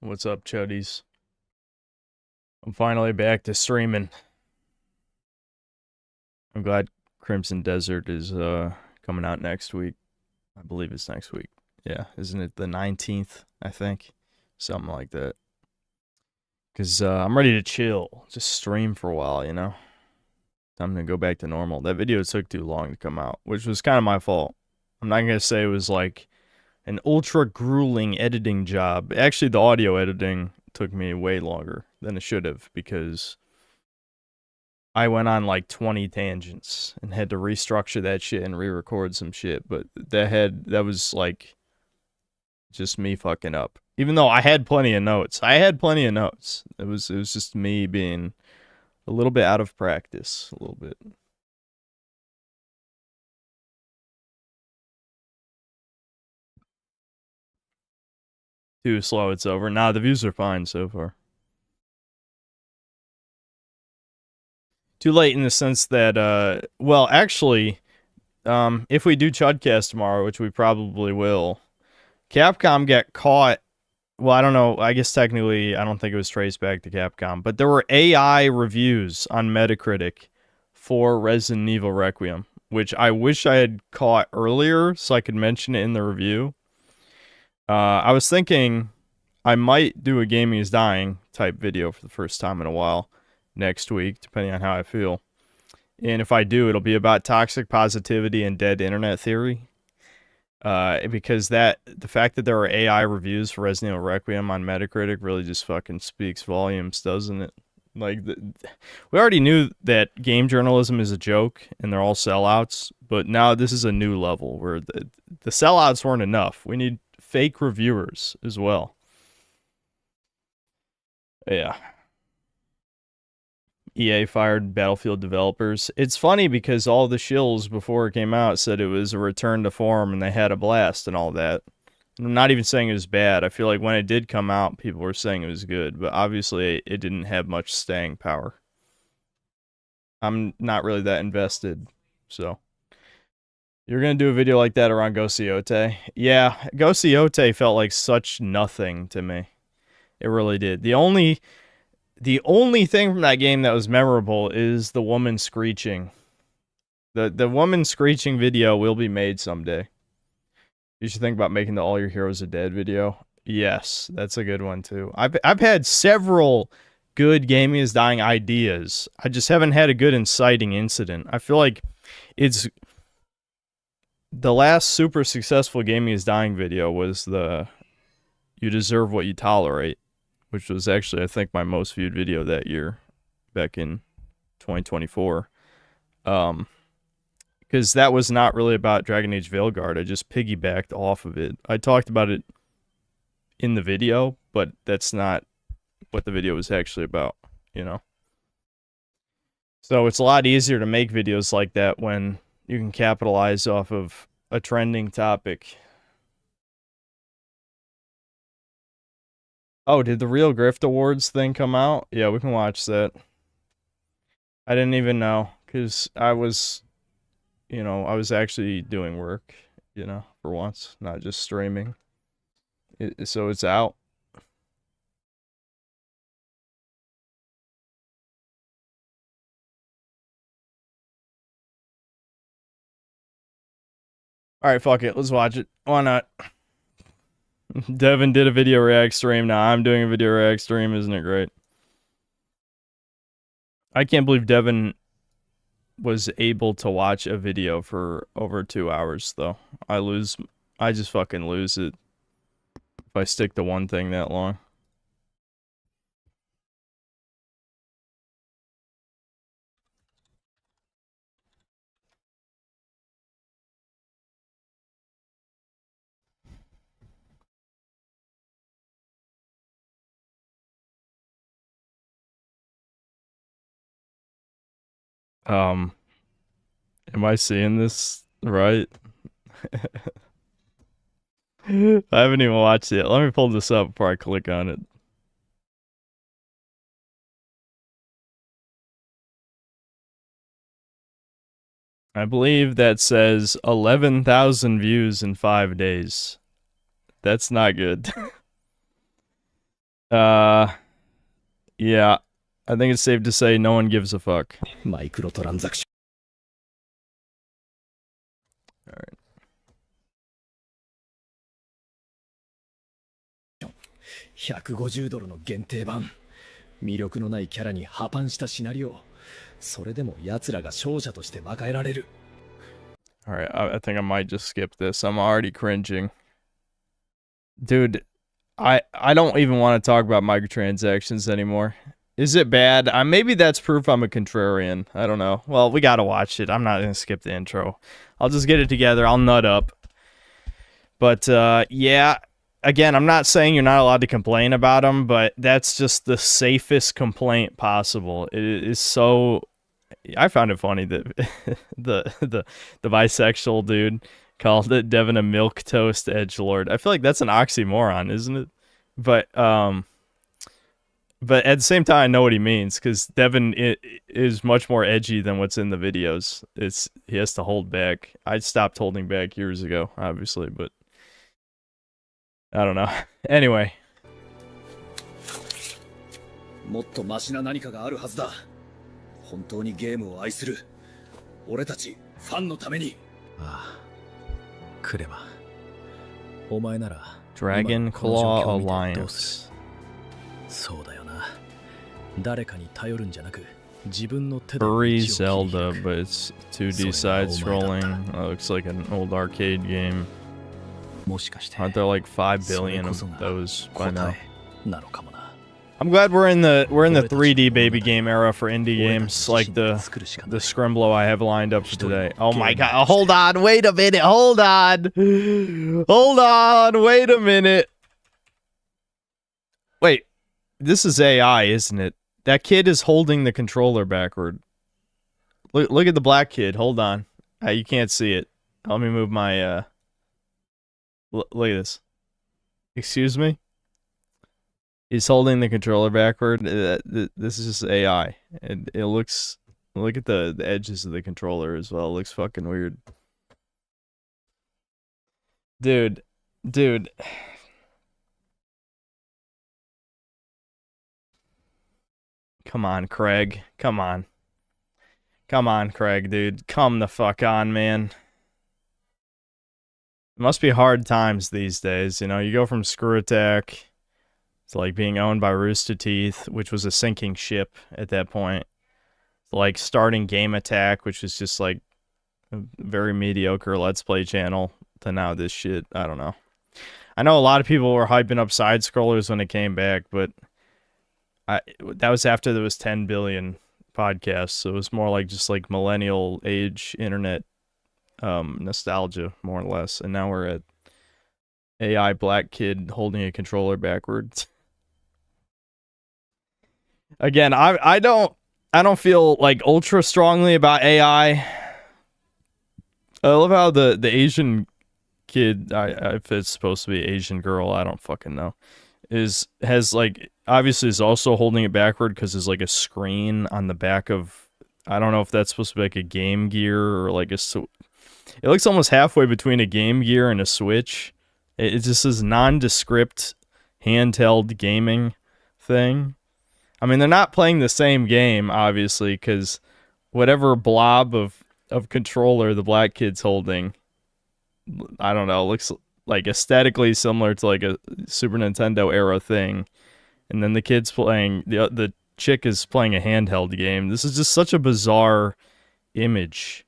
What's up, chuddies? I'm finally back to streaming. I'm glad Crimson Desert is coming out next week. I believe it's next week. Yeah, isn't it the 19th, I think? Something like that. Cuz I'm ready to chill, just stream for a while, you know. Time to go back to normal. That video took too long to come out, which was kind of my fault. I'm not going to say it was like an ultra grueling editing job. Actually, the audio editing took me way longer than it should have because I went on like 20 tangents and had to restructure that shit and re-record some shit. But that was like just me fucking up. Even though I had plenty of notes. It was just me being a little bit out of practice, a little bit. Too slow, it's over. Nah, the views are fine so far. Too late in the sense that well, actually, if we do Chudcast tomorrow, which we probably will, Capcom got caught. Well, I don't know. I guess technically, I don't think it was traced back to Capcom, but there were AI reviews on Metacritic for Resident Evil Requiem, which I wish I had caught earlier so I could mention it in the review. I was thinking I might do a Gaming is Dying type video for the first time in a while next week, depending on how I feel. And if I do, it'll be about toxic positivity and dead internet theory. Because the fact that there are AI reviews for Resident Evil Requiem on Metacritic really just fucking speaks volumes, doesn't it? Like, we already knew that game journalism is a joke and they're all sellouts, but now this is a new level where the sellouts weren't enough. We need fake reviewers as well. Yeah. EA fired Battlefield developers. It's funny because all the shills before it came out said it was a return to form and they had a blast and all that. I'm not even saying it was bad. I feel like when it did come out, people were saying it was good, but obviously it didn't have much staying power. I'm not really that invested, so. You're gonna do a video like that around Ghost Yote? Yeah, Ghost Yote felt like such nothing to me. It really did. The only thing from that game that was memorable is the woman screeching. The woman screeching video will be made someday. You should think about making the All Your Heroes Are Dead video. Yes, that's a good one too. I've had several good Gaming is Dying ideas. I just haven't had a good inciting incident. I feel like it's the last super successful Gaming is Dying video was the You Deserve What You Tolerate, which was actually I think my most viewed video that year back in 2024. Because that was not really about Dragon Age Veilguard. I just piggybacked off of it. I talked about it in the video, but that's not what the video was actually about, you know? So it's a lot easier to make videos like that when you can capitalize off of a trending topic. Oh, did the Real Grift Awards thing come out? Yeah, we can watch that. I didn't even know, because I was actually doing work, for once, not just streaming. So it's out. All right, fuck it. Let's watch it. Why not? Devin did a video react stream. Now I'm doing a video react stream. Isn't it great? I can't believe Devin was able to watch a video for over 2 hours, though. I just fucking lose it if I stick to one thing that long. Um, am I seeing this right? I haven't even watched it. Let me pull this up before I click on it. I believe that says 11,000 views in 5 days. That's not good. Yeah. I think it's safe to say no one gives a fuck. マイクロトランザクション Alright. 150ドルの限定版。魅力のないキャラに破綻したシナリオ。それでも奴らが勝者として迎えられる。Alright, I think I might just skip this. I'm already cringing. Dude, I don't even want to talk about microtransactions anymore. Is it bad? Maybe that's proof I'm a contrarian. I don't know. Well, we gotta watch it. I'm not gonna skip the intro. I'll just get it together. I'll nut up. But, yeah. Again, I'm not saying you're not allowed to complain about them, but that's just the safest complaint possible. It is so... I found it funny that the bisexual dude called it Devin a milquetoast edgelord. I feel like that's an oxymoron, isn't it? But at the same time, I know what he means, because Devin is much more edgy than what's in the videos. He has to hold back. I stopped holding back years ago, obviously, but I don't know. Anyway. もっとマシな何かがあるはずだ。本当にゲームを愛する俺たちファンのために。ああ、クレマ。お前なら Dragon Claw Alliance。そうだよな。誰かに頼るんじゃなく、自分の手で。Furry Zelda, but it's 2D side-scrolling. Looks like an old arcade game. もしかして。 Aren't there like 5 billion of those by now? なのかもな。 I'm glad we're in the 3D baby game era for indie games like the Scrimblow I have lined up for today. Oh my god, hold on, wait a minute, hold on, wait a minute. Wait, this is AI, isn't it? That kid is holding the controller backward. Look at the black kid, hold on. You can't see it. Let me move my, look at this. Excuse me? He's holding the controller backward. This is just AI. It looks... Look at the edges of the controller as well. It looks fucking weird. Dude. Come on, Craig. Come on. Come on, Craig, dude. Come the fuck on, man. It must be hard times these days, you know? You go from Screw Attack... It's like being owned by Rooster Teeth, which was a sinking ship at that point. Like starting Game Attack, which was just like a very mediocre Let's Play channel, to now this shit. I don't know. I know a lot of people were hyping up side scrollers when it came back, but that was after there was 10 billion podcasts, so it was more like just like millennial age internet nostalgia, more or less. And now we're at AI black kid holding a controller backwards. Again, I don't feel like ultra strongly about AI. I love how the Asian kid, if it's supposed to be Asian girl, I don't fucking know, has like obviously is also holding it backward because there's like a screen on the back of, I don't know if that's supposed to be like a Game Gear or like it looks almost halfway between a Game Gear and a Switch. It just is nondescript handheld gaming thing. I mean, they're not playing the same game, obviously, because whatever blob of controller the black kid's holding, I don't know, looks like aesthetically similar to like a Super Nintendo era thing. And then the kid's playing, the chick is playing a handheld game. This is just such a bizarre image.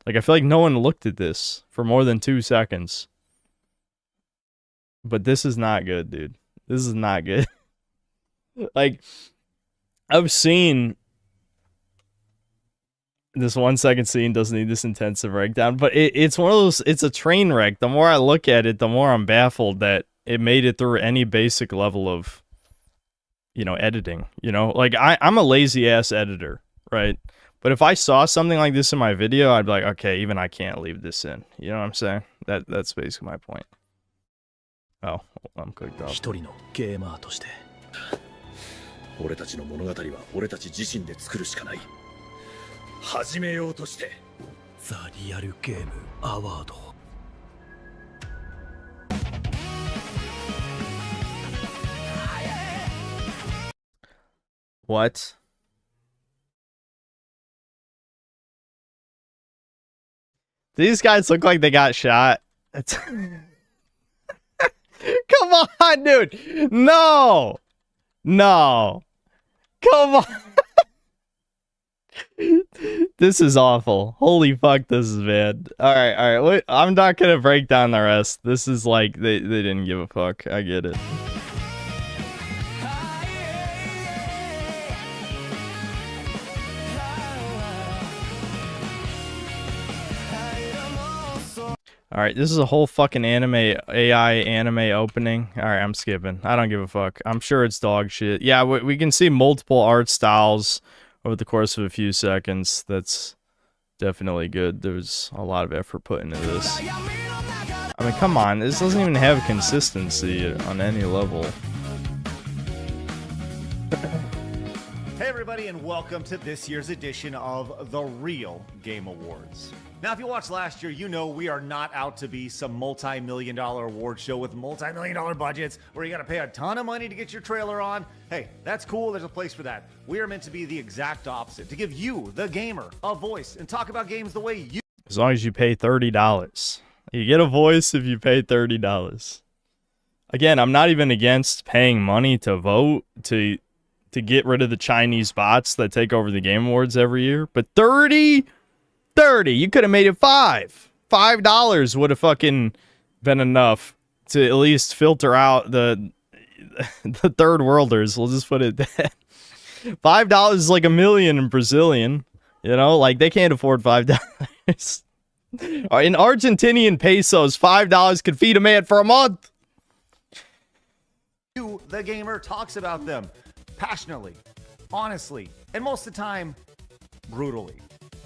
Like, I feel like no one looked at this for more than 2 seconds. But this is not good, dude. This is not good. Like, I've seen this 1 second scene doesn't need this intensive breakdown, but it's one of those, it's a train wreck. The more I look at it, the more I'm baffled that it made it through any basic level of, you know, editing, you know? Like, I'm a lazy ass editor, right? But if I saw something like this in my video, I'd be like, okay, even I can't leave this in. You know what I'm saying? That's basically my point. Oh, I'm clicked off. 一人のゲーマーとして俺たちの物語は俺たち自身で作るしかない。始めようとしてザ・リアルゲームアワード。What? These guys look like they got shot. Come on, dude. No. No. Come on. This is awful. Holy fuck, this is bad. All right. I'm not gonna break down the rest. This is like they didn't give a fuck. I get it. All right, this is a whole fucking AI anime opening. All right, I'm skipping. I don't give a fuck. I'm sure it's dog shit. Yeah, we can see multiple art styles over the course of a few seconds. That's definitely good. There's a lot of effort put into this. I mean, come on. This doesn't even have consistency on any level. Hey everybody, and welcome to this year's edition of the Real Game Awards. Now, if you watched last year, you know we are not out to be some multi-million-dollar award show with multi-million-dollar budgets where you got to pay a ton of money to get your trailer on. Hey, that's cool. There's a place for that. We are meant to be the exact opposite, to give you, the gamer, a voice and talk about games the way you... As long as you pay $30. You get a voice if you pay $30. Again, I'm not even against paying money to vote, to get rid of the Chinese bots that take over the Game Awards every year. But 30, you could have made it $5 would have fucking been enough to at least filter out the third worlders. We'll just put it that. $5 is like $1 million in Brazilian, you know, like they can't afford $5. In Argentinian pesos, $5 could feed a man for a month. You, the gamer, talks about them passionately, honestly, and most of the time, brutally.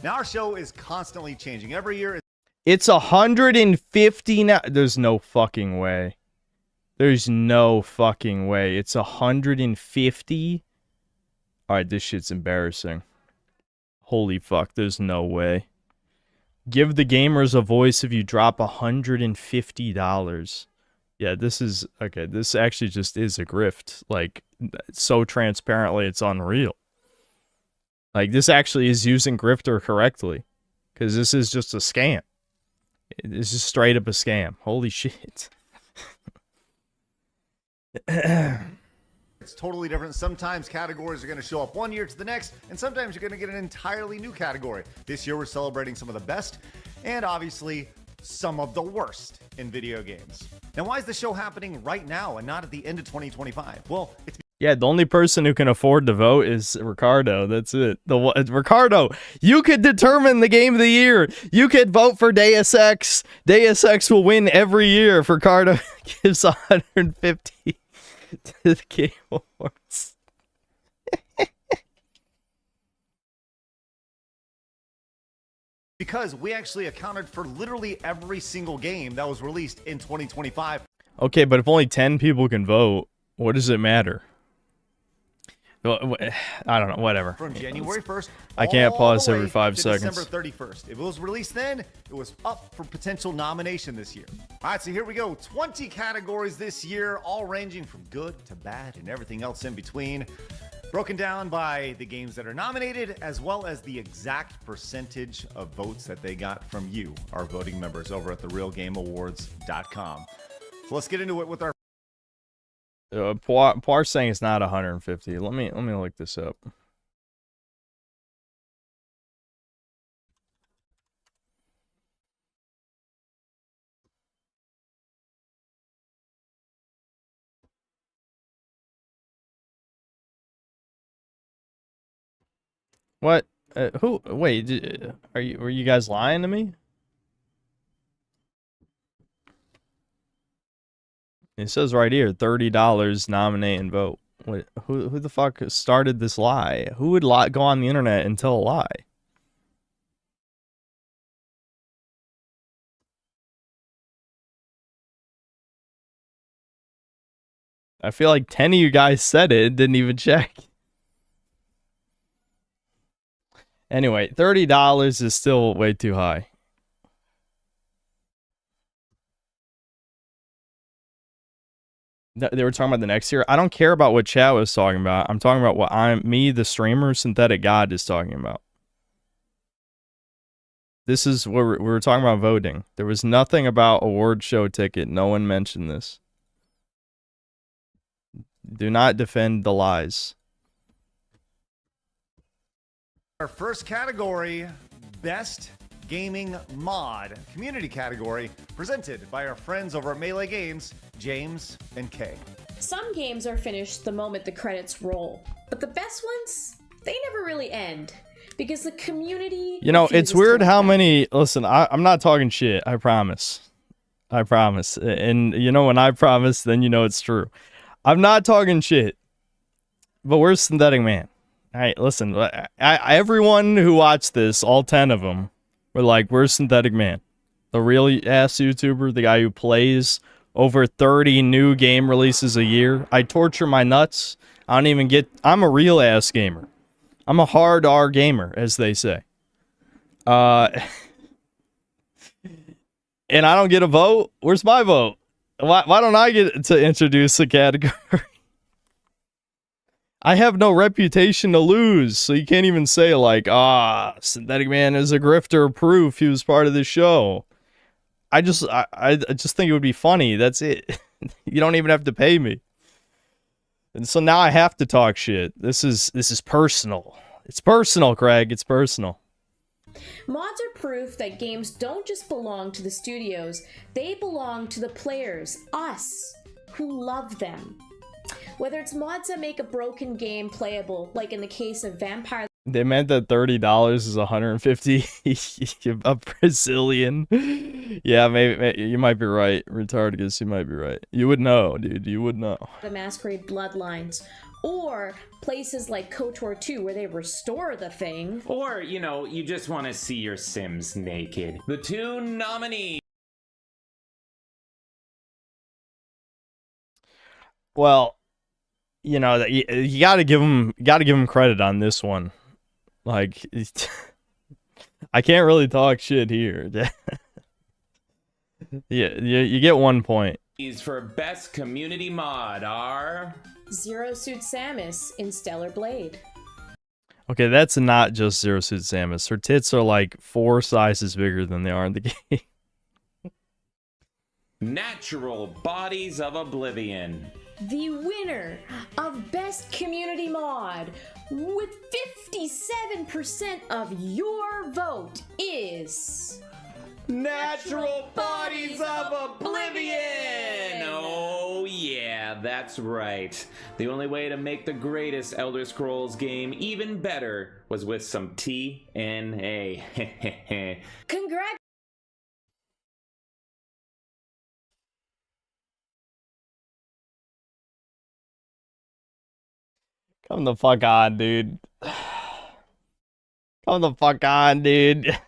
Now, our show is constantly changing. Every year, it's 150 now. There's no fucking way. There's no fucking way. It's 150. All right, this shit's embarrassing. Holy fuck, there's no way. Give the gamers a voice if you drop $150. Yeah, this is okay. This actually just is a grift. Like, so transparently, it's unreal. Like, this actually is using Grifter correctly. Because this is just a scam. This is straight up a scam. Holy shit. it's totally different. Sometimes categories are going to show up one year to the next, and sometimes you're going to get an entirely new category. This year, we're celebrating some of the best, and obviously, some of the worst in video games. Now, why is the show happening right now and not at the end of 2025? Well, it's... Yeah, the only person who can afford to vote is Ricardo. That's it. Ricardo, you could determine the game of the year. You could vote for Deus Ex. Deus Ex will win every year if Ricardo gives 150 to the Game Awards. Because we actually accounted for literally every single game that was released in 2025. Okay, but if only 10 people can vote, what does it matter? I don't know, whatever. From January 1st, I can't pause every 5 to seconds. December 31st. If it was released then, it was up for potential nomination this year. All right, so here we go. 20 categories this year, all ranging from good to bad and everything else in between. Broken down by the games that are nominated, as well as the exact percentage of votes that they got from you, our voting members, over at therealgameawards.com. So let's get into it with our... Poir's saying it's not 150. Let me look this up. What? Who? Wait, were you guys lying to me? It says right here, $30 nominate and vote. Wait, who the fuck started this lie? Who would go on the internet and tell a lie? I feel like 10 of you guys said it and didn't even check. Anyway, $30 is still way too high. They were talking about the next year. I don't care about what chat was talking about. I'm talking about what the streamer, Synthetic God, is talking about. This is what we were talking about voting. There was nothing about award show ticket. No one mentioned this. Do not defend the lies. Our first category, Best Gaming Mod, community category, presented by our friends over at Melee Games, James and Kay. Some games are finished the moment the credits roll, but the best ones, they never really end. Because the community... You know, it's weird how many... Listen, I'm not talking shit. I promise. I promise. And, you know, when I promise, then you know it's true. I'm not talking shit. But where's Synthetic Man? All right, listen. Everyone who watched this, all 10 of them, were like, where's Synthetic Man? The real-ass YouTuber, the guy who plays over 30 new game releases a year. I torture my nuts. I don't even get... I'm a real-ass gamer. I'm a hard R gamer, as they say. And I don't get a vote? Where's my vote? Why don't I get to introduce a category? I have no reputation to lose, so you can't even say, like, Synthetic Man is a grifter proof he was part of the show. I just think it would be funny. That's it. You don't even have to pay me. And so now I have to talk shit. This is personal. It's personal, Craig. It's personal. Mods are proof that games don't just belong to the studios, they belong to the players, us, who love them. Whether it's mods that make a broken game playable, like in the case of Vampire... They meant that $30 is 150 a Brazilian. Yeah, maybe you might be right. Retardicus, you might be right. You would know, dude. You would know. The Masquerade Bloodlines. Or places like KOTOR 2 where they restore the thing. Or, you know, you just want to see your Sims naked. The two nominees. Well, you know, you got to give him credit on this one. Like, I can't really talk shit here. Yeah, you get 1 point. For best community mod are Zero Suit Samus in Stellar Blade. Okay, that's not just Zero Suit Samus. Her tits are like 4 sizes bigger than they are in the game. Natural Bodies of Oblivion. The winner of Best Community Mod with 57% of your vote is... Natural Bodies of Oblivion! Oh yeah, that's right. The only way to make the greatest Elder Scrolls game even better was with some TNA. Congrats! Come the fuck on, dude. Come the fuck on, dude.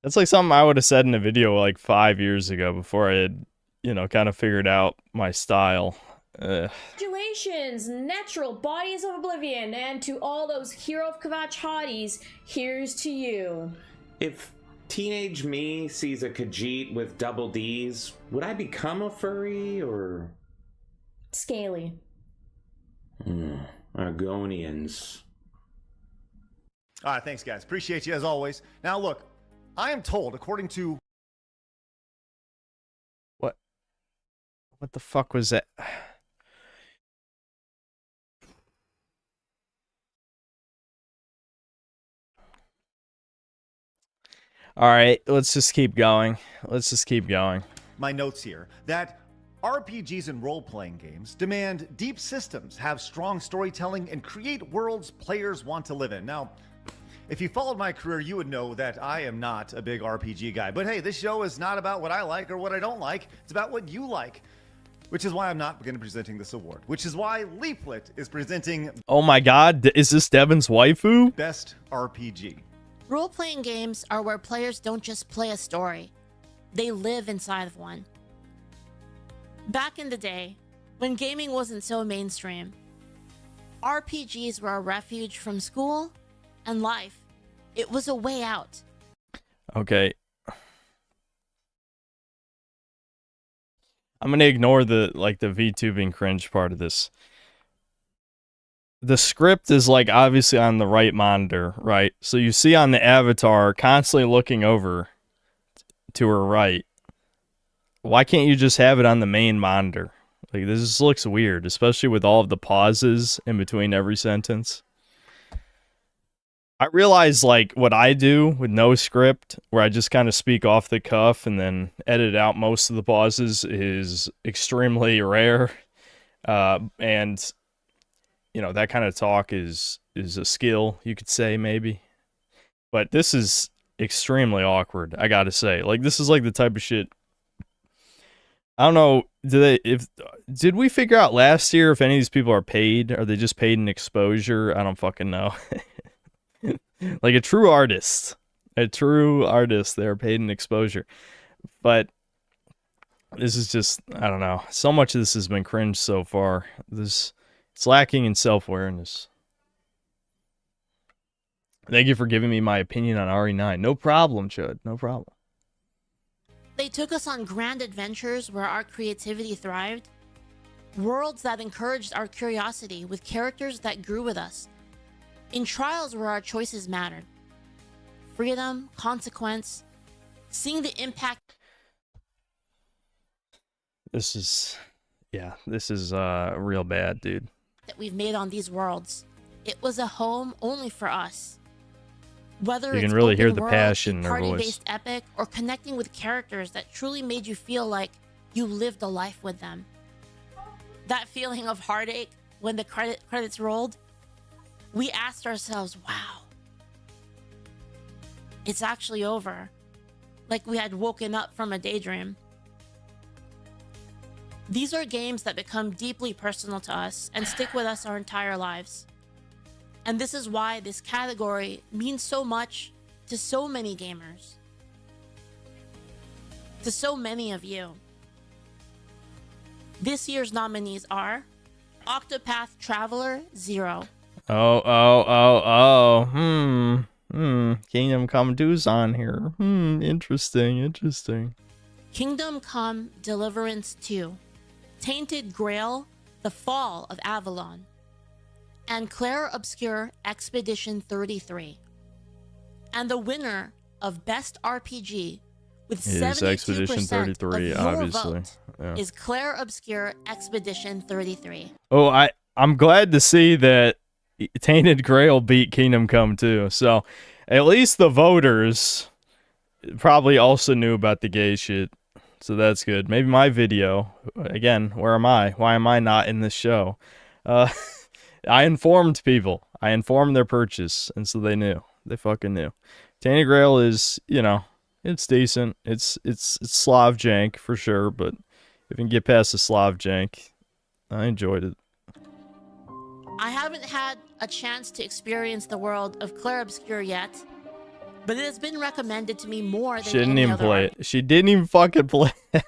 That's like something I would have said in a video like 5 years ago before I had, you know, kind of figured out my style. Congratulations, Natural Bodies of Oblivion, and to all those Hero of Kvatch hotties, here's to you. If teenage me sees a Khajiit with double D's, would I become a furry or... Scaly. Argonians. All right, thanks, guys. Appreciate you as always. Now, look, I am told, according to... What the fuck was that? All right, let's just keep going. Let's just keep going. My notes here, that RPGs and role-playing games demand deep systems, have strong storytelling, and create worlds players want to live in. Now, if you followed my career, you would know that I am not a big RPG guy. But hey, this show is not about what I like or what I don't like. It's about what you like. Which is why I'm not going to be presenting this award. Which is why Leaflet is presenting... Oh my god, is this Devin's waifu? Best RPG. Role-playing games are where players don't just play a story. They live inside of one. Back in the day, when gaming wasn't so mainstream, RPGs were a refuge from school and life. It was a way out. Okay. I'm gonna ignore the VTubing cringe part of this. The script is like obviously on the right monitor, right? So you see on the avatar constantly looking over to her right. Why can't you just have it on the main monitor? Like, this just looks weird, especially with all of the pauses in between every sentence. I realize, like, what I do with no script, where I just kind of speak off the cuff and then edit out most of the pauses, is extremely rare. And, you know, that kind of talk is a skill, you could say, maybe. But this is extremely awkward, I gotta say. Like, this is like the type of shit... I don't know, did we figure out last year if any of these people are paid? Are they just paid in exposure? I don't fucking know. Like a true artist, they're paid in exposure. But this is just, I don't know. So much of this has been cringe so far. It's lacking in self-awareness. Thank you for giving me my opinion on RE9. No problem, Chud. No problem. They took us on grand adventures where our creativity thrived, worlds that encouraged our curiosity with characters that grew with us, in trials where our choices mattered. Freedom, consequence, seeing the impact. This is real bad, dude. That we've made on these worlds. It was a home only for us. Whether You it's can really open hear the world, passion in her voice. party-based epic, or connecting with characters that truly made you feel like you lived a life with them. That feeling of heartache when the credits rolled, we asked ourselves, wow, it's actually over. Like we had woken up from a daydream. These are games that become deeply personal to us and stick with us our entire lives. And this is why this category means so much to so many gamers. To so many of you. This year's nominees are Octopath Traveler 0. Kingdom Come 2's on here. Interesting. Kingdom Come Deliverance 2. Tainted Grail, The Fall of Avalon. And Claire Obscure Expedition 33. And the winner of Best RPG with 72% Expedition 33, of your obviously. vote Yeah. is Claire Obscure Expedition 33. Oh, I'm glad to see that Tainted Grail beat Kingdom Come 2. So at least the voters probably also knew about the gay shit. So that's good. Maybe my video, again, where am I? Why am I not in this show? I informed people. I informed their purchase, and so they knew. They fucking knew. Tainted Grail is, you know, it's decent. It's Slav jank for sure, but if you can get past the Slav jank, I enjoyed it. I haven't had a chance to experience the world of Claire Obscure yet, but it has been recommended to me more than She didn't any even other play it. She didn't even fucking play it.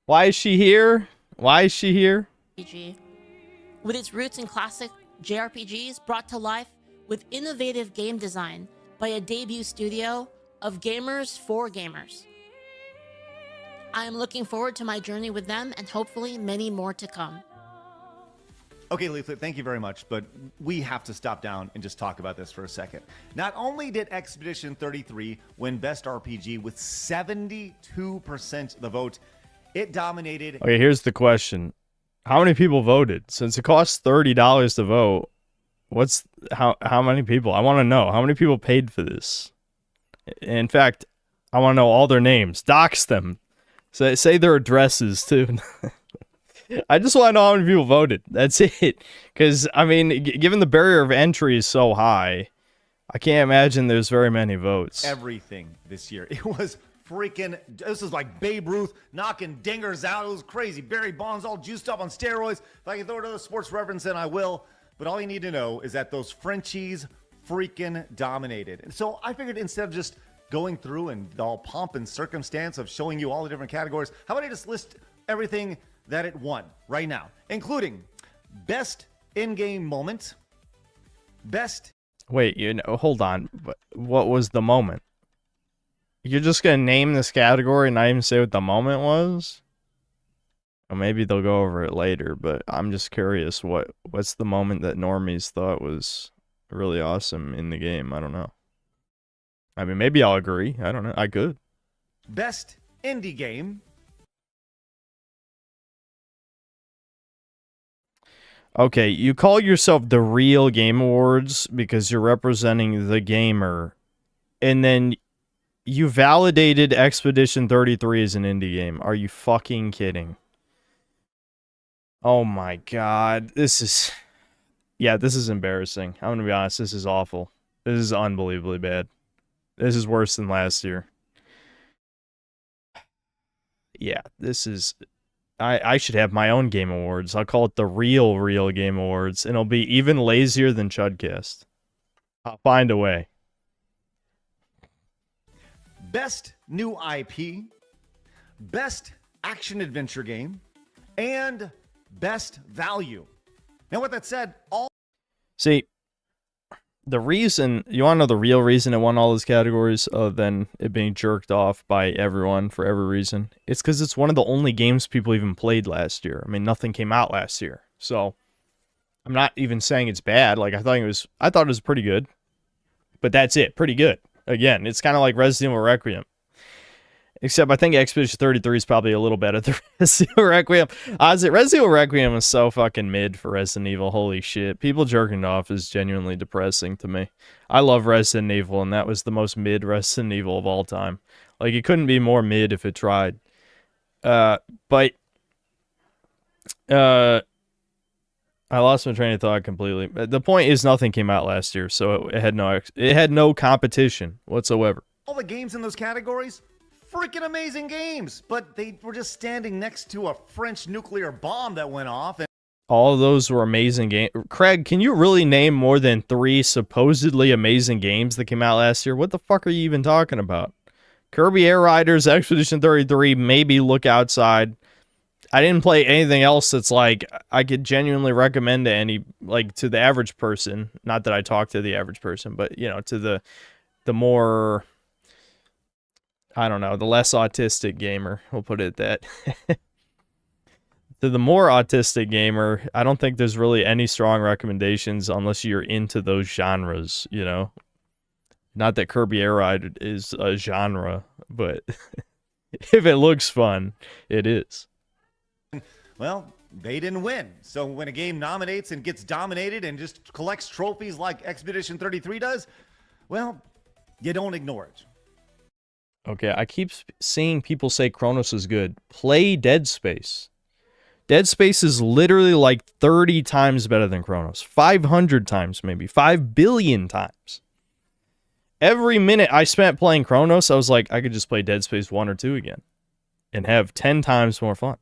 Why is she here? RPG. With its roots in classic JRPGs brought to life with innovative game design by a debut studio of gamers for gamers. I am looking forward to my journey with them and hopefully many more to come. Okay, Leaflet, thank you very much, but we have to stop down and just talk about this for a second. Not only did Expedition 33 win Best RPG with 72% of the vote, it dominated... Okay, here's the question. How many people voted? Since it costs $30 to vote, how many people? I want to know. How many people paid for this? In fact, I want to know all their names. Dox them. Say their addresses, too. I just want to know how many people voted. That's it. Because, I mean, given the barrier of entry is so high, I can't imagine there's very many votes. Everything this year. It was freaking... This is like Babe Ruth knocking dingers out. It was crazy. Barry Bonds all juiced up on steroids. If I can throw another sports reference in, I will. But all you need to know is that those Frenchies freaking dominated. And so I figured instead of just going through and all pomp and circumstance of showing you all the different categories, how about I just list everything that it won right now, including Best In-Game Moment, Best... Wait, hold on. What was the moment? You're just gonna name this category and not even say what the moment was? Well, maybe they'll go over it later, but I'm just curious. What's the moment that normies thought was really awesome in the game? I don't know. I mean, maybe I'll agree. I don't know. I could. Best indie game. Okay, you call yourself the Real Game Awards because you're representing the gamer, and then you validated Expedition 33 as an indie game. Are you fucking kidding? Oh my god. This is embarrassing. I'm gonna be honest, this is awful. This is unbelievably bad. This is worse than last year. Yeah, this is... I should have my own Game Awards. I'll call it the Real Game Awards, and it'll be even lazier than Chudcast. I'll find a way. Best new IP. Best action adventure game. And best value. Now, with that said, See, the reason... You want to know the real reason it won all those categories other than it being jerked off by everyone for every reason? It's because it's one of the only games people even played last year. I mean, nothing came out last year. So, I'm not even saying it's bad. Like, I thought it was pretty good. But that's it. Pretty good. Again, it's kind of like Resident Evil Requiem. Except I think Expedition 33 is probably a little better than Resident Evil Requiem. Honestly, Resident Evil Requiem is so fucking mid for Resident Evil. Holy shit. People jerking off is genuinely depressing to me. I love Resident Evil, and that was the most mid Resident Evil of all time. Like, it couldn't be more mid if it tried. I lost my train of thought completely. The point is nothing came out last year, so it had no competition whatsoever. all the games in those categories, freaking amazing games, but they were just standing next to a French nuclear bomb that went off. And all of those were amazing games. Craig, can you really name more than 3 supposedly amazing games that came out last year? What the fuck are you even talking about? Kirby Air Riders, Expedition 33, maybe Look Outside. I didn't play anything else that's like I could genuinely recommend to the average person. Not that I talk to the average person, but to the more, I don't know, the less autistic gamer. We'll put it at that. To the more autistic gamer, I don't think there's really any strong recommendations unless you're into those genres, Not that Kirby Air Ride is a genre, but if it looks fun, it is. well, they didn't win. So when a game nominates and gets dominated and just collects trophies like Expedition 33 does, well, you don't ignore it. Okay, I keep seeing people say Chronos is good. Play Dead Space. Dead Space is literally like 30 times better than Chronos. 500 times maybe. 5 billion times. Every minute I spent playing Chronos, I was like, I could just play Dead Space 1 or 2 again. And have 10 times more fun.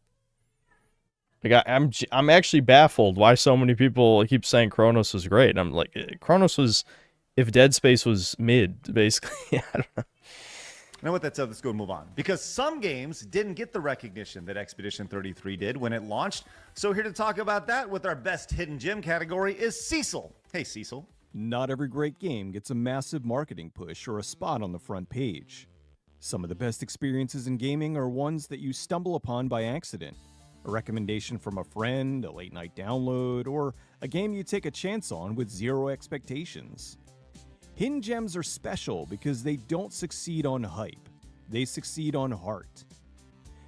Like, I'm actually baffled why so many people keep saying Chronos was great. I'm like, Chronos was, if Dead Space was mid, basically. I don't know. Now, with that said, let's go and move on. Because some games didn't get the recognition that Expedition 33 did when it launched. So here to talk about that with our best hidden gem category is Cecil. Hey, Cecil. Not every great game gets a massive marketing push or a spot on the front page. Some of the best experiences in gaming are ones that you stumble upon by accident. A recommendation from a friend, a late-night download, or a game you take a chance on with zero expectations. Hidden gems are special because they don't succeed on hype. They succeed on heart.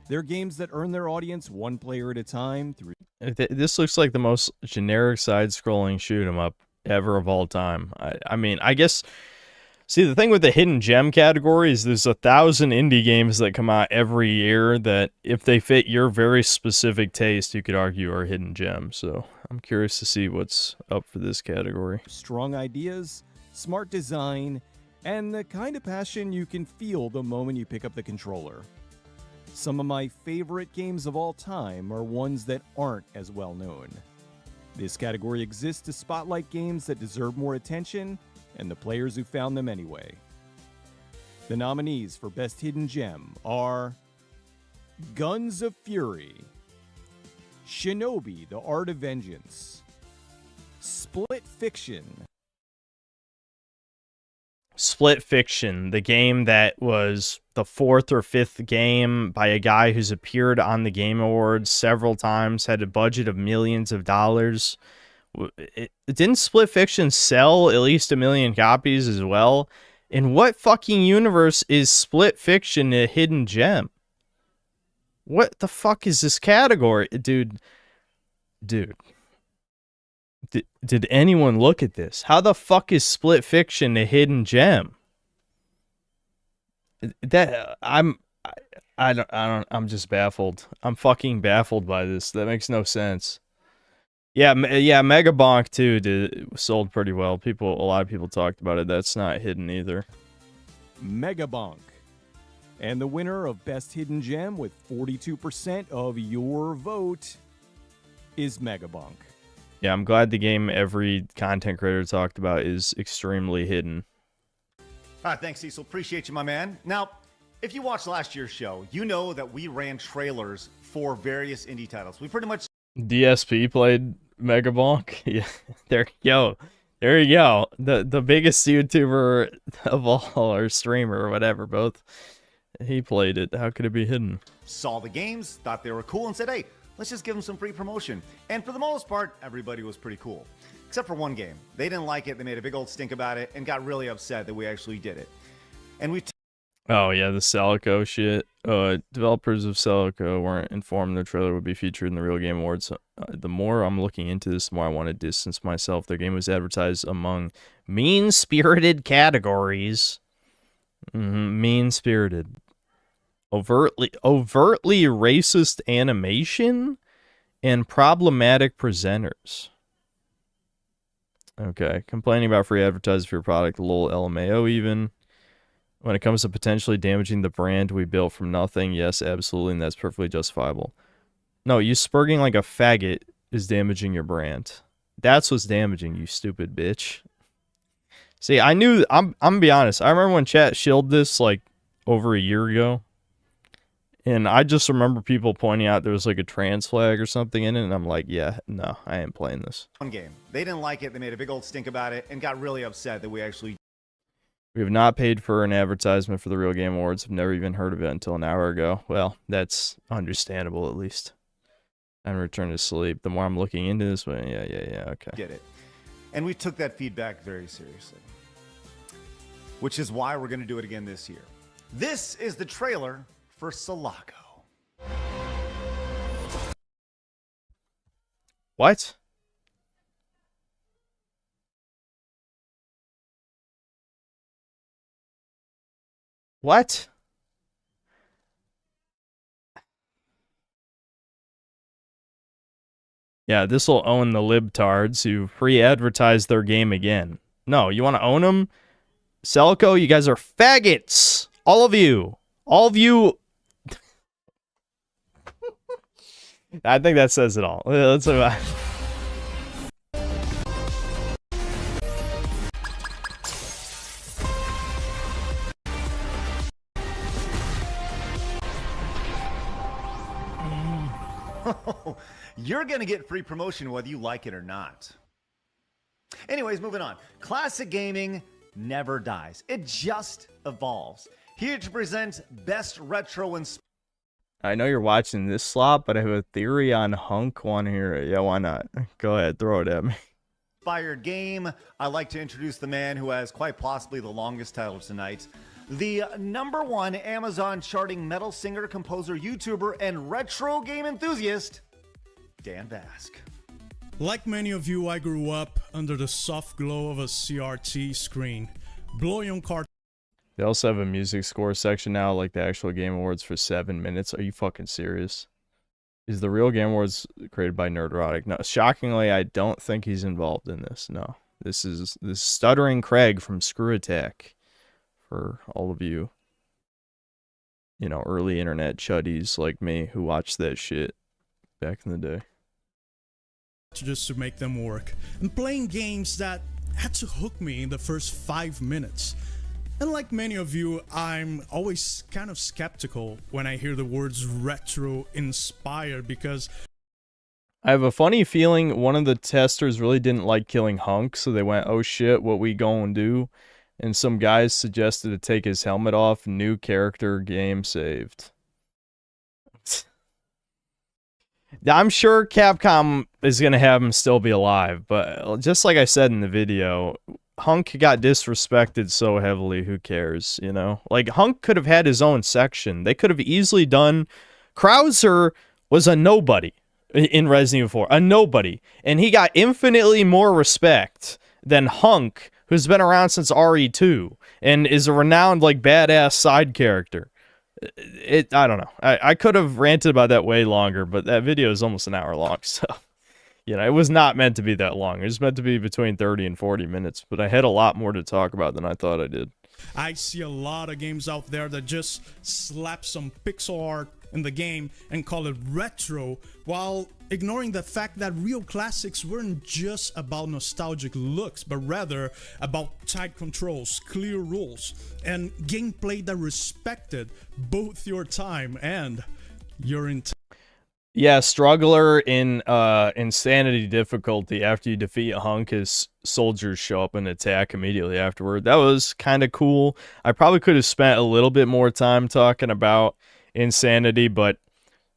They're games that earn their audience one player at a time through... This looks like the most generic side-scrolling shoot-'em-up ever of all time. I mean, I guess... See, the thing with the hidden gem category is there's 1,000 indie games that come out every year that if they fit your very specific taste, you could argue are hidden gems. So I'm curious to see what's up for this category. strong ideas, smart design, and the kind of passion you can feel the moment you pick up the controller. Some of my favorite games of all time are ones that aren't as well known. This category exists to spotlight games that deserve more attention and the players who found them anyway. The nominees for Best Hidden Gem are Guns of Fury, Shinobi: The Art of Vengeance, Split Fiction, Split Fiction, the game that was the 4th or 5th game by a guy who's appeared on the Game Awards several times, had a budget of millions of dollars. Didn't Split Fiction sell at least 1 million copies as well? In what fucking universe is Split Fiction a hidden gem? What the fuck is this category? Dude. Did anyone look at this? How the fuck is Split Fiction a hidden gem? I'm just baffled. I'm fucking baffled by this. That makes no sense. Yeah, Mega Bonk too sold pretty well. A lot of people talked about it. That's not hidden either. Mega Bonk. And the winner of Best Hidden Gem with 42% of your vote is Mega Bonk. Yeah, I'm glad the game every content creator talked about is extremely hidden. All right, thanks, Cecil. Appreciate you, my man. Now, if you watched last year's show, you know that we ran trailers for various indie titles. We pretty much... DSP played Mega Bonk. Yeah, there you go. The biggest YouTuber of all, or streamer, or whatever, both. He played it. How could it be hidden? Saw the games, thought they were cool, and said, hey, let's just give them some free promotion. And for the most part, everybody was pretty cool. Except for one game. They didn't like it, they made a big old stink about it, and got really upset that we actually did it. And we... Oh, yeah, the Calico shit. Developers of Calico weren't informed the trailer would be featured in the Real Game Awards. The more I'm looking into this, the more I want to distance myself. Their game was advertised among mean-spirited categories. Mean-spirited. Overtly racist animation and problematic presenters. Okay, complaining about free advertising for your product, lol, LMAO even. When it comes to potentially damaging the brand we built from nothing, yes, absolutely, and that's perfectly justifiable. No, you spurging like a faggot is damaging your brand. That's what's damaging, you stupid bitch. See, I'm gonna be honest, I remember when chat shilled this like over a year ago. And I just remember people pointing out there was like a trans flag or something in it, and I'm like, yeah, no, I ain't playing this. One game. They didn't like it, they made a big old stink about it, and got really upset that we actually... We have not paid for an advertisement for the Real Game Awards. I've never even heard of it until an hour ago. Well, that's understandable at least. And return to sleep. The more I'm looking into this, well, yeah, okay. Did it. And we took that feedback very seriously. Which is why we're going to do it again this year. This is the trailer for Sulaco. What? What? Yeah, this will own the libtards who free advertise their game again. No, you want to own them? Celico, you guys are faggots. All of you. All of you. I think that says it all. Let's move on. You're going to get free promotion whether you like it or not. Anyways, moving on. Classic gaming never dies. It just evolves. Here to present Best Retro and... I know you're watching this slot, but I have a theory on Hunk one here. Yeah, why not? Go ahead, throw it at me. Inspired game. I'd like to introduce the man who has quite possibly the longest title tonight. The #1 Amazon charting metal singer, composer, YouTuber, and retro game enthusiast, Dan Vasc. Like many of you, I grew up under the soft glow of a CRT screen. Bouillon cartoons. They also have a music score section now, like the actual Game Awards, for 7 minutes. Are you fucking serious? Is the Real Game Awards created by Nerdrotic? No, shockingly, I don't think he's involved in this. No, this is Stuttering Craig from Screw Attack. For all of you, you know, early internet chuddies like me who watched that shit back in the day. Just to make them work. And playing games that had to hook me in the first 5 minutes. And like many of you, I'm always kind of skeptical when I hear the words retro inspired because I have a funny feeling one of the testers really didn't like killing Hunk, so they went, oh shit, what we gonna do? and some guys suggested to take his helmet off. New character, game saved. I'm sure Capcom is going to have him still be alive, but just like I said in the video, Hunk got disrespected so heavily, who cares, you know? Like, Hunk could have had his own section. They could have easily done... Krauser was a nobody in Resident Evil 4, a nobody, and he got infinitely more respect than Hunk, who's been around since RE2, and is a renowned, like, badass side character. I don't know. I could have ranted about that way longer, but that video is almost an hour long, so, you know, it was not meant to be that long. It was meant to be between 30 and 40 minutes, but I had a lot more to talk about than I thought I did. I see a lot of games out there that just slap some pixel art in the game and call it retro, while ignoring the fact that real classics weren't just about nostalgic looks, but rather about tight controls, clear rules, and gameplay that respected both your time and your intent. Yeah, Struggler in Insanity difficulty, after you defeat Hunk, his soldiers show up and attack immediately afterward. That was kind of cool. I probably could have spent a little bit more time talking about Insanity, but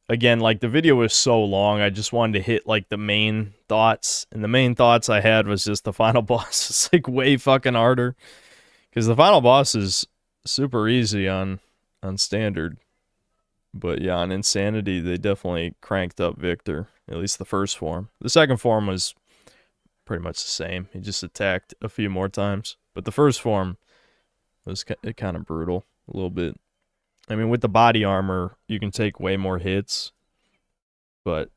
again, like, the video was so long, I just wanted to hit, like, the main thoughts, and the main thoughts I had was just the final boss is, like, way fucking harder, because the final boss is super easy on standard. But yeah, on Insanity, they definitely cranked up Victor, at least the first form. The second form was pretty much the same. He just attacked a few more times. But the first form was kind of brutal, a little bit. I mean, with the body armor, you can take way more hits. But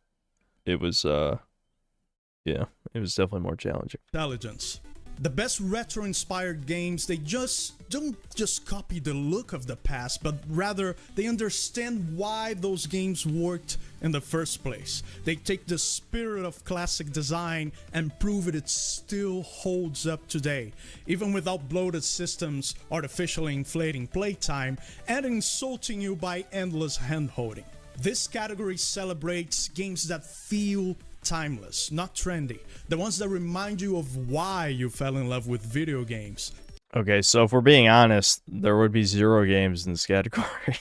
it was, yeah, it was definitely more challenging. Intelligence. The best retro-inspired games, they don't just copy the look of the past, but rather they understand why those games worked in the first place. They take the spirit of classic design and prove it still holds up today, even without bloated systems, artificially inflating playtime, and insulting you by endless hand-holding. This category celebrates games that feel timeless, not trendy. The ones that remind you of why you fell in love with video games. Okay, so if we're being honest, there would be 0 games in this category.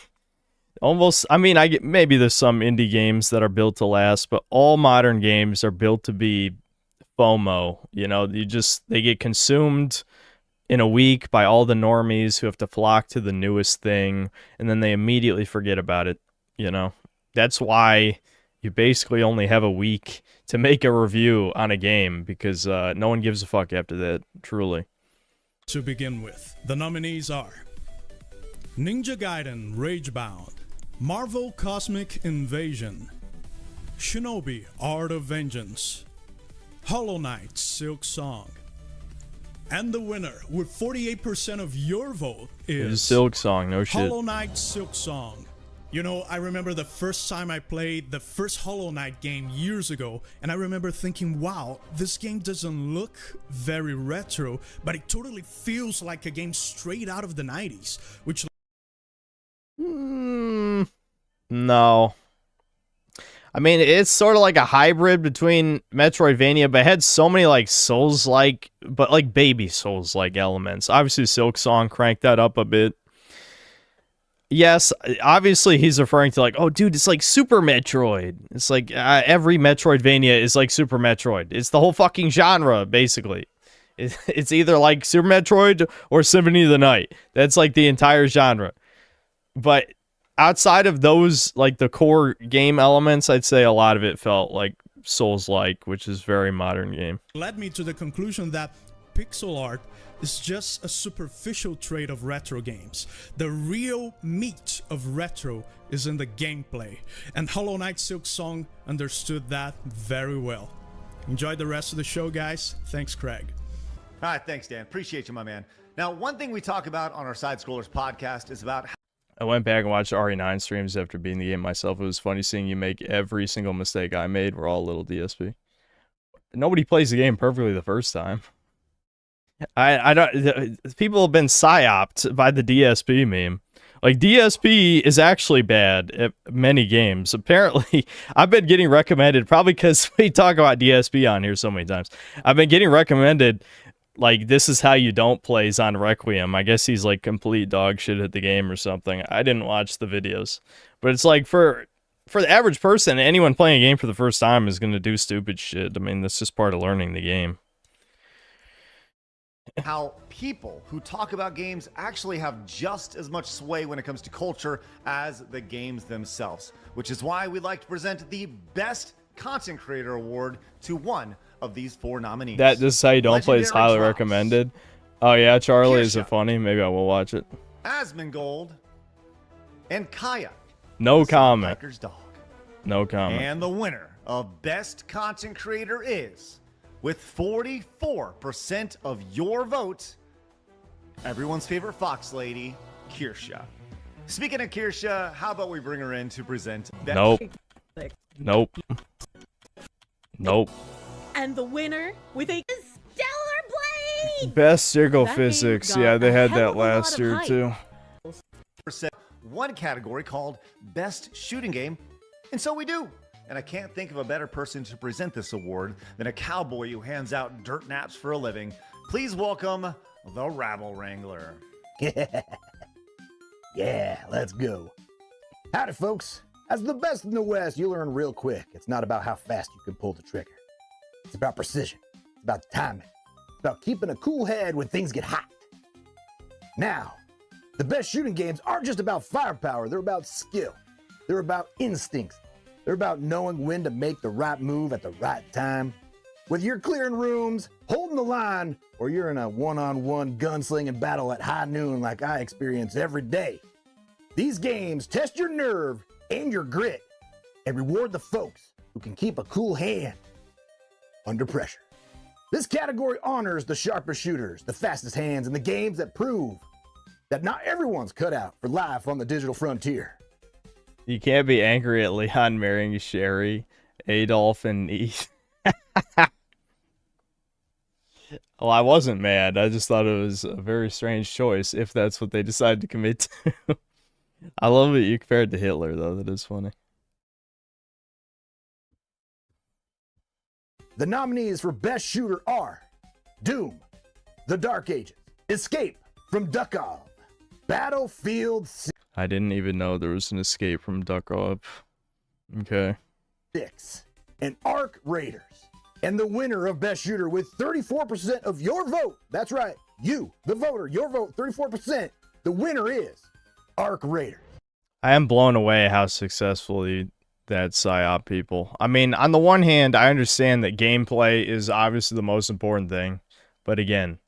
Almost, I mean, maybe there's some indie games that are built to last, but all modern games are built to be FOMO. You know, they get consumed in a week by all the normies who have to flock to the newest thing, and then they immediately forget about it, you know? That's why you basically only have a week to make a review on a game, because no one gives a fuck after that, truly. To begin with, the nominees are Ninja Gaiden Ragebound, Marvel Cosmic Invasion, Shinobi Art of Vengeance, Hollow Knight Silk Song, and the winner with 48% of your vote is Silk Song, no shit. Hollow Knight Silk Song. You know, I remember the first time I played the first Hollow Knight game years ago, and I remember thinking, wow, this game doesn't look very retro, but it totally feels like a game straight out of the 90s, which... No. I mean, it's sort of like a hybrid between Metroidvania, but it had so many, like, Souls-like, but, like, baby Souls-like elements. Obviously, Silk Song cranked that up a bit. Yes, obviously he's referring to, like, oh, dude, it's like Super Metroid. It's like every Metroidvania is like Super Metroid. It's the whole fucking genre, basically. It's either like Super Metroid or Symphony of the Night. That's like the entire genre. But outside of those, like the core game elements, I'd say a lot of it felt like Souls-like, which is very modern game. Led me to the conclusion that pixel art is just a superficial trait of retro games. The real meat of retro is in the gameplay, and Hollow Knight Silk Song understood that very well. Enjoy the rest of the show, guys. Thanks, Craig. All right, thanks, Dan. Appreciate you, my man. Now, one thing we talk about on our Side Scrollers podcast is about how I went back and watched RE9 streams after beating the game myself. It was funny seeing you make every single mistake I made. We're all a little DSP. Nobody plays the game perfectly the first time. I don't. People have been psyoped by the DSP meme. Like, DSP is actually bad at many games. Apparently, I've been getting recommended, probably because we talk about DSP on here so many times. I've been getting recommended like, this is how you don't play Zon Requiem. I guess he's like complete dog shit at the game or something. I didn't watch the videos, but it's like for the average person, anyone playing a game for the first time is gonna do stupid shit. I mean, that's just part of learning the game. How people who talk about games actually have just as much sway when it comes to culture as the games themselves, which is why we'd like to present the Best Content Creator Award to one of these 4 nominees. This is how you don't play is highly Legendary recommended. Oh yeah, Charlie, is it Kirsha. funny? Maybe I will watch it. Asmongold, and Kaya. No comment. Biker's dog. No comment. And the winner of Best Content Creator is, with 44% of your vote, everyone's favorite Fox lady, Kirsha. Speaking of Kirsha, how about we bring her in to present Best Nope. Nope. Nope. And the winner with a stellar blade! Best circle That game physics. got Yeah, they a had hell that of a lot last of year hype. too. One category called Best Shooting Game, and so we do. And I can't think of a better person to present this award than a cowboy who hands out dirt naps for a living. Please welcome the Rabble Wrangler. Yeah, let's go. Howdy, folks. As the best in the West, you learn real quick. It's not about how fast you can pull the trigger. It's about precision. It's about timing. It's about keeping a cool head when things get hot. Now, the best shooting games aren't just about firepower. They're about skill. They're about instincts. They're about knowing when to make the right move at the right time. Whether you're clearing rooms, holding the line, or you're in a one-on-one gunslinging battle at high noon like I experience every day, these games test your nerve and your grit and reward the folks who can keep a cool hand under pressure. This category honors the sharpest shooters, the fastest hands, and the games that prove that not everyone's cut out for life on the digital frontier. You can't be angry at Leon marrying Sherry, Adolf, and Eve. Well, I wasn't mad. I just thought it was a very strange choice if that's what they decide to commit to. I love that you compared to Hitler, though. That is funny. The nominees for Best Shooter are Doom, The Dark Ages, Escape from Duckov, Battlefield I didn't even know there was an escape from Duckov. Okay. 6, and Arc Raiders. And the winner of Best Shooter with 34% of your vote, that's right, you, the voter, your vote, 34%, the winner is Arc Raiders. I am blown away how successfully that PSYOP people. I mean, on the one hand, I understand that gameplay is obviously the most important thing. But again,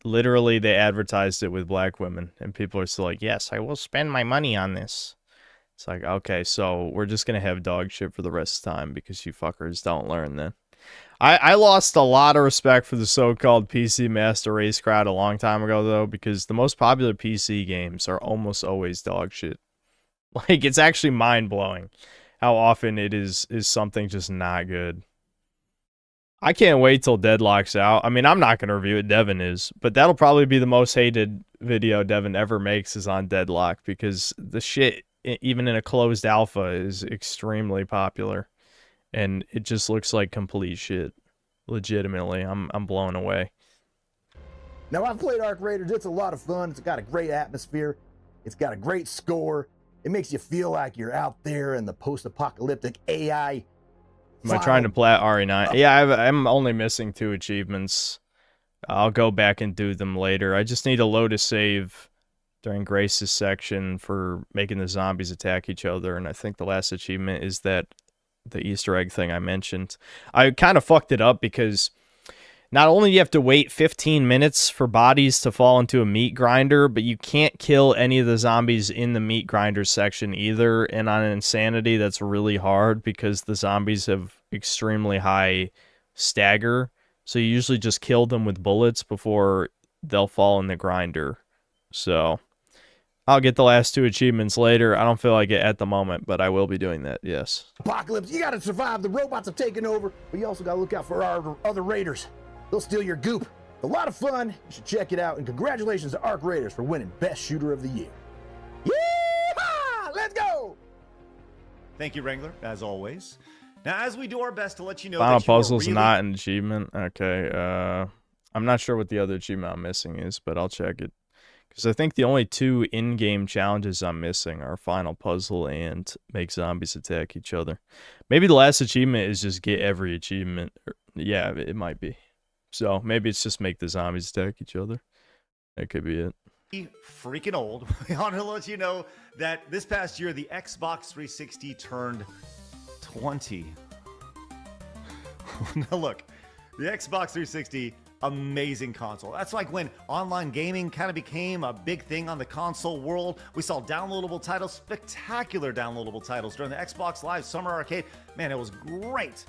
literally they advertised it with black women. And people are still like, yes, I will spend my money on this. It's like, okay, so we're just going to have dog shit for the rest of the time because you fuckers don't learn then. I lost a lot of respect for the so-called PC Master Race crowd a long time ago, though, because the most popular PC games are almost always dog shit. Like, it's actually mind-blowing how often it is something just not good. I can't wait till Deadlock's out. I mean, I'm not going to review it, Devin is, but that'll probably be the most hated video Devin ever makes is on Deadlock, because the shit, even in a closed alpha, is extremely popular. And it just looks like complete shit. Legitimately, I'm blown away. Now, I've played Arc Raiders. It's a lot of fun. It's got a great atmosphere. It's got a great score. It makes you feel like you're out there in the post-apocalyptic AI. Am I trying to plat RE9? Yeah, I'm only missing 2 achievements. I'll go back and do them later. I just need to load a save during Grace's section for making the zombies attack each other. And I think the last achievement is that the Easter egg thing I mentioned. I kind of fucked it up because not only do you have to wait 15 minutes for bodies to fall into a meat grinder, but you can't kill any of the zombies in the meat grinder section either. And on Insanity, that's really hard because the zombies have extremely high stagger. So you usually just kill them with bullets before they'll fall in the grinder. So I'll get the last 2 achievements later. I don't feel like it at the moment, but I will be doing that, yes. Apocalypse, you gotta survive. The robots have taken over, but you also gotta look out for our other raiders. They'll steal your goop. It's a lot of fun. You should check it out. And congratulations to Arc Raiders for winning Best Shooter of the Year. Yeehaw! Let's go! Thank you, Wrangler, as always. Now, as we do our best to let you know Final that you are Puzzle's really... not an achievement. Okay, I'm not sure what the other achievement I'm missing is, but I'll check it. Because I think the only 2 in-game challenges I'm missing are Final Puzzle and Make Zombies Attack Each Other. Maybe the last achievement is just get every achievement. Yeah, it might be. So maybe it's just make the zombies attack each other. That could be it. Freaking old. We want to let you know that this past year, the Xbox 360 turned 20. Now look, the Xbox 360, amazing console. That's like when online gaming kind of became a big thing on the console world. We saw downloadable titles, spectacular downloadable titles during the Xbox Live Summer Arcade. Man, it was great.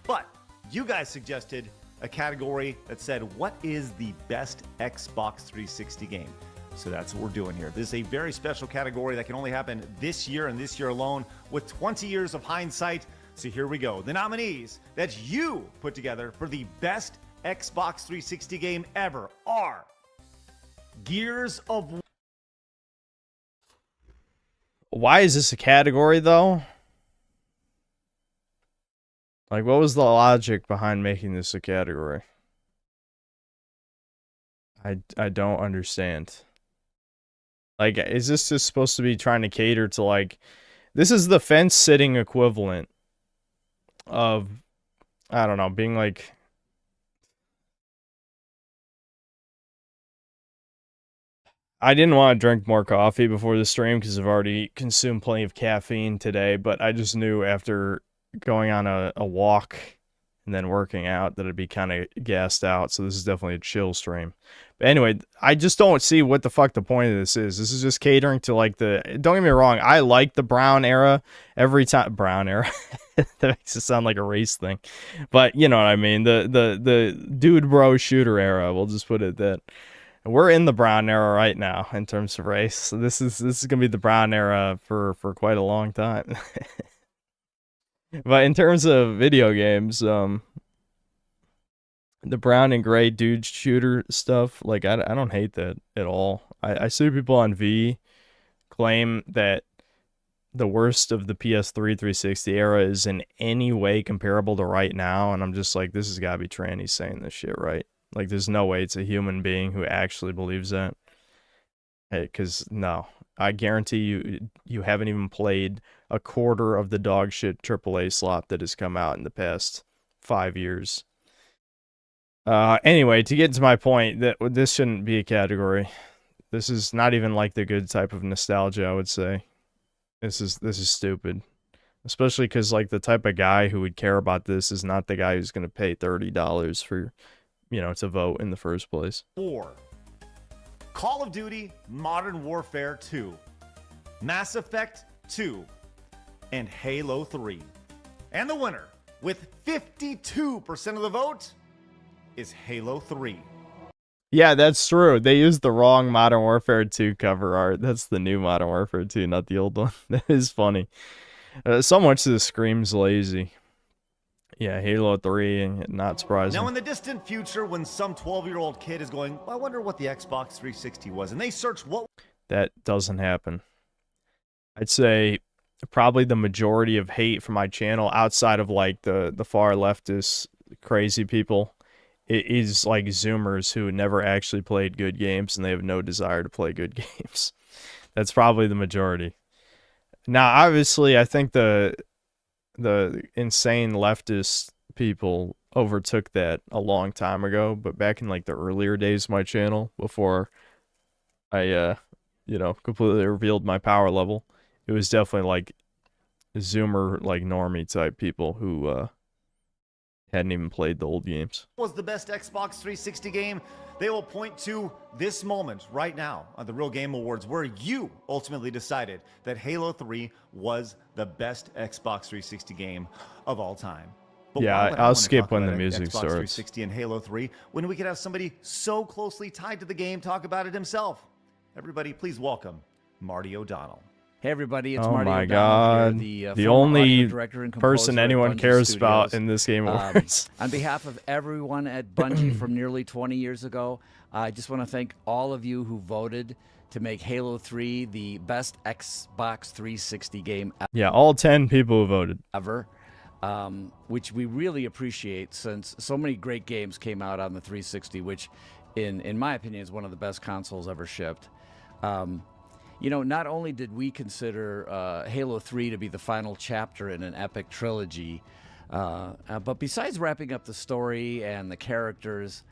But you guys suggested a category that said, what is the best Xbox 360 game? So that's what we're doing here. This is a very special category that can only happen this year and this year alone with 20 years of hindsight. So here we go. The nominees that you put together for the best Xbox 360 game ever are Gears of War. Why is this a category, though? Like, what was the logic behind making this a category? I don't understand. Like, is this just supposed to be trying to cater to, like... This is the fence-sitting equivalent of, I don't know, being like... I didn't want to drink more coffee before the stream because I've already consumed plenty of caffeine today, but I just knew after going on a walk and then working out that I'd be kind of gassed out, so this is definitely a chill stream. But anyway, I just don't see what the fuck the point of this is. This is just catering to, like, the... Don't get me wrong, I like the Brown era every time... Brown era? That makes it sound like a race thing. But, you know what I mean, the dude bro shooter era, we'll just put it that. We're in the Brown era right now in terms of race. So this is gonna be the Brown era for quite a long time. But in terms of video games, the brown and gray dude shooter stuff, like I don't hate that at all. I see people on V claim that the worst of the PS3 360 era is in any way comparable to right now, and I'm just like, this has got to be trannies saying this shit, right? Like, there's no way it's a human being who actually believes that. Hey, because, no. I guarantee you haven't even played a quarter of the dog shit AAA slop that has come out in the past 5 years. Anyway, to get to my point, that this shouldn't be a category. This is not even like the good type of nostalgia, I would say. This is stupid. Especially because, like, the type of guy who would care about this is not the guy who's going to pay $30 for... to vote in the first place. 4. Call of Duty Modern Warfare 2, Mass Effect 2, and Halo 3. And the winner, with 52% of the vote, is Halo 3. Yeah, that's true. They used the wrong Modern Warfare 2 cover art. That's the new Modern Warfare 2, not the old one. That is funny. So much of this screams lazy. Yeah, Halo 3, not surprising. Now, in the distant future, when some 12-year-old kid is going, well, I wonder what the Xbox 360 was, and they search what... That doesn't happen. I'd say probably the majority of hate for my channel, outside of, like, the far leftist crazy people, it is, like, Zoomers who never actually played good games, and they have no desire to play good games. That's probably the majority. Now, obviously, I think the insane leftist people overtook that a long time ago, but back in like the earlier days of my channel, before I completely revealed my power level, it was definitely like Zoomer, like normie type people who hadn't even played the old games. Was the best Xbox 360 game? They will point to this moment right now on the Real Game Awards, where you ultimately decided that Halo 3 was the best Xbox 360 game of all time. But yeah, I'll skip when the music Xbox starts. 360 and Halo 3 when we could have somebody so closely tied to the game talk about it himself. Everybody, please welcome Marty O'Donnell. Hey everybody, it's Oh Marty my O'Donnell God. here, The former only audio director and person composer at anyone Bungie cares Studios. about in this Game Awards. On behalf of everyone at Bungie from nearly 20 years ago, I just want to thank all of you who voted to make Halo 3 the best Xbox 360 game Yeah, all 10 people who voted. ever. which we really appreciate since so many great games came out on the 360, which, in my opinion, is one of the best consoles ever shipped. Not only did we consider Halo 3 to be the final chapter in an epic trilogy, but besides wrapping up the story and the characters,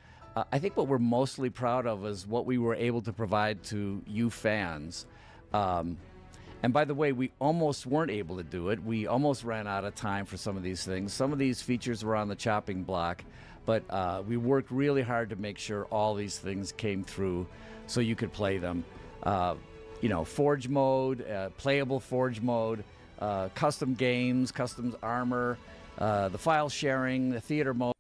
I think what we're mostly proud of is what we were able to provide to you fans. And by the way, we almost weren't able to do it. We almost ran out of time for some of these things. Some of these features were on the chopping block, but we worked really hard to make sure all these things came through so you could play them. Forge mode, playable Forge mode, custom games, custom armor, the file sharing, the theater mode.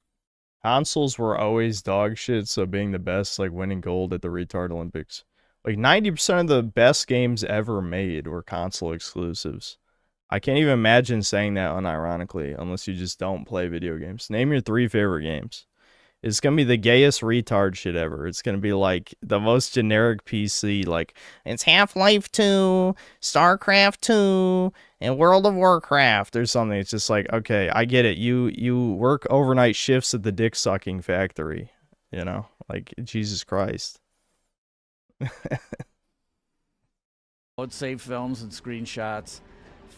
Consoles were always dog shit, so being the best, like winning gold at the Retard Olympics. Like 90% of the best games ever made were console exclusives. I can't even imagine saying that unironically, unless you just don't play video games. Name your 3 favorite games. It's going to be the gayest retard shit ever. It's going to be like the most generic PC, like it's Half-Life 2, StarCraft 2, and World of Warcraft or something. It's just like, okay, I get it. You work overnight shifts at the dick sucking factory, like Jesus Christ. Save films and screenshots,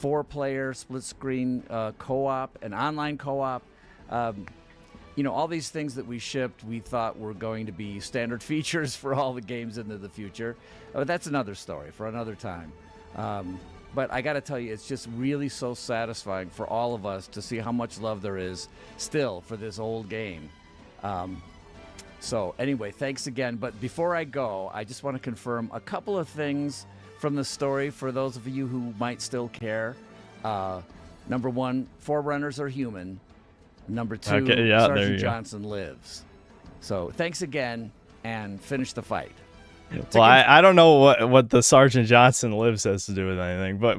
4-player split screen co-op and online co-op. All these things that we shipped, we thought were going to be standard features for all the games into the future. But that's another story for another time. But I got to tell you, it's just really so satisfying for all of us to see how much love there is still for this old game. So anyway, thanks again. But before I go, I just want to confirm a couple of things from the story for those of you who might still care. Number 1, Forerunners are human. Number 2, okay, yeah, Sergeant Johnson lives. So thanks again, and finish the fight. Well, I don't know what the Sergeant Johnson lives has to do with anything, but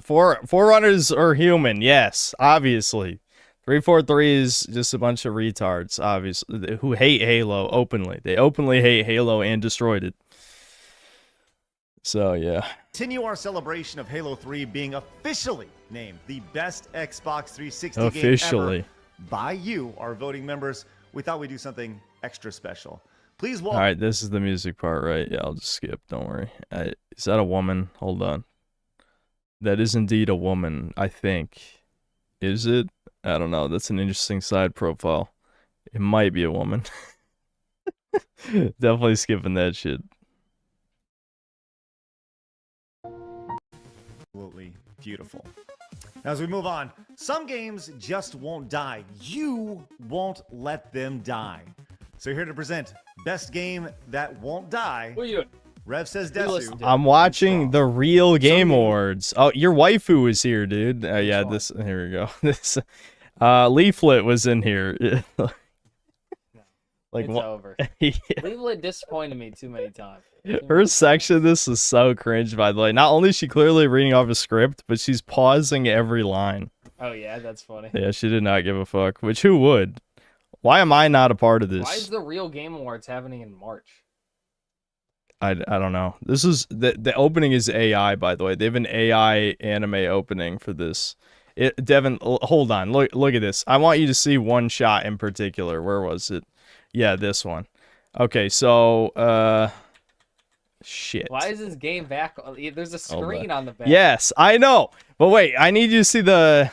Forerunners are human, yes, obviously. 343 is just a bunch of retards, obviously, who hate Halo openly. They openly hate Halo and destroyed it. So, yeah. Continue our celebration of Halo 3 being officially named the best Xbox 360 officially game ever by you, our voting members. We thought we'd do something extra special. Please welcome. All right, this is the music part, right? Yeah, I'll just skip. Don't worry. Is that a woman? Hold on. That is indeed a woman, I think. Is it? I don't know. That's an interesting side profile. It might be a woman. Definitely skipping that shit. Absolutely beautiful. Now, as we move on, some games just won't die. You won't let them die. So here to present best game that won't die. What are you doing? Rev says Desu. I'm watching the Real Game Awards. Oh, your waifu is here, dude. Yeah, this. Here we go. This Leaflet was in here. Like it's over. Yeah. Leaflet disappointed me too many times. Her section of this is so cringe, by the way. Not only is she clearly reading off a script, but she's pausing every line. Oh, yeah, that's funny. Yeah, she did not give a fuck. Which, who would? Why am I not a part of this? Why is the Real Game Awards happening in March? I don't know. This is the opening is AI, by the way. They have an AI anime opening for this. Devin, hold on. Look at this. I want you to see one shot in particular. Where was it? Yeah, this one. Okay, so shit. Why is this game back? There's a screen on the back. Yes, I know. But wait, I need you to see the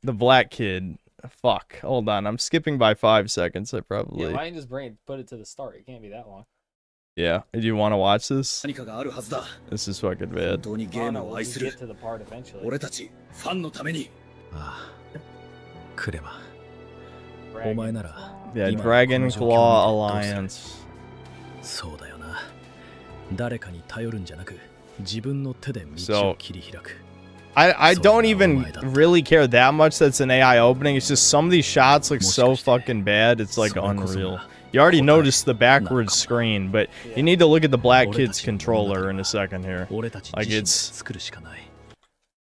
black kid. Fuck. Hold on. I'm skipping by 5 seconds. I probably. Yeah, why don't you just put it to the start? It can't be that long. Yeah. Do you want to watch this? This is fucking bad. Oh, no, we'll get to the part eventually. Yeah, Dragon Claw Alliance. So, I don't even really care that much that's an AI opening. It's just some of these shots look so fucking bad. It's like unreal. You already noticed the backwards screen, but you need to look at the black kid's controller in a second here. Like it's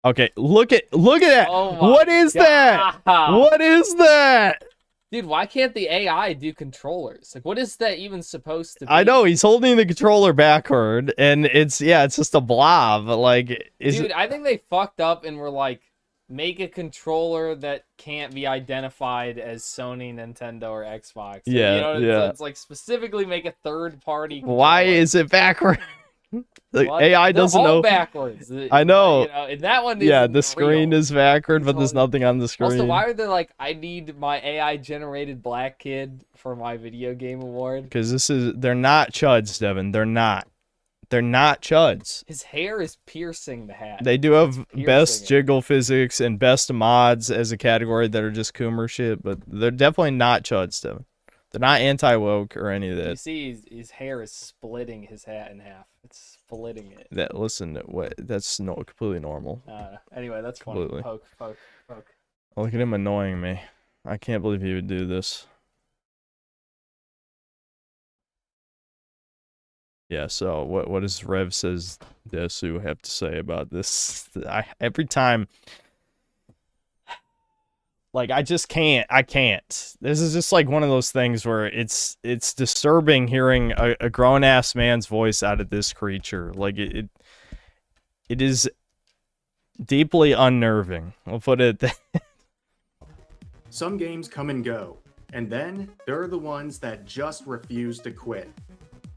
okay. Look at that. Oh what is that? What is that? Dude, why can't the AI do controllers? Like, what is that even supposed to be? I know he's holding the controller backward, and it's just a blob. Like, dude, I think they fucked up and were like, make a controller that can't be identified as Sony, Nintendo, or Xbox. Yeah, you know, yeah. It's like specifically make a third-party. Why is it backward? The What? AI They're doesn't all know. backwards. I know. You know, and that one. Yeah, isn't the screen real. is backward, It's but there's all- nothing on the screen. Also, why are they like, I need my AI generated black kid for my video game award? Because they're not chuds, Devin. They're not. They're not chuds. His hair is piercing the hat. They do have Piercing best it. jiggle physics and best mods as a category that are just Coomer shit, but they're definitely not chuds, Devin. They're not anti-woke or any of You that. see, his hair is splitting his hat in half. It's splitting it. Listen, that's completely normal. Anyway, that's funny. Completely. Poke. Look at him annoying me. I can't believe he would do this. Yeah, so what does Rev Says Desu have to say about this? Every time, like, I just can't. I can't. This is just like one of those things where it's disturbing hearing a grown ass man's voice out of this creature. Like it is deeply unnerving. We'll put it at that. Some games come and go, and then there are the ones that just refuse to quit.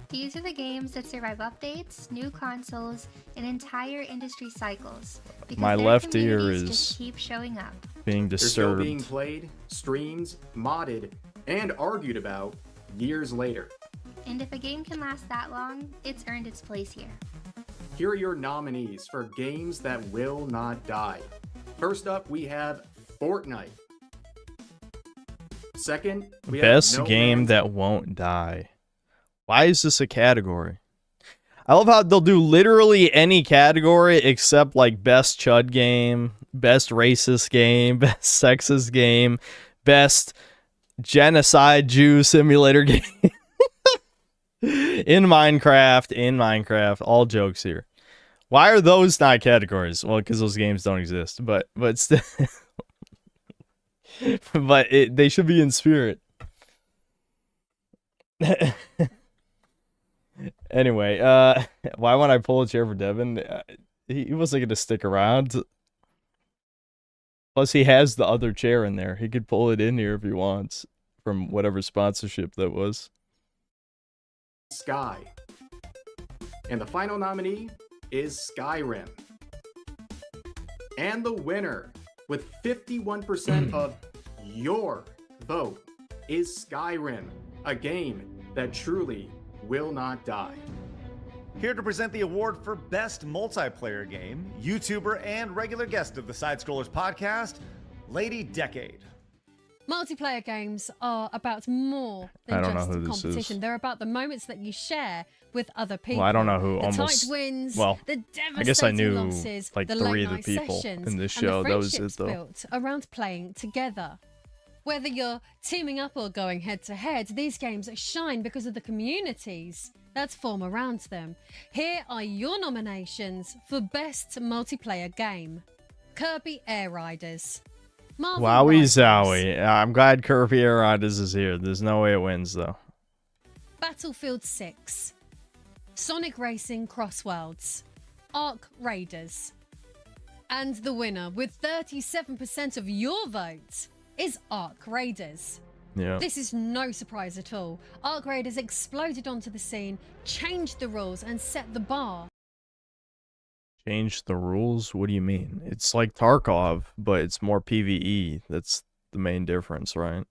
These are the games that survive updates, new consoles, and entire industry cycles. Because My their left ear communities is just keep showing up. being They're still being disturbed. played, streamed, modded, and argued about years later. And if a game can last that long, it's earned its place here. Here are your nominees for games that will not die. First up, we have Fortnite. Second, we Best have No game Man's that won't die. Why is this a category? I love how they'll do literally any category except like best chud game, best racist game, best sexist game, best genocide Jew simulator game. In Minecraft, all jokes here. Why are those not categories? Well, because those games don't exist, but still, but they should be in spirit. Anyway, why won't I pull a chair for Devin? He wasn't going to stick around. Plus, he has the other chair in there. He could pull it in here if he wants from whatever sponsorship that was. Sky. And the final nominee is Skyrim. And the winner, with 51% of your vote, is Skyrim, a game that truly will not die. Here to present the award for Best Multiplayer Game, YouTuber and regular guest of the Side Scrollers podcast, Lady Decade. Multiplayer games are about more I than don't know just who this competition. is. They're about the moments that you share with other people. Well, I don't know who the almost. tight wins, Well, the I guess I devastating knew losses, like the 3 of the late-night people sessions, in this and the show. That was it, friendships though. built around playing together. Whether you're teaming up or going head-to-head, these games shine because of the communities that form around them. Here are your nominations for Best Multiplayer Game. Kirby Air Riders. Marvel Wowie Rivals, zowie. I'm glad Kirby Air Riders is here. There's no way it wins, though. Battlefield 6. Sonic Racing Crossworlds. Ark Raiders. And the winner, with 37% of your vote, is Ark Raiders. Yeah. This is no surprise at all. Ark Raiders exploded onto the scene, changed the rules, and set the bar. Change the rules? What do you mean? It's like Tarkov, but it's more PvE. That's the main difference, right?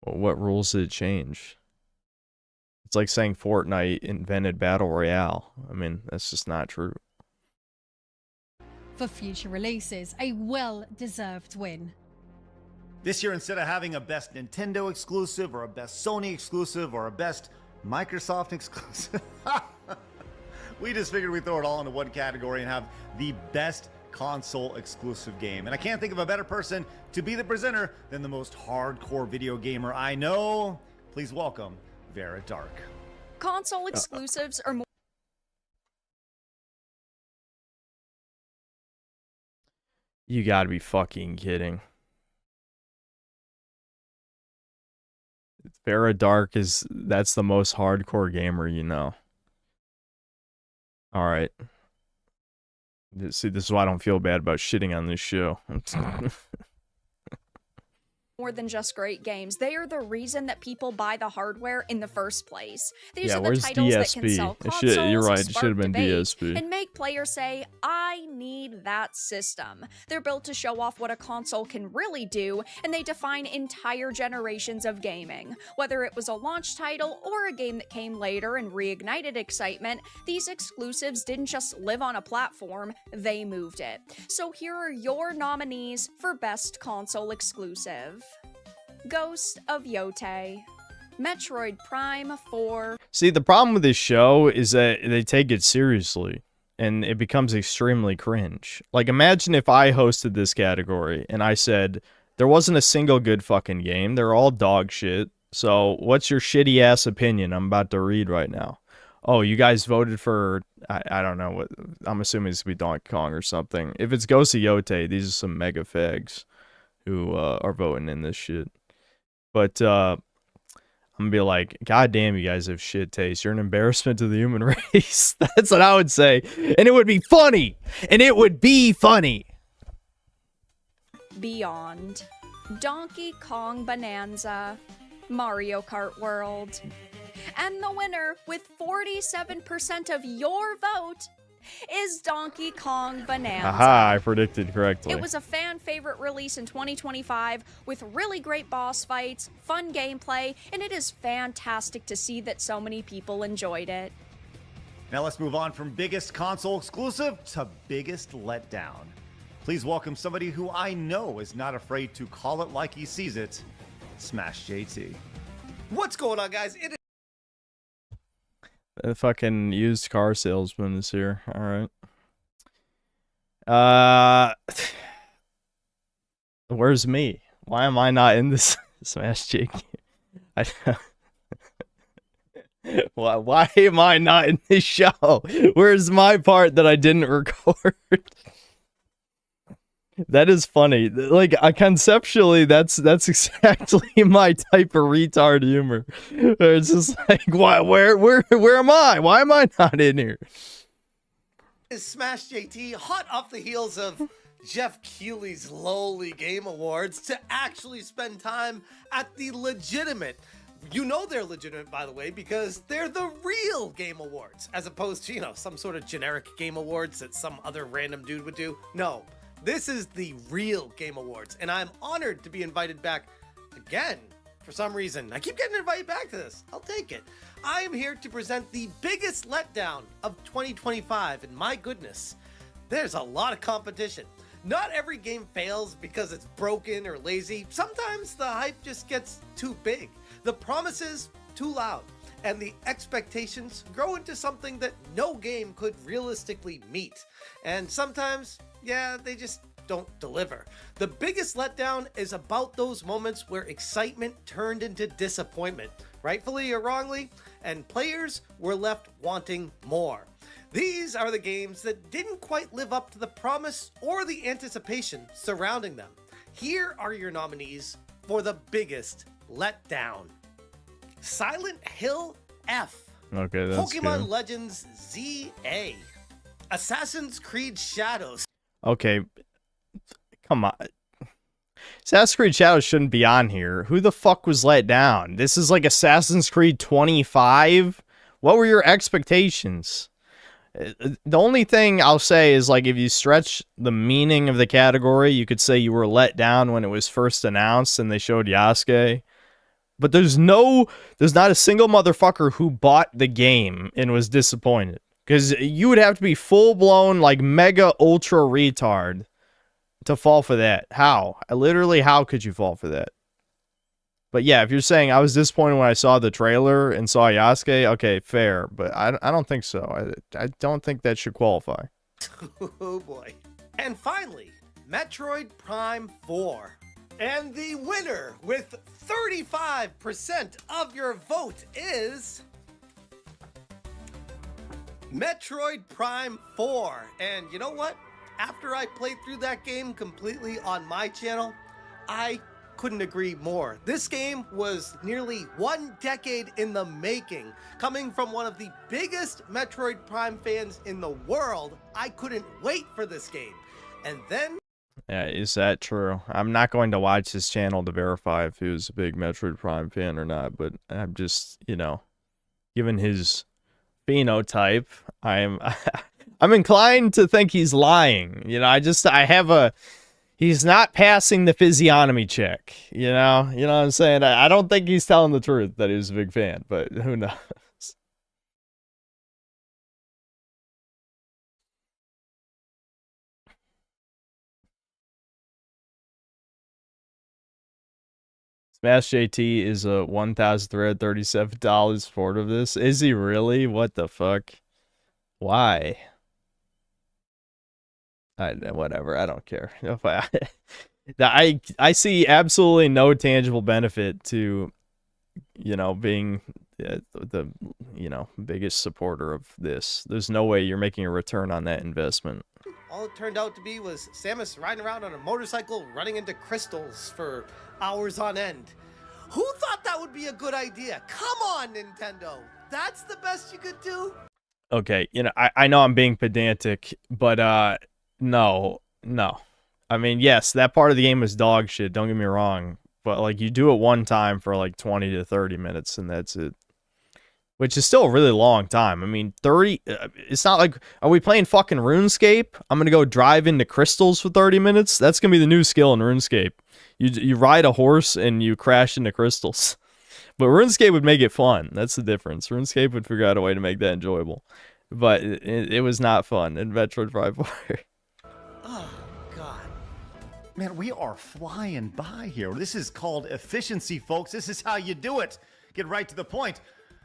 Well, what rules did it change? It's like saying Fortnite invented Battle Royale. I mean, that's just not true. For future releases, a well-deserved win. This year, instead of having a Best Nintendo exclusive or a Best Sony exclusive or a Best Microsoft exclusive, we just figured we'd throw it all into one category and have the best console exclusive game. And I can't think of a better person to be the presenter than the most hardcore video gamer I know. Please welcome Vera Dark. Console exclusives are more. You gotta be fucking kidding. Vera Dark that's the most hardcore gamer you know. Alright. See, this is why I don't feel bad about shitting on this show. more than just great games. They are the reason that people buy the hardware in the first place. These Yeah, are the where's titles that can DSP? sell It consoles, should- you're right, it spark should have been debate, DSP. and make players say, I need that system. They're built to show off what a console can really do, and they define entire generations of gaming. Whether it was a launch title or a game that came later and reignited excitement, these exclusives didn't just live on a platform, they moved it. So here are your nominees for Best Console Exclusive. Ghost of Yotei, Metroid Prime 4. See, the problem with this show is that they take it seriously, and it becomes extremely cringe. Like, imagine if I hosted this category, and I said, there wasn't a single good fucking game, they're all dog shit, so what's your shitty-ass opinion I'm about to read right now? Oh, you guys voted for, I don't know, what. I'm assuming it's going to be Donkey Kong or something. If it's Ghost of Yotei, these are some mega fags who are voting in this shit. But I'm gonna be like, God damn, you guys have shit taste. You're an embarrassment to the human race. That's what I would say. And it would be funny. And it would be funny. Beyond, Donkey Kong Bonanza, Mario Kart World. And the winner, with 47% of your vote, is Donkey Kong Bonanza. Aha, I predicted correctly. It was a fan favorite release in 2025 with really great boss fights, fun gameplay, and it is fantastic to see that so many people enjoyed it. Now let's move on from biggest console exclusive to biggest letdown. Please welcome somebody who I know is not afraid to call it like he sees it, Smash JT. What's going on, guys? The fucking used car salesman is here. All right. Where's me? Why am I not in this Smash Jake? Why am I not in this show? Where's my part that I didn't record? That is funny. Like, conceptually, that's exactly my type of retard humor. It's just like, where am I? Why am I not in here? Is Smash JT hot off the heels of Jeff Keighley's lowly Game Awards to actually spend time at the legitimate. You know they're legitimate, by the way, because they're the real Game Awards, as opposed to, some sort of generic Game Awards that some other random dude would do. No. This is the real Game Awards, and I'm honored to be invited back again for some reason. I keep getting invited back to this. I'll take it. I am here to present the biggest letdown of 2025, and my goodness, there's a lot of competition. Not every game fails because it's broken or lazy. Sometimes the hype just gets too big, the promises too loud, and the expectations grow into something that no game could realistically meet. And sometimes, yeah, they just don't deliver. The biggest letdown is about those moments where excitement turned into disappointment, rightfully or wrongly, and players were left wanting more. These are the games that didn't quite live up to the promise or the anticipation surrounding them. Here are your nominees for the biggest letdown. Silent Hill F. Okay, that's Pokemon good. Legends ZA. Assassin's Creed Shadows. Okay, come on. Assassin's Creed Shadows shouldn't be on here. Who the fuck was let down? This is like Assassin's Creed 25? What were your expectations? The only thing I'll say is, like, if you stretch the meaning of the category, you could say you were let down when it was first announced and they showed Yasuke. But there's not a single motherfucker who bought the game and was disappointed. Because you would have to be full-blown, like, mega ultra retard to fall for that. How? Literally, how could you fall for that? But yeah, if you're saying I was disappointed when I saw the trailer and saw Yasuke, okay, fair. But I don't think so. I don't think that should qualify. Oh boy. And finally, Metroid Prime 4. And the winner with 35% of your vote is Metroid Prime 4. And you know what? After I played through that game completely on my channel, I couldn't agree more. This game was nearly 1 decade in the making. Coming from one of the biggest Metroid Prime fans in the world, I couldn't wait for this game. And then... Yeah, is that true? I'm not going to watch his channel to verify if he was a big Metroid Prime fan or not, but I'm just, you know, given his phenotype, I'm inclined to think he's lying. You know, he's not passing the physiognomy check, you know what I'm saying? I don't think he's telling the truth that he was a big fan, but who knows? Smash JT is a $1,337 support of this. Is he really? What the fuck? Why? Whatever. I don't care. I see absolutely no tangible benefit to, you know, being the you know, biggest supporter of this. There's no way you're making a return on that investment. all it turned out to be was Samus riding around on a motorcycle running into crystals for hours on end. Who thought that would be a good idea? Come on, Nintendo. That's the best you could do? Okay, you know, I know I'm being pedantic, but no. I mean, yes, that part of the game was dog shit, don't get me wrong. But, like, you do it one time for, like, 20 to 30 minutes, and that's it. Which is still a really long time. I mean, 30... it's not like... Are we playing fucking RuneScape? I'm gonna go drive into crystals for 30 minutes? That's gonna be the new skill in RuneScape. You ride a horse, and you crash into crystals. But RuneScape would make it fun. That's the difference. RuneScape would figure out a way to make that enjoyable. But it was not fun in Metroid Prime 4. Oh, God. Man, we are flying by here. This is called efficiency, folks. This is how you do it. Get right to the point.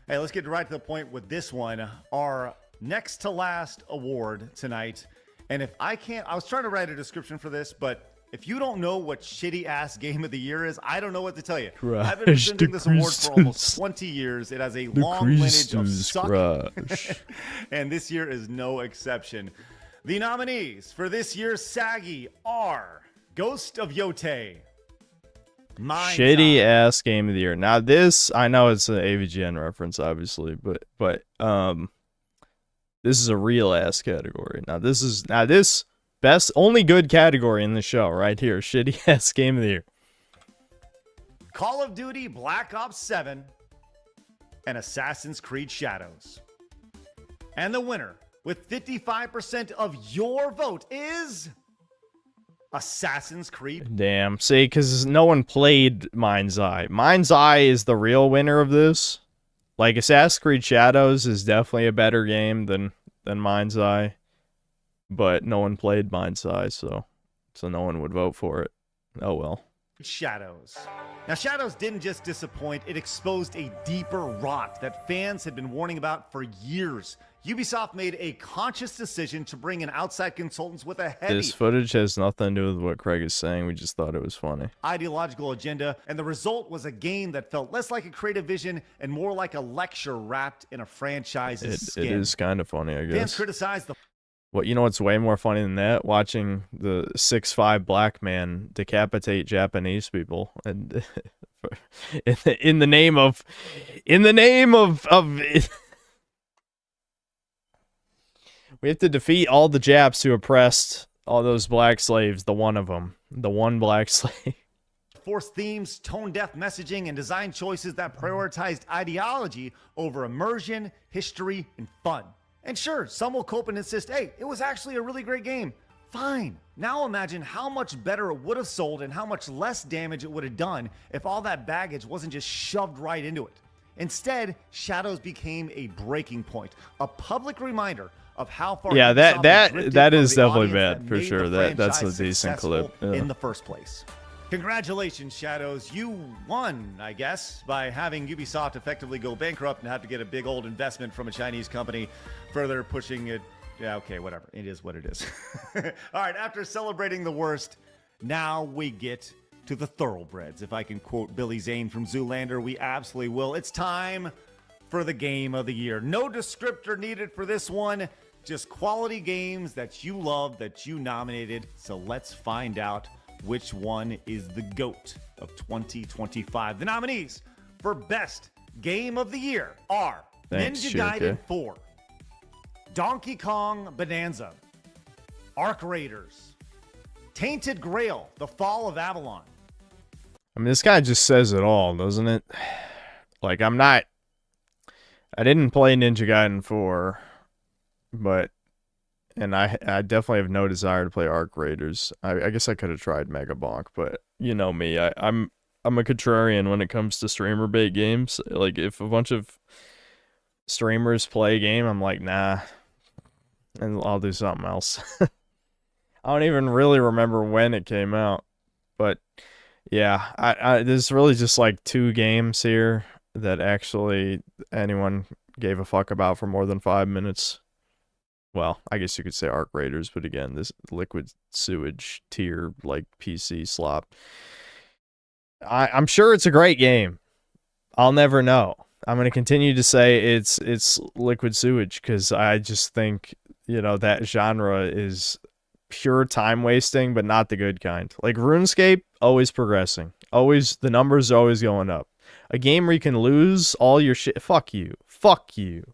Hey, let's get right to the point with this one. Our next to last award tonight. And if I can't... I was trying to write a description for this, but... if you don't know what shitty-ass game of the year is, I don't know what to tell you. Crash I've been presenting this award for almost 20 years. It has a long lineage of suck. And this year is no exception. The nominees for this year's SAGI are Ghost of Yote. Shitty-ass game of the year. Now this, I know it's an AVGN reference, obviously, but this is a real-ass category. Now this... best, only good category in the show right here. Shitty ass game of the year. Call of Duty Black Ops 7 and Assassin's Creed Shadows. And the winner with 55% of your vote is Assassin's Creed. Damn. See, because no one played Mind's Eye. Mind's Eye is the real winner of this. Like, Assassin's Creed Shadows is definitely a better game than Mind's Eye. But no one played Mind's Eye, so no one would vote for it. Oh well. Shadows. Now, Shadows didn't just disappoint, it exposed a deeper rot that fans had been warning about for years. Ubisoft made a conscious decision to bring in outside consultants with a heavy... This footage has nothing to do with what Craig is saying, we just thought it was funny. ...ideological agenda, and the result was a game that felt less like a creative vision and more like a lecture wrapped in a franchise's skin. It is kind of funny, I guess. Fans criticized the... What, you know what's way more funny than that? Watching the 6'5" black man decapitate Japanese people, and in the name of we have to defeat all the Japs who oppressed all those black slaves. The one black slave. Forced themes, tone-deaf messaging, and design choices that prioritized ideology over immersion, history, and fun. And sure, some will cope and insist, hey, it was actually a really great game. Fine. Now imagine how much better it would have sold and how much less damage it would have done if all that baggage wasn't just shoved right into it. Instead, Shadows became a breaking point, a public reminder of how far... Yeah, that is definitely bad, for sure. That's a decent clip. Yeah. In the first place. Congratulations, Shadows. You won, I guess, by having Ubisoft effectively go bankrupt and have to get a big old investment from a Chinese company, further pushing it. Yeah, okay, whatever. It is what it is. All right, after celebrating the worst, now we get to the thoroughbreds. If I can quote Billy Zane from Zoolander, we absolutely will. It's time for the game of the year. No descriptor needed for this one, just quality games that you love, that you nominated. So let's find out which one is the GOAT of 2025. The nominees for Best Game of the Year are Thanks, Ninja Shirka. Gaiden 4, Donkey Kong Bonanza, Arc Raiders, Tainted Grail, The Fall of Avalon. I mean, this guy just says it all, doesn't it? Like, I didn't play Ninja Gaiden 4, and I definitely have no desire to play Arc Raiders. I guess I could have tried Mega Bonk, but you know me, I'm a contrarian when it comes to streamer bait games. Like, if a bunch of streamers play a game, I'm like, nah, and I'll do something else. I don't even really remember when it came out, but yeah, there's really just like 2 games here that actually anyone gave a fuck about for more than 5 minutes. Well, I guess you could say Arc Raiders, but again, this liquid sewage tier like PC slop. I'm sure it's a great game. I'll never know. I'm going to continue to say it's liquid sewage because I just think, you know, that genre is pure time wasting, but not the good kind. Like RuneScape, always progressing. Always, the numbers are always going up. A game where you can lose all your shit. Fuck you. Fuck you.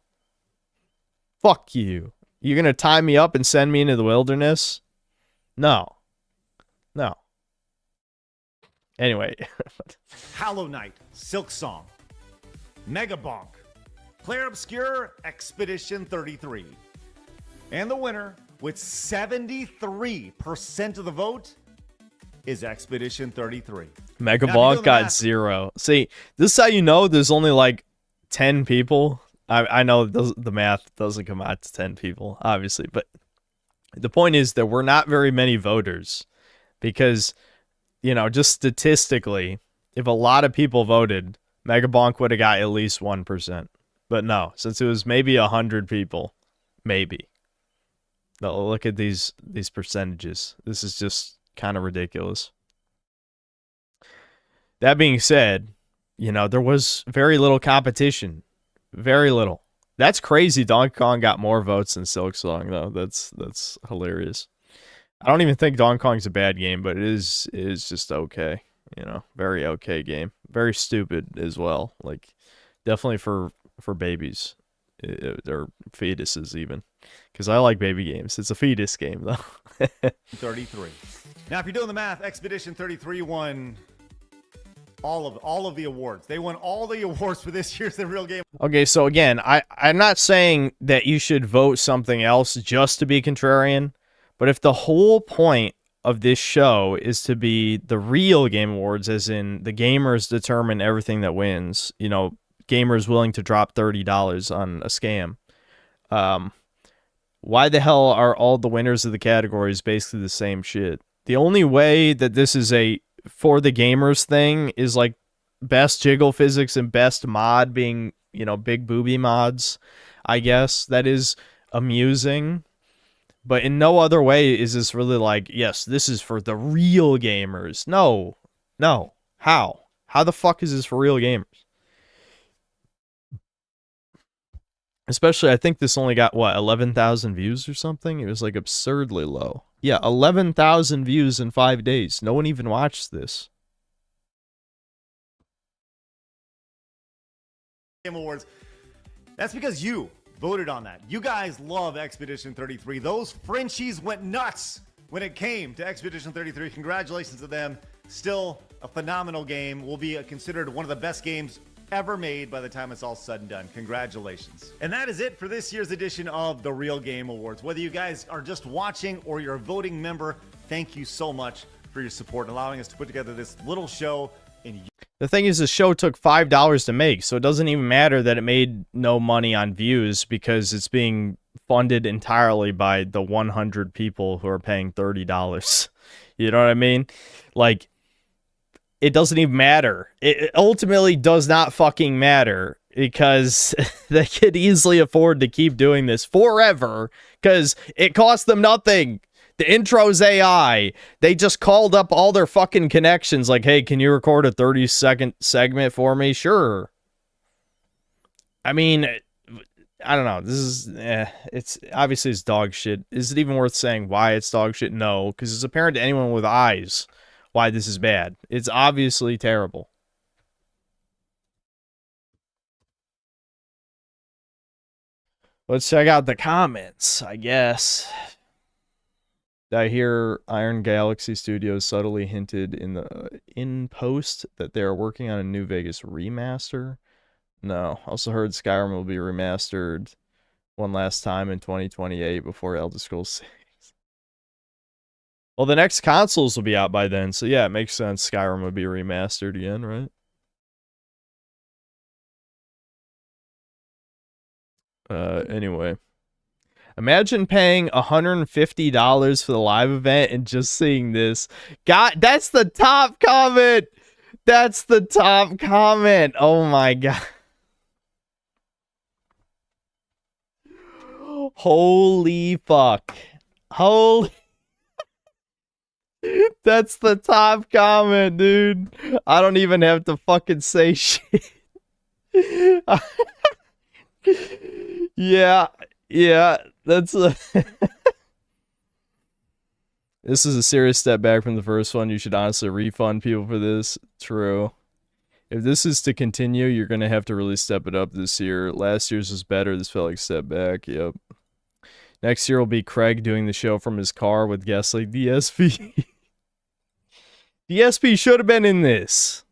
Fuck you. You're going to tie me up and send me into the wilderness? No. No. Anyway. Hollow Knight, Silk Song, Mega Bonk, Claire Obscure, Expedition 33. And the winner, with 73% of the vote, is Expedition 33. Mega Now, if you Bonk do the got math- 0. See, this is how you know there's only like 10 people. I know the math doesn't come out to 10 people, obviously, but the point is there were not very many voters because, you know, just statistically, if a lot of people voted, Mega Bonk would have got at least 1%. But no, since it was maybe 100 people, maybe. No, look at these percentages. This is just kind of ridiculous. That being said, you know, there was very little competition. Very little. That's crazy. Donkey Kong got more votes than Silk Song, though. That's hilarious. I don't even think Donkey Kong's a bad game, but it is just okay. You know, very okay game. Very stupid as well. Like, definitely for babies. Or fetuses, even. Because I like baby games. It's a fetus game, though. 33. Now, if you're doing the math, Expedition 33 won all of the awards. They won all the awards for this year's The Real Game. Okay, so again, I'm not saying that you should vote something else just to be contrarian, but if the whole point of this show is to be the real Game Awards, as in the gamers determine everything that wins, you know, gamers willing to drop $30 on a scam, why the hell are all the winners of the categories basically the same shit? The only way that this is a for the gamers thing is like best jiggle physics and best mod being, you know, big booby mods, I guess. That is amusing. But in no other way is this really like, yes, this is for the real gamers. No. No. How? How the fuck is this for real gamers? Especially, I think this only got, what, 11,000 views or something? It was like absurdly low. Yeah, 11,000 views in 5 days. No one even watched this. Game Awards. That's because you voted on that. You guys love Expedition 33. Those Frenchies went nuts when it came to Expedition 33. Congratulations to them. Still a phenomenal game. Will be considered one of the best games ever made by the time it's all said and done. Congratulations. And that is it for this year's edition of the Real Game Awards. Whether you guys are just watching or you're a voting member, thank you so much for your support and allowing us to put together this little show. The thing is, the show took $5 to make, so it doesn't even matter that it made no money on views because it's being funded entirely by the 100 people who are paying $30. You know what I mean? Like, it doesn't even matter. It ultimately does not fucking matter because they could easily afford to keep doing this forever because it costs them nothing. The intro's AI. They just called up all their fucking connections like, hey, can you record a 30-second segment for me? Sure. I mean, I don't know. This is, it's dog shit. Is it even worth saying why it's dog shit? No, because it's apparent to anyone with eyes why this is bad. It's obviously terrible. Let's check out the comments, I guess. I hear Iron Galaxy Studios subtly hinted in post that they are working on a New Vegas remaster. No. Also heard Skyrim will be remastered one last time in 2028 before Elder Scrolls 6. Well, the next consoles will be out by then, so yeah, it makes sense Skyrim would be remastered again, right? Anyway. Imagine paying $150 for the live event and just seeing this. God, that's the top comment! That's the top comment! Oh my god. Holy fuck. Holy... That's the top comment, dude. I don't even have to fucking say shit. Yeah, that's a... This is a serious step back from the first one. You should honestly refund people for this. True. If this is to continue, you're going to have to really step it up this year. Last year's was better. This felt like a step back. Yep. Next year will be Craig doing the show from his car with guests like DSP. DSP should have been in this.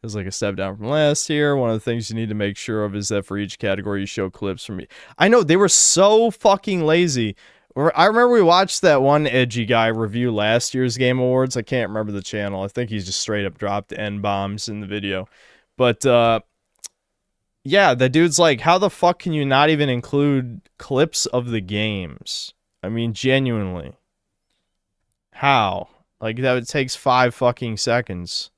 It was like a step down from last year. One of the things you need to make sure of is that for each category you show clips from me. I know, they were so fucking lazy. I remember we watched that one edgy guy review last year's Game Awards. I can't remember the channel. I think he's just straight up dropped N-bombs in the video. But, yeah, the dude's like, how the fuck can you not even include clips of the games? I mean, genuinely. How? Like, that it takes 5 fucking seconds.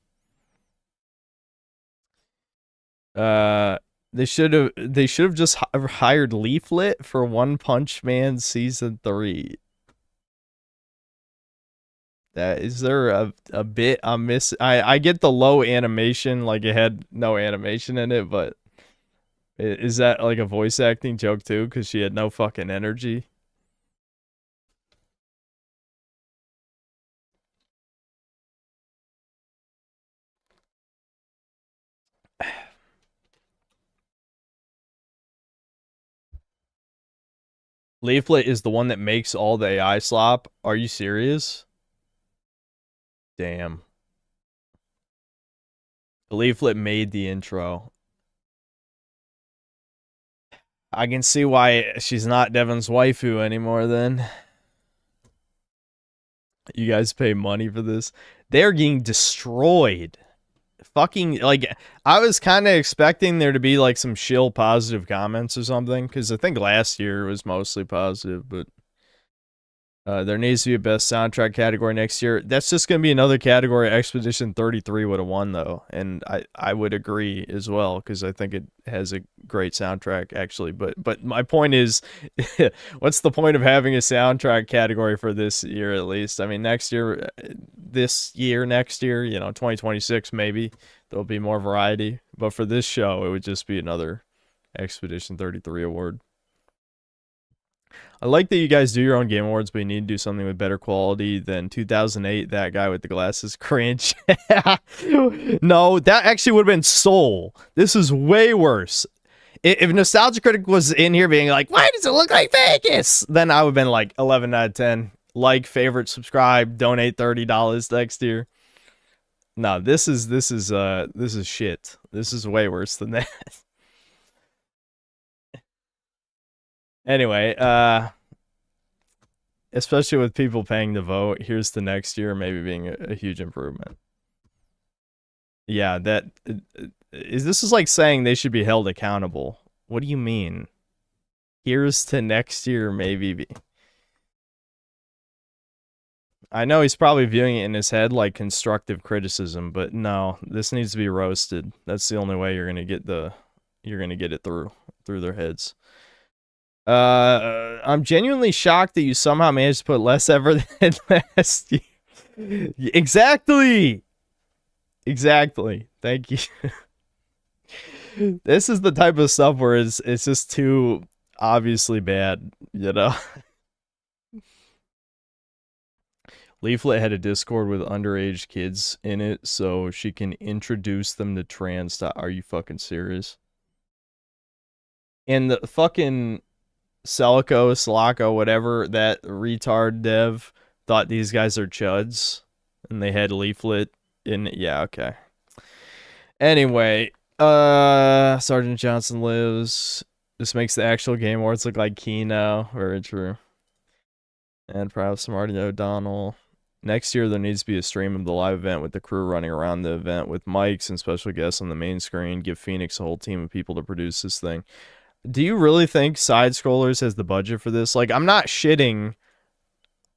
They should have just hired Leaflet for One Punch Man Season 3. Is there a bit I'm missing? I get the low animation, like it had no animation in it, but is that like a voice acting joke too? Because she had no fucking energy. Leaflet is the one that makes all the AI slop. Are you serious? Damn. Leaflet made the intro. I can see why she's not Devin's waifu anymore then. You guys pay money for this. They're getting destroyed. Fucking, like, I was kind of expecting there to be, like, some shill positive comments or something, because I think last year was mostly positive, but there needs to be a best soundtrack category next year. That's just going to be another category Expedition 33 would have won, though, and I would agree as well, because I think it has a great soundtrack, actually, but my point is, what's the point of having a soundtrack category for this year, at least? I mean, next year, next year, you know, 2026, maybe, there'll be more variety, but for this show, it would just be another Expedition 33 award. I like that you guys do your own Game Awards, but you need to do something with better quality than 2008, that guy with the glasses cringe. No, that actually would have been Soul. This is way worse. If Nostalgia Critic was in here being like, why does it look like Vegas? Then I would have been like 11 out of 10. Like, favorite, subscribe, donate $30 next year. No, this is shit. This is way worse than that. Anyway, especially with people paying to vote, here's the next year maybe being a huge improvement. Yeah, this is like saying they should be held accountable. What do you mean? Here's to next year maybe. I know he's probably viewing it in his head like constructive criticism, but no, this needs to be roasted. That's the only way you're gonna get it through their heads. I'm genuinely shocked that you somehow managed to put less effort than last year. Exactly. Thank you. This is the type of stuff where it's just too obviously bad, you know? Leaflet had a Discord with underage kids in it, so she can introduce them to trans stuff. Are you fucking serious? And the fucking Selaco, whatever, that retard dev thought these guys are chuds, and they had Leaflet in it. Yeah, okay. Anyway, Sergeant Johnson lives. This makes the actual Game Awards look like Kino. Very true. And perhaps Marty O'Donnell. Next year, there needs to be a stream of the live event with the crew running around the event with mics and special guests on the main screen. Give Phoenix a whole team of people to produce this thing. Do you really think Side Scrollers has the budget for this? Like, I'm not shitting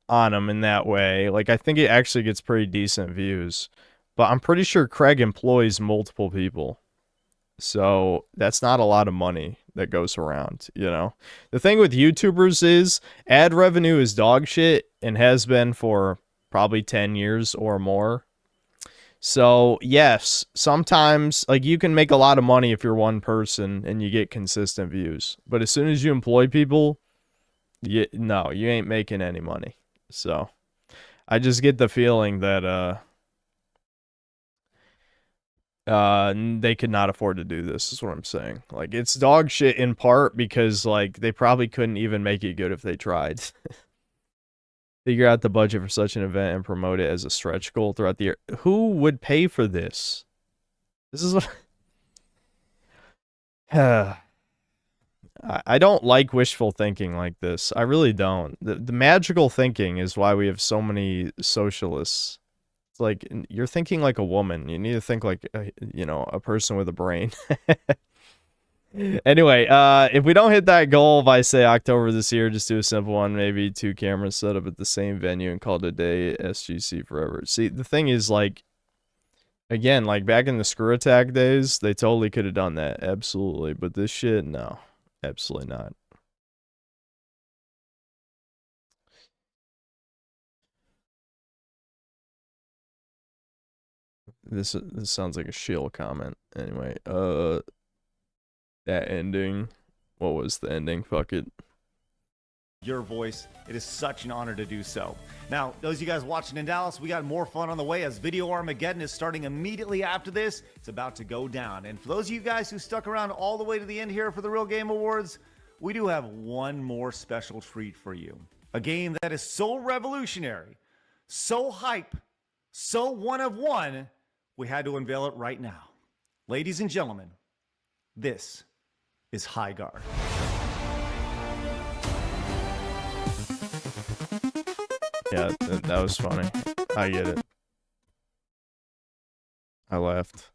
on them in that way. Like, I think it actually gets pretty decent views. But I'm pretty sure Craig employs multiple people. So that's not a lot of money that goes around, you know? The thing with YouTubers is ad revenue is dog shit and has been for probably 10 years or more. So, yes, sometimes, like, you can make a lot of money if you're one person and you get consistent views. But as soon as you employ people, no, you ain't making any money. So, I just get the feeling that, they could not afford to do this, is what I'm saying. Like, it's dog shit in part because, like, they probably couldn't even make it good if they tried. Figure out the budget for such an event and promote it as a stretch goal throughout the year. Who would pay for this? This is what... I don't like wishful thinking like this. I really don't. The magical thinking is why we have so many socialists. It's like, you're thinking like a woman. You need to think like, you know, a person with a brain. Anyway, if we don't hit that goal by, say, October this year, just do a simple one. Maybe 2 cameras set up at the same venue and call it a day. SGC forever. See, the thing is, like, again, like back in the Screw Attack days, they totally could have done that. Absolutely. But this shit, no. Absolutely not. This sounds like a shill comment. Anyway, that ending. What was the ending? Fuck it. Your voice. It is such an honor to do so. Now, those of you guys watching in Dallas, we got more fun on the way as Video Armageddon is starting immediately after this. It's about to go down. And for those of you guys who stuck around all the way to the end here for the Real Game Awards, we do have one more special treat for you. A game that is so revolutionary, so hype, so one of one, we had to unveil it right now. Ladies and gentlemen, this is High Guard. Yeah, that was funny. I get it. I laughed.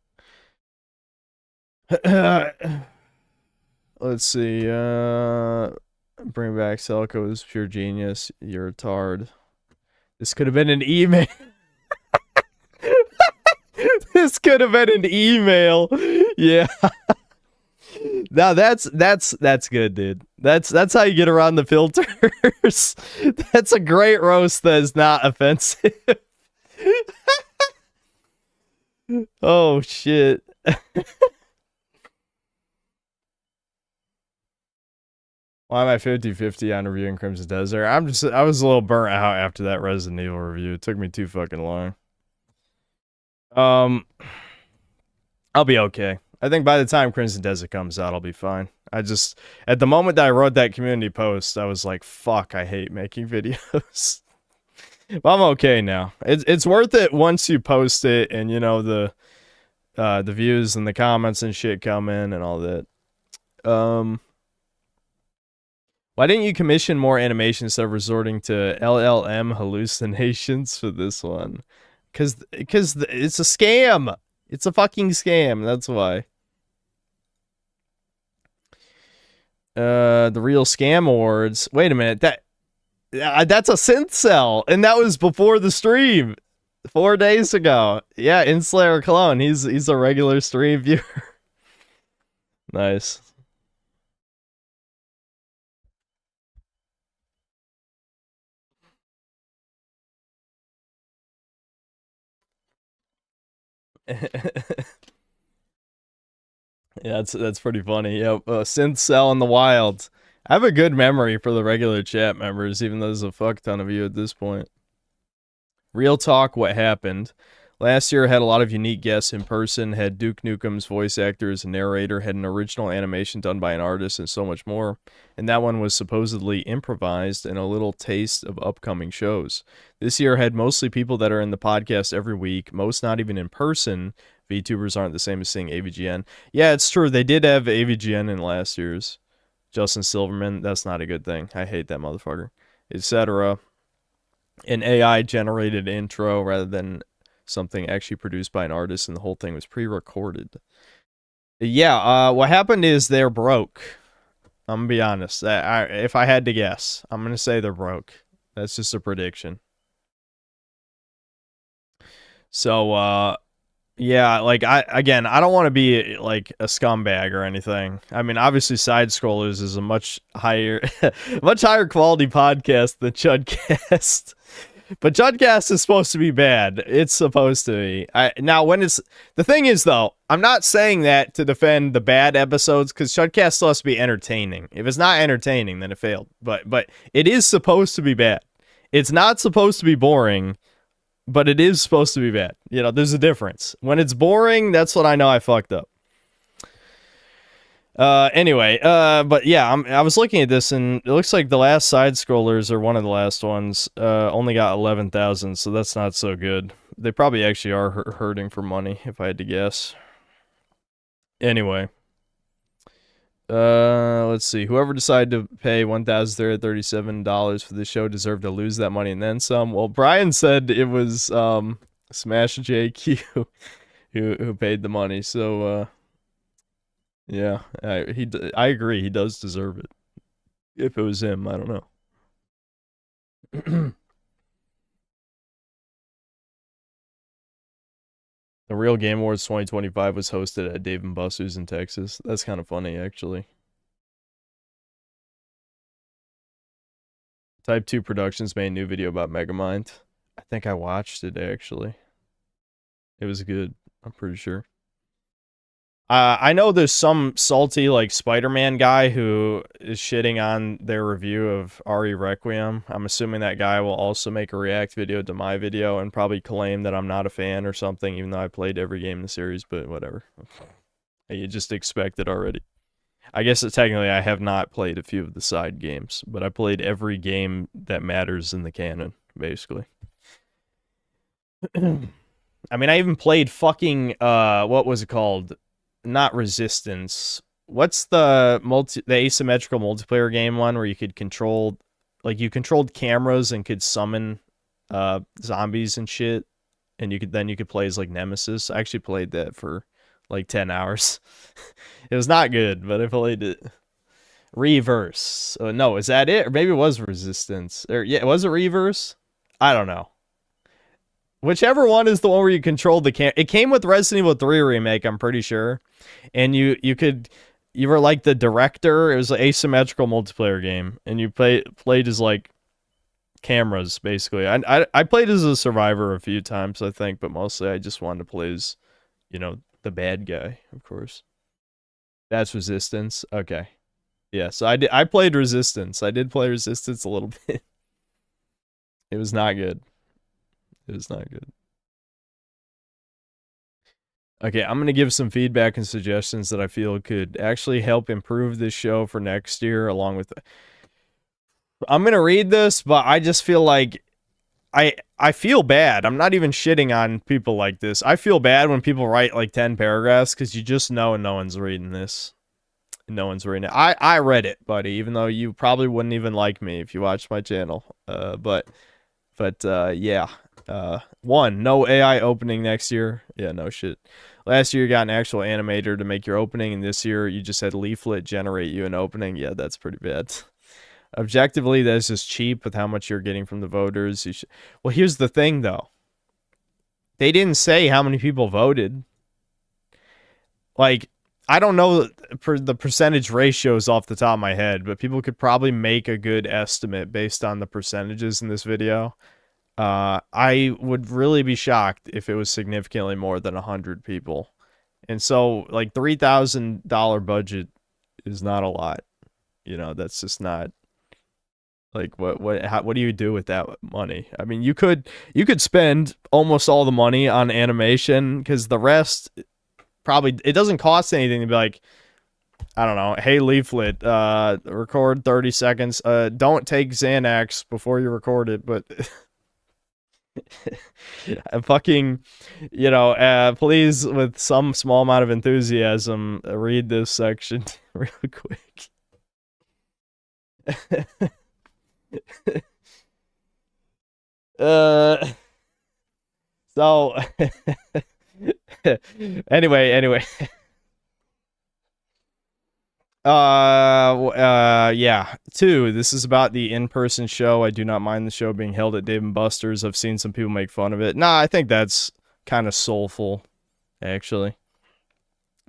Let's see. Bring back Celico is pure genius. You're a tard. This could have been an email. This could have been an email. Yeah. Now that's good, dude. That's how you get around the filters. That's a great roast that is not offensive. Oh shit. Why am I 50-50 on reviewing Crimson Desert? I was a little burnt out after that Resident Evil review. It took me too fucking long. I'll be okay. I think by the time Crimson Desert comes out, I'll be fine. At the moment that I wrote that community post, I was like, fuck, I hate making videos. But I'm okay now. It's worth it once you post it and, you know, the views and the comments and shit come in and all that. Why didn't you commission more animation instead of resorting to LLM hallucinations for this one? Because it's a scam. It's a fucking scam. That's why. The Real Scam Awards. Wait a minute. That's a synth cell, and that was before the stream 4 days ago. Yeah, Inslayer Clone. He's a regular stream viewer. Nice. Yeah, that's pretty funny. Yep, Synth Cell in the wild. I have a good memory for the regular chat members, even though there's a fuck ton of you at this point. Real talk, what happened? Last year had a lot of unique guests in person, had Duke Nukem's voice actor as a narrator, had an original animation done by an artist, and so much more. And that one was supposedly improvised and a little taste of upcoming shows. This year had mostly people that are in the podcast every week, most not even in person. VTubers aren't the same as seeing AVGN. Yeah, it's true. They did have AVGN in last year's. Justin Silverman, that's not a good thing. I hate that motherfucker. Etc. An AI-generated intro rather than something actually produced by an artist, and the whole thing was pre-recorded. Yeah, what happened is they're broke. I'm gonna be honest. If I had to guess, I'm gonna say they're broke. That's just a prediction. So, yeah, like, I don't want to be, like, a scumbag or anything. I mean, obviously, Side Scrollers is a much higher quality podcast than Chudcast. But Chudcast is supposed to be bad. It's supposed to be. The thing is, though, I'm not saying that to defend the bad episodes, because Chudcast still has to be entertaining. If it's not entertaining, then it failed. But it is supposed to be bad. It's not supposed to be boring, but it is supposed to be bad. You know, there's a difference. When it's boring, that's when I know I fucked up. Anyway, but yeah, I was looking at this, and it looks like the last Side Scrollers, or one of the last ones, only got 11,000, so that's not so good. They probably actually are hurting for money, if I had to guess. Anyway. Let's see. Whoever decided to pay $1,337 for the show deserved to lose that money and then some. Well, Brian said it was, Smash JQ who paid the money, so, yeah, I agree. He does deserve it. If it was him, I don't know. The Real Game Awards 2025 was hosted at Dave & Buster's in Texas. That's kind of funny, actually. Type 2 Productions made a new video about Megamind. I think I watched it, actually. It was good. I'm pretty sure. I know there's some salty, like, Spider-Man guy who is shitting on their review of RE Requiem. I'm assuming that guy will also make a react video to my video and probably claim that I'm not a fan or something, even though I played every game in the series, but whatever. You just expect it already. I guess that technically I have not played a few of the side games, but I played every game that matters in the canon, basically. I mean, I even played fucking, what was it called? Not Resistance. What's the asymmetrical multiplayer game one where you could control, like, you controlled cameras and could summon zombies and shit, and you could play as, like, Nemesis. I actually played that for like 10 hours. It was not good, but I played it. Reverse. No, is that it? Or maybe it was Resistance. Or yeah, was it Reverse? I don't know. Whichever one is the one where you controlled the cam. It came with Resident Evil 3 Remake, I'm pretty sure. And you were like the director. It was an asymmetrical multiplayer game. And you played as like cameras, basically. I played as a survivor a few times, I think, but mostly I just wanted to play as, you know, the bad guy, of course. That's Resistance. Okay. Yeah, so I played Resistance. I did play Resistance a little bit. It was not good. It was not good. Okay, I'm going to give some feedback and suggestions that I feel could actually help improve this show for next year, along with... I'm going to read this, but I just feel like... I feel bad. I'm not even shitting on people like this. I feel bad when people write like 10 paragraphs, because you just know no one's reading this. No one's reading it. I read it, buddy, even though you probably wouldn't even like me if you watched my channel. But yeah. One, no AI opening next year. Yeah, no shit. Last year you got an actual animator to make your opening, and this year you just had Leaflet generate you an opening. Yeah, that's pretty bad. Objectively, that's just cheap with how much you're getting from the voters. Well, here's the thing, though. They didn't say how many people voted. Like, I don't know the percentage ratios off the top of my head, but people could probably make a good estimate based on the percentages in this video. I would really be shocked if it was significantly more than 100 people. And so, like, $3,000 budget is not a lot. You know, that's just not... Like what do you do with that money? I mean, you could spend almost all the money on animation, because the rest probably, it doesn't cost anything to be like, I don't know, hey Leaflet, record 30 seconds. Don't take Xanax before you record it, but fucking, please, with some small amount of enthusiasm, read this section real quick. So anyway. Yeah. 2, this is about the in-person show. I do not mind the show being held at Dave & Buster's. I've seen some people make fun of it. Nah, I think that's kind of soulful, actually.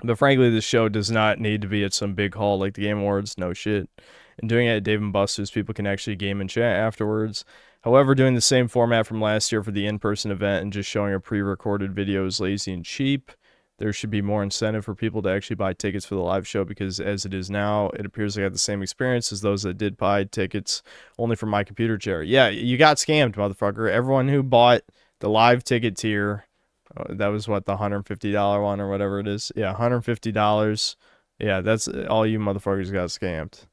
But frankly, this show does not need to be at some big hall like the Game Awards. No shit. And doing it at Dave & Buster's, people can actually game and chat afterwards. However, doing the same format from last year for the in-person event and just showing a pre-recorded video is lazy and cheap. There should be more incentive for people to actually buy tickets for the live show, because as it is now, it appears they had the same experience as those that did buy tickets only for My Computer Chair. Yeah, you got scammed, motherfucker. Everyone who bought the live ticket tier, that was what, the $150 one or whatever it is? Yeah, $150. Yeah, that's all you motherfuckers got scammed.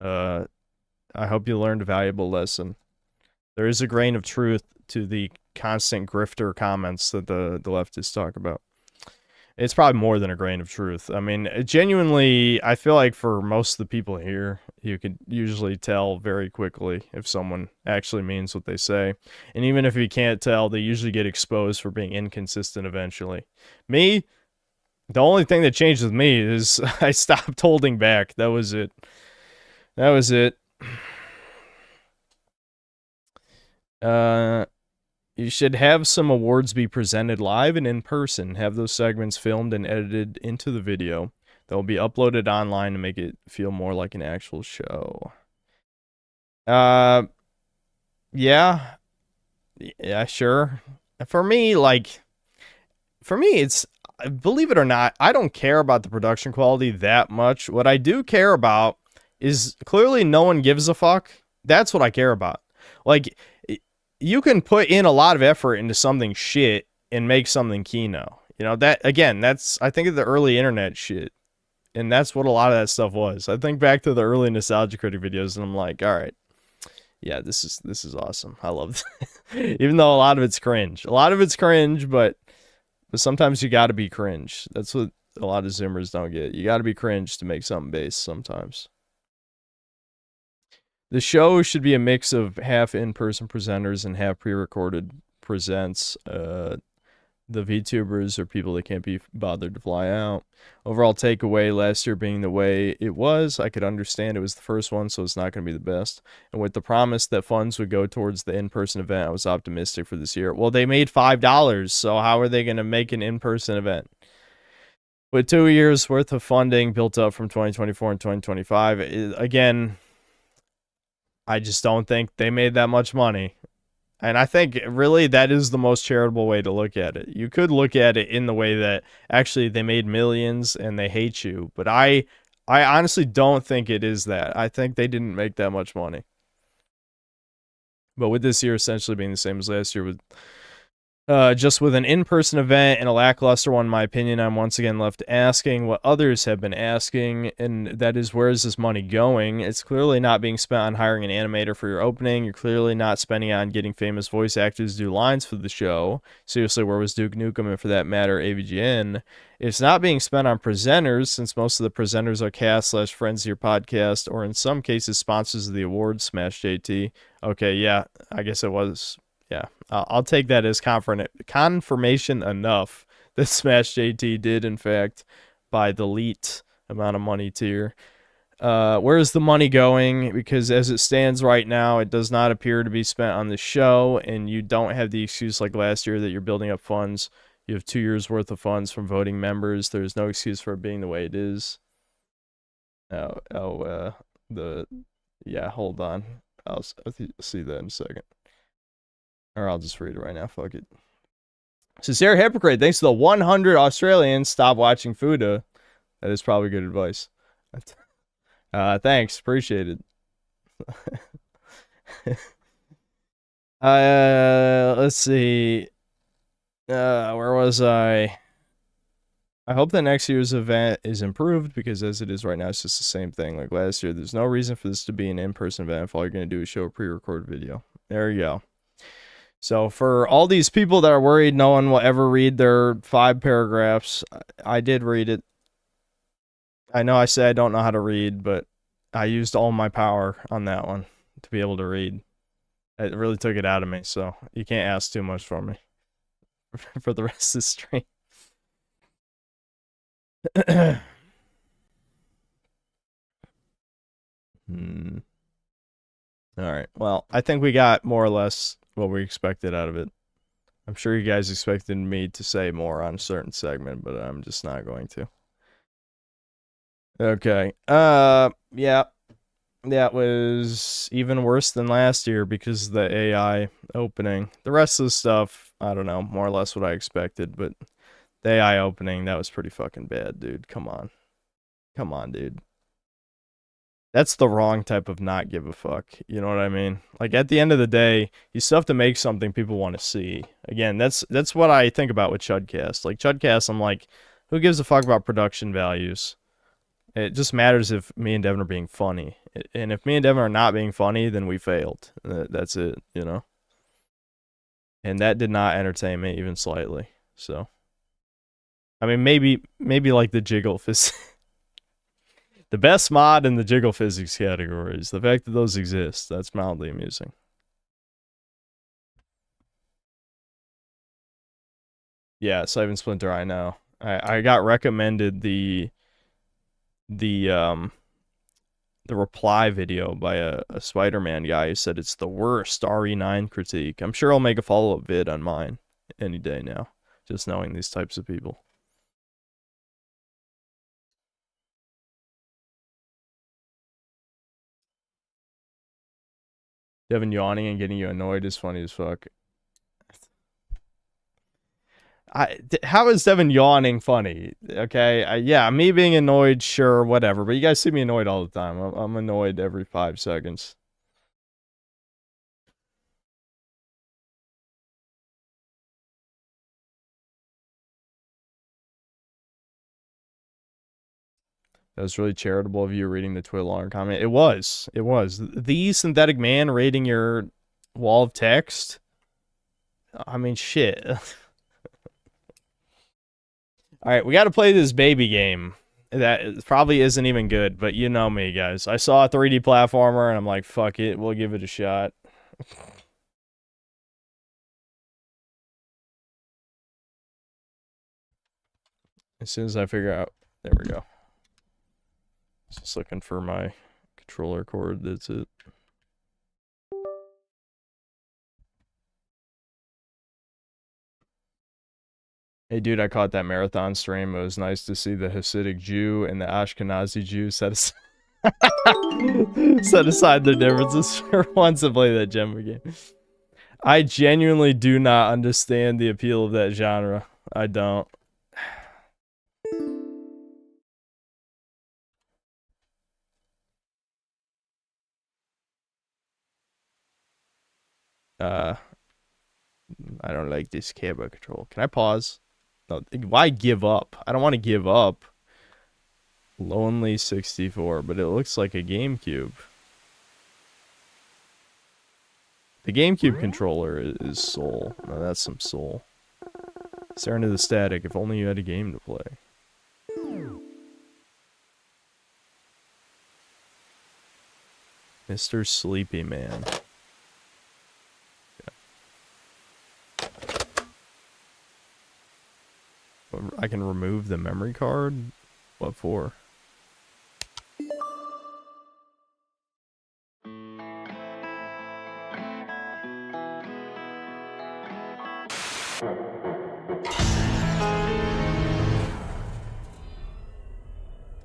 I hope you learned a valuable lesson. There is a grain of truth to the constant grifter comments that the leftists talk about. It's probably more than a grain of truth. I mean, genuinely, I feel like for most of the people here, you could usually tell very quickly if someone actually means what they say. And even if you can't tell, they usually get exposed for being inconsistent eventually. Me, the only thing that changed with me is I stopped holding back. That was it. That was it. You should have some awards be presented live and in person. Have those segments filmed and edited into the video. They'll be uploaded online to make it feel more like an actual show. Yeah, sure. For me, it's, believe it or not, I don't care about the production quality that much. What I do care about is clearly no one gives a fuck. That's what I care about. Like, you can put in a lot of effort into something shit and make something kino. You know, that, again, that's, I think of the early internet shit. And that's what a lot of that stuff was. I think back to the early Nostalgia Critic videos and I'm like, all right, yeah, this is awesome. I love it. Even though a lot of it's cringe. A lot of it's cringe, but sometimes you gotta be cringe. That's what a lot of Zoomers don't get. You gotta be cringe to make something base sometimes. The show should be a mix of half in-person presenters and half pre-recorded presents. The VTubers are people that can't be bothered to fly out. Overall takeaway, last year being the way it was, I could understand it was the first one, so it's not going to be the best. And with the promise that funds would go towards the in-person event, I was optimistic for this year. Well, they made $5, so how are they going to make an in-person event? With 2 years worth of funding built up from 2024 and 2025, again, I just don't think they made that much money. And I think really that is the most charitable way to look at it. You could look at it in the way that actually they made millions and they hate you. But I honestly don't think it is that. I think they didn't make that much money. But with this year essentially being the same as last year, with just with an in-person event and a lackluster one, in my opinion, I'm once again left asking what others have been asking, and that is, where is this money going? It's clearly not being spent on hiring an animator for your opening. You're clearly not spending on getting famous voice actors to do lines for the show. Seriously, where was Duke Nukem, and for that matter, AVGN? It's not being spent on presenters, since most of the presenters are cast/friends of your podcast, or in some cases, sponsors of the awards, Smash JT. Okay, yeah, I guess it was... Yeah, I'll take that as confirmation enough that Smash JT did, in fact, buy the elite amount of money tier. Where is the money going? Because as it stands right now, it does not appear to be spent on the show, and you don't have the excuse like last year that you're building up funds. You have 2 years worth of funds from voting members. There's no excuse for it being the way it is. Yeah, hold on. I'll see that in a second. Or I'll just read it right now. Fuck it. Sincere Hypocrite, thanks to the 100 Australians, stop watching Fuda. That is probably good advice. Thanks. Appreciate it. Let's see. Where was I? I hope that next year's event is improved, because as it is right now, it's just the same thing like last year. There's no reason for this to be an in-person event if all you're going to do is show a pre-recorded video. There you go. So for all these people that are worried no one will ever read their 5 paragraphs, I did read it. I know I say I don't know how to read, but I used all my power on that one to be able to read. It really took it out of me, so you can't ask too much from me for the rest of the stream. Alright, well, I think we got more or less what we expected out of it. I'm sure you guys expected me to say more on a certain segment, but I'm just not going to. Okay, yeah. That was even worse than last year because of the AI opening. The rest of the stuff, I don't know, more or less what I expected, but the AI opening, that was pretty fucking bad, dude. Come on. Come on, dude. That's the wrong type of not give a fuck. You know what I mean? Like, at the end of the day, you still have to make something people want to see. Again, that's what I think about with Chudcast. Like, Chudcast, I'm like, who gives a fuck about production values? It just matters if me and Devin are being funny. And if me and Devin are not being funny, then we failed. That's it, you know? And that did not entertain me even slightly. So, I mean, maybe like the jiggle physics. The best mod in the jiggle physics categories. The fact that those exist, that's mildly amusing. Yeah, Siphon Splinter, I know. I got recommended the reply video by a Spider-Man guy who said it's the worst RE9 critique. I'm sure I'll make a follow-up vid on mine any day now, just knowing these types of people. Devin yawning and getting you annoyed is funny as fuck. How is Devin yawning funny? Okay, yeah, me being annoyed, sure, whatever. But you guys see me annoyed all the time. I'm annoyed every 5 seconds. That was really charitable of you reading the Twitter comment. It was. It was. The Synthetic Man rating your wall of text? I mean, shit. Alright, we gotta play this baby game. That probably isn't even good, but you know me, guys. I saw a 3D platformer, and I'm like, fuck it, we'll give it a shot. As soon as I figure out... There we go. Just looking for my controller cord, that's it. Hey dude, I caught that marathon stream. It was nice to see the Hasidic Jew and the Ashkenazi Jew set aside their differences for once and play that Gemma game. I genuinely do not understand the appeal of that genre. I don't. I don't like this camera control. Can I pause? No, why give up? I don't want to give up. Lonely 64, but it looks like a GameCube. The GameCube controller is soul. No, that's some soul. Staring to the static, if only you had a game to play. Mr. Sleepy Man. I can remove the memory card? What for?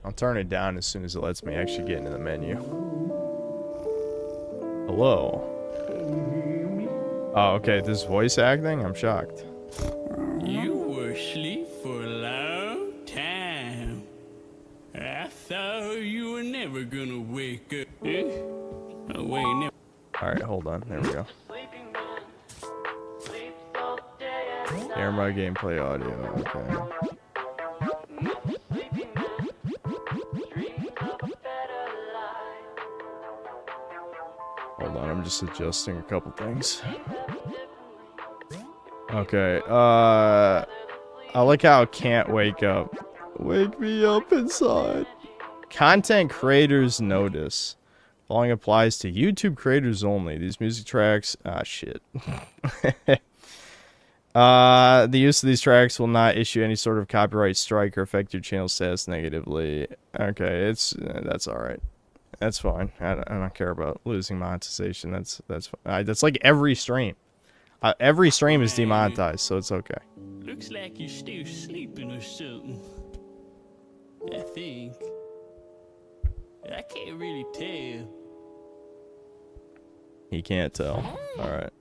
I'll turn it down as soon as it lets me actually get into the menu. Hello? Oh, okay, this is voice acting? I'm shocked. You were asleep for a long time. I thought you were never gonna wake up. Oh, wait, never. Alright, hold on. There we go. Hear my gameplay audio. Okay. Hold on, I'm just adjusting a couple things. Okay, I like how can't wake up. Wake me up inside. Content creators notice. Following applies to YouTube creators only. These music tracks... Ah, shit. The use of these tracks will not issue any sort of copyright strike or affect your channel status negatively. Okay, that's alright. That's fine. I don't care about losing monetization. That's like every stream. Every stream is demonetized, so it's okay. Looks like you're still sleeping or something. I think. I can't really tell. He can't tell. Alright.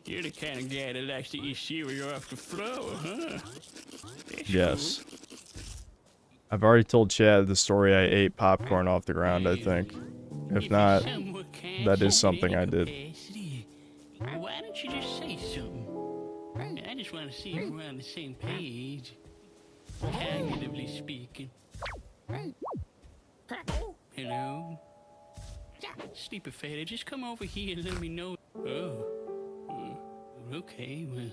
You're the kind of guy that likes to eat cereal off the floor, huh? That's Yes. I've already told Chad the story I ate popcorn off the ground, I think. If not, that is something I did. Why don't you just say something? I just want to see if we're on the same page. Cognitively speaking. Hello? Sleepy fella, just come over here and let me know. Oh. Okay, well.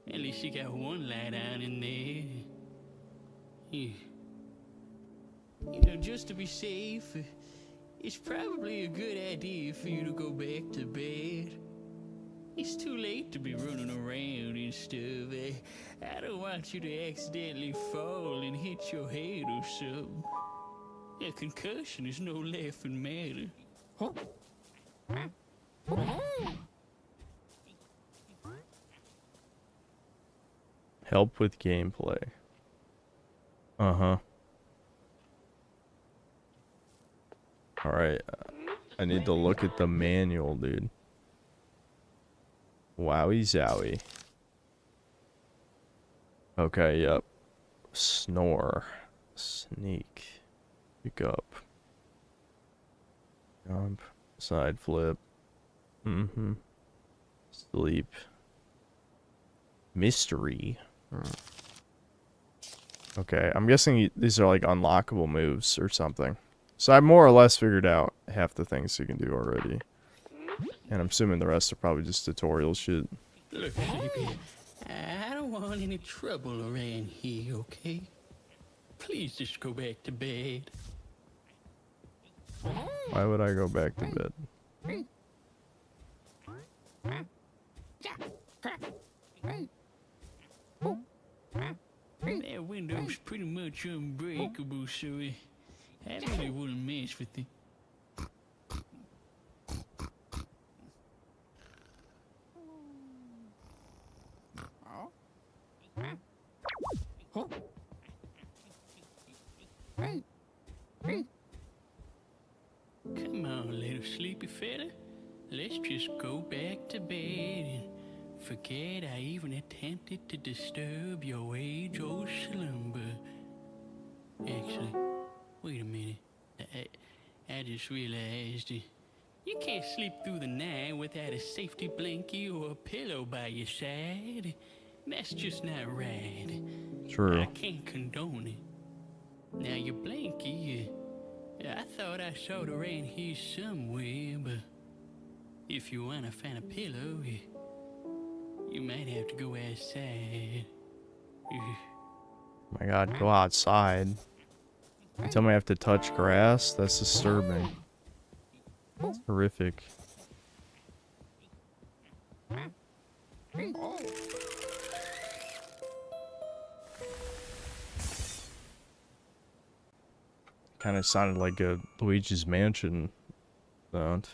At least you got one light on in there. Yeah. You know, just to be safe, it's probably a good idea for you to go back to bed. It's too late to be running around and stuff. I don't want you to accidentally fall and hit your head or something. A concussion is no laughing matter. Help with gameplay. Uh-huh. Alright. I need to look at the manual, dude. Wowie zowie. Okay, yep. Snore. Sneak. Pick up. Jump. Side flip. Mm-hmm. Sleep. Mystery. Okay, I'm guessing these are like unlockable moves or something. So I've more or less figured out half the things you can do already. And I'm assuming the rest are probably just tutorial shit. Look, baby, I don't want any trouble around here, okay? Please just go back to bed. Why would I go back to bed? That window's pretty much unbreakable, so I really wouldn't mess with it. Come on, little sleepy fella. Let's just go back to bed and forget I even attempted to disturb your age-old slumber. Actually, wait a minute. I just realized you can't sleep through the night without a safety blanket or a pillow by your side. That's just not right. True. I can't condone it. Now your blankie, I thought I saw it around here somewhere, but if you wanna find a pillow, you might have to go outside. My god, go outside. You tell me I have to touch grass? That's disturbing. It's horrific. Kind of sounded like a Luigi's Mansion sound.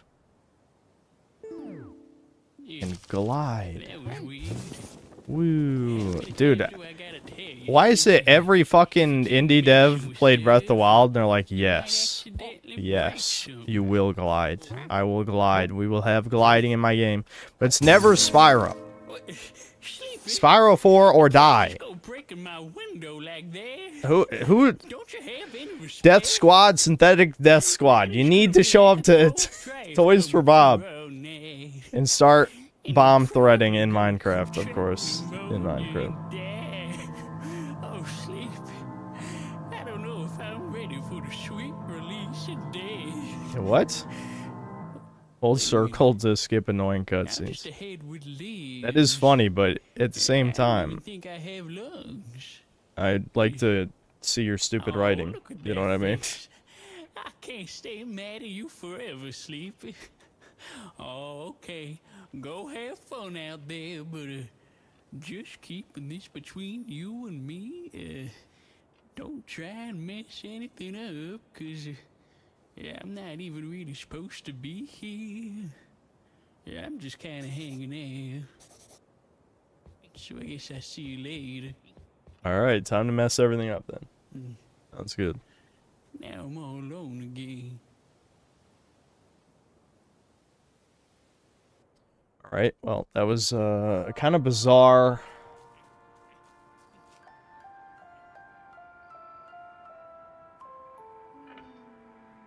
And glide. Woo. Dude, why is it every fucking indie dev played Breath of the Wild and they're like, yes, yes, you will glide. I will glide. We will have gliding in my game. But it's never Spyro. Spyro 4 or die. Who? Death Squad, Synthetic Death Squad. You need to show up to Toys for Bob. And start bomb threading in Minecraft, of course. In Minecraft. Oh, sleep. I don't know if I'm ready for the sweet release of day. What? Hold circle to skip annoying cutscenes. That is funny, but at the same time, Think I have lungs. I'd like to see your stupid writing. You know what I mean? I can't stay mad at you forever, Sleepy. Oh, okay. Go have fun out there, but just keeping this between you and me. Don't try and mess anything up, 'cause I'm not even really supposed to be here. Yeah, I'm just kind of hanging out. So I guess I'll see you later. Alright, time to mess everything up then. Sounds good. Now I'm all alone again. Alright, well, that was kind of bizarre.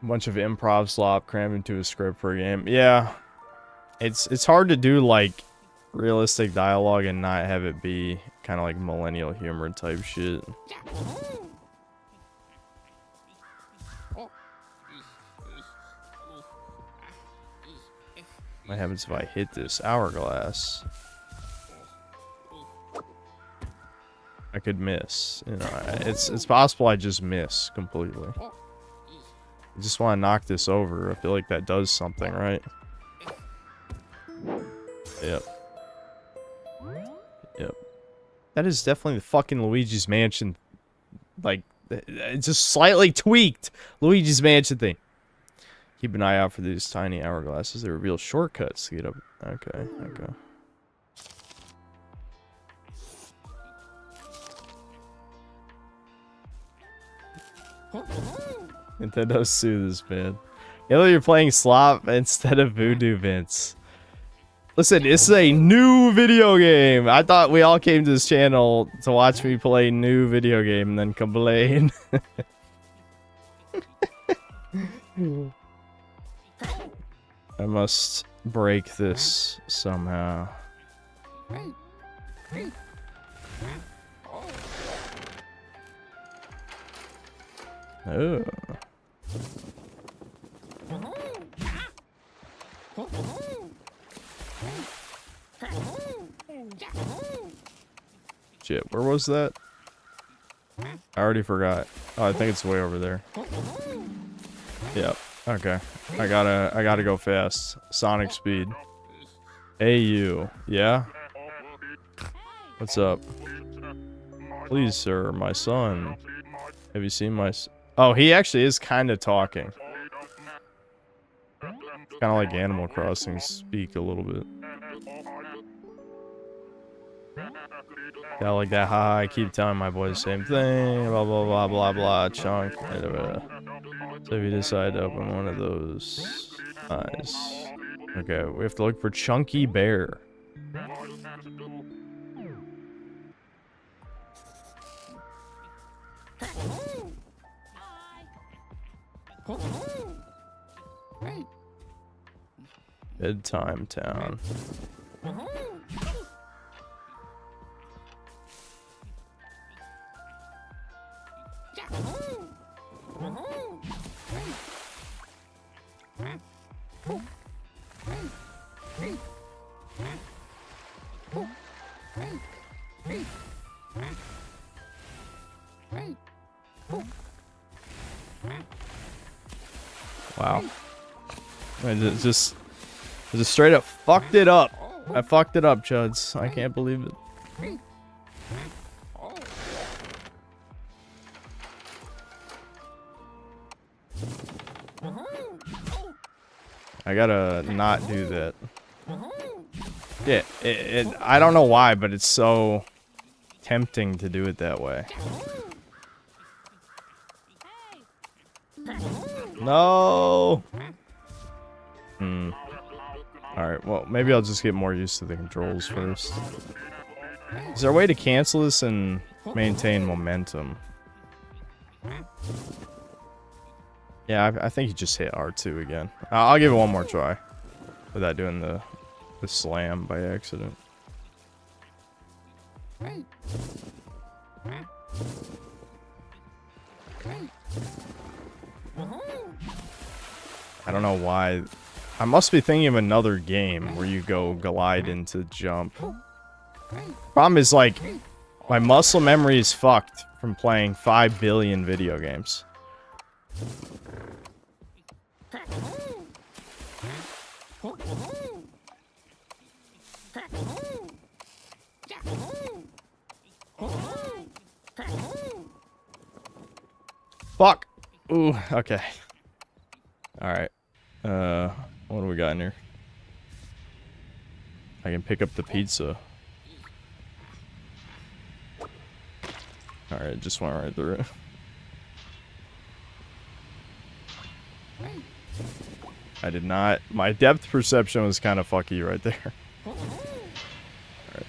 A bunch of improv slop crammed into a script for a game. Yeah. It's hard to do like realistic dialogue and not have it be kind of like millennial humor type shit. What happens if I hit this hourglass? I could miss. You know, it's possible I just miss completely. I just want to knock this over. I feel like that does something, right? Yep. Yep. That is definitely the fucking Luigi's Mansion. Like, it's just slightly tweaked Luigi's Mansion thing. Keep an eye out for these tiny hourglasses. They reveal shortcuts to get up. Okay, okay. Nintendo soothes, man. You know you're playing slop instead of Voodoo, Vince. Listen, this is a new video game. I thought we all came to this channel to watch me play new video game and then complain. I must break this somehow. Oh. Shit, where was that? I already forgot. Oh, I think it's way over there. Yep. Okay. I gotta go fast. Sonic speed. Hey, you. Yeah? What's up? Please, sir, my son. Have you seen my... Oh, he actually is kind of talking. Kind of like Animal Crossing speak a little bit. Yeah, like that. Haha, I keep telling my boy the same thing. Blah, blah, blah, blah, blah. Chunk. So if you decide to open one of those eyes. Okay, we have to look for Chunky Bear. Bedtime Town. Wow. I just straight up fucked it up. I fucked it up, Chuds. I can't believe it. I gotta not do that. Yeah, I don't know why, but it's so tempting to do it that way. No! Alright, well, maybe I'll just get more used to the controls first. Is there a way to cancel this and maintain momentum? Yeah, I think you just hit R2 again. I'll give it one more try without doing the the slam by accident. I don't know why. I must be thinking of another game where you go glide into jump. Problem is, like, my muscle memory is fucked from playing 5 billion video games. Fuck. Ooh, okay. Alright. What do we got in here? I can pick up the pizza. Alright, just went right through it. I did not. My depth perception was kind of fucky right there. Alright.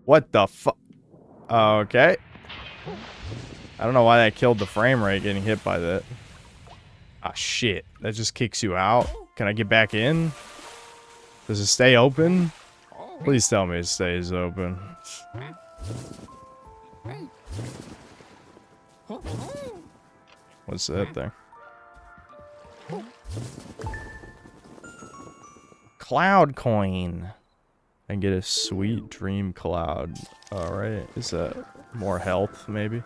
What the fuck? Okay. I don't know why that killed the frame rate getting hit by that. Ah, shit. That just kicks you out. Can I get back in? Does it stay open? Please tell me it stays open. What's that thing? Cloud coin. And get a sweet dream cloud. Alright. Is that more health, maybe?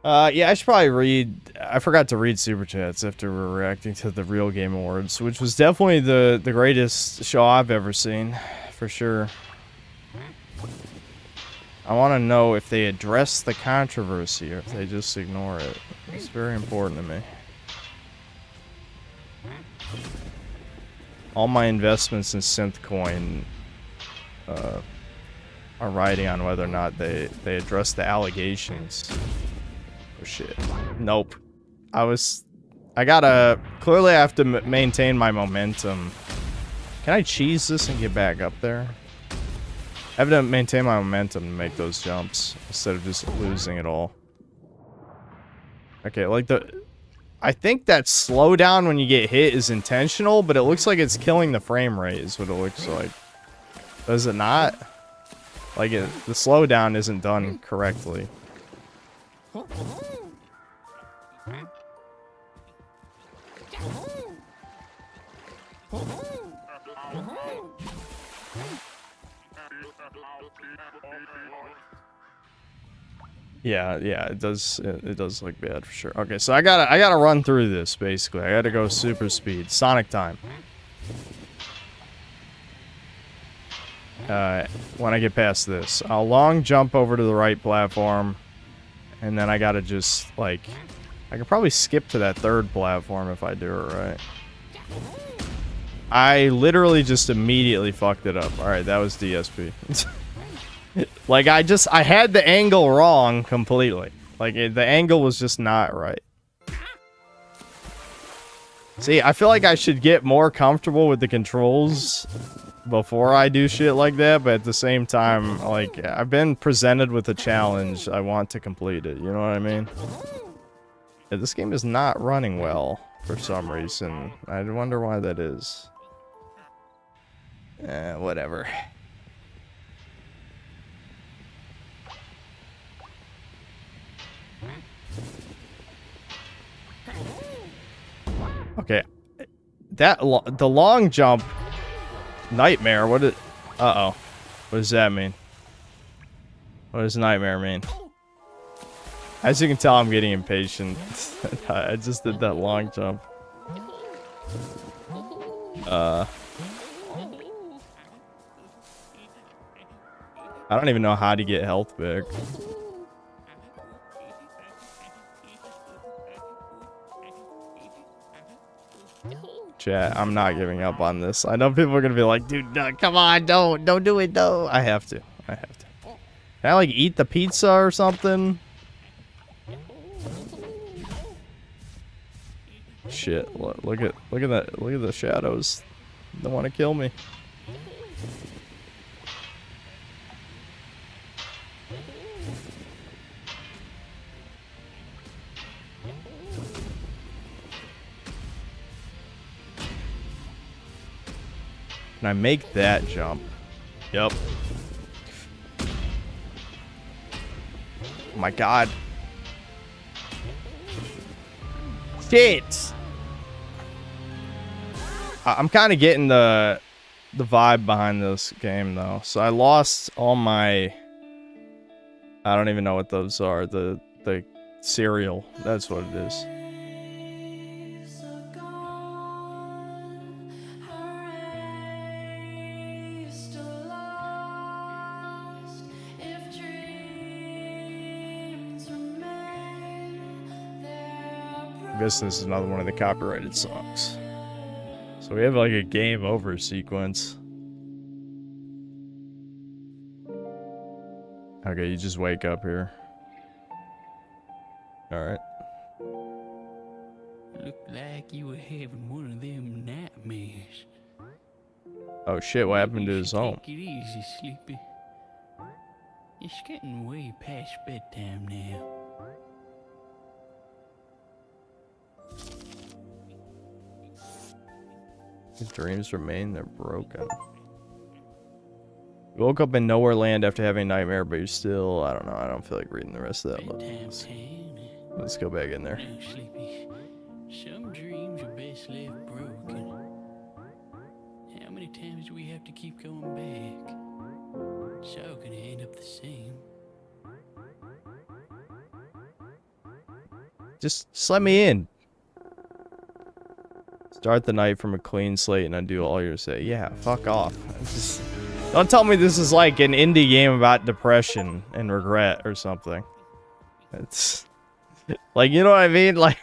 Yeah, I should probably read... I forgot to read Super Chats after we were reacting to the Real Game Awards, which was definitely the greatest show I've ever seen, for sure. I want to know if they address the controversy or if they just ignore it. It's very important to me. All my investments in Synthcoin are riding on whether or not they address the allegations. Oh shit. Nope. I gotta... Clearly I have to maintain my momentum. Can I cheese this and get back up there? I have to maintain my momentum to make those jumps instead of just losing it all. Okay, like I think that slowdown when you get hit is intentional, but it looks like it's killing the frame rate is what it looks like. Does it not? Like, the slowdown isn't done correctly. Yeah, it does look bad for sure. Okay, so I gotta run through this basically. I gotta go super speed. Sonic time. When I get past this, I'll long jump over to the right platform, and then I gotta just like, I could probably skip to that third platform if I do it right. I literally just immediately fucked it up. All right, that was DSP. Like, I had the angle wrong completely. Like, the angle was just not right. See, I feel like I should get more comfortable with the controls before I do shit like that, but at the same time, like, I've been presented with a challenge. I want to complete it, you know what I mean? Yeah, this game is not running well for some reason. I wonder why that is. Whatever. Okay, the long jump nightmare. What does that mean? What does nightmare mean? As you can tell, I'm getting impatient. I just did that long jump. I don't even know how to get health back. Chat, I'm not giving up on this. I know people are gonna be like, dude, no, come on, don't do it, no. I have to. Can I like eat the pizza or something? Shit! Look at that! Look at the shadows. They want to kill me. Can I make that jump? Yep. Oh my god. Shit! I'm kind of getting the vibe behind this game though. So I lost all my, I don't even know what those are. The cereal. That's what it is. I guess this is another one of the copyrighted songs. So we have like a game over sequence. Okay, you just wake up here. Alright. Looked like you were having one of them nightmares. Oh shit, what happened to his home? Take it easy, Sleepy. It's getting way past bedtime now. His dreams remain, they're broken. You woke up in Nowhere Land after having a nightmare, but you're still, I don't know, I don't feel like reading the rest of that book. Let's go back in there. Now, Sleepy, some dreams are best left broken. How many times do we have to keep going back? It's all gonna end up the same. Just let me in. Start the night from a clean slate and undo all your say. Yeah, fuck off. Just, don't tell me this is like an indie game about depression and regret or something. It's like, you know what I mean? Like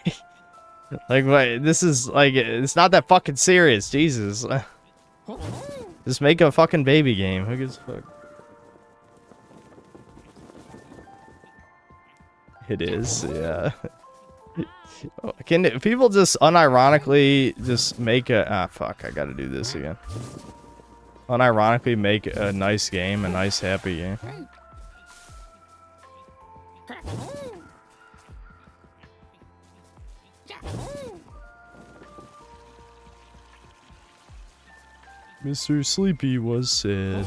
this is like, it's not that fucking serious. Jesus. Just make a fucking baby game. Who gives a fuck? It is, yeah. Can people just unironically just make a fuck, I gotta do this again. Unironically make a nice game, a nice happy game. Mr. Sleepy was sad.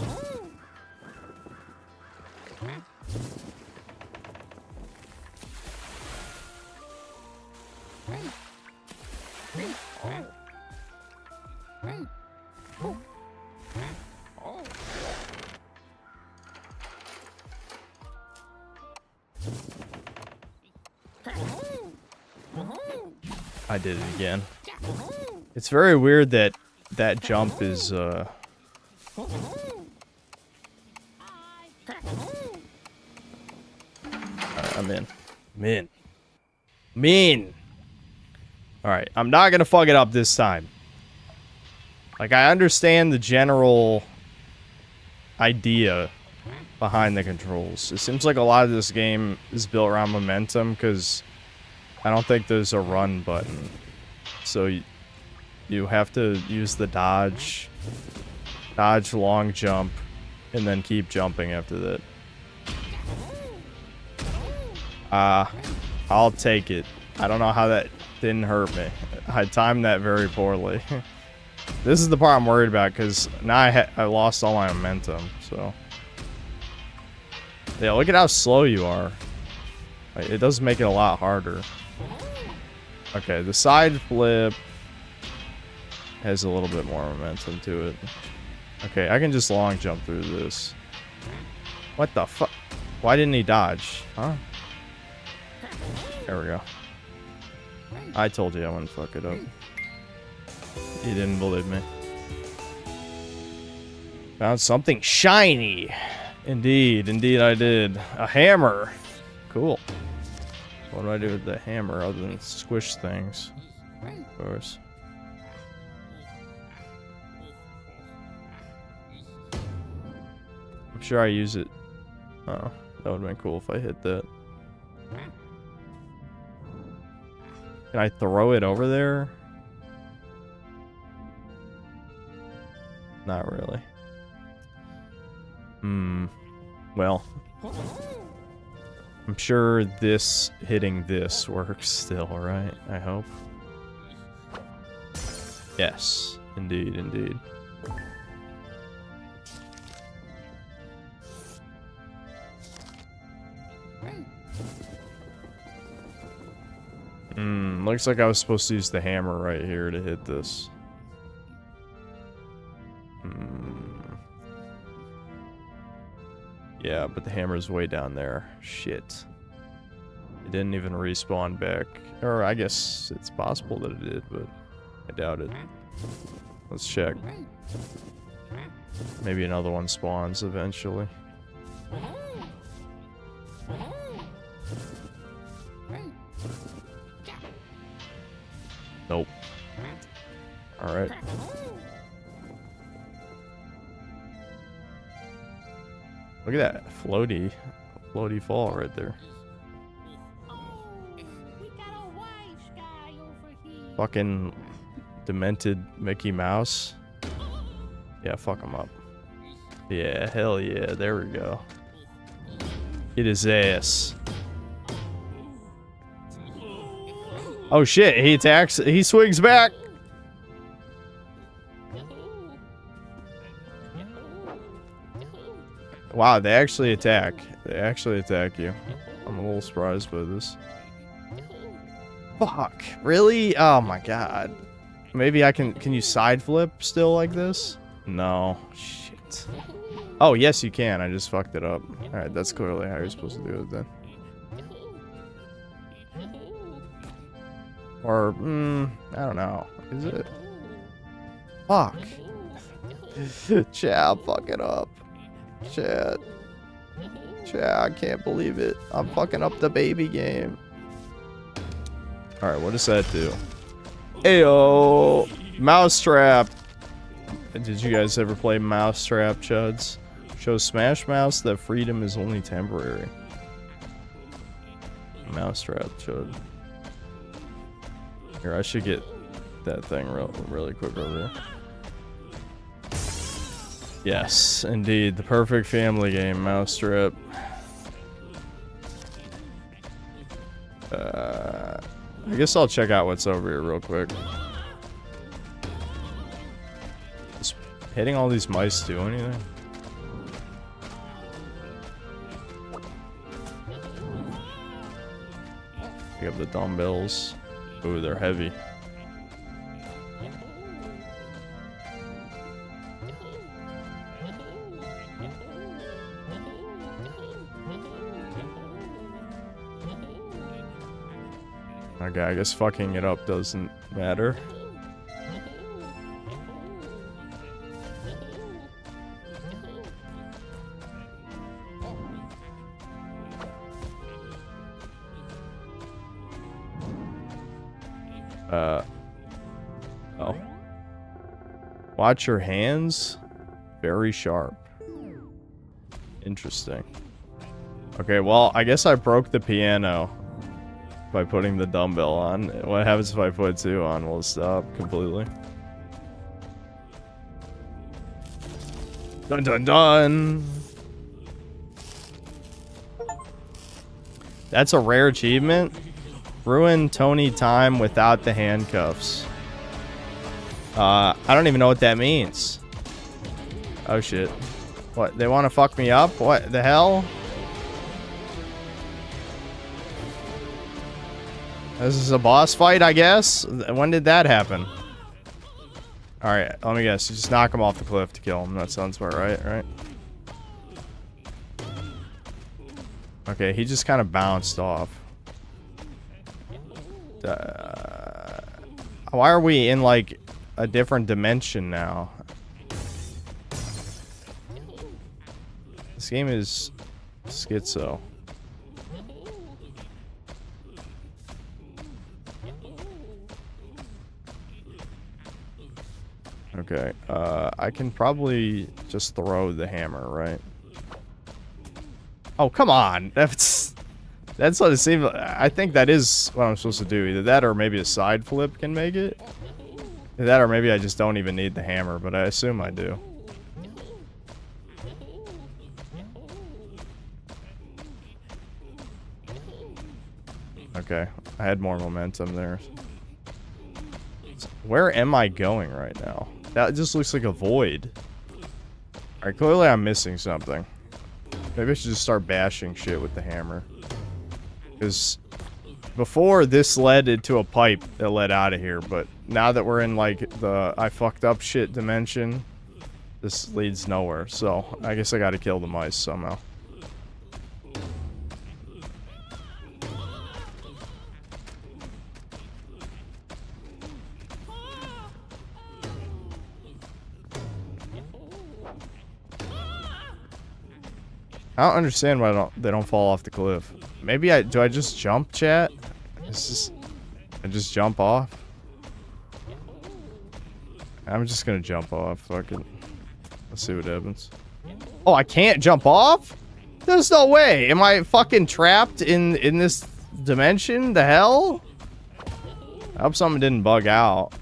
I did it again. It's very weird that that jump is I'm in. I'm in. Alright, I'm not gonna fuck it up this time. Like, I understand the general idea behind the controls. It seems like a lot of this game is built around momentum, because I don't think there's a run button. So you have to use the dodge, long jump, and then keep jumping after that. I'll take it. I don't know how that didn't hurt me. I timed that very poorly. This is the part I'm worried about, because now I lost all my momentum, so. Yeah, look at how slow you are. Like, it does make it a lot harder. Okay, the side flip has a little bit more momentum to it. Okay, I can just long jump through this. What the fuck? Why didn't he dodge? Huh? There we go. I told you I wouldn't fuck it up. You didn't believe me. Found something shiny. Indeed I did. A hammer. Cool. What do I do with the hammer other than squish things? Of course. I'm sure I use it. Oh, that would have been cool if I hit that. Can I throw it over there? Not really. Well, I'm sure this hitting this works still, right? I hope. Yes, indeed, indeed. Looks like I was supposed to use the hammer right here to hit this. Yeah, but the hammer's way down there. Shit. It didn't even respawn back. Or I guess it's possible that it did, but I doubt it. Let's check. Maybe another one spawns eventually. Nope. Alright. Look at that floaty fall right there. Fucking demented Mickey Mouse. Yeah, fuck him up. Yeah, hell yeah, there we go. Get his ass. Oh shit, he attacks, he swings back. Wow, they actually attack. They actually attack you. I'm a little surprised by this. Fuck, really? Oh my god. Maybe I can you side flip still like this? No, shit. Oh, yes you can, I just fucked it up. Alright, that's clearly how you're supposed to do it then. Or, I don't know. Is it? Fuck. Chat, I'm fucking up. Chat, I can't believe it. I'm fucking up the baby game. Alright, what does that do? Ayo! Mousetrap! Did you guys ever play Mousetrap, chuds? Shows Smash Mouse that freedom is only temporary. Mousetrap, chud. Here, I should get that thing really quick over here. Yes, indeed. The perfect family game, Mousetrap. I guess I'll check out what's over here real quick. Is hitting all these mice do anything? Pick up the dumbbells. Ooh, they're heavy. Okay, I guess fucking it up doesn't matter. Oh. Watch your hands. Very sharp. Interesting. Okay, well, I guess I broke the piano by putting the dumbbell on. What happens if I put 2 on? Will it stop completely? Dun dun dun! That's a rare achievement. Ruin Tony time without the handcuffs. I don't even know what that means. Oh shit. What, they want to fuck me up? What the hell? This is a boss fight, I guess? When did that happen? Alright, let me guess. You just knock him off the cliff to kill him. That sounds about right, right? Okay, he just kind of bounced off. Why are we in, like, a different dimension now? This game is schizo. Okay, I can probably just throw the hammer, right? Oh, come on! That's That's what it seems. I think that is what I'm supposed to do. Either that or maybe a side flip can make it. Either that or maybe I just don't even need the hammer, but I assume I do. Okay, I had more momentum there. Where am I going right now? That just looks like a void. Alright, clearly I'm missing something. Maybe I should just start bashing shit with the hammer. Because before this led into a pipe that led out of here, but now that we're in like the I fucked up shit dimension, this leads nowhere. So I guess I gotta kill the mice somehow. I don't understand why they don't fall off the cliff. Maybe do I just jump, chat? I just jump off? I'm just gonna jump off. Fuck it. Let's see what happens. Oh, I can't jump off? There's no way. Am I fucking trapped in this dimension? The hell? I hope something didn't bug out.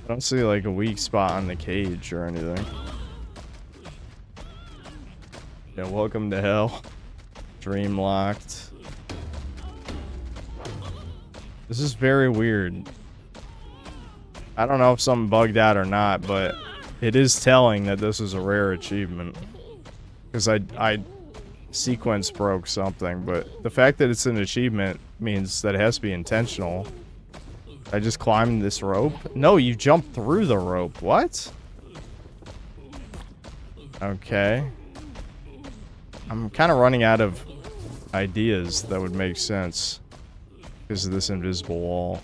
I don't see like a weak spot on the cage or anything. Yeah, welcome to hell. Dream locked. This is very weird. I don't know if something bugged out or not, but it is telling that this is a rare achievement. Because I sequence broke something, but the fact that it's an achievement means that it has to be intentional. I just climbed this rope? No, you jumped through the rope. What? Okay. I'm kind of running out of ideas that would make sense because of this invisible wall.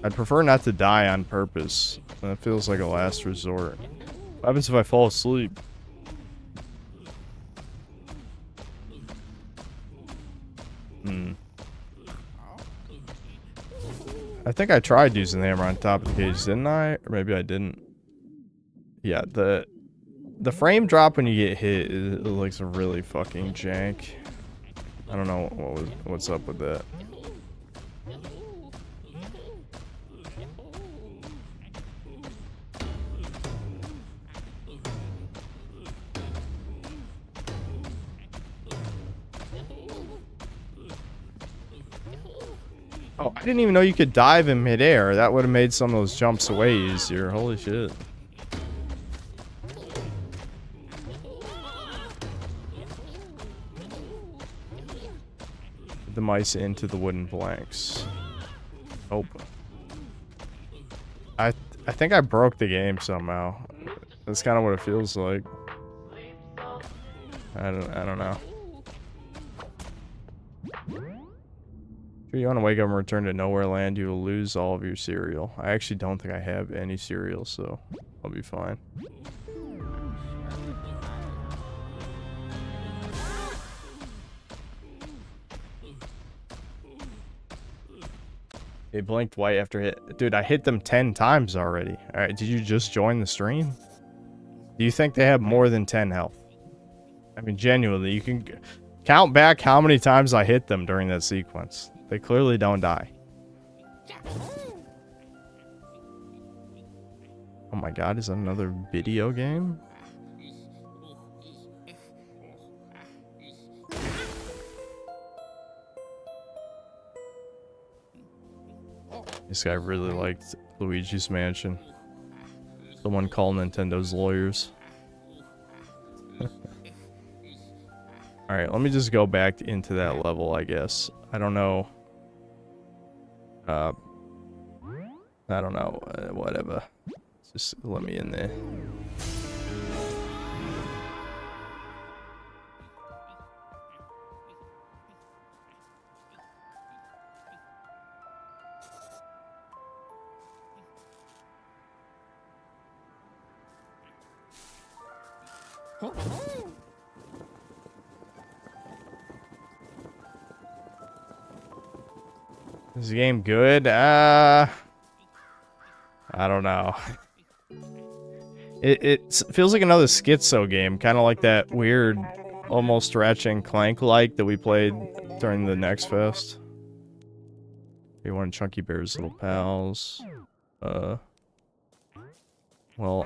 I'd prefer not to die on purpose. That feels like a last resort. What happens if I fall asleep? I think I tried using the hammer on top of the cage, didn't I? Or maybe I didn't. Yeah, the frame drop when you get hit it looks really fucking jank. I don't know what's up with that. Oh, I didn't even know you could dive in midair. That would have made some of those jumps way easier. Holy shit. The mice into the wooden planks. Oh. I think I broke the game somehow. That's kind of what it feels like. I don't know. If you want to wake up and return to Nowhere Land, you will lose all of your cereal. I actually don't think I have any cereal, so I'll be fine. It blinked white after hit. Dude, I hit them 10 times already. Alright, did you just join the stream? Do you think they have more than 10 health? I mean, genuinely, you can count back how many times I hit them during that sequence. They clearly don't die. Oh my god, is that another video game? This guy really liked Luigi's Mansion. Someone call Nintendo's lawyers. Alright, let me just go back into that level, I guess. I don't know. I don't know. Whatever. Just let me in there. Is the game good? I don't know. It feels like another Schizo game, kind of like that weird, almost Ratchet and Clank like that we played during the Next Fest. You want Chunky Bear's little pals? Well,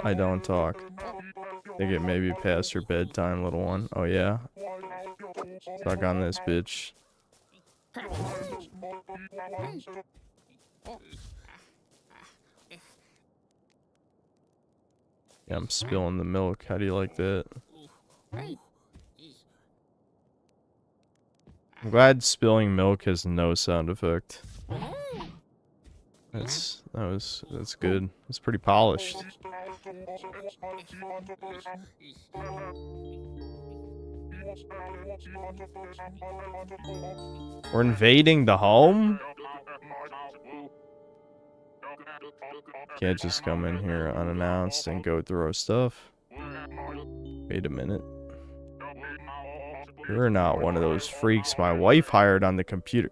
I don't talk. Think it may be past your bedtime, little one. Oh yeah. Suck on this, bitch. Yeah, I'm spilling the milk. How do you like that? I'm glad spilling milk has no sound effect. That's good. It's pretty polished. We're invading the home? Can't just come in here unannounced and go through our stuff. Wait a minute. You're not one of those freaks my wife hired on the computer.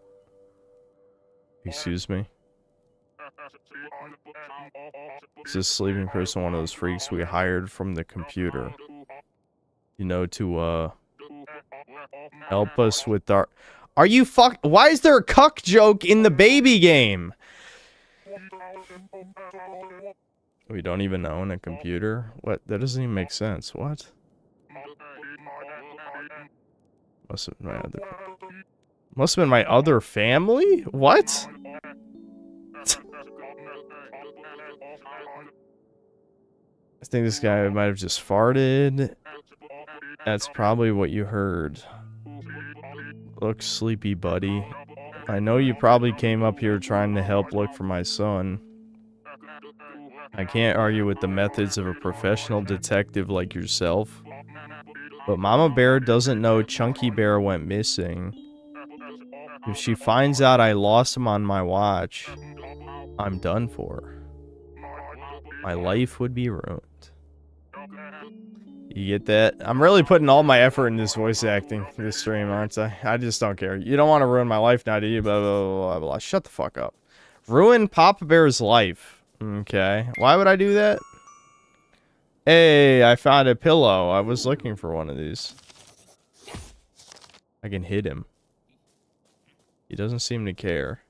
Excuse me? Is this sleeping person one of those freaks we hired from the computer? You know, to, help us with our... Are you Why is there a cuck joke in the baby game? We don't even own a computer? What? That doesn't even make sense. What? Must have been my other family? What? I think this guy might have just farted. That's probably what you heard. Look sleepy, buddy. I know you probably came up here trying to help look for my son. I can't argue with the methods of a professional detective like yourself. But Mama Bear doesn't know Chunky Bear went missing. If she finds out I lost him on my watch, I'm done for. My life would be ruined. You get that? I'm really putting all my effort in this voice acting for this stream, aren't I? I just don't care. You don't want to ruin my life now, do you? Blah, blah, blah, blah, blah. Shut the fuck up. Ruin Papa Bear's life. Okay. Why would I do that? Hey, I found a pillow. I was looking for one of these. I can hit him. He doesn't seem to care.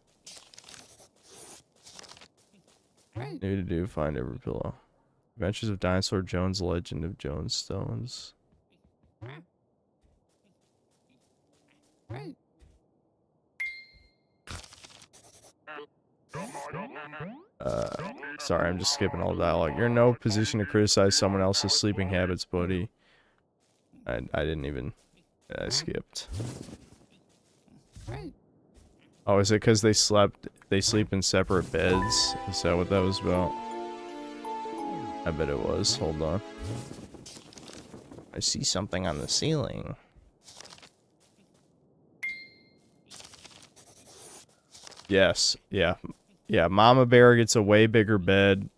New to do, find every pillow. Adventures of Dinosaur Jones, Legend of Jones Stones. Sorry, I'm just skipping all the dialogue. You're in no position to criticize someone else's sleeping habits, buddy. I didn't even... I skipped. Oh, is it because they sleep in separate beds? Is that what that was about? I bet it was. Hold on. I see something on the ceiling. Yes. Yeah. Yeah, Mama Bear gets a way bigger bed.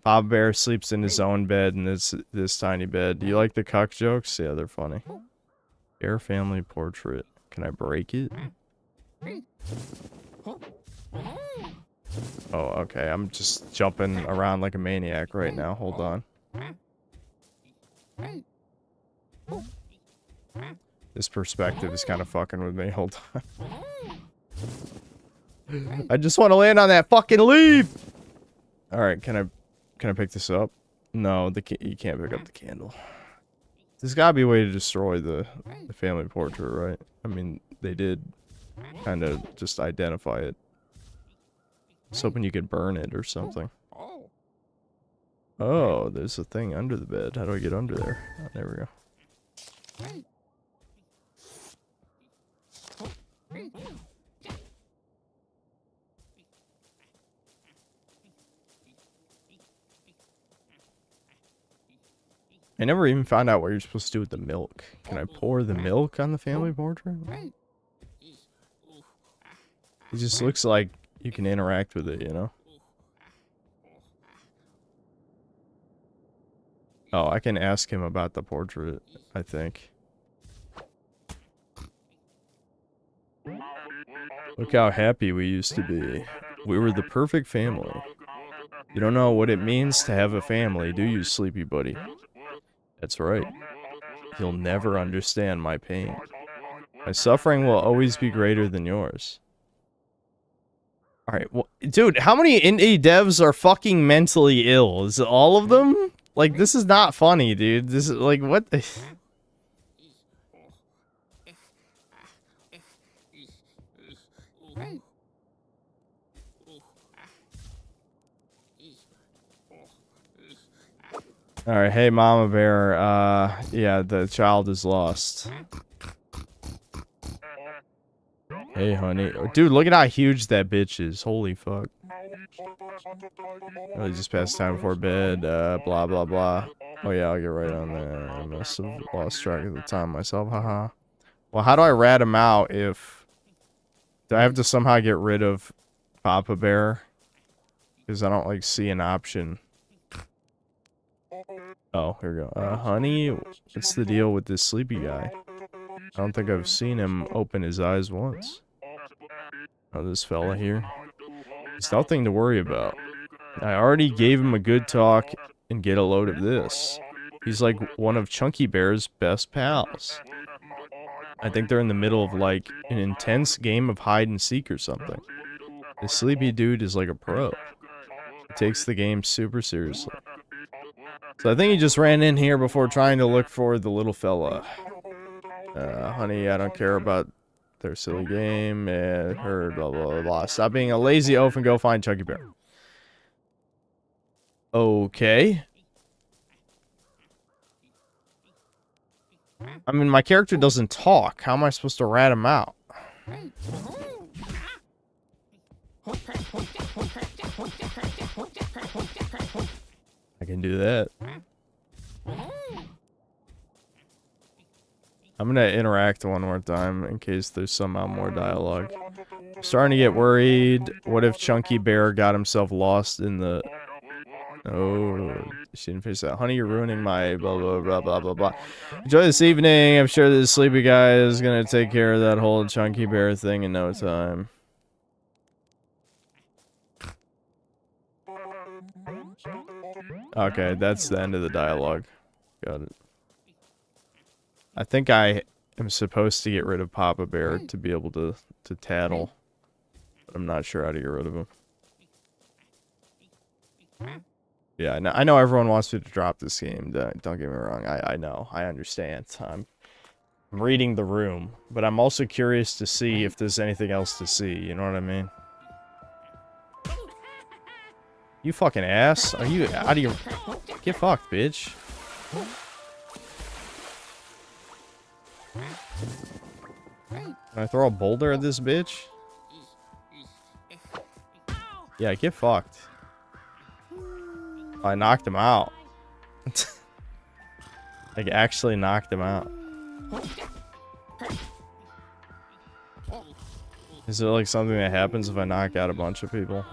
Papa Bear sleeps in his own bed in this tiny bed. Do you like the cuck jokes? Yeah, they're funny. Bear family portrait. Can I break it? Oh, okay. I'm just jumping around like a maniac right now. Hold on. This perspective is kind of fucking with me. Hold on. I just want to land on that fucking leaf. All right, can I pick this up? No, you can't pick up the candle. There's gotta be a way to destroy the family portrait, right? I mean, they did kind of just identify it. I was hoping you could burn it or something. Oh, there's a thing under the bed. How do I get under there? Oh, there we go. I never even found out what you're supposed to do with the milk. Can I pour the milk on the family portrait? It just looks like you can interact with it, you know? Oh, I can ask him about the portrait, I think. Look how happy we used to be. We were the perfect family. You don't know what it means to have a family, do you, Sleepy Buddy? That's right. You'll never understand my pain. My suffering will always be greater than yours. Alright, well, dude, how many indie devs are fucking mentally ill? Is it all of them? Like, this is not funny, dude. This is, like, what the... Alright, hey Mama Bear, yeah, the child is lost. Hey honey. Dude, look at how huge that bitch is. Holy fuck. Oh, just past time before bed, blah blah blah. Oh yeah, I'll get right on there. I must have lost track of the time myself, haha. Well, how do I rat him out if... Do I have to somehow get rid of Papa Bear? Because I don't, like, see an option. Oh, here we go. Honey, what's the deal with this sleepy guy? I don't think I've seen him open his eyes once. Oh, this fella here. It's nothing to worry about. I already gave him a good talk and get a load of this. He's like one of Chunky Bear's best pals. I think they're in the middle of like an intense game of hide and seek or something. This sleepy dude is like a pro. He takes the game super seriously. So I think he just ran in here before trying to look for the little fella. Honey, I don't care about their silly game and her blah blah blah blah. Stop being a lazy oaf and go find Chunky Bear. Okay. I mean, my character doesn't talk. How am I supposed to rat him out? I can do that. I'm gonna interact one more time in case there's somehow more dialogue. I'm starting to get worried. What if Chunky Bear got himself lost in the... Oh, she didn't finish that. Honey, you're ruining my blah blah blah blah blah blah. Enjoy this evening. I'm sure this sleepy guy is gonna take care of that whole Chunky Bear thing in no time. Okay, that's the end of the dialogue. Got it. I think I am supposed to get rid of Papa Bear to be able to tattle. But I'm not sure how to get rid of him. Yeah, I know everyone wants me to drop this game. Don't get me wrong. I know. I understand. I'm reading the room. But I'm also curious to see if there's anything else to see. You know what I mean? You fucking ass. Are you out of your... Get fucked, bitch. Can I throw a boulder at this bitch? Yeah, get fucked. I knocked him out. Like, actually knocked him out. Is there like something that happens if I knock out a bunch of people?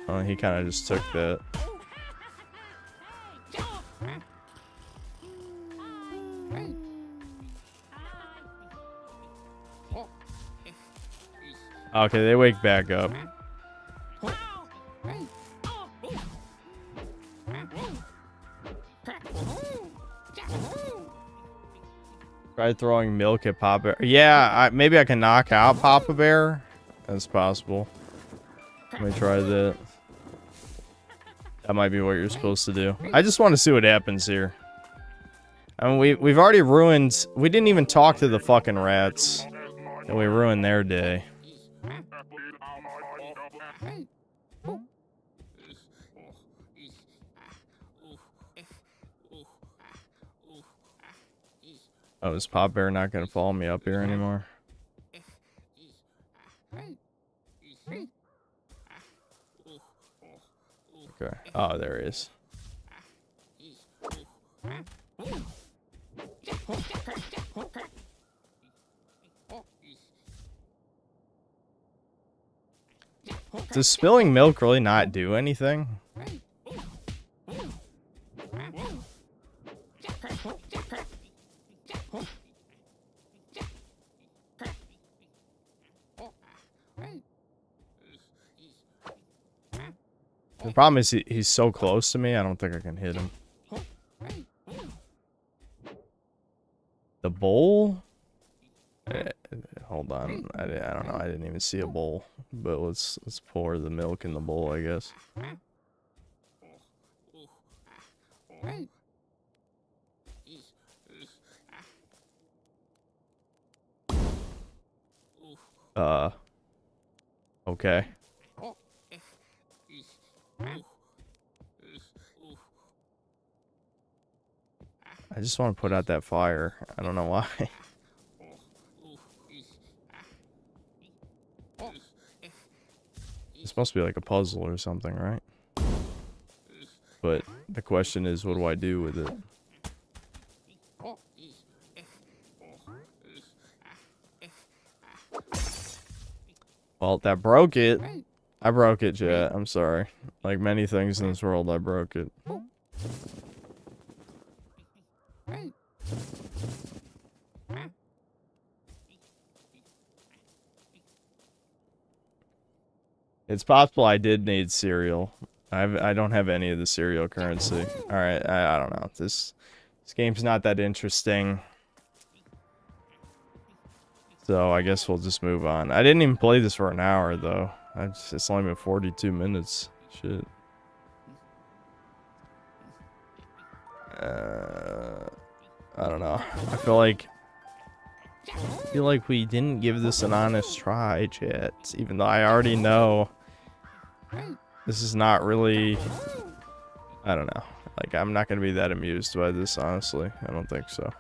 Oh, he kind of just took that. Okay, they wake back up. Try throwing milk at Papa Bear. Yeah, maybe I can knock out Papa Bear. That's possible. Let me try that. That might be what you're supposed to do. I just want to see what happens here. I mean, we've already ruined... We didn't even talk to the fucking rats. And we ruined their day. Oh, is Pop Bear not gonna follow me up here anymore? Okay. Oh, there he is. Does spilling milk really not do anything? The problem is he's so close to me, I don't think I can hit him. The bowl? Hold on. I don't know. I didn't even see a bowl. But let's pour the milk in the bowl, I guess. Okay. I just want to put out that fire. I don't know why. This must be like a puzzle or something, right? But the question is, what do I do with it? Well, that broke it. I broke it, chat. I'm sorry. Like many things in this world, I broke it. It's possible I did need cereal. I don't have any of the cereal currency. All right, I don't know. This game's not that interesting. So I guess we'll just move on. I didn't even play this for an hour though. It's only been 42 minutes. Shit. I don't know. I feel like we didn't give this an honest try, chat. Even though I already know this is not really. I don't know. Like, I'm not gonna be that amused by this, honestly. I don't think so.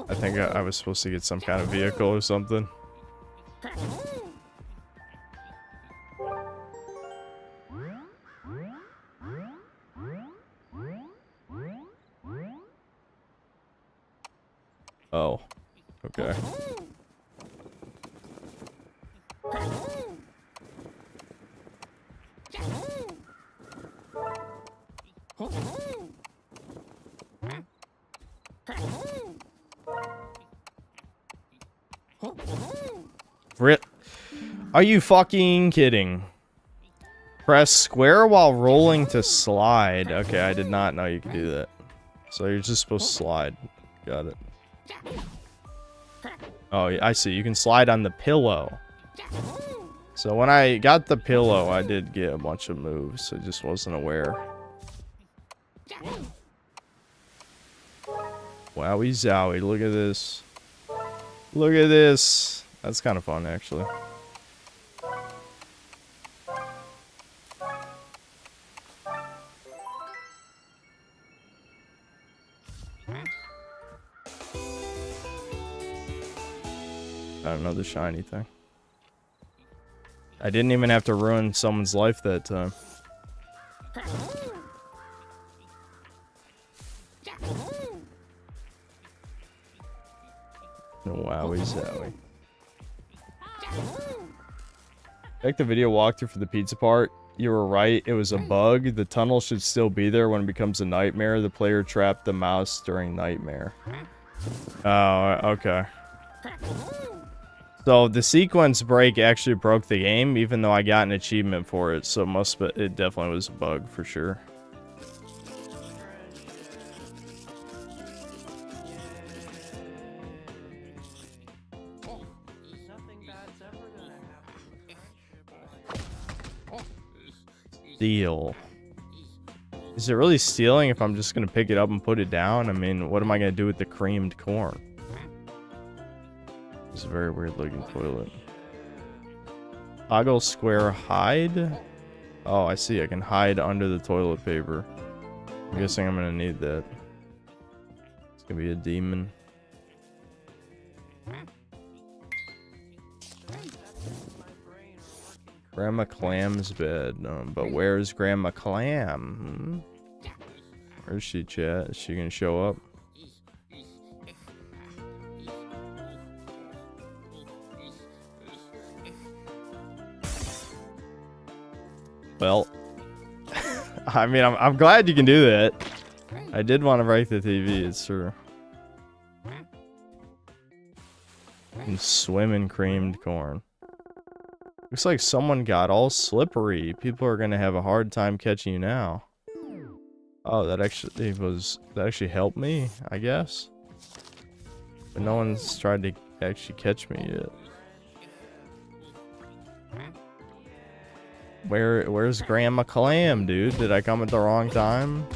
I think I was supposed to get some kind of vehicle or something. Oh, okay. Are you fucking kidding? Press square while rolling to slide. Okay, I did not know you could do that. So you're just supposed to slide. Got it. Oh, I see. You can slide on the pillow. So when I got the pillow, I did get a bunch of moves. I just wasn't aware. Wowie zowie. Look at this. Look at this. That's kind of fun, actually. Another shiny thing. I didn't even have to ruin someone's life that time. Wowie zowie. Check the video walkthrough for the pizza part. You were right, it was a bug. The tunnel should still be there when it becomes a nightmare. The player trapped the mouse during nightmare. Oh, okay. So the sequence break actually broke the game, even though I got an achievement for it. So it definitely was a bug for sure. Steal. Is it really stealing if I'm just gonna pick it up and put it down? I mean, what am I gonna do with the creamed corn? It's a very weird looking toilet. Toggle square hide? Oh, I see. I can hide under the toilet paper. I'm guessing I'm gonna need that. It's gonna be a demon. Grandma Clam's bed. But where's Grandma Clam? Where's she, chat? Is she gonna show up? Well, I mean, I'm glad you can do that. I did want to break the TV, it's true. And swim in creamed corn. Looks like someone got all slippery. People are gonna have a hard time catching you now. Oh, that actually helped me, I guess. But no one's tried to actually catch me yet. Where's Grandma Clam, dude? Did I come at the wrong time?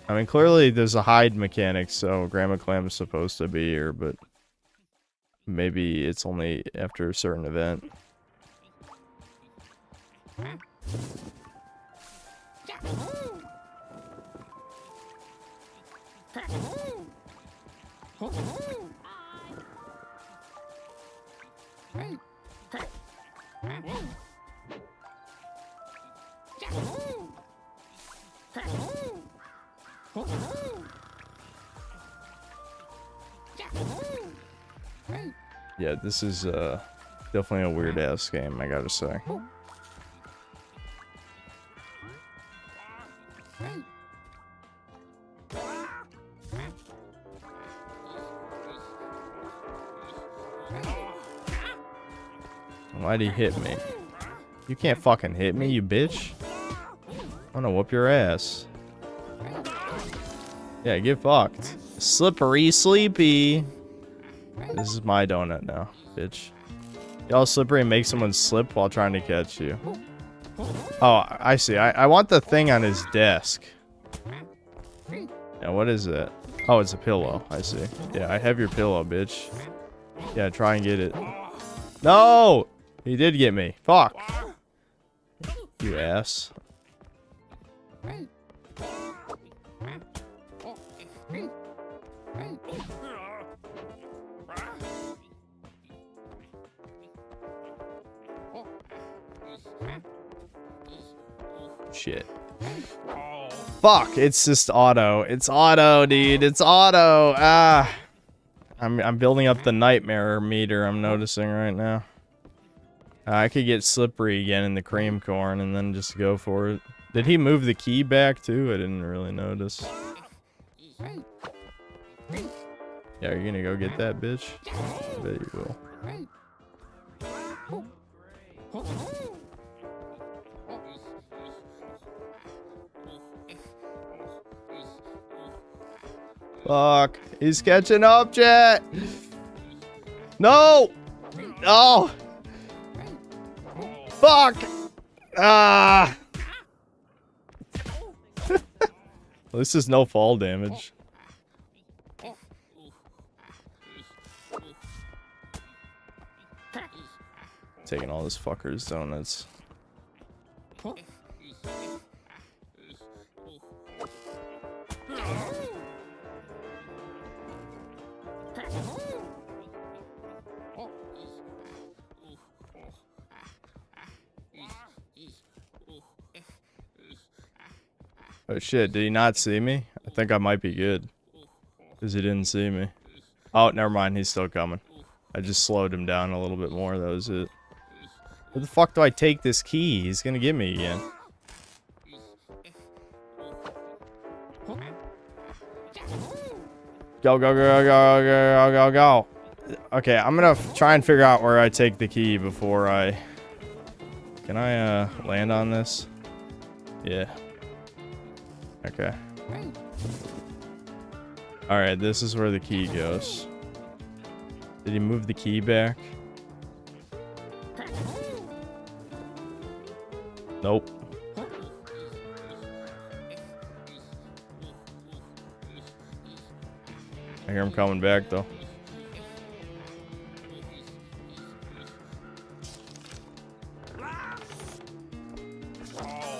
I mean, clearly there's a hide mechanic, so Grandma Clam is supposed to be here, but maybe it's only after a certain event. Yeah, this is definitely a weird ass game, I gotta say. Why'd he hit me? You can't fucking hit me, you bitch. I'm gonna whoop your ass. Yeah, get fucked. Slippery sleepy. This is my donut now, bitch. Y'all slippery and make someone slip while trying to catch you. Oh, I see. I want the thing on his desk. Yeah, what is that? Oh, it's a pillow. I see. Yeah, I have your pillow, bitch. Yeah, try and get it. No! He did get me. Fuck. You ass. Shit. Fuck, it's just auto. It's auto, dude. It's auto. Ah. I'm building up the nightmare meter, I'm noticing right now. I could get slippery again in the cream corn and then just go for it. Did he move the key back too? I didn't really notice. Yeah, are you gonna go get that bitch? I bet you will. Fuck. He's catching up, chat. No. No. Fuck. Ah. This is no fall damage. Taking all this fucker's donuts. Oh shit, did he not see me? I think I might be good. Because he didn't see me. Oh, never mind, he's still coming. I just slowed him down a little bit more, that was it. Where the fuck do I take this key? He's gonna get me again. Go, go, go, go, go, go, go, go. Okay, I'm gonna try and figure out where I take the key before I... Can I, land on this? Yeah. Okay. Alright, this is where the key goes. Did he move the key back? Nope. I hear him coming back though.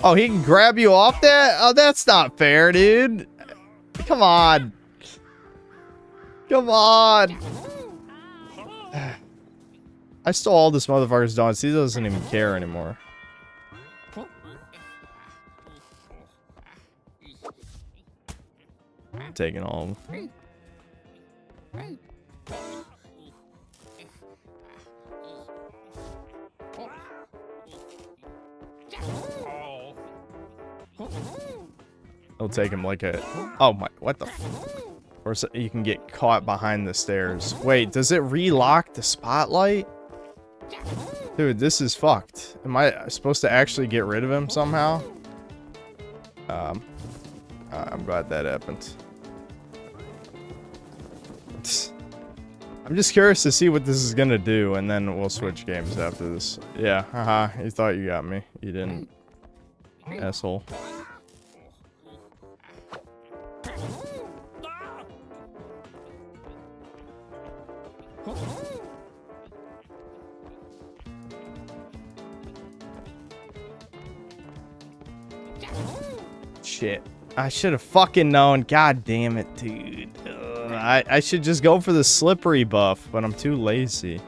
Oh, he can grab you off that? Oh, that's not fair, dude. Come on. Come on. I stole all this motherfucker's donuts. He doesn't even care anymore. I'm taking all of them. I'll take him like a... Oh my... What the... Or so you can get caught behind the stairs. Wait, does it relock the spotlight? Dude, this is fucked. Am I supposed to actually get rid of him somehow? I'm glad that happened. I'm just curious to see what this is gonna do, and then we'll switch games after this. Yeah, haha, you thought you got me. You didn't. Asshole. Shit. I should have fucking known. God damn it, dude. I should just go for the slippery buff, but I'm too lazy.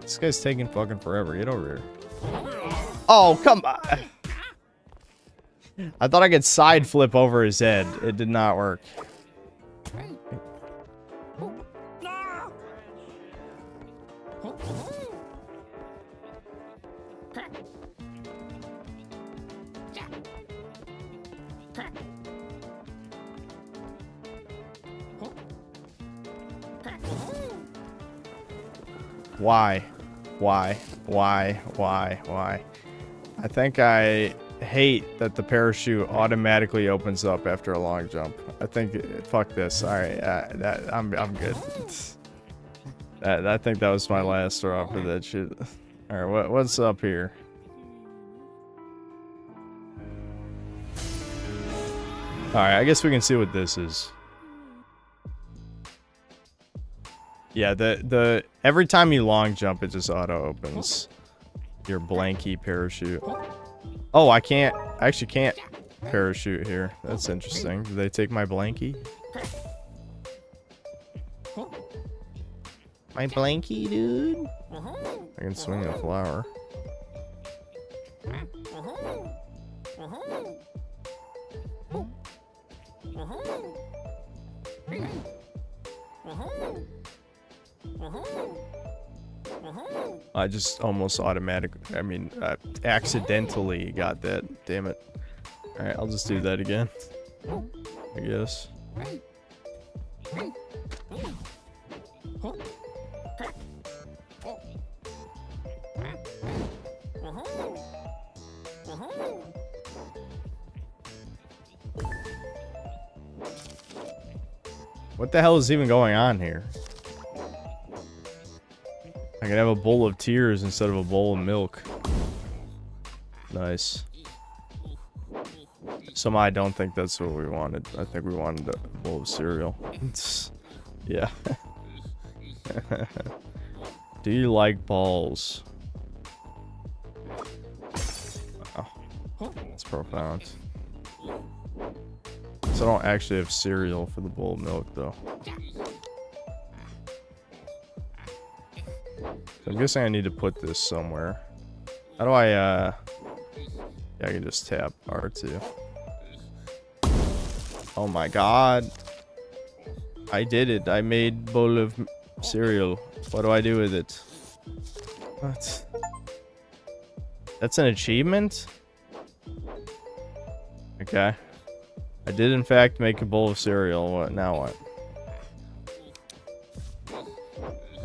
This guy's taking fucking forever. Get over here. Oh, come on. I thought I could side flip over his head. It did not work. Why? I think I hate that the parachute automatically opens up after a long jump. I think, fuck this. Alright, I'm good. I think that was my last straw for that shit. Alright, what's up here? Alright, I guess we can see what this is. Yeah, the every time you long jump, it just auto opens your blanky parachute. Oh, I actually can't parachute here. That's interesting. Did they take my blanky? My blanky, dude? I can swing a flower. I just almost accidentally got that. Damn it. Alright, I'll just do that again, I guess. What the hell is even going on here? I can have a bowl of tears instead of a bowl of milk. Nice. Somehow I don't think that's what we wanted. I think we wanted a bowl of cereal. Yeah. Do you like balls? Wow. That's profound. So I don't actually have cereal for the bowl of milk, though. I'm guessing I need to put this somewhere. How do I, yeah, I can just tap R2. Oh my god. I did it. I made bowl of cereal. What do I do with it? What? That's an achievement? Okay. I did in fact make a bowl of cereal. What now? What?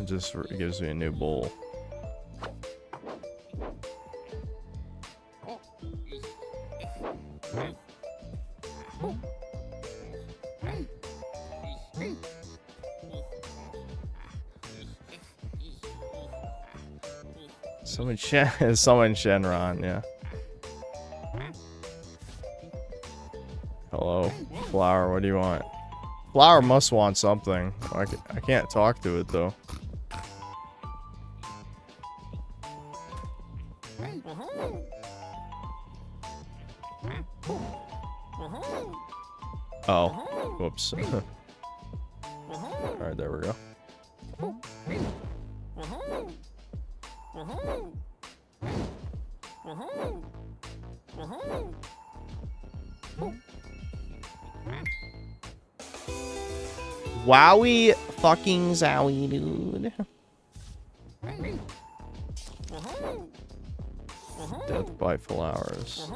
It just gives me a new bowl. Someone Shenron, yeah. Hello, flower, what do you want? Flower must want something. I can't talk to it though. Oh, whoops. Alright, there we go. Wowie fucking zowie, dude. Death by flowers.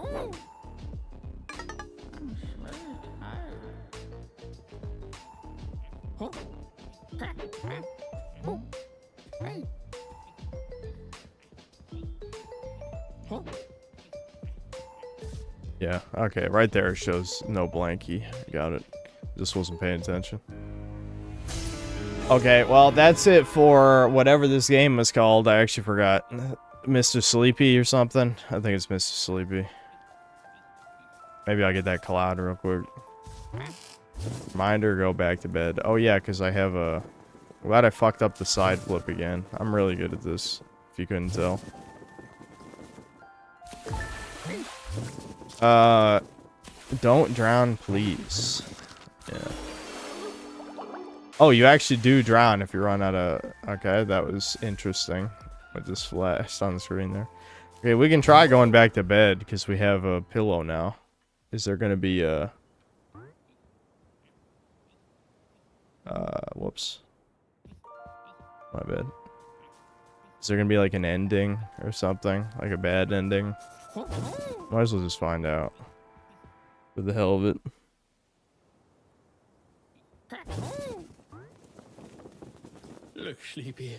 Yeah, okay, right there it shows no blankie. Got it. Just wasn't paying attention. Okay, well, that's it for whatever this game was called. I actually forgot. Mr. Sleepy or something? I think it's Mr. Sleepy. Maybe I'll get that cloud real quick. Reminder, go back to bed. Oh yeah, because I have a... Glad I fucked up the side flip again. I'm really good at this, if you couldn't tell. Don't drown, please. Yeah. Oh, you actually do drown if you run out of... Okay, that was interesting. What just flashed on the screen there. Okay, we can try going back to bed because we have a pillow now. Is there going to be a... whoops. My bad. Is there going to be like an ending or something? Like a bad ending? Might as well just find out. For the hell of it. Look, Sleepy,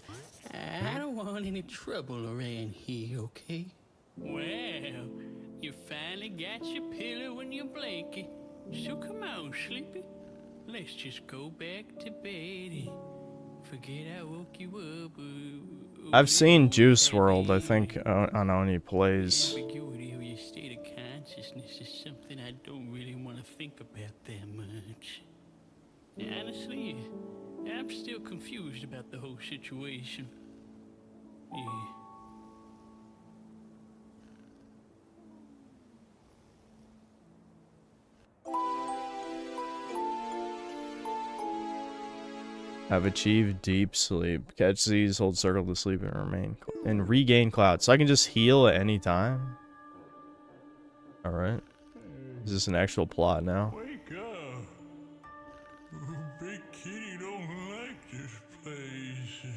I don't want any trouble around here, okay? Well, you finally got your pillow and your blanket, so come on, Sleepy. Let's just go back to bed and forget I woke you up. I've seen Juice WRLD, I think, on Oni Plays. Ambiguity of your state of consciousness is something I don't really want to think about that much. Honestly, I'm still confused about the whole situation. Yeah. Have achieved deep sleep. Catch these, hold circle to sleep and remain and regain cloud. So I can just heal at any time. All right. Is this an actual plot now? Wake up. Big Kitty don't like this place.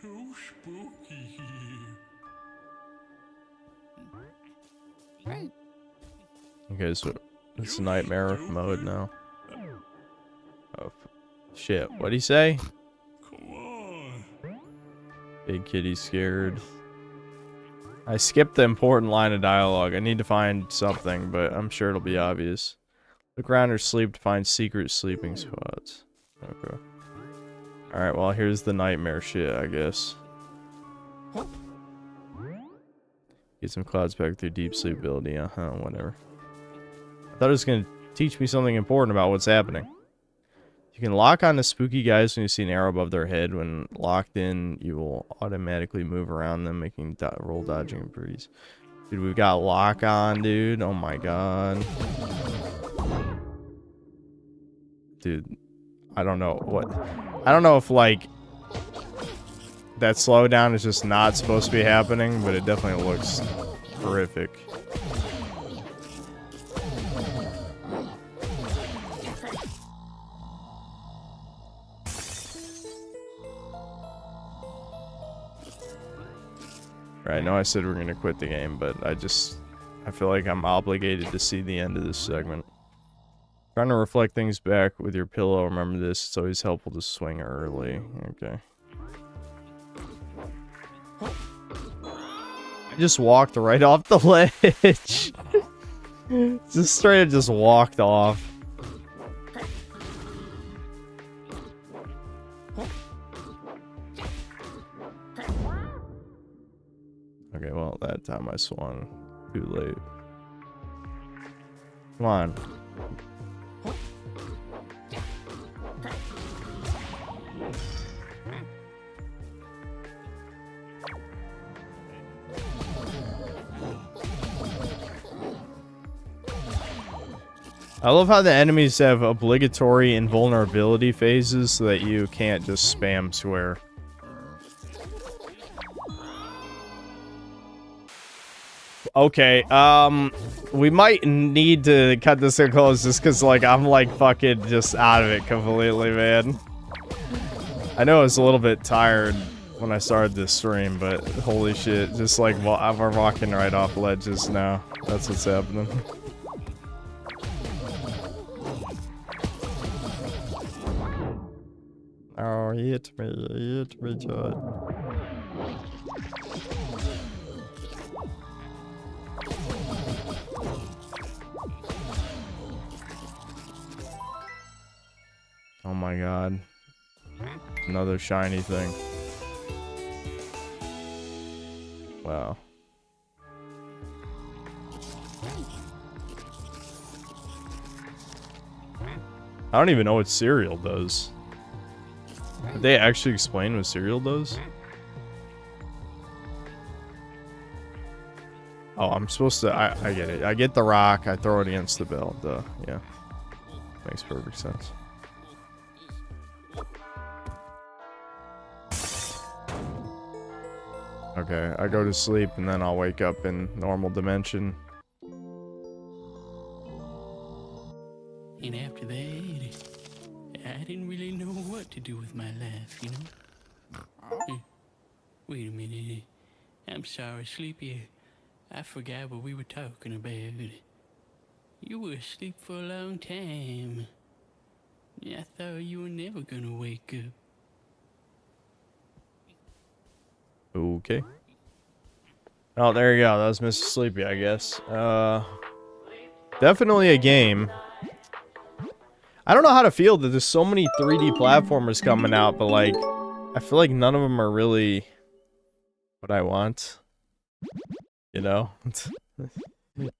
Too spooky here. Okay, so it's nightmare mode now. Oh. Shit, what'd he say? Come on. Big Kitty scared. I skipped the important line of dialogue. I need to find something, but I'm sure it'll be obvious. Look around or sleep to find secret sleeping spots. Okay. Alright, well, here's the nightmare shit, I guess. Get some clouds back through deep sleep ability. Whatever. I thought it was going to teach me something important about what's happening. You can lock on to spooky guys when you see an arrow above their head. When locked in, you will automatically move around them, making roll dodging a breeze. Dude, we've got lock on, dude. Oh my god. Dude, I don't know what... I don't know if, like, that slowdown is just not supposed to be happening, but it definitely looks horrific. Right, I know I said we're gonna quit the game, but I feel like I'm obligated to see the end of this segment. Trying to reflect things back with your pillow, remember this, it's always helpful to swing early. Okay. I just walked right off the ledge. Just straight up just walked off. Okay, well, that time I swung too late. Come on. I love how the enemies have obligatory invulnerability phases so that you can't just spam swear. Okay, we might need to cut this in close just because, like, I'm, like, fucking just out of it completely, man. I know I was a little bit tired when I started this stream, but holy shit, just, like, we're walking right off ledges now. That's what's happening. Oh, hit me, John. Oh my god. Another shiny thing. Wow. I don't even know what cereal does. Did they actually explain what cereal does? Oh, I'm supposed to... I get it. I get the rock, I throw it against the bell. Duh. Yeah. Makes perfect sense. Okay, I go to sleep and then I'll wake up in normal dimension. And after that, I didn't really know what to do with my life, you know? Wait a minute. I'm sorry, Sleepy. I forgot what we were talking about. You were asleep for a long time. I thought you were never gonna wake up. Okay. Oh, there you go. That was Mr. Sleepy, I guess. Definitely a game. I don't know how to feel that there's so many 3D platformers coming out, but like, I feel like none of them are really what I want. You know?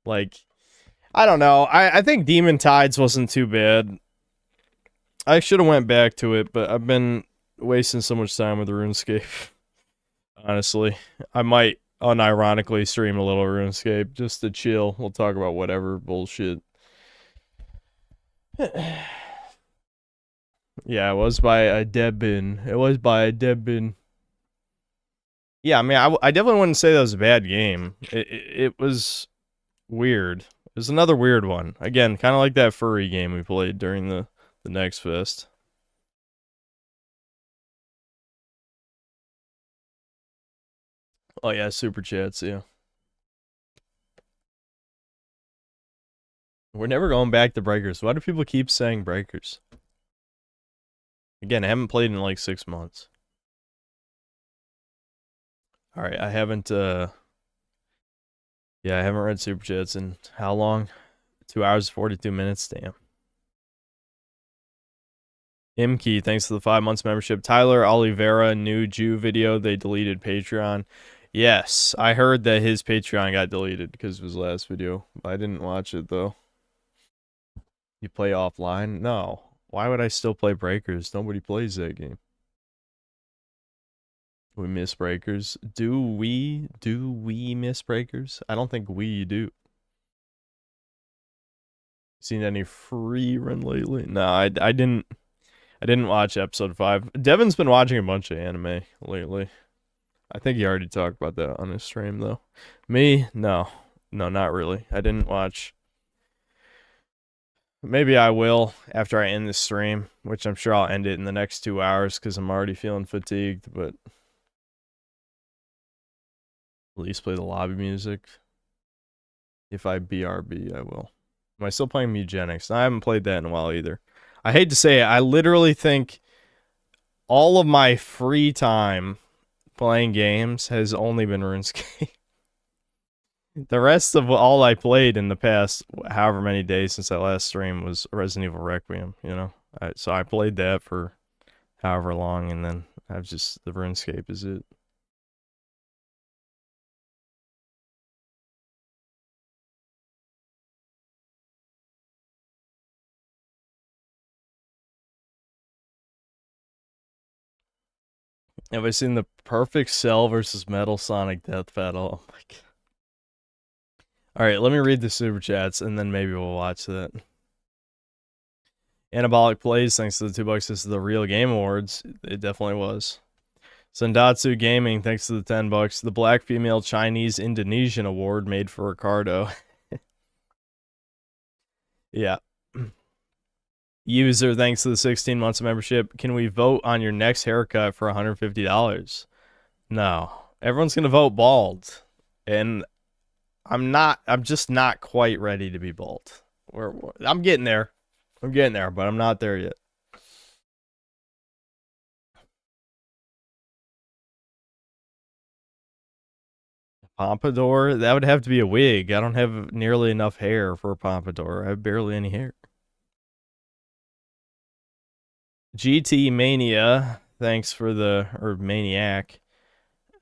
Like, I don't know. I think Demon Tides wasn't too bad. I should have went back to it, but I've been wasting so much time with RuneScape. Honestly, I might unironically stream a little RuneScape just to chill. We'll talk about whatever bullshit. Yeah, it was by a Debin. It was by a Debin. Yeah, I mean, I definitely wouldn't say that was a bad game. It was weird. It was another weird one. Again, kind of like that furry game we played during the Next Fest. Oh yeah, super chats, yeah. We're never going back to Breakers. Why do people keep saying Breakers? Again, I haven't played in like 6 months. Alright, I haven't yeah, I haven't read super chats in how long? 2 hours 42 minutes, damn. Imkey, thanks for the 5 months membership. Tyler Oliveira, new Jew video, they deleted Patreon. Yes, I heard that his Patreon got deleted because of his last video. I didn't watch it, though. You play offline? No. Why would I still play Breakers? Nobody plays that game. We miss Breakers. Do we miss Breakers? I don't think we do. Seen any free run lately? No, I didn't watch episode 5. Devin's been watching a bunch of anime lately. I think he already talked about that on his stream, though. Me? No. No, not really. I didn't watch. Maybe I will after I end this stream, which I'm sure I'll end it in the next 2 hours because I'm already feeling fatigued, but at least play the lobby music. If I BRB, I will. Am I still playing Mugenics? I haven't played that in a while either. I hate to say it, I literally think all of my free time playing games has only been RuneScape. The rest of all I played in the past however many days since that last stream was Resident Evil Requiem, you know? So I played that for however long, and then I've just, the RuneScape is it. Have I seen the perfect Cell versus Metal Sonic Death Battle? Oh my god. Alright, let me read the super chats and then maybe we'll watch that. Anabolic Plays, thanks to the $2. This is the Real Game Awards. It definitely was. Sendatsu Gaming, thanks to the $10. The Black Female Chinese Indonesian Award made for Ricardo. Yeah. User, thanks to the 16 months of membership. Can we vote on your next haircut for $150? No. Everyone's going to vote bald. And I'm just not quite ready to be bald. I'm getting there. But I'm not there yet. Pompadour? That would have to be a wig. I don't have nearly enough hair for a pompadour. I have barely any hair. GT Mania, thanks for the, or Maniac.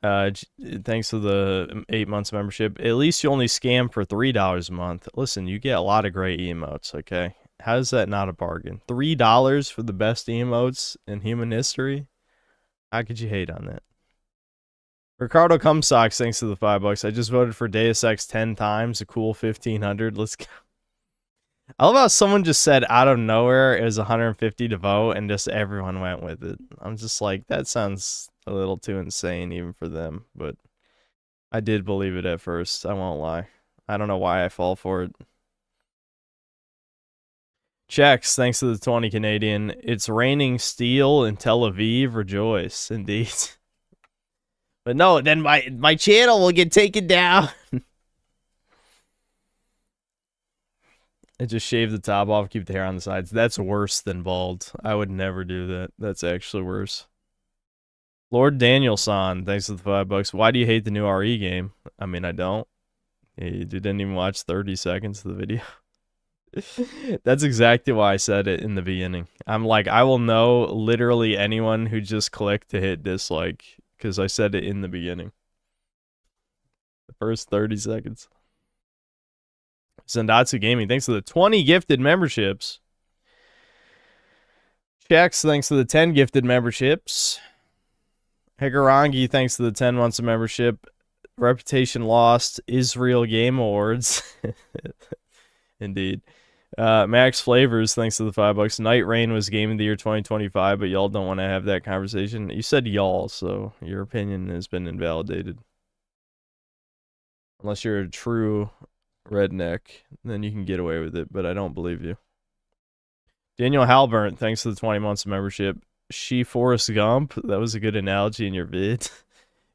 Thanks for the 8 months membership. At least you only scam for $3 a month. Listen, you get a lot of great emotes, okay? How is that not a bargain? $3 for the best emotes in human history? How could you hate on that? Ricardo Cumsocks, thanks to the $5. I just voted for Deus Ex 10 times, a cool 1500. Let's go. I love how someone just said out of nowhere it was 150 to vote and just everyone went with it. I'm just like, that sounds a little too insane even for them, but I did believe it at first. I won't lie. I don't know why I fall for it. Checks, thanks to the 20 Canadian. It's raining steel in Tel Aviv. Rejoice, indeed. But no, then my channel will get taken down. I just shave the top off, keep the hair on the sides. That's worse than bald. I would never do that. That's actually worse. Lord Danielson, thanks for the $5. Why do you hate the new RE game? I mean, I don't. You didn't even watch 30 seconds of the video. That's exactly why I said it in the beginning. I'm like, I will know literally anyone who just clicked to hit dislike because I said it in the beginning. The first 30 seconds. Zendatsu Gaming, thanks for the 20 gifted memberships. Checks, thanks for the 10 gifted memberships. Hikarangi, thanks to the 10 months of membership. Reputation lost. Israel Game Awards. Indeed. Max Flavors, thanks to the $5. Night Rain was Game of the Year 2025, but y'all don't want to have that conversation. You said y'all, so your opinion has been invalidated. Unless you're a true redneck, then you can get away with it, but I don't believe you. Daniel Halburn, thanks to the 20 months of membership. She Forrest Gump, that was a good analogy in your vid.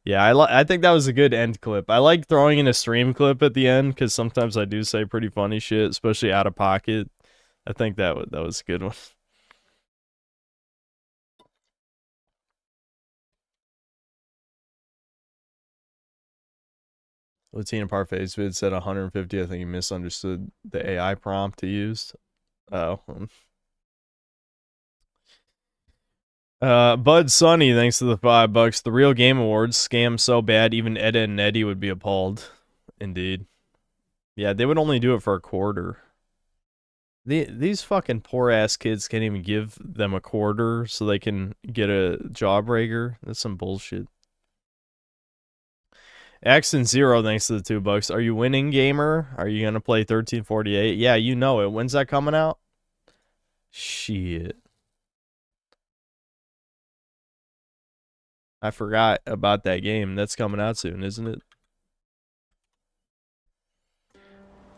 Yeah, I think that was a good end clip. I like throwing in a stream clip at the end because sometimes I do say pretty funny shit, especially out of pocket. I think that was a good one. Latina Parfait's vid said 150. I think he misunderstood the AI prompt he used. Oh. Bud Sunny, thanks to the $5. The Real Game Awards scam so bad even Edda and Eddie would be appalled. Indeed. Yeah, they would only do it for a quarter. These fucking poor ass kids can't even give them a quarter so they can get a Jawbreaker. That's some bullshit. Accent Zero, thanks to the $2. Are you winning, gamer? Are you gonna play 1348? Yeah, you know it. When's that coming out? Shit. I forgot about that game. That's coming out soon, isn't it?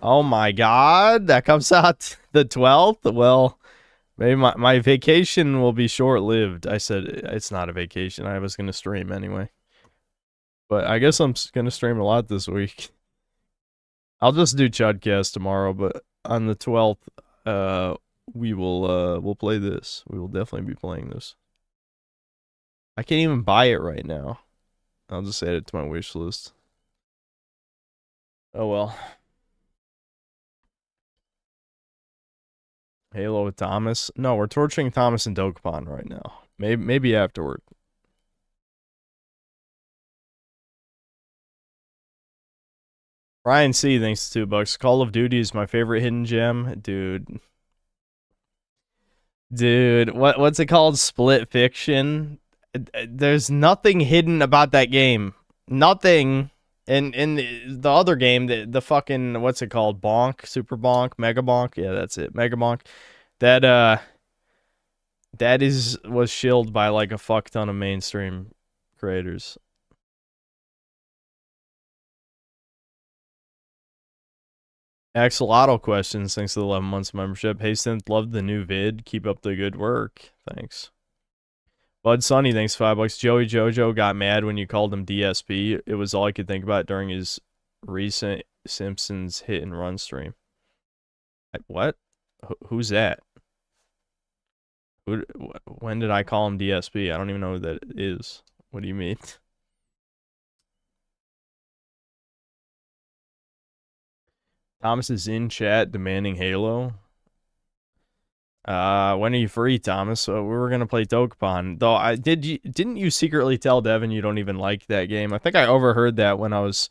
Oh my god, that comes out the 12th? Well, maybe my vacation will be short-lived. I said it's not a vacation. I was going to stream anyway. But I guess I'm going to stream a lot this week. I'll just do Chudcast tomorrow, but on the 12th, we'll play this. We will definitely be playing this. I can't even buy it right now. I'll just add it to my wish list. Oh well. Halo with Thomas? No, we're torturing Thomas and Dokapon right now. Maybe afterward. Ryan C, thanks to $2. Call of Duty is my favorite hidden gem. Dude, what's it called? Split Fiction? There's nothing hidden about that game. Nothing. In the other game, the fucking, what's it called? Bonk? Super Bonk? Mega Bonk? Yeah, that's it. Mega Bonk. That was shilled by like a fuck ton of mainstream creators. Axolotl questions, thanks to the 11 months membership. Hey Synth, loved the new vid. Keep up the good work. Thanks. Bud Sunny, thanks $5. Joey Jojo got mad when you called him DSP. It was all I could think about during his recent Simpsons hit and run stream. What? Who's that? When did I call him DSP? I don't even know who that is. What do you mean? Thomas is in chat demanding Halo. When are you free, Thomas? So we were gonna play Dokapon. Though didn't you secretly tell Devin you don't even like that game? I think I overheard that when I was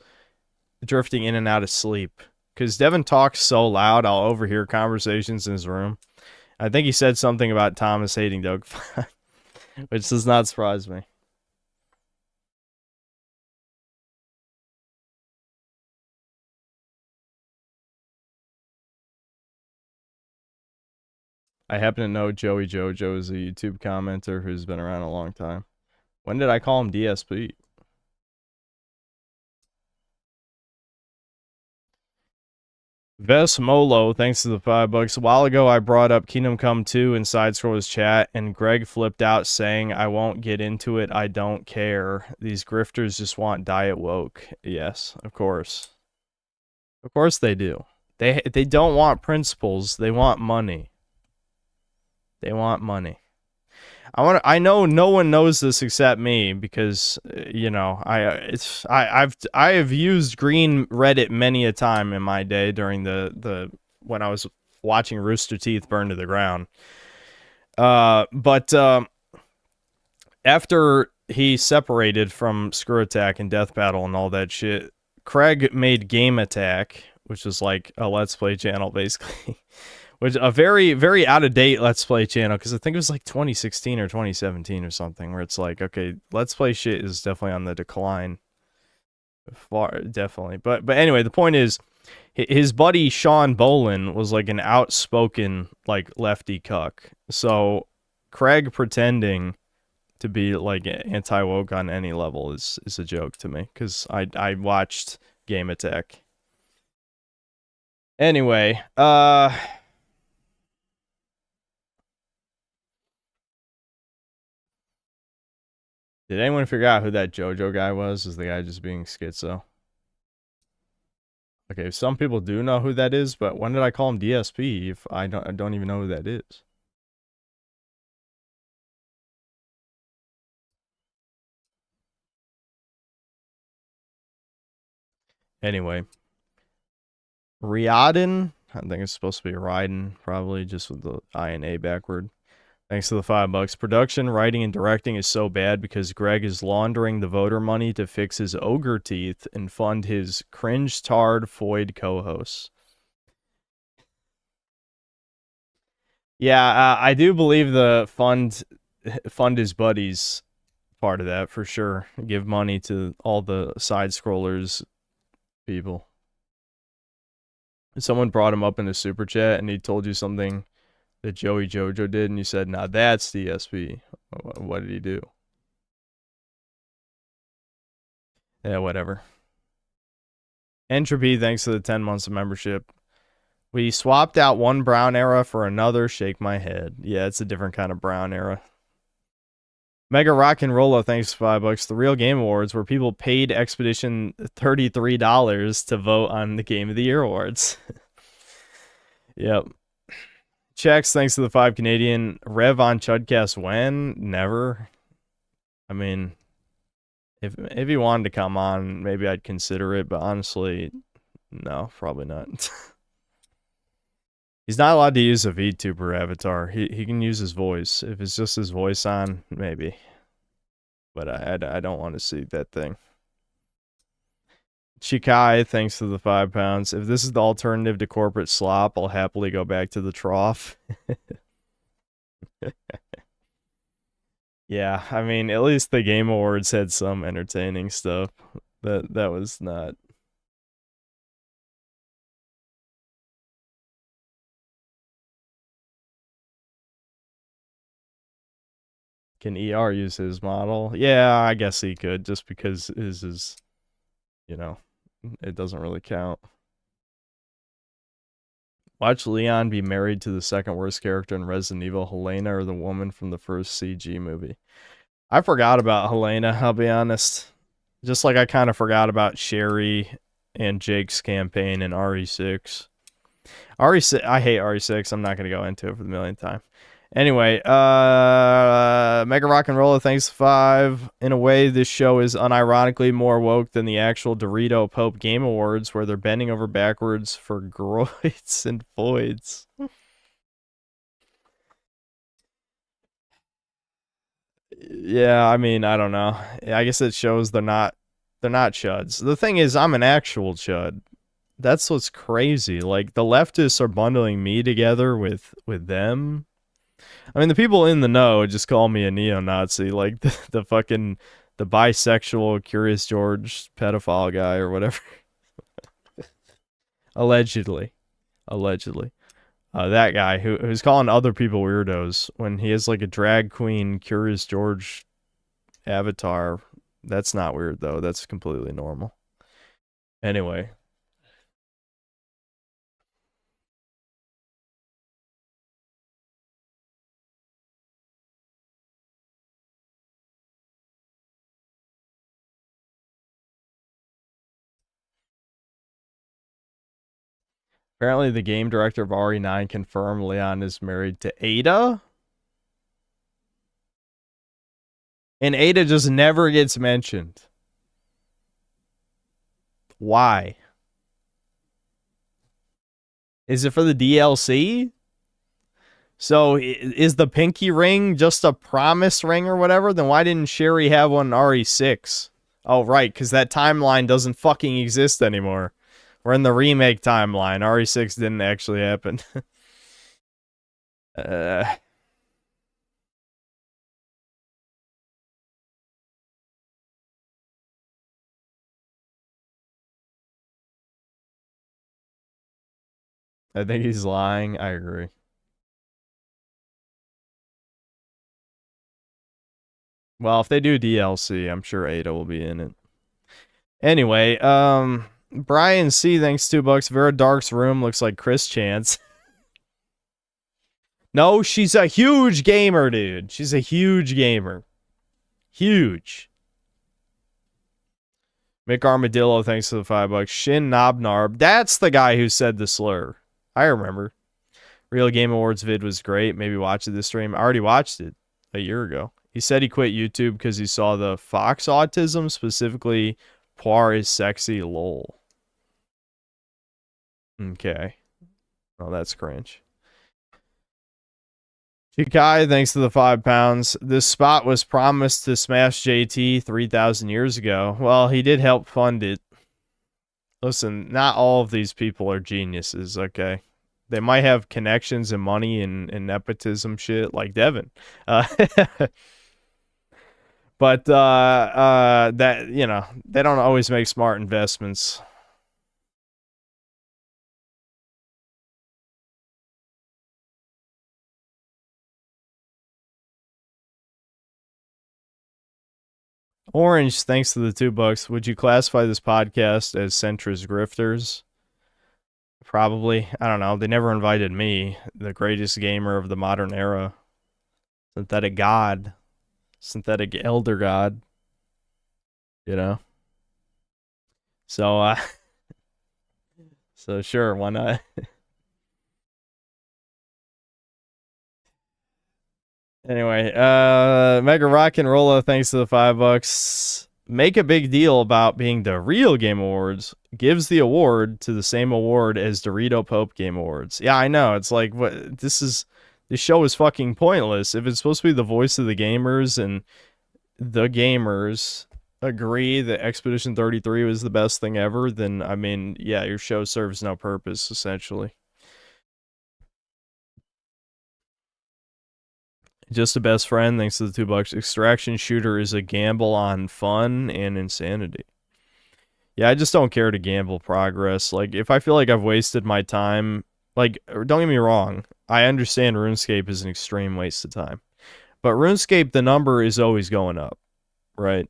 drifting in and out of sleep. Because Devin talks so loud, I'll overhear conversations in his room. I think he said something about Thomas hating Dokapon, which does not surprise me. I happen to know Joey Jojo is a YouTube commenter who's been around a long time. When did I call him DSP? Ves Molo, thanks to the $5. A while ago, I brought up Kingdom Come 2 in Side Scrollers chat, and Greg flipped out saying, I won't get into it, I don't care. These grifters just want diet woke. Yes, of course. Of course they do. They don't want principles, they want money. They want money. I know no one knows this except me because you know I have used green Reddit many a time in my day during the when I was watching Rooster Teeth burn to the ground. But after he separated from Screw Attack and Death Battle and all that shit, Craig made Game Attack, which was like a Let's Play channel basically. Which a very, very out-of-date Let's Play channel, because I think it was like 2016 or 2017 or something, where it's like, okay, Let's Play shit is definitely on the decline. Definitely. But anyway, the point is, his buddy Sean Bolin was like an outspoken, like, lefty cuck. So, Craig pretending to be, like, anti-woke on any level is a joke to me, because I watched Game Attack. Anyway, did anyone figure out who that JoJo guy was? Is the guy just being schizo? Okay, some people do know who that is, but when did I call him DSP if I don't even know who that is? Anyway. Riordan, I think it's supposed to be Ryden, probably just with the I and A backward. Thanks to the $5. Production, writing, and directing is so bad because Greg is laundering the voter money to fix his ogre teeth and fund his cringe-tarred Foyd co-hosts. Yeah, I do believe the fund his buddies part of that for sure. Give money to all the side scrollers people. Someone brought him up in a super chat and he told you something that Joey Jojo did, and you said, "Now that's DSP." What did he do? Yeah, whatever. Entropy, thanks to the 10 months of membership. We swapped out one brown era for another. Shake my head. Yeah, it's a different kind of brown era. Mega Rock and Rolla, thanks for $5. The Real Game Awards, where people paid Expedition $33 to vote on the Game of the Year awards. Yep. Checks, thanks to the 5 Canadian. Rev on Chudcast when? Never. I mean, if he wanted to come on, maybe I'd consider it, but honestly, no, probably not. He's not allowed to use a VTuber avatar. He can use his voice. If it's just his voice on, maybe. But I don't want to see that thing. Chikai, thanks to the £5. If this is the alternative to corporate slop, I'll happily go back to the trough. Yeah, I mean, at least the Game Awards had some entertaining stuff. That was not. Can ER use his model? Yeah, I guess he could, just because his is, you know, it doesn't really count. Watch Leon be married to the second worst character in Resident Evil, Helena, or the woman from the first CG movie. I forgot about Helena, I'll be honest. Just like I kind of forgot about Sherry and Jake's campaign in RE6. RE6, I hate RE6. I'm not going to go into it for the millionth time. Anyway, Mega Rock and Rolla, thanks 5. In a way, this show is unironically more woke than the actual Dorito Pope Game Awards, where they're bending over backwards for groids and voids. Yeah, I mean, I don't know. I guess it shows they're not chuds. The thing is, I'm an actual chud. That's what's crazy. Like, the leftists are bundling me together with them. I mean, the people in the know just call me a neo-Nazi, like the fucking the bisexual Curious George pedophile guy or whatever. Allegedly. That guy who's calling other people weirdos when he has like a drag queen Curious George avatar. That's not weird though. That's completely normal. Anyway. Apparently, the game director of RE9 confirmed Leon is married to Ada. And Ada just never gets mentioned. Why? Is it for the DLC? So, is the pinky ring just a promise ring or whatever? Then why didn't Sherry have one in RE6? Oh, right, because that timeline doesn't fucking exist anymore. We're in the remake timeline. RE6 didn't actually happen. I think he's lying. I agree. Well, if they do DLC, I'm sure Ada will be in it. Anyway, Brian C, thanks $2. Vera Dark's room looks like Chris Chance. No, she's a huge gamer, dude. She's a huge gamer. Huge. Mick Armadillo, thanks for the $5. Shin Knobnarb. That's the guy who said the slur. I remember. Real Game Awards vid was great. Maybe watch it this stream. I already watched it a year ago. He said he quit YouTube because he saw the Fox autism, specifically Poir is sexy, lol. Okay. Oh, that's cringe. Chikai, thanks to the £5. This spot was promised to Smash JT 3,000 years ago. Well, he did help fund it. Listen, not all of these people are geniuses, okay? They might have connections and money and nepotism shit like Devin. But that, you know, they don't always make smart investments. Orange, thanks to the $2. Would you classify this podcast as centrist grifters? Probably. I don't know. They never invited me, the greatest gamer of the modern era. Synthetic God. Synthetic Elder God. You know? So, so sure, why not? Anyway, Mega Rock and Rolla, thanks to the $5. Make a big deal about being the real Game Awards. Gives the award to the same award as Dorito Pope Game Awards. Yeah, I know. It's like, what? This show is fucking pointless. If it's supposed to be the voice of the gamers and the gamers agree that Expedition 33 was the best thing ever, then, I mean, yeah, your show serves no purpose, essentially. Just a best friend, thanks to the $2. Extraction Shooter is a gamble on fun and insanity. Yeah, I just don't care to gamble progress. Like, if I feel like I've wasted my time, like, don't get me wrong, I understand RuneScape is an extreme waste of time. But RuneScape, the number is always going up, right?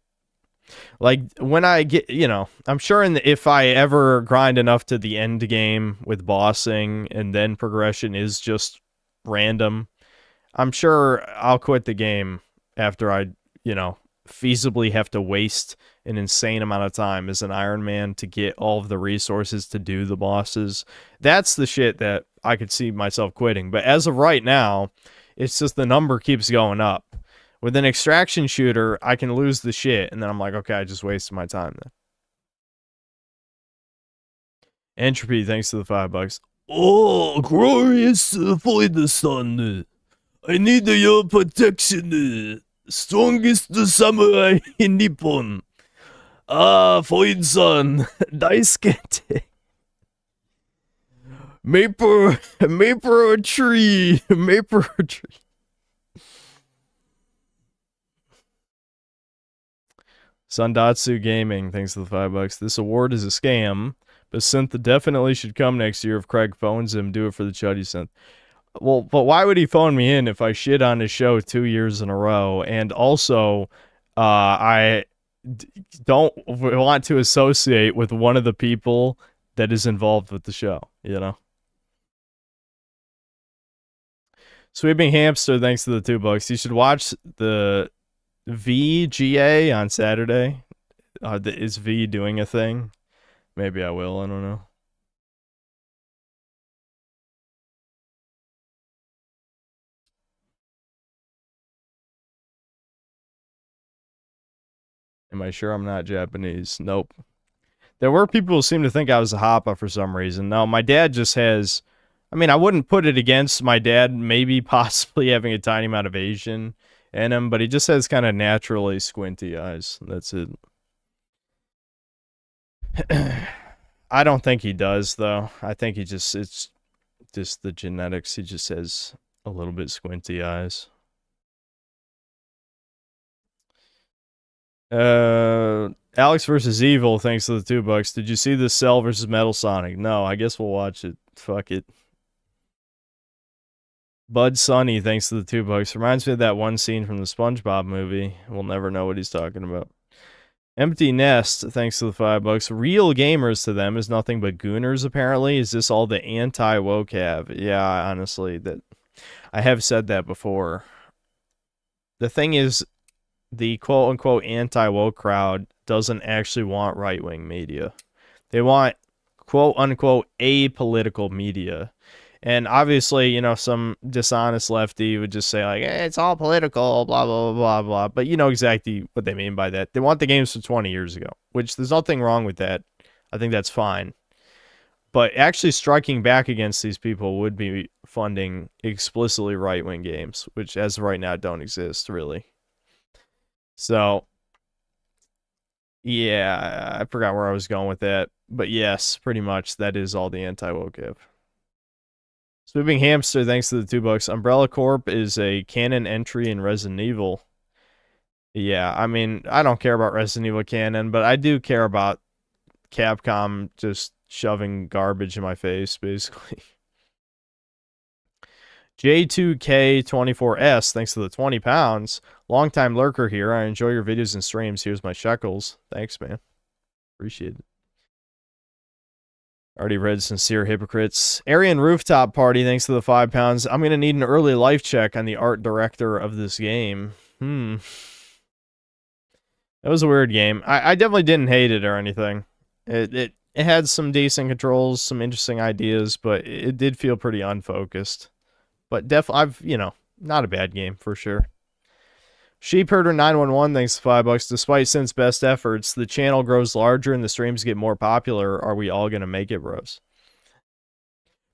Like, when I get, you know, I'm sure if I ever grind enough to the end game with bossing and then progression is just random, I'm sure I'll quit the game after I, you know, feasibly have to waste an insane amount of time as an Iron Man to get all of the resources to do the bosses. That's the shit that I could see myself quitting. But as of right now, It's just the number keeps going up. With an extraction shooter, I can lose the shit, and then I'm like, okay, I just wasted my time then. Entropy, thanks to the $5. Oh, glorious for the sun. I need your protection. Strongest samurai in Nippon. Ah, fine son. Daisuke. Maple tree. Maple tree. Sundatsu Gaming, thanks to the $5. This award is a scam, but Synth definitely should come next year if Craig phones him. Do it for the Chuddy Synth. Well, but why would he phone me in if I shit on his show 2 years in a row? And also, I don't want to associate with one of the people that is involved with the show, you know? Sweeping Hamster, thanks to the $2. You should watch the VGA on Saturday. Is V doing a thing? Maybe I will, I don't know. Am I sure I'm not Japanese? Nope. There were people who seemed to think I was a Hapa for some reason. No, my dad just has... I mean, I wouldn't put it against my dad maybe possibly having a tiny amount of Asian in him, but he just has kind of naturally squinty eyes. That's it. I don't think he does, though. I think he just... It's just the genetics. He just has a little bit squinty eyes. Alex versus Evil, thanks to the $2. Did you see the Cell versus Metal Sonic? No, I guess we'll watch it. Fuck it. Bud Sunny, thanks to the $2. Reminds me of that one scene from the SpongeBob movie. We'll never know what he's talking about. Empty Nest, thanks to the $5. Real gamers to them is nothing but gooners, apparently. Is this all the anti-woke have? Yeah, honestly, that I have said that before. The thing is, the quote-unquote anti-woke crowd doesn't actually want right-wing media. They want quote-unquote apolitical media. And obviously, you know, some dishonest lefty would just say, like, hey, it's all political, blah, blah, blah, blah, blah. But you know exactly what they mean by that. They want the games from 20 years ago, which there's nothing wrong with that. I think that's fine. But actually striking back against these people would be funding explicitly right-wing games, which as of right now don't exist, really. So, yeah, I forgot where I was going with that. But yes, pretty much, that is all the anti-woke have. Sweeping Hamster, thanks to the $2. Umbrella Corp is a canon entry in Resident Evil. Yeah, I mean, I don't care about Resident Evil canon, but I do care about Capcom just shoving garbage in my face, basically. J2K24S, thanks to the £20. Longtime lurker here. I enjoy your videos and streams. Here's my shekels. Thanks, man. Appreciate it. Already read Sincere Hypocrites. Aryan Rooftop Party, thanks to the £5. I'm going to need an early life check on the art director of this game. That was a weird game. I definitely didn't hate it or anything. It had some decent controls, some interesting ideas, but it did feel pretty unfocused. But you know, not a bad game for sure. Sheepherder911, thanks to $5. Despite Synth's best efforts, the channel grows larger and the streams get more popular. Are we all going to make it, bros?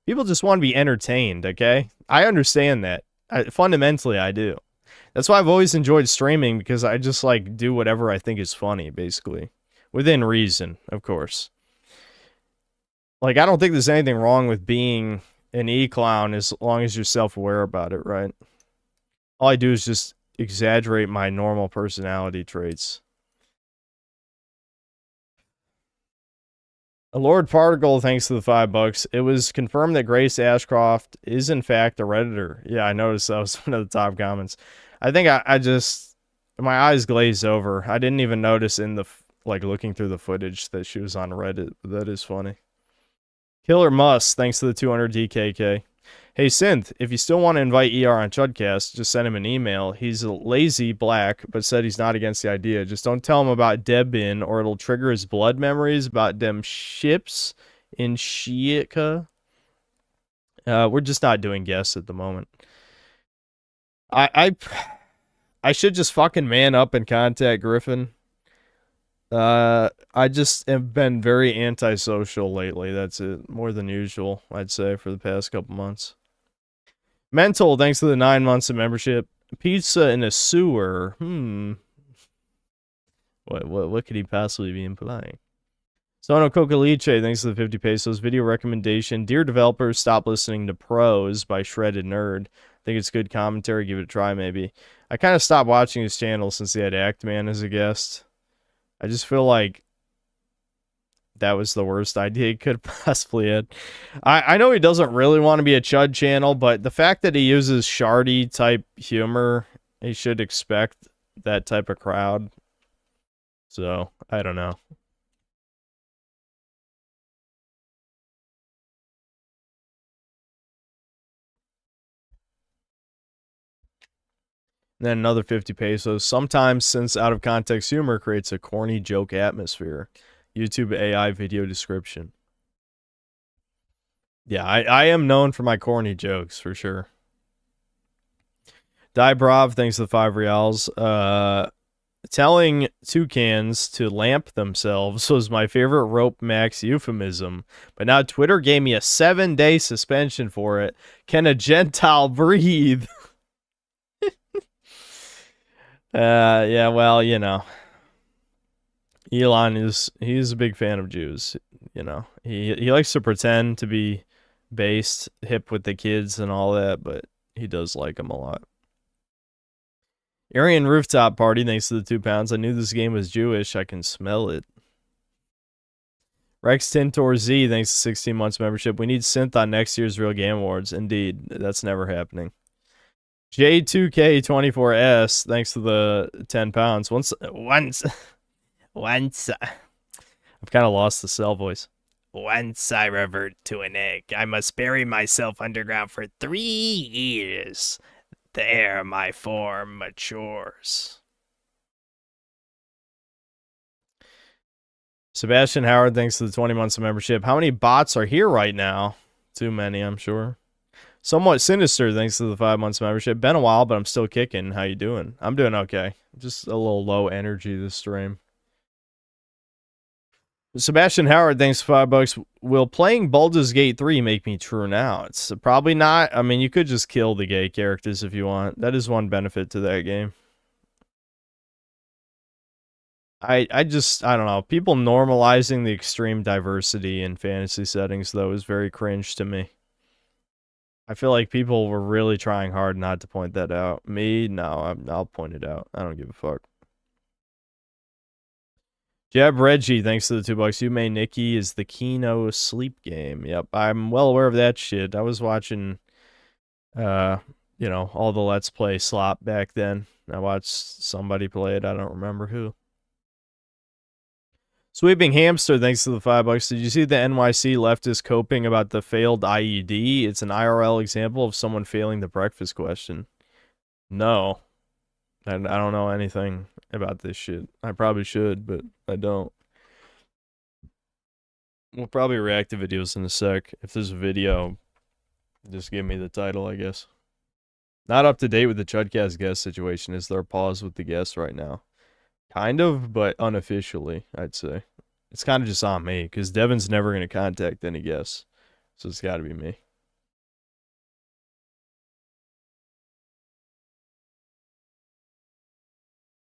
People just want to be entertained, okay? I understand that. Fundamentally, I do. That's why I've always enjoyed streaming, because I just, like, do whatever I think is funny, basically. Within reason, of course. Like, I don't think there's anything wrong with being an e-clown as long as you're self-aware about it, right? All I do is just exaggerate my normal personality traits. A Lord Particle, thanks to the $5. It was confirmed that Grace Ashcroft is in fact a Redditor. Yeah, I noticed that was one of the top comments. I think I just, my eyes glazed over. I didn't even notice in the, like, looking through the footage that she was on Reddit. That is funny. Killer Must, thanks to the 200 DKK. Hey, Synth, if you still want to invite ER on Chudcast, just send him an email. He's a lazy black, but said he's not against the idea. Just don't tell him about Debin, or it'll trigger his blood memories about them ships in Shiika. We're just not doing guests at the moment. I should just fucking man up and contact Griffin. I just have been very antisocial lately. That's it. More than usual, I'd say, for the past couple months. Mental, thanks to the 9 months of membership. Pizza in a sewer. What could he possibly be implying? Sono Cocaliche, thanks to the 50 pesos. Video recommendation. Dear developers, stop listening to Pros by Shredded Nerd. I think it's good commentary. Give it a try, maybe. I kind of stopped watching his channel since he had Actman as a guest. I just feel like that was the worst idea he could have possibly had. I know he doesn't really want to be a Chud channel, but the fact that he uses Shardy type humor, he should expect that type of crowd. So, I don't know. Then another 50 pesos. Sometimes, since out of context humor creates a corny joke atmosphere. YouTube AI video description. Yeah, I am known for my corny jokes, for sure. Dybrov, thanks to the 5 reals. Telling toucans to lamp themselves was my favorite Rope Max euphemism. But now Twitter gave me a 7-day suspension for it. Can a Gentile breathe? Yeah, well, you know. Elon he's a big fan of Jews, you know. He likes to pretend to be based, hip with the kids and all that, but he does like them a lot. Aryan Rooftop Party, thanks to the 2 pounds. I knew this game was Jewish. I can smell it. Rex Tintor Z, thanks to 16 months membership. We need synth on next year's Real Game Awards. Indeed, that's never happening. J2K24S, thanks to the 10 pounds. Once I've kind of lost the cell voice. Once I revert to an egg, I must bury myself underground for 3 years. There my form matures. Sebastian Howard, thanks to the 20 months of membership. How many bots are here right now? Too many, I'm sure. Somewhat Sinister, thanks to the 5 months membership. Been a while, but I'm still kicking. How you doing? I'm doing okay. Just a little low energy this stream. Sebastian Howard, thanks for $5. Will playing Baldur's Gate 3 make me true now? It's probably not. I mean, you could just kill the gay characters if you want. That is one benefit to that game. I don't know. People normalizing the extreme diversity in fantasy settings, though, is very cringe to me. I feel like people were really trying hard not to point that out. Me, no, I'll point it out. I don't give a fuck. Jeb Reggie, thanks to the $2. You May Nikki is the Kino sleep game. Yep, I'm well aware of that shit. I was watching, you know, all the Let's Play slop back then. I watched somebody play it. I don't remember who. Sweeping Hamster, thanks to the $5. Did you see the NYC leftist coping about the failed IED? It's an IRL example of someone failing the breakfast question. No. I don't know anything about this shit. I probably should, but I don't. We'll probably react to videos in a sec. If there's a video, just give me the title, I guess. Not up to date with the Chudcast guest situation. Is there a pause with the guests right now? Kind of, but unofficially, I'd say. It's kind of just on me, because Devin's never going to contact any guests. So it's got to be me.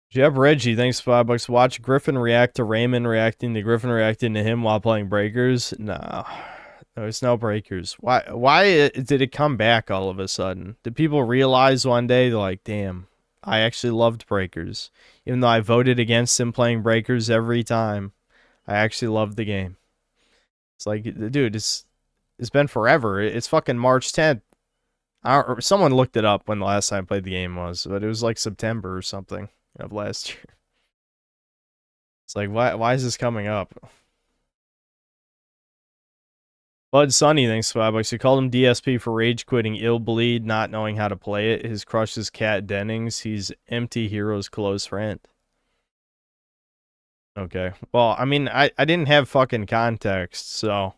Jeb Reggie, thanks for $5. Watch Griffin react to Raymond reacting to Griffin reacting to him while playing Breakers. No, it's no Breakers. Why did it come back all of a sudden? Did people realize one day, they're like, damn, I actually loved Breakers. Even though I voted against him playing Breakers every time, I actually loved the game. It's like, dude, it's been forever. It's fucking March 10th. Someone looked it up when the last time I played the game was, but it was like September or something of last year. It's like, why is this coming up? Bud Sunny, thanks for $5. You called him DSP for rage quitting Ill Bleed, not knowing how to play it. His crush is Kat Dennings. He's Empty Hero's close friend. Okay. Well, I mean, I didn't have fucking context, so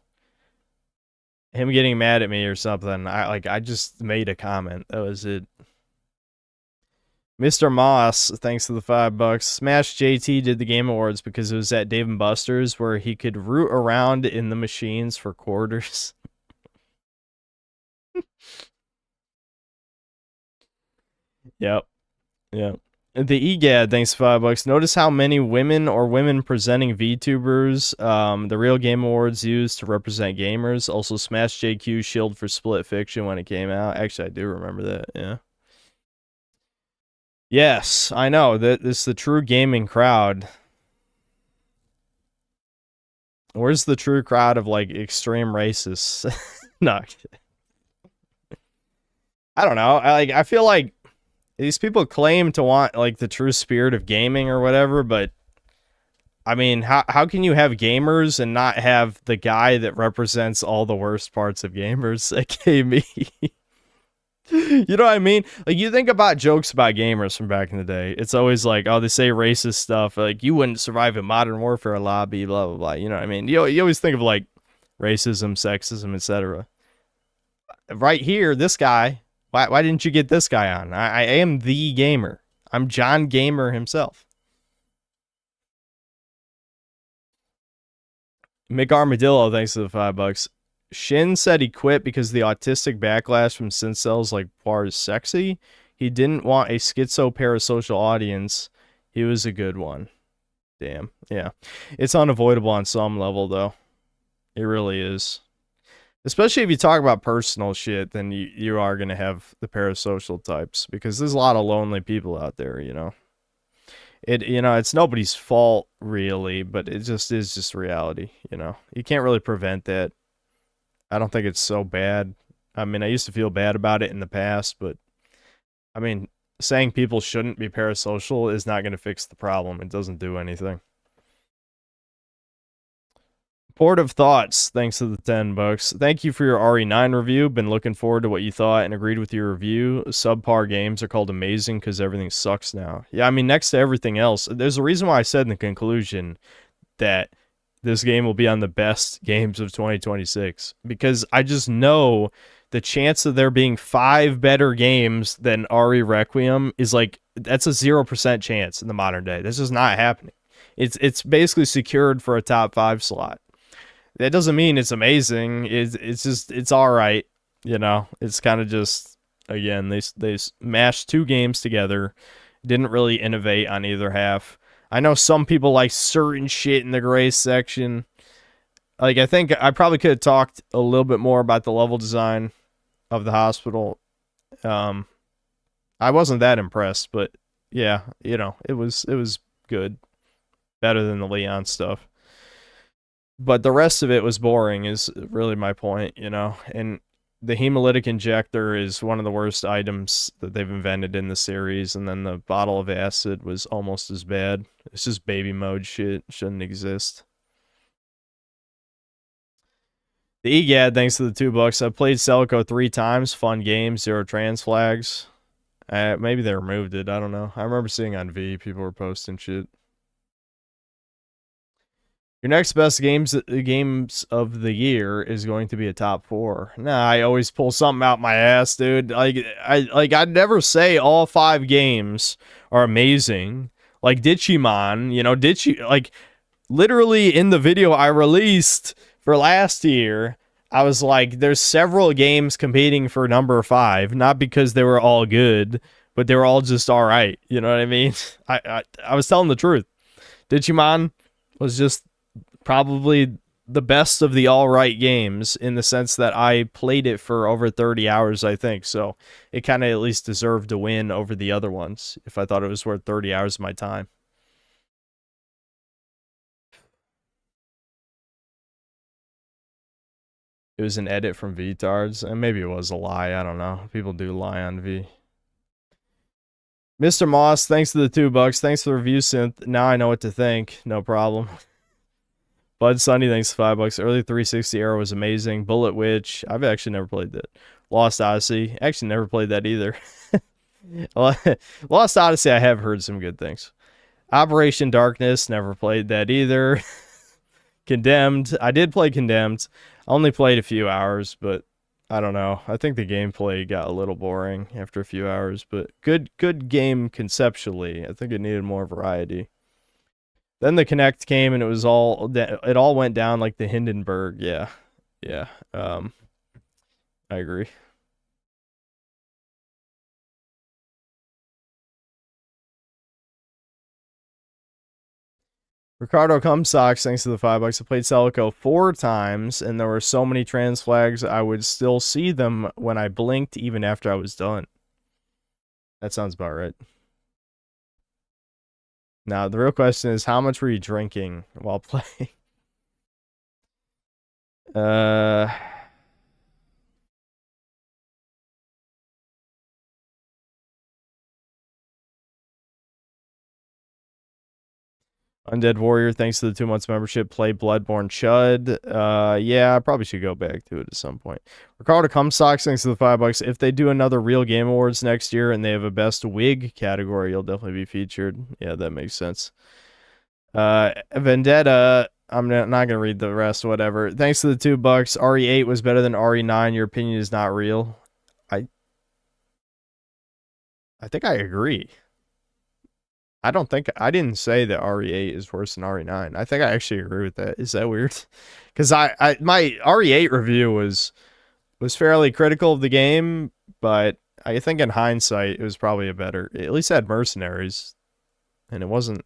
him getting mad at me or something, I just made a comment. That was it. Mr. Moss, thanks to the $5. Smash JT did the Game Awards because it was at Dave & Buster's where he could root around in the machines for quarters. Yep. Yep. The EGAD, thanks to $5. Notice how many women or women presenting VTubers the real Game Awards used to represent gamers. Also, Smash JQ shield for Split Fiction when it came out. Actually, I do remember that, yeah. Yes, I know. This is the true gaming crowd. Where's the true crowd of, like, extreme racists? No. I don't know. I feel like these people claim to want, like, the true spirit of gaming or whatever, but I mean, how can you have gamers and not have the guy that represents all the worst parts of gamers, aka me? You know what I mean? Like, you think about jokes about gamers from back in the day. It's always like, oh, they say racist stuff. Like, you wouldn't survive a Modern Warfare lobby, blah, blah, blah. You know what I mean? You always think of, like, racism, sexism, etc. Right here, this guy, why didn't you get this guy on? I am the gamer. I'm John Gamer himself. Mick Armadillo, thanks to the $5. Shin said he quit because the autistic backlash from Syncels like Poir is sexy. He didn't want a schizo-parasocial audience. He was a good one. Damn. Yeah. It's unavoidable on some level, though. It really is. Especially if you talk about personal shit, then you are going to have the parasocial types. Because there's a lot of lonely people out there, you know. It's nobody's fault, really. But it just is just reality, you know. You can't really prevent that. I don't think it's so bad. I mean, I used to feel bad about it in the past, but I mean, saying people shouldn't be parasocial is not going to fix the problem. It doesn't do anything. Port of Thoughts, thanks to the $10. Thank you for your RE9 review. Been looking forward to what you thought and agreed with your review. Subpar games are called amazing because everything sucks now. Yeah, I mean, next to everything else, there's a reason why I said in the conclusion that this game will be on the best games of 2026, because I just know the chance of there being 5 better games than RE Requiem is like, that's a 0% chance in the modern day. This is not happening. It's basically secured for a top 5 slot. That doesn't mean it's amazing. It's just, it's all right. You know, it's kind of just, again, they mashed 2 games together, didn't really innovate on either half. I know some people like certain shit in the gray section. Like, I think I probably could have talked a little bit more about the level design of the hospital. I wasn't that impressed, but yeah, you know, it was good. Better than the Leon stuff. But the rest of it was boring is really my point, you know. And the hemolytic injector is one of the worst items that they've invented in the series, and then the bottle of acid was almost as bad. It's just baby mode shit. Shouldn't exist. The EGAD, thanks to the $2. I've played Celico 3 times. Fun game. 0 trans flags. Maybe they removed it. I don't know. I remember seeing on V, people were posting shit. Your next best games of the year is going to be a top 4. Nah, I always pull something out my ass, dude. I'd never say all 5 games are amazing. Like Ditchimon, you know, literally in the video I released for last year, I was like, there's several games competing for number 5, not because they were all good, but they were all just all right. You know what I mean? I was telling the truth. Digimon was just probably the best of the all right games in the sense that I played it for over 30 hours, I think. So it kind of at least deserved to win over the other ones if I thought it was worth 30 hours of my time. It was an edit from VTards, and maybe it was a lie. I don't know. People do lie on V. Mr. Moss, thanks to the $2. Thanks for the review, Synth. Now I know what to think. No problem. Bud Sunny, thanks for $5. Early 360 era was amazing. Bullet Witch, I've actually never played that. Lost Odyssey, actually never played that either. Lost Odyssey, I have heard some good things. Operation Darkness, never played that either. Condemned, I did play Condemned. I only played a few hours, but I don't know. I think the gameplay got a little boring after a few hours, but good game conceptually. I think it needed more variety. Then the Kinect came and it all went down like the Hindenburg. Yeah. Yeah. I agree. Ricardo Cumsocks, thanks to the $5. I played Celico 4 times, and there were so many trans flags, I would still see them when I blinked, even after I was done. That sounds about right. Now, the real question is, how much were you drinking while playing? Undead Warrior, thanks to the 2 months membership, play Bloodborne Chud. Yeah, I probably should go back to it at some point. Ricardo Cumsocks, thanks to the $5. If they do another Real Game Awards next year and they have a best wig category, you'll definitely be featured. Yeah, that makes sense. Vendetta, I'm not going to read the rest, whatever. Thanks to the $2. RE8 was better than RE9. Your opinion is not real. I think I agree. I didn't say that RE8 is worse than RE9. I think I actually agree with that. Is that weird? Because my RE8 review was fairly critical of the game, but I think in hindsight it was probably a better. At least it had mercenaries, and it wasn't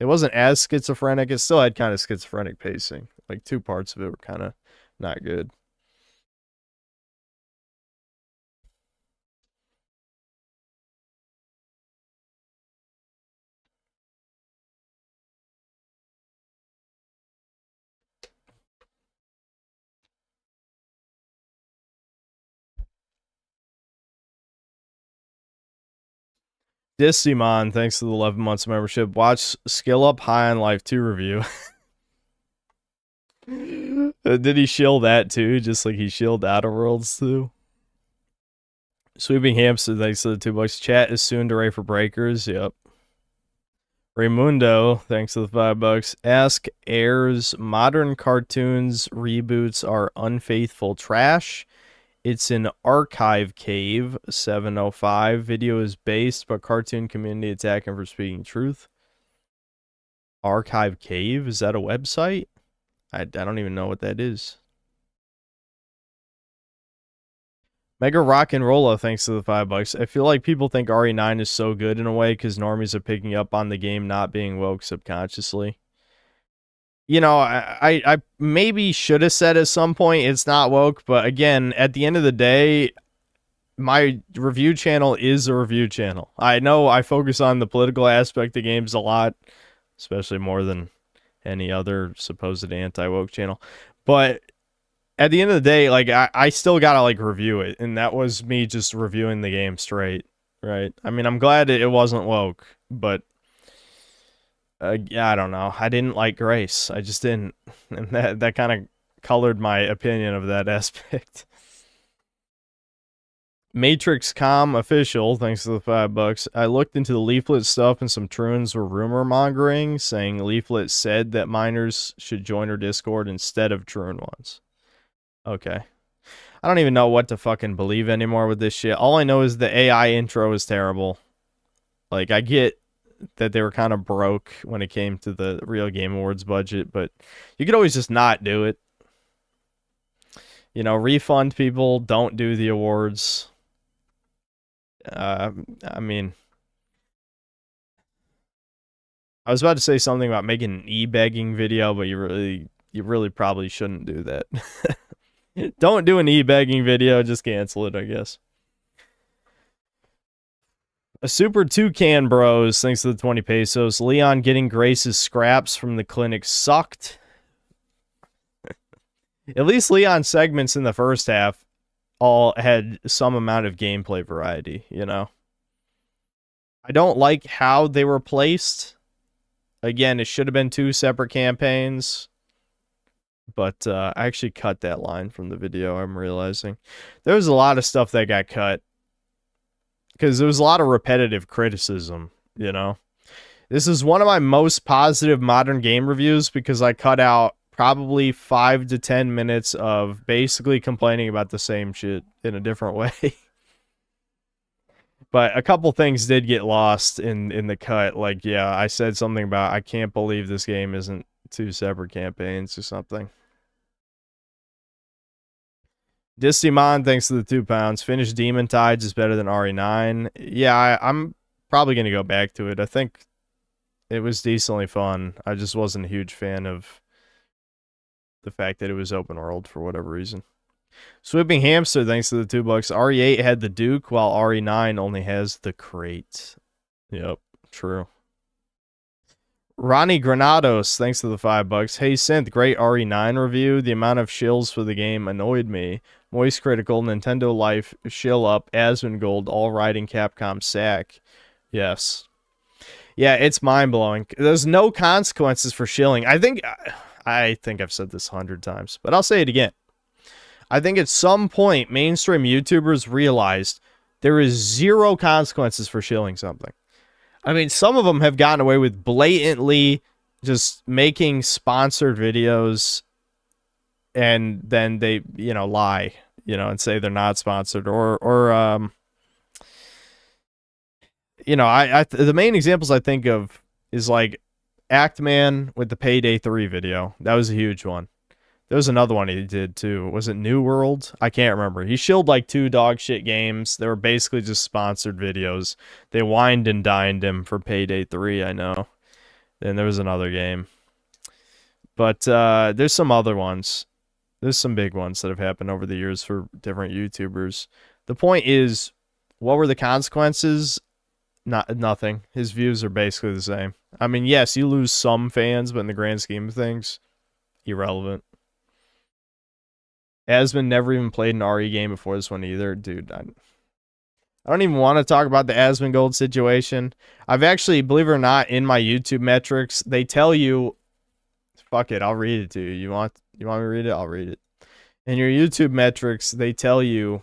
as schizophrenic. It still had kind of schizophrenic pacing. Like 2 parts of it were kind of not good. Dissimon, thanks to the 11 months membership. Watch Skill Up High on Life 2 review. Did he shield that too? Just like he shielded Outer Worlds too? Sweeping Hamster, thanks to the $2. Chat is soon to Ray for Breakers. Yep. Raymundo, thanks to the $5. Ask Airs, modern cartoons reboots are unfaithful trash. It's an archive cave, 705. Video is based, but cartoon community attacking for speaking truth. Archive cave? Is that a website? I don't even know what that is. Mega Rock and Rolla, thanks to the $5. I feel like people think RE9 is so good in a way because normies are picking up on the game not being woke subconsciously. You know, I maybe should have said at some point it's not woke, but again, at the end of the day, my review channel is a review channel. I know I focus on the political aspect of games a lot, especially more than any other supposed anti-woke channel. But at the end of the day, like I still gotta like review it, and that was me just reviewing the game straight, right? I mean, I'm glad it wasn't woke, but yeah, I don't know. I didn't like Grace. I just didn't, and that kind of colored my opinion of that aspect. Matrix Com official, thanks to the $5. I looked into the Leaflet stuff, and some Truans were rumor mongering, saying Leaflet said that minors should join her Discord instead of Truan ones. Okay. I don't even know what to fucking believe anymore with this shit. All I know is the AI intro is terrible. Like, I get that they were kind of broke when it came to the Real Game Awards budget, but you could always just not do it. You know, refund people, don't do the awards. I mean, I was about to say something about making an e-begging video, but you really probably shouldn't do that. Don't do an e-begging video, just cancel it, I guess. A Super Toucan Bros, thanks to the 20 pesos. Leon getting Grace's scraps from the clinic sucked. At least Leon's segments in the first half all had some amount of gameplay variety, you know? I don't like how they were placed. Again, it should have been 2 separate campaigns. But I actually cut that line from the video, I'm realizing. There was a lot of stuff that got cut. Because there was a lot of repetitive criticism, you know? This is one of my most positive modern game reviews because I cut out probably 5 to 10 minutes of basically complaining about the same shit in a different way. But a couple things did get lost in the cut. Like, yeah, I said something about I can't believe this game isn't 2 separate campaigns or something. Distimon, thanks to the 2 pounds. Finished Demon Tides is better than RE9. Yeah, I'm probably going to go back to it. I think it was decently fun. I just wasn't a huge fan of the fact that it was open world for whatever reason. Swooping Hamster, thanks to the $2. RE8 had the Duke, while RE9 only has the crate. Yep, true. Ronnie Granados, thanks to the $5. Hey Synth, great RE9 review. The amount of shills for the game annoyed me. Moist Critical, Nintendo Life, shill up, Asmongold, all riding Capcom sack. Yes. Yeah, it's mind-blowing. There's no consequences for shilling. I think I've said this 100 times, but I'll say it again. I think at some point, mainstream YouTubers realized there is 0 consequences for shilling something. I mean, some of them have gotten away with blatantly just making sponsored videos and then they, lie, and say they're not sponsored or the main examples I think of is like Actman with the Payday 3 video. That was a huge one. There was another one he did too. Was it New World? I can't remember. He shilled like 2 dog shit games. They were basically just sponsored videos. They wined and dined him for Payday 3, I know. Then there was another game. But there's some other ones. There's some big ones that have happened over the years for different YouTubers. The point is, what were the consequences? Nothing. His views are basically the same. I mean, yes, you lose some fans, but in the grand scheme of things, irrelevant. Asmon never even played an RE game before this one either. Dude, I don't even want to talk about the Asmongold situation. I've actually, believe it or not, in my YouTube metrics, they tell you, fuck it, I'll read it to you. You want me to read it? I'll read it. In your YouTube metrics, they tell you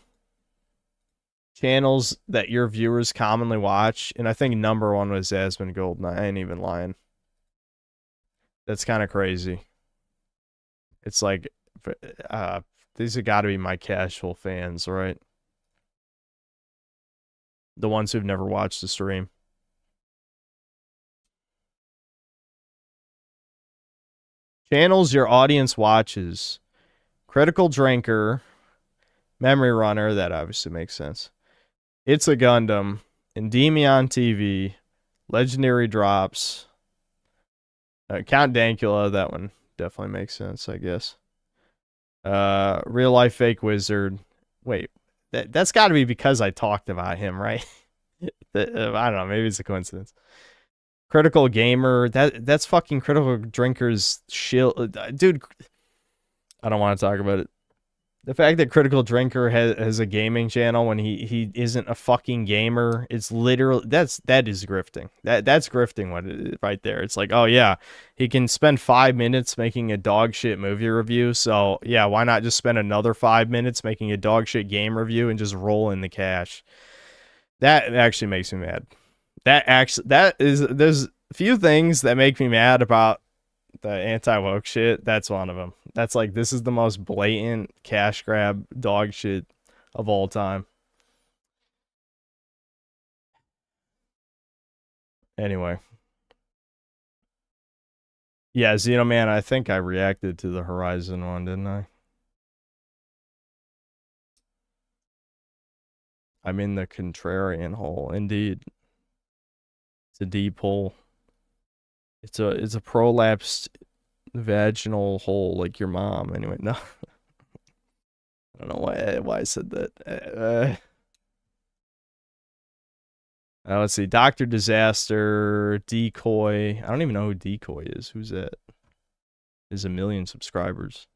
channels that your viewers commonly watch, and I think number 1 was Asmongold, and I ain't even lying. That's kind of crazy. It's like, these have got to be my casual fans, right? The ones who've never watched the stream. Channels your audience watches. Critical Drinker, Memory Runner, that obviously makes sense. It's a Gundam, Endymion TV, Legendary Drops, Count Dankula, that one definitely makes sense, I guess. Real Life Fake Wizard. Wait, that's got to be because I talked about him, right? I don't know, maybe it's a coincidence. Critical Gamer, that's fucking Critical Drinker's shill. Dude, I don't want to talk about it. The fact that Critical Drinker has a gaming channel when he isn't a fucking gamer, it's literally that is grifting. That's grifting right there. It's like, oh yeah, he can spend 5 minutes making a dog shit movie review. So yeah, why not just spend another 5 minutes making a dog shit game review and just roll in the cash? That actually makes me mad. There's a few things that make me mad about the anti-woke shit. That's one of them. That's like, this is the most blatant cash grab dog shit of all time. Anyway. Yeah, Xenoman, I think I reacted to the Horizon one, didn't I? I'm in the contrarian hole, indeed. It's a deep hole. It's a prolapsed vaginal hole like your mom. Anyway, no. I don't know why I said that. Let's see. Dr. Disaster, Decoy. I don't even know who Decoy is. Who's that? There's 1 million subscribers.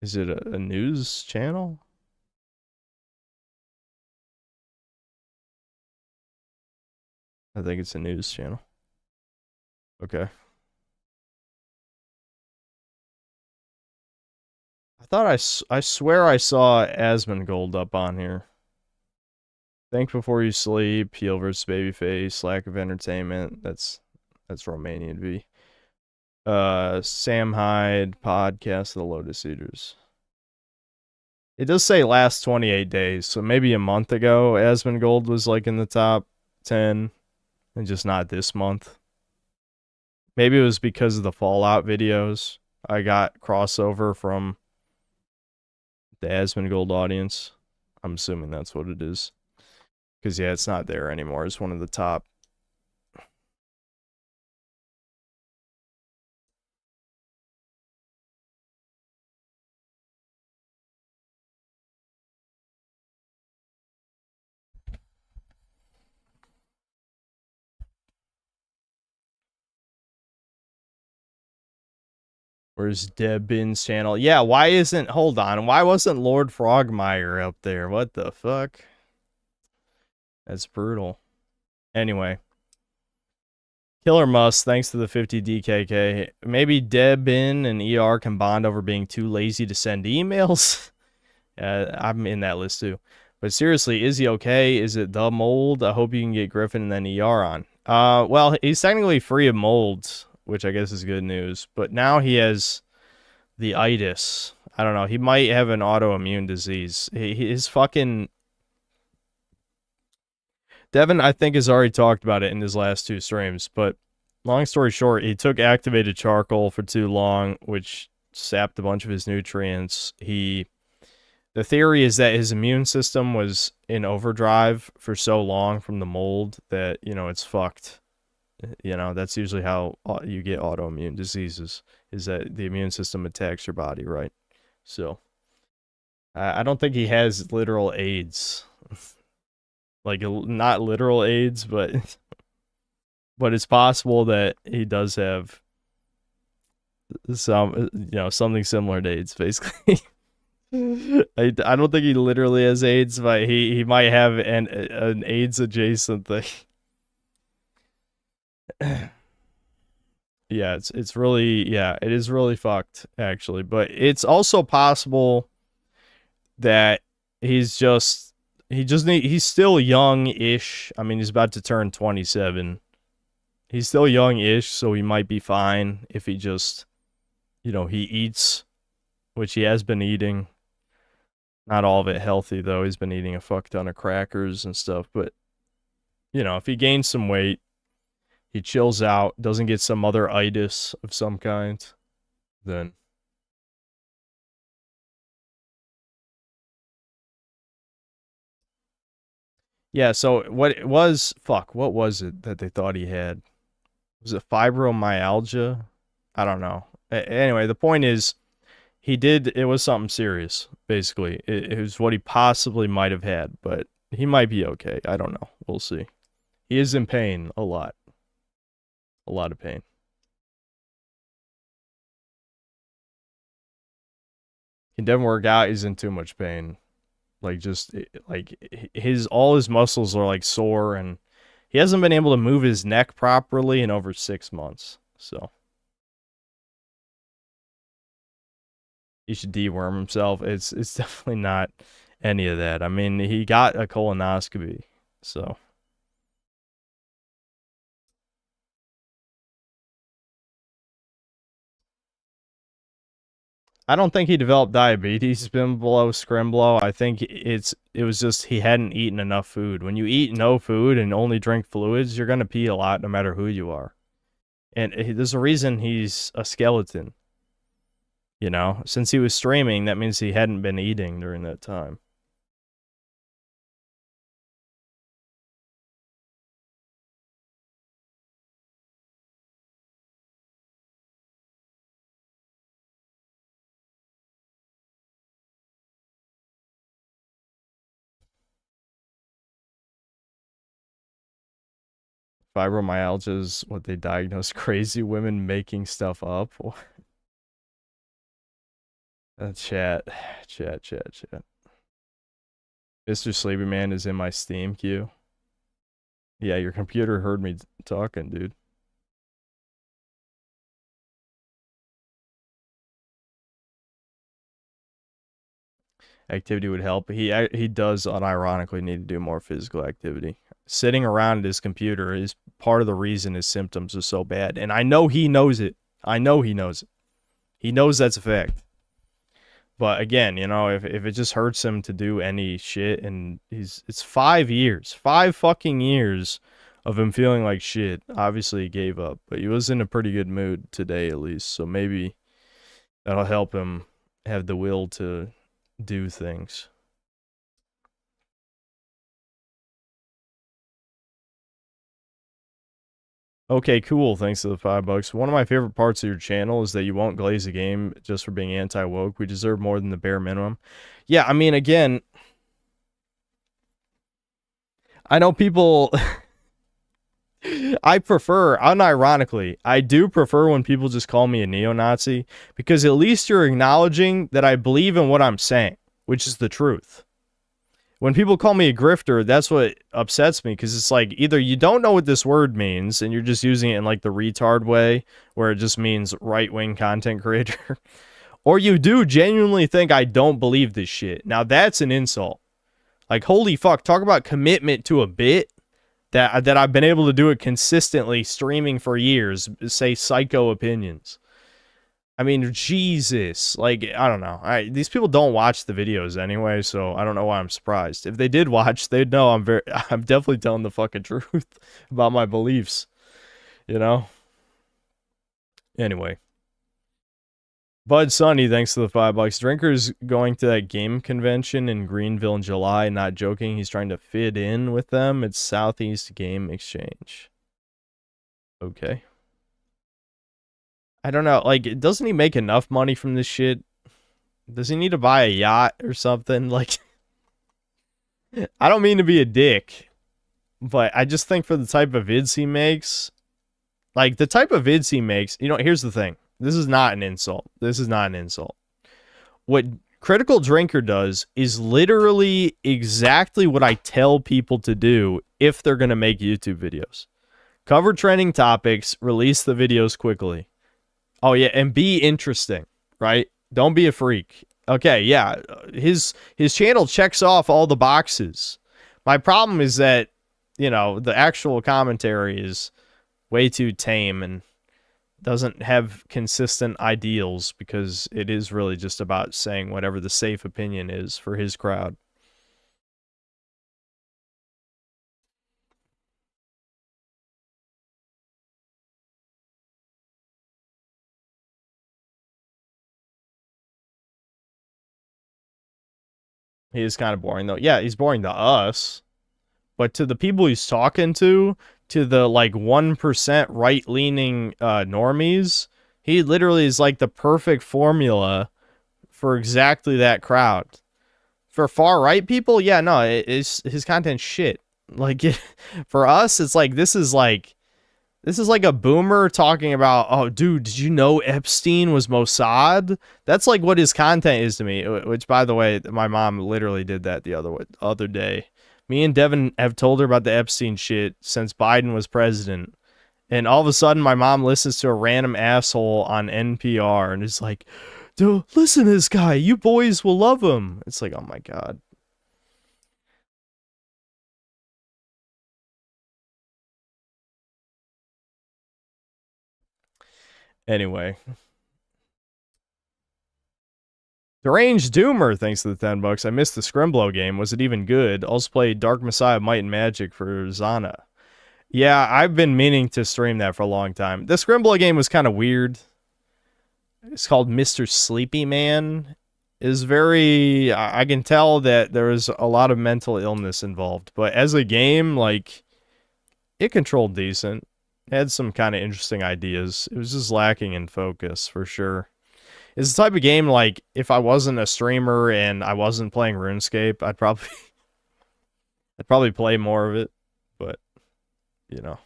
Is it a news channel? I think it's a news channel. Okay. I thought I swear I saw Asmongold up on here. Think before you sleep. Heel versus babyface. Lack of entertainment. That's Romanian V. Sam Hyde podcast of the Lotus Eaters. It does say last 28 days, so maybe a month ago Asmongold was like in the top 10 and just not this month. Maybe it was because of the Fallout videos. I got crossover from the Asmongold audience. I'm assuming that's what it is. Because, yeah, it's not there anymore. It's one of the top. Where's Debin's channel? Yeah, why isn't... Hold on. Why wasn't Lord Frogmire up there? What the fuck? That's brutal. Anyway. Killer Must, thanks to the 50 DKK. Maybe Debin and ER can bond over being too lazy to send emails? I'm in that list too. But seriously, is he okay? Is it the mold? I hope you can get Griffin and then ER on. Well, he's technically free of molds, which I guess is good news. But now he has the itis. I don't know. He might have an autoimmune disease. His fucking... Devin, I think, has already talked about it in his last 2 streams. But long story short, he took activated charcoal for too long, which sapped a bunch of his nutrients. The theory is that his immune system was in overdrive for so long from the mold that, you know, it's fucked. You know, that's usually how you get autoimmune diseases, is that the immune system attacks your body, right? So, I don't think he has literal AIDS. Like, not literal AIDS, but it's possible that he does have some, you know, something similar to AIDS, basically. I don't think he literally has AIDS, but he might have an AIDS adjacent thing. Yeah, it's really, yeah, it is really fucked, actually. But it's also possible that he's still young-ish. I mean, he's about to turn 27. He's still young-ish, so he might be fine if he just, you know, he eats, which he has been eating. Not all of it healthy, though. He's been eating a fuck ton of crackers and stuff. But, you know, if he gains some weight, he chills out, doesn't get some other itis of some kind, then... Yeah, so what was it that they thought he had? Was it fibromyalgia? I don't know. Anyway, the point is, it was something serious, basically. It was what he possibly might have had, but he might be okay. I don't know. We'll see. He is in pain a lot. A lot of pain. He doesn't work out, he's in too much pain. Like, just, like, all his muscles are, like, sore, and he hasn't been able to move his neck properly in over 6 months, so. He should deworm himself. It's definitely not any of that. I mean, he got a colonoscopy, so. I don't think he developed diabetes, Bimblo, Scrimblow. I think it was just he hadn't eaten enough food. When you eat no food and only drink fluids, you're going to pee a lot no matter who you are. And there's a reason he's a skeleton. You know, since he was streaming, that means he hadn't been eating during that time. Fibromyalgia is what they diagnose crazy women making stuff up. Chat. Mr. Sleepy Man is in my Steam queue. Yeah, your computer heard me talking, dude. activity would help. He does unironically need to do more physical activity. Sitting around his computer is part of the reason his symptoms are so bad. And I know he knows it. I know he knows it. He knows that's a fact. But again, you know, if it just hurts him to do any shit, and it's 5 years, 5 fucking years of him feeling like shit. Obviously he gave up, but he was in a pretty good mood today at least. So maybe that'll help him have the will to do things. Okay, cool. Thanks to the $5. One of my favorite parts of your channel is that you won't glaze a game just for being anti-woke. We deserve more than the bare minimum. Yeah, I mean, again, I know people... I prefer, unironically, I do prefer when people just call me a neo-Nazi, because at least you're acknowledging that I believe in what I'm saying, which is the truth. When people call me a grifter, that's what upsets me, because it's like, either you don't know what this word means, and you're just using it in like the retard way, where it just means right-wing content creator, or you do genuinely think I don't believe this shit. Now that's an insult. Like, holy fuck, talk about commitment to a bit that I've been able to do it consistently, streaming for years, say psycho opinions. I mean, Jesus, like, I don't know. These people don't watch the videos anyway, so I don't know why I'm surprised. If they did watch, they'd know I'm definitely telling the fucking truth about my beliefs, you know? Anyway. Bud Sunny, thanks to the $5. Drinker's going to that game convention in Greenville in July. Not joking, he's trying to fit in with them. It's Southeast Game Exchange. Okay. I don't know, like, doesn't he make enough money from this shit? Does he need to buy a yacht or something? Like, I don't mean to be a dick, but I just think for the type of vids he makes, like, the type of vids he makes, you know, here's the thing. This is not an insult. This is not an insult. What Critical Drinker does is literally exactly what I tell people to do if they're going to make YouTube videos. Cover trending topics, release the videos quickly. Oh, yeah, and be interesting, right? Don't be a freak. Okay, yeah, his channel checks off all the boxes. My problem is that, you know, the actual commentary is way too tame and doesn't have consistent ideals, because it is really just about saying whatever the safe opinion is for his crowd. He is kind of boring, though. Yeah, he's boring to us. But to the people he's talking to the, like, 1% right-leaning normies, he literally is, like, the perfect formula for exactly that crowd. For far-right people, yeah, no, his content's shit. Like, for us, it's like, this is like a boomer talking about, oh, dude, did you know Epstein was Mossad? That's like what his content is to me, which, by the way, my mom literally did that the other day. Me and Devin have told her about the Epstein shit since Biden was president. And all of a sudden, my mom listens to a random asshole on NPR and is like, dude, listen to this guy. You boys will love him. It's like, oh my God. Anyway. Deranged Doomer, thanks to the $10. I missed the Scrimblow game. Was it even good? Also played Dark Messiah Might and Magic for Zana. Yeah, I've been meaning to stream that for a long time. The Scrimblow game was kind of weird. It's called Mr. Sleepy Man. Is very... I can tell that there was a lot of mental illness involved. But as a game, like, it controlled decent. It had some kind of interesting ideas. It was just lacking in focus, for sure. It's the type of game, like, if I wasn't a streamer and I wasn't playing RuneScape, I'd probably play more of it. But, you know,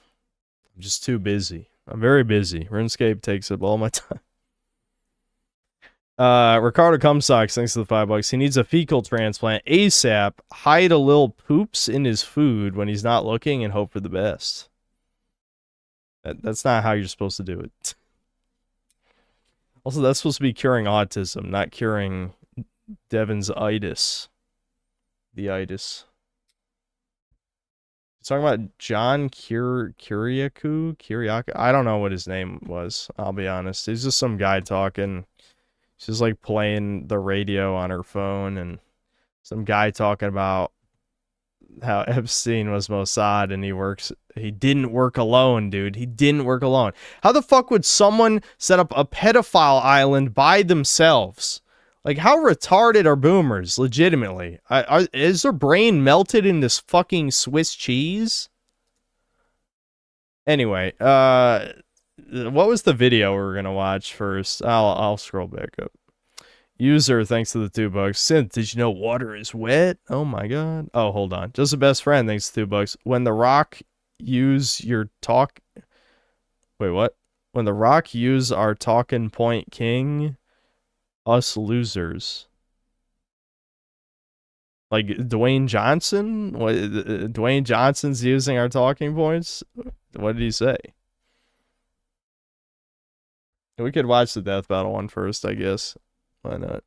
I'm just too busy. I'm very busy. RuneScape takes up all my time. Ricardo Cumsocks, thanks to the $5. He needs a fecal transplant ASAP. Hide a little poops in his food when he's not looking and hope for the best. That's not how you're supposed to do it. Also, that's supposed to be curing autism, not curing Devin's itis. The itis. He's talking about John Kiriakou? I don't know what his name was, I'll be honest. He's just some guy talking. She's like playing the radio on her phone, and some guy talking about how Epstein was Mossad and he didn't work alone, dude. He didn't work alone. How the fuck would someone set up a pedophile island by themselves? Like, how retarded are boomers, legitimately? Is their brain melted in this fucking Swiss cheese? Anyway, what was the video we were gonna watch first? I'll scroll back up. User, thanks to the $2. Synth, did you know water is wet? Oh my god. Oh, hold on. Just a best friend, thanks to $2. When the Rock use your talk... Wait, what? When the Rock use our talking point king, us losers. Like Dwayne Johnson? What? Dwayne Johnson's using our talking points? What did he say? We could watch the Death Battle one first, I guess. Why not?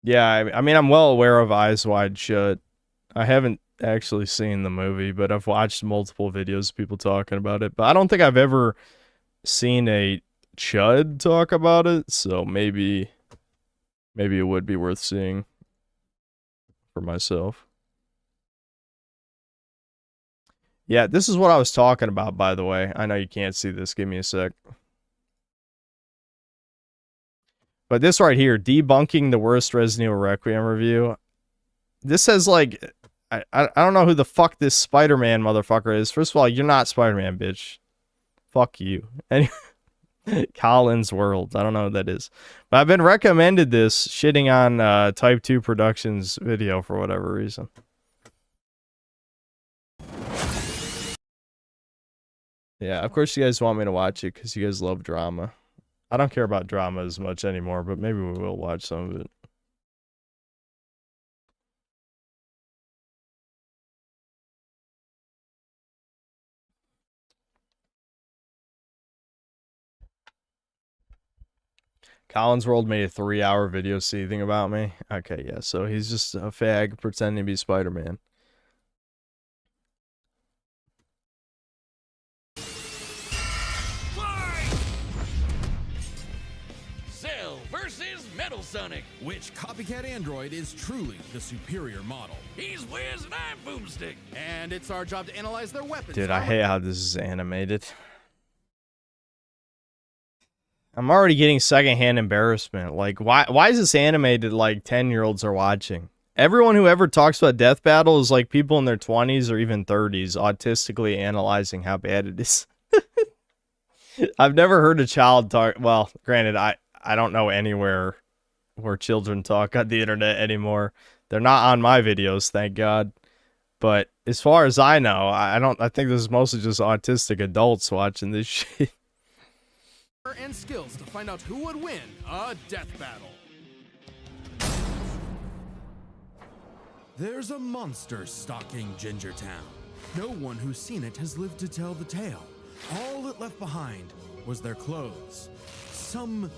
Yeah, I mean, I'm well aware of Eyes Wide Shut. I haven't actually seen the movie, but I've watched multiple videos of people talking about it. But I don't think I've ever seen a Chud talk about it, so maybe it would be worth seeing for myself. Yeah, this is what I was talking about, by the way. I know you can't see this. Give me a sec. But this right here, debunking the worst Resident Evil Requiem review. This says, like, I don't know who the fuck this Spider-Man motherfucker is. First of all, you're not Spider-Man, bitch. Fuck you. Anyway, Collins World. I don't know who that is. But I've been recommended this shitting on Type 2 Productions video for whatever reason. Yeah, of course you guys want me to watch it because you guys love drama. I don't care about drama as much anymore, but maybe we will watch some of it. Collins World made a 3-hour video seething about me. Okay, yeah, so he's just a fag pretending to be Spider-Man. Cell versus Metal Sonic. Which copycat android is truly the superior model? He's Wiz and I'm Boomstick. And it's our job to analyze their weapons. Dude, I hate how this is animated. I'm already getting secondhand embarrassment. Like, why is this animated like 10-year-olds are watching? Everyone who ever talks about Death Battle is like people in their 20s or even 30s autistically analyzing how bad it is. I've never heard a child talk. Well, granted, I don't know anywhere where children talk on the internet anymore. They're not on my videos, thank God. But as far as I know, I think this is mostly just autistic adults watching this shit. And skills to find out who would win a death battle. There's a monster stalking Gingertown. No one who's seen it has lived to tell the tale. All it left behind was their clothes. Something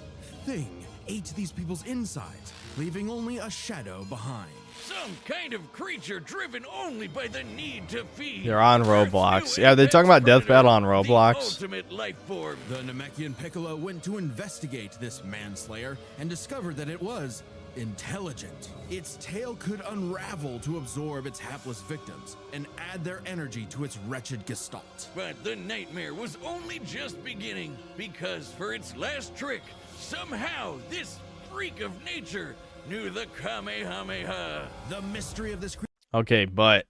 ate these people's insides, leaving only a shadow behind. Some kind of creature driven only by the need to feed. They're on Roblox. Yeah, they're talking about Death Battle on Roblox. Ultimate life form. The Namekian Piccolo went to investigate this manslayer and discovered that it was intelligent. Its tail could unravel to absorb its hapless victims and add their energy to its wretched gestalt. But the nightmare was only just beginning, because for its last trick, somehow this freak of nature knew the Kamehameha. The mystery of this creature. Okay, but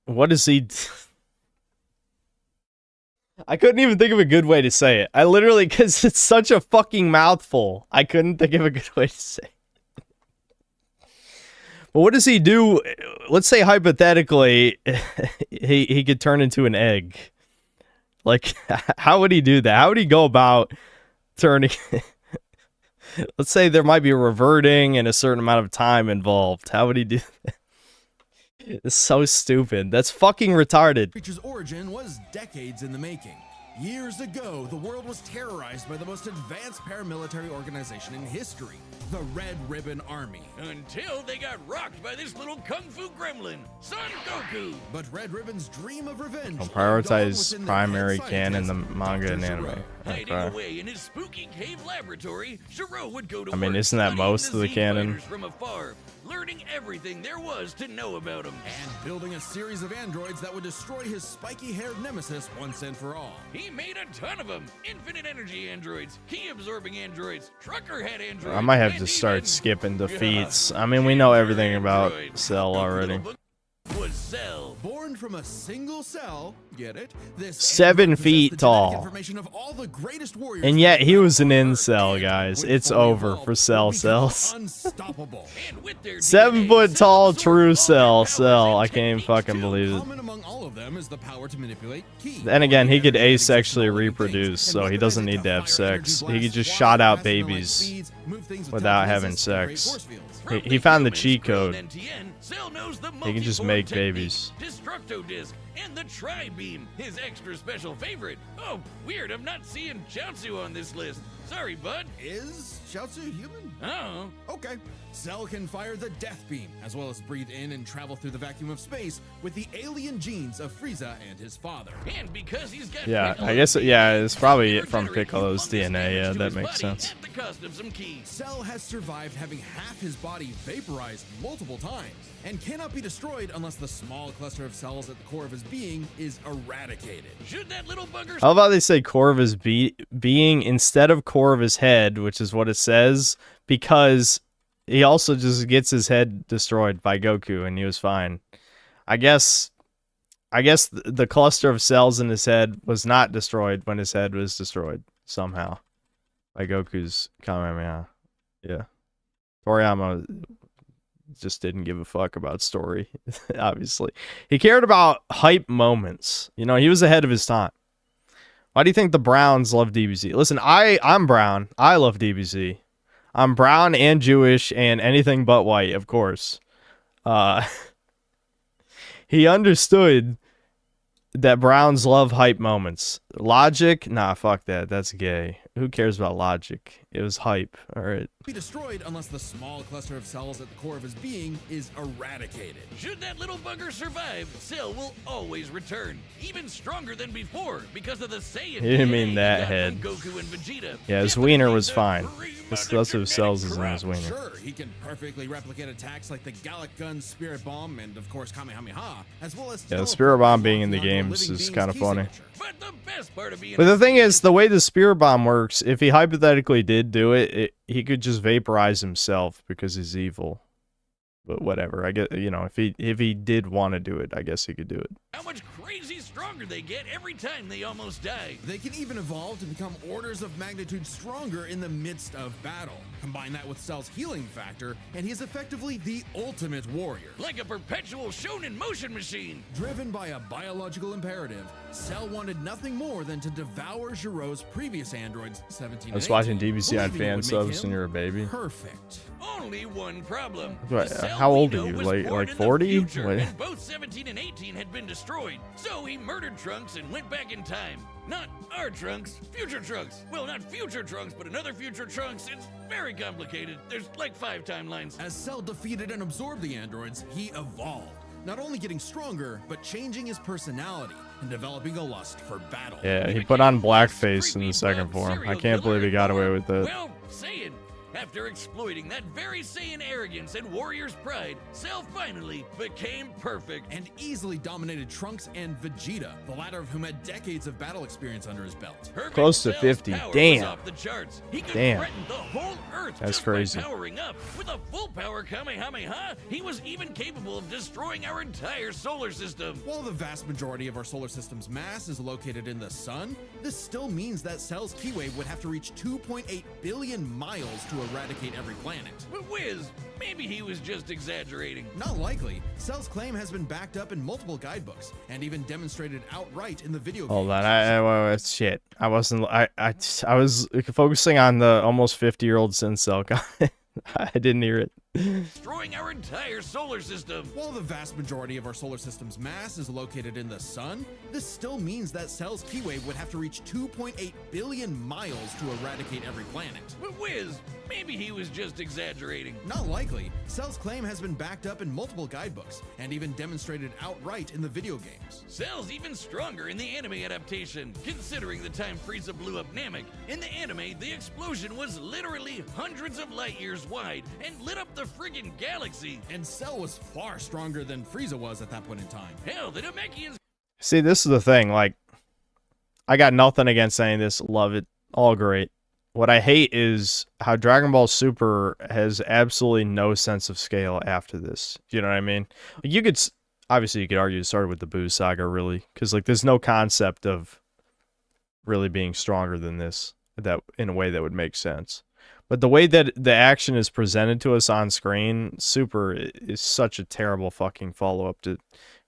what is he? I couldn't even think of a good way to say it. I literally, because it's such a fucking mouthful, I couldn't think of a good way to say it. But what does he do? Let's say hypothetically, he could turn into an egg. Like, how would he do that? How would he go about turning? Let's say there might be a reverting and a certain amount of time involved. How would he do that? It's so stupid. That's fucking retarded. Creature's origin was decades in the making. Years ago, the world was terrorized by the most advanced paramilitary organization in history, the Red Ribbon Army. Until they got rocked by this little kung fu gremlin, Son Goku. But Red Ribbon's dream of revenge I'll prioritize primary canon, the manga and anime. Hiding Okay. away in his spooky cave laboratory, Shiro would go to I mean, work isn't that studying most of the Z canon? fighters from afar, learning everything there was to know about him. And building a series of androids that would destroy his spiky-haired nemesis once and for all. He made a ton of them. Infinite energy androids, key-absorbing androids, trucker head androids. I might have and to start even skipping defeats. I mean, we know everything about Cell already. was Cell. Born from a single cell, get it? This 7 feet tall. information of all the greatest warriors. And yet he was an incel, guys. It's over for Cell Cells. Unstoppable. 7 foot tall, true Cell. I can't even fucking believe it. Common among all of them is the power to manipulate ki. Then again, he could asexually reproduce, so he doesn't need to have sex. He could just shot out babies without having sex. He found the cheat code. He can just make babies. Destructo Disc and the Tri-Beam, his extra special favorite. Oh, weird, I'm not seeing Chaozu on this list. Sorry, bud. Is Chaozu human? Oh. Okay. Cell can fire the Death Beam, as well as breathe in and travel through the vacuum of space with the alien genes of Frieza and his father. And because he's got Yeah, Piccolo, I guess, yeah, it's probably from Piccolo's DNA. Yeah, that makes sense. at the cost of some keys. Cell has survived having half his body vaporized multiple times, and cannot be destroyed unless the small cluster of cells at the core of his being is eradicated. Should that little bugger How about they say core of his being instead of core of his head, which is what it says, because he also just gets his head destroyed by Goku and he was fine. I guess the cluster of cells in his head was not destroyed when his head was destroyed somehow by Goku's Kamehameha. Yeah. Toriyama just didn't give a fuck about story, obviously. He cared about hype moments. You know, he was ahead of his time. Why do you think the Browns love DBZ? Listen, I'm brown. I love DBZ. I'm brown and Jewish and anything but white, of course. He understood that Browns love hype moments. Logic? Nah, fuck that. That's gay. Who cares about logic? It was hype. All right. Be destroyed unless the small cluster of cells at the core of his being is eradicated. Should that little bugger survive, Cell will always return, even stronger than before because of the Saiyan. He didn't DNA mean he that got from head. Goku and Vegeta. Yeah, his wiener was fine. This lots of cells is in his wiener. Sure, he can perfectly replicate attacks like the Gallic Gun, Spirit Bomb, and of course Kamehameha, as well as Yeah, the Spirit Bomb being in the games is kind of funny. But the best part of being But the thing is, the way the Spirit Bomb works, if he hypothetically did do it, he could just vaporize himself because he's evil. But whatever, I get, you know, if he did want to do it, I guess he could do it. how much crazy stronger they get every time they almost die. They can even evolve to become orders of magnitude stronger in the midst of battle. Combine that with Cell's healing factor, and he is effectively the ultimate warrior. Like a perpetual shonen motion machine. Driven by a biological imperative, Cell wanted nothing more than to devour Giro's previous androids, 17 I was and watching 18, DBC on believing it fan would make subs him when you're a baby. Perfect. Only one problem. What, The Cell how old we are know you? was Like born in the 40? future, What? and both 17 and 18 had been destroyed. So he murdered Trunks and went back in time. Not our Trunks, future Trunks. Well, not future Trunks, but another future Trunks. It's very complicated. There's like 5 timelines. As Cell defeated and absorbed the androids, he evolved. Not only getting stronger, but changing his personality and developing a lust for battle. Yeah, he put on blackface in the second form. I can't believe he got away with it. Well, Saiyan. After exploiting that very Saiyan arrogance and warrior's pride, Cell finally became perfect. And easily dominated Trunks and Vegeta, the latter of whom had decades of battle experience under his belt. Close to Cell's 50. power was Damn. off the charts. He could Damn. threaten the whole Earth That's just by crazy. powering up. With a full power Kamehameha, he was even capable of destroying our entire solar system. While the vast majority of our solar system's mass is located in the sun, this still means that Cell's Keywave would have to reach 2.8 billion miles to eradicate every planet. But Wiz, maybe he was just exaggerating. Not likely. Cell's claim has been backed up in multiple guidebooks and even demonstrated outright in the video game. Hold on, shit. I was focusing on the almost 50-year-old Sincel guy. I didn't hear it. Destroying our entire solar system. While the vast majority of our solar system's mass is located in the sun, this still means that Cell's Keywave would have to reach 2.8 billion miles to eradicate every planet. But Wiz, maybe he was just exaggerating. Not likely. Cell's claim has been backed up in multiple guidebooks and even demonstrated outright in the video games. Cell's even stronger in the anime adaptation, considering the time Frieza blew up Namek. In the anime, the explosion was literally hundreds of light years wide and lit up the friggin' galaxy. And Cell was far stronger than Frieza was at that point in time. Hell, the Namekians. See, this is the thing. Like, I got nothing against saying this. Love it. All great. What I hate is how Dragon Ball Super has absolutely no sense of scale after this. You know what I mean? Like, you could, obviously, you could argue it started with the Boo Saga, really. Because, like, there's no concept of really being stronger than this that in a way that would make sense. But the way that the action is presented to us on screen, Super is such a terrible fucking follow-up to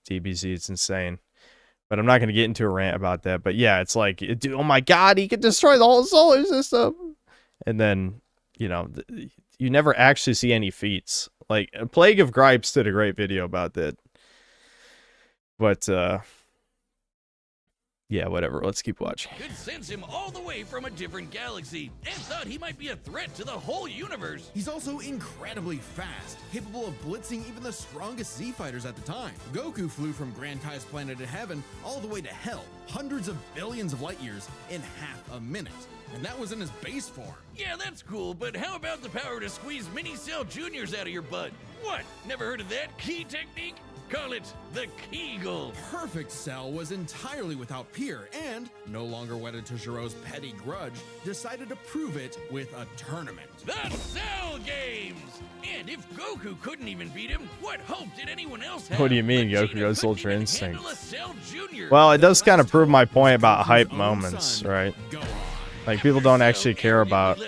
DBZ. It's insane. But I'm not going to get into a rant about that. But yeah, it's like, oh my god, he could destroy the whole solar system. And then, you know, you never actually see any feats. Like, Plague of Gripes did a great video about that. But, yeah, whatever. Let's keep watching. Could sense him all the way from a different galaxy and thought he might be a threat to the whole universe. He's also incredibly fast, capable of blitzing even the strongest Z fighters at the time. Goku flew from Grand Kai's planet of heaven all the way to hell, hundreds of billions of light years in half a minute. And that was in his base form. Yeah, that's cool, but how about the power to squeeze mini Cell Juniors out of your butt? What? Never heard of that key technique? Call it the Kegel. Perfect Cell was entirely without peer and, no longer wedded to Giro's petty grudge, decided to prove it with a tournament. The Cell Games! And if Goku couldn't even beat him, what hope did anyone else have? What do you mean, Vegeta Goku goes couldn't Ultra even Instinct? handle a Cell Junior. Well, it does kind of prove my point about hype moments, right? Like, people don't actually care about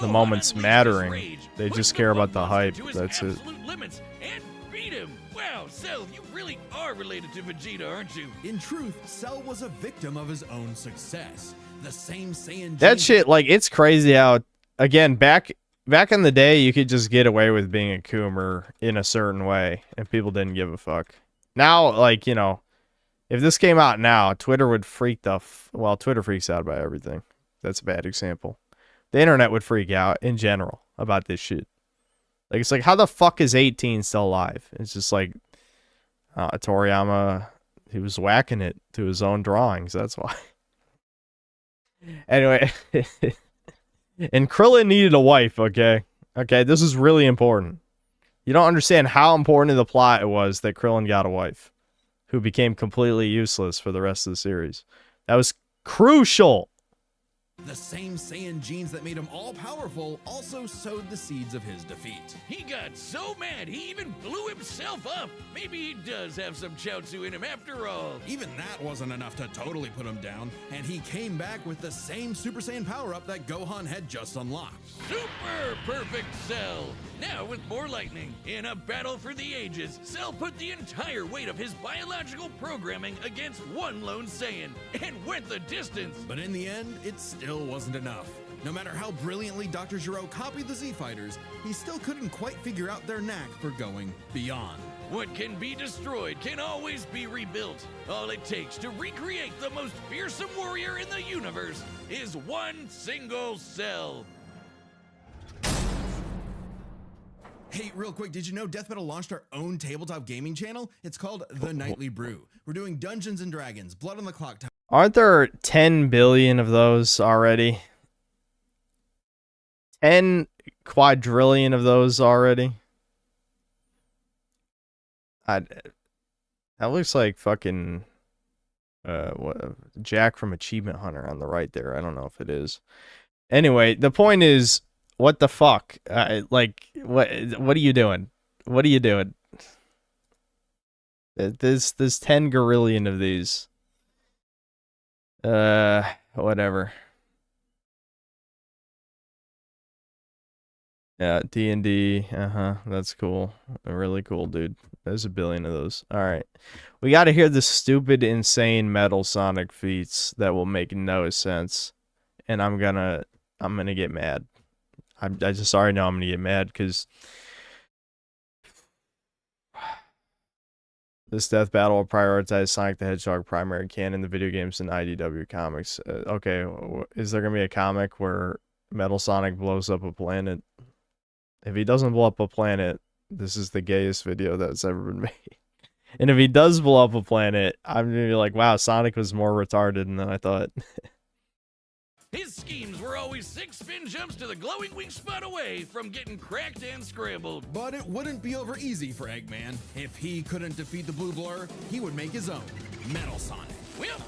the moments mattering. They just care about the hype. That's it. Limits and beat him. Wow, Cell, you really are related to Vegeta, aren't you? In truth, Cell was a victim of his own success. The same Saiyan. That shit, like, it's crazy how, again, back in the day, you could just get away with being a Coomer in a certain way, and people didn't give a fuck. Now, like, you know, if this came out now, Twitter would freak well, Twitter freaks out about everything. That's a bad example. The internet would freak out in general about this shit. Like, it's like, how the fuck is 18 still alive? It's just like, Toriyama, he was whacking it to his own drawings. That's why. Anyway. And Krillin needed a wife, okay? Okay, this is really important. You don't understand how important in the plot it was that Krillin got a wife who became completely useless for the rest of the series. That was crucial. The same Saiyan genes that made him all-powerful also sowed the seeds of his defeat. He got so mad, he even blew himself up. Maybe he does have some Chaozu in him after all. Even that wasn't enough to totally put him down, and he came back with the same Super Saiyan power-up that Gohan had just unlocked. Super Perfect Cell! Now with more lightning, in a battle for the ages, Cell put the entire weight of his biological programming against one lone Saiyan, and went the distance. But in the end, it still wasn't enough. No matter how brilliantly Dr. Gero copied the Z-Fighters, he still couldn't quite figure out their knack for going beyond. What can be destroyed can always be rebuilt. All it takes to recreate the most fearsome warrior in the universe is one single cell. Hey, real quick, did you know Death Metal launched our own tabletop gaming channel? It's called The Nightly Brew. We're doing Dungeons and Dragons, Blood on the Clock. Aren't there 10 billion of those already? 10 quadrillion of those already? That looks like fucking Jack from Achievement Hunter on the right there. I don't know if it is. Anyway, the point is, what the fuck? Like, what are you doing? What are you doing? There's 10 gorillion of these. Whatever. Yeah, D&D. That's cool. Really cool, dude. There's a billion of those. All right. We got to hear the stupid, insane Metal Sonic feats that will make no sense. And I'm gonna get mad. I just already know I'm gonna get mad because this death battle will prioritize Sonic the Hedgehog primary canon in the video games and IDW comics. Okay, is there gonna be a comic where Metal Sonic blows up a planet? If he doesn't blow up a planet, this is the gayest video that's ever been made. And if he does blow up a planet, I'm gonna be like, wow, Sonic was more retarded than I thought. His schemes were always 6 spin jumps to the glowing weak spot away from getting cracked and scrambled. But it wouldn't be over easy for Eggman. If he couldn't defeat the Blue Blur, he would make his own Metal Sonic.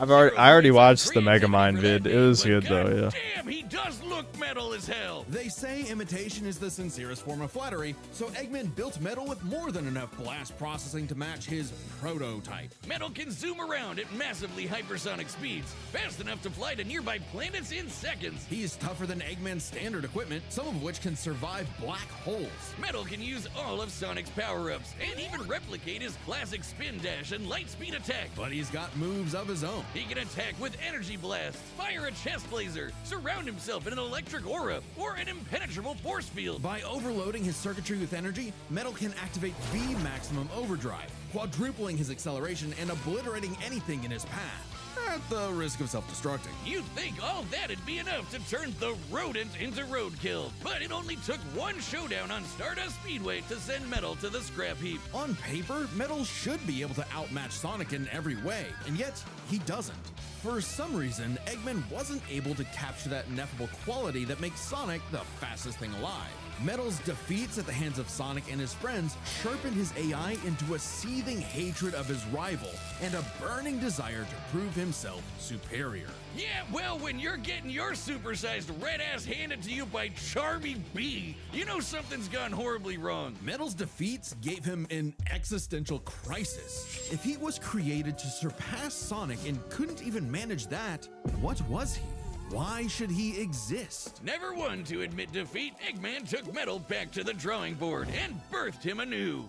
I already watched the Megamind vid. It was good though, yeah. Damn, he does look metal as hell. They say imitation is the sincerest form of flattery, so Eggman built Metal with more than enough blast processing to match his prototype. Metal can zoom around at massively hypersonic speeds, fast enough to fly to nearby planets in seconds. He's tougher than Eggman's standard equipment, some of which can survive black holes. Metal can use all of Sonic's power-ups, and even replicate his classic spin dash and light speed attack. But he's got moves of his own. He can attack with energy blast, fire a chest laser, surround himself in an electric aura, or an impenetrable force field. By overloading his circuitry with energy, Metal can activate V Maximum Overdrive, quadrupling his acceleration and obliterating anything in his path, at the risk of self-destructing. You'd think all that'd be enough to turn the rodent into roadkill, but it only took one showdown on Stardust Speedway to send Metal to the scrap heap. On paper, Metal should be able to outmatch Sonic in every way, and yet he doesn't. For some reason, Eggman wasn't able to capture that ineffable quality that makes Sonic the fastest thing alive. Metal's defeats at the hands of Sonic and his friends sharpened his AI into a seething hatred of his rival and a burning desire to prove himself superior. Yeah, well, when you're getting your supersized red ass handed to you by Charmy B, you know something's gone horribly wrong. Metal's defeats gave him an existential crisis. If he was created to surpass Sonic and couldn't even manage that, what was he? Why should he exist? Never one to admit defeat, Eggman took Metal back to the drawing board and birthed him anew.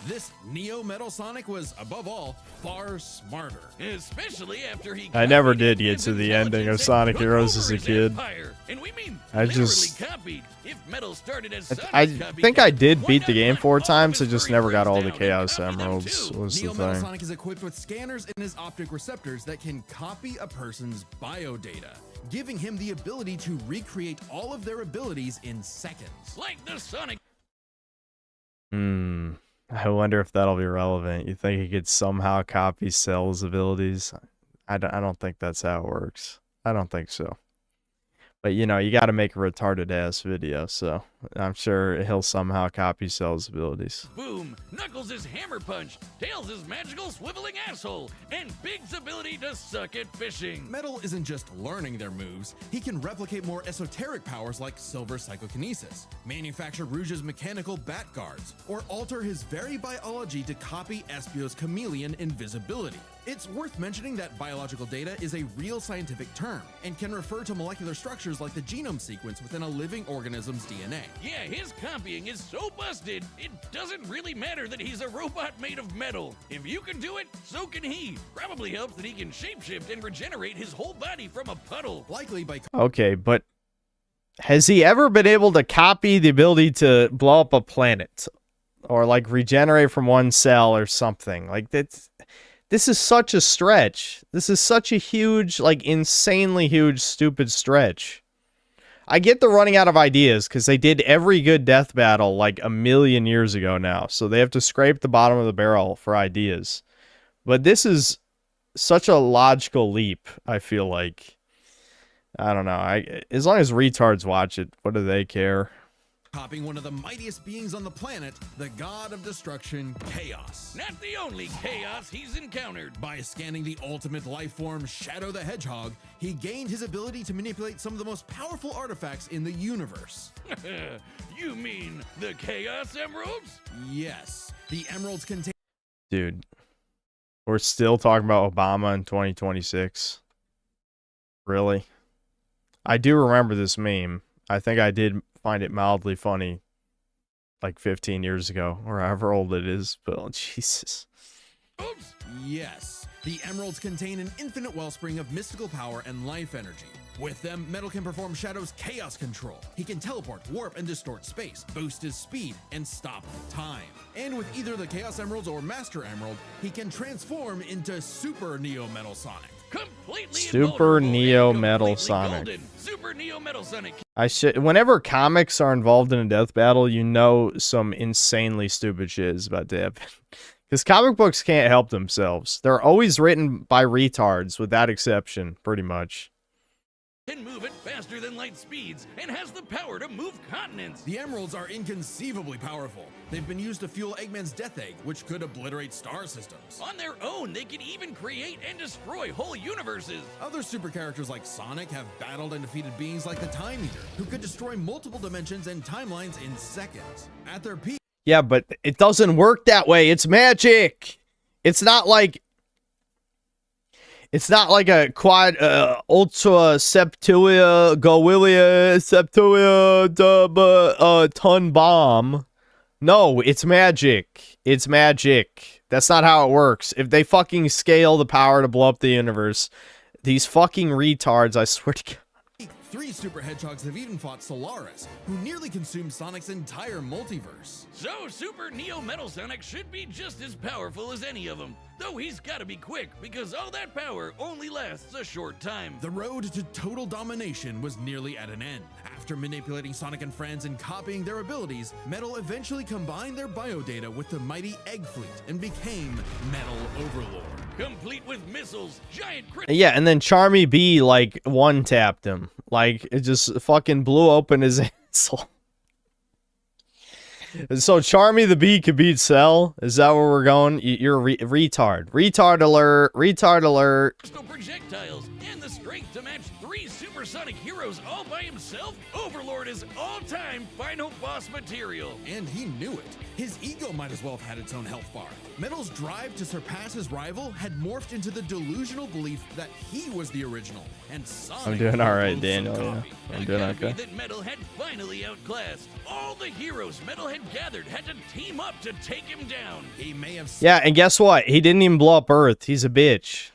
This Neo Metal Sonic was, above all, far smarter. Especially after he I never did get to the ending of Sonic Heroes as a kid. And we mean I just copied. If Metal started as I think I did beat the game 4 times. I just never got all the Chaos Emeralds was the Neo Metal thing. Sonic is equipped with scanners in his optic receptors that can copy a person's biodata, giving him the ability to recreate all of their abilities in seconds. Like the Sonic. I wonder if that'll be relevant. You think he could somehow copy Cell's abilities? I don't think that's how it works. I don't think so. But, you know, you got to make a retarded-ass video, so I'm sure he'll somehow copy Cell's abilities. Boom! Knuckles' hammer punch, Tails' magical swiveling asshole, and Big's ability to suck at fishing. Metal isn't just learning their moves, he can replicate more esoteric powers like Silver Psychokinesis, manufacture Rouge's mechanical bat guards, or alter his very biology to copy Espio's chameleon invisibility. It's worth mentioning that biological data is a real scientific term and can refer to molecular structures like the genome sequence within a living organism's DNA. Yeah, his copying is so busted, it doesn't really matter that he's a robot made of metal. If you can do it, so can he. Probably helps that he can shapeshift and regenerate his whole body from a puddle. Likely by... Okay, but has he ever been able to copy the ability to blow up a planet? Or, like, regenerate from one cell or something? Like, this is such a stretch. This is such a huge, like, insanely huge, stupid stretch. I get the running out of ideas because they did every good death battle like a million years ago now. So they have to scrape the bottom of the barrel for ideas. But this is such a logical leap, I feel like. I don't know. As long as retards watch it, what do they care? Copying one of the mightiest beings on the planet, the god of destruction, Chaos. Not the only chaos he's encountered. By scanning the ultimate life form, Shadow the Hedgehog, he gained his ability to manipulate some of the most powerful artifacts in the universe. You mean the Chaos Emeralds? Yes. The emeralds contain... Dude, we're still talking about Obama in 2026. Really? I do remember this meme. I think I did find it mildly funny like 15 years ago or however old it is, but oh, Jesus. Oops. Yes, the emeralds contain an infinite wellspring of mystical power and life energy. With them, Metal can perform Shadow's chaos control. He can teleport, warp, and distort space, boost his speed, and stop time. And with either the Chaos Emeralds or Master Emerald, he can transform into Super Neo Metal Sonic. Completely Super Neo Metal Sonic. golden. Super Neo Metal Sonic. Whenever comics are involved in a death battle, you know some insanely stupid shit is about to happen. Because comic books can't help themselves. They're always written by retards, with that exception, pretty much. Can move at faster than light speeds and has the power to move continents. The emeralds are inconceivably powerful. They've been used to fuel Eggman's Death Egg, which could obliterate star systems. On their own, they can even create and destroy whole universes. Other super characters like Sonic have battled and defeated beings like the Time Eater, who could destroy multiple dimensions and timelines in seconds. At their peak, Yeah, but it doesn't work that way. It's magic. It's not like a quad ultra septuia gowilia septuia ton bomb. No, it's magic. It's magic. That's not how it works. If they fucking scale the power to blow up the universe, these fucking retards, I swear to God. 3 super hedgehogs have even fought Solaris, who nearly consumed Sonic's entire multiverse. So Super Neo Metal Sonic should be just as powerful as any of them. Though he's gotta be quick, because all that power only lasts a short time. The road to total domination was nearly at an end. After manipulating Sonic and friends and copying their abilities, Metal eventually combined their biodata with the mighty Egg Fleet and became Metal Overlord. Complete with missiles, giant Yeah, and then Charmy B, like, one-tapped him. Like, it just fucking blew open his asshole. So Charmy the Bee could beat Cell? Is that where we're going? You're a retard. Retard alert. Retard alert. Projectiles and the strength to match 3 supersonic heroes all by himself. Overlord is all-time final boss material. And he knew it. His ego might as well have had its own health bar. Metal's drive to surpass his rival had morphed into the delusional belief that he was the original, and Sonic I'm doing alright, was Daniel. some Yeah. copy. I'm doing okay. That Metal had finally outclassed. All the heroes Metal had gathered had to team up to take him down. He may have Yeah, and guess what? He didn't even blow up Earth. He's a bitch.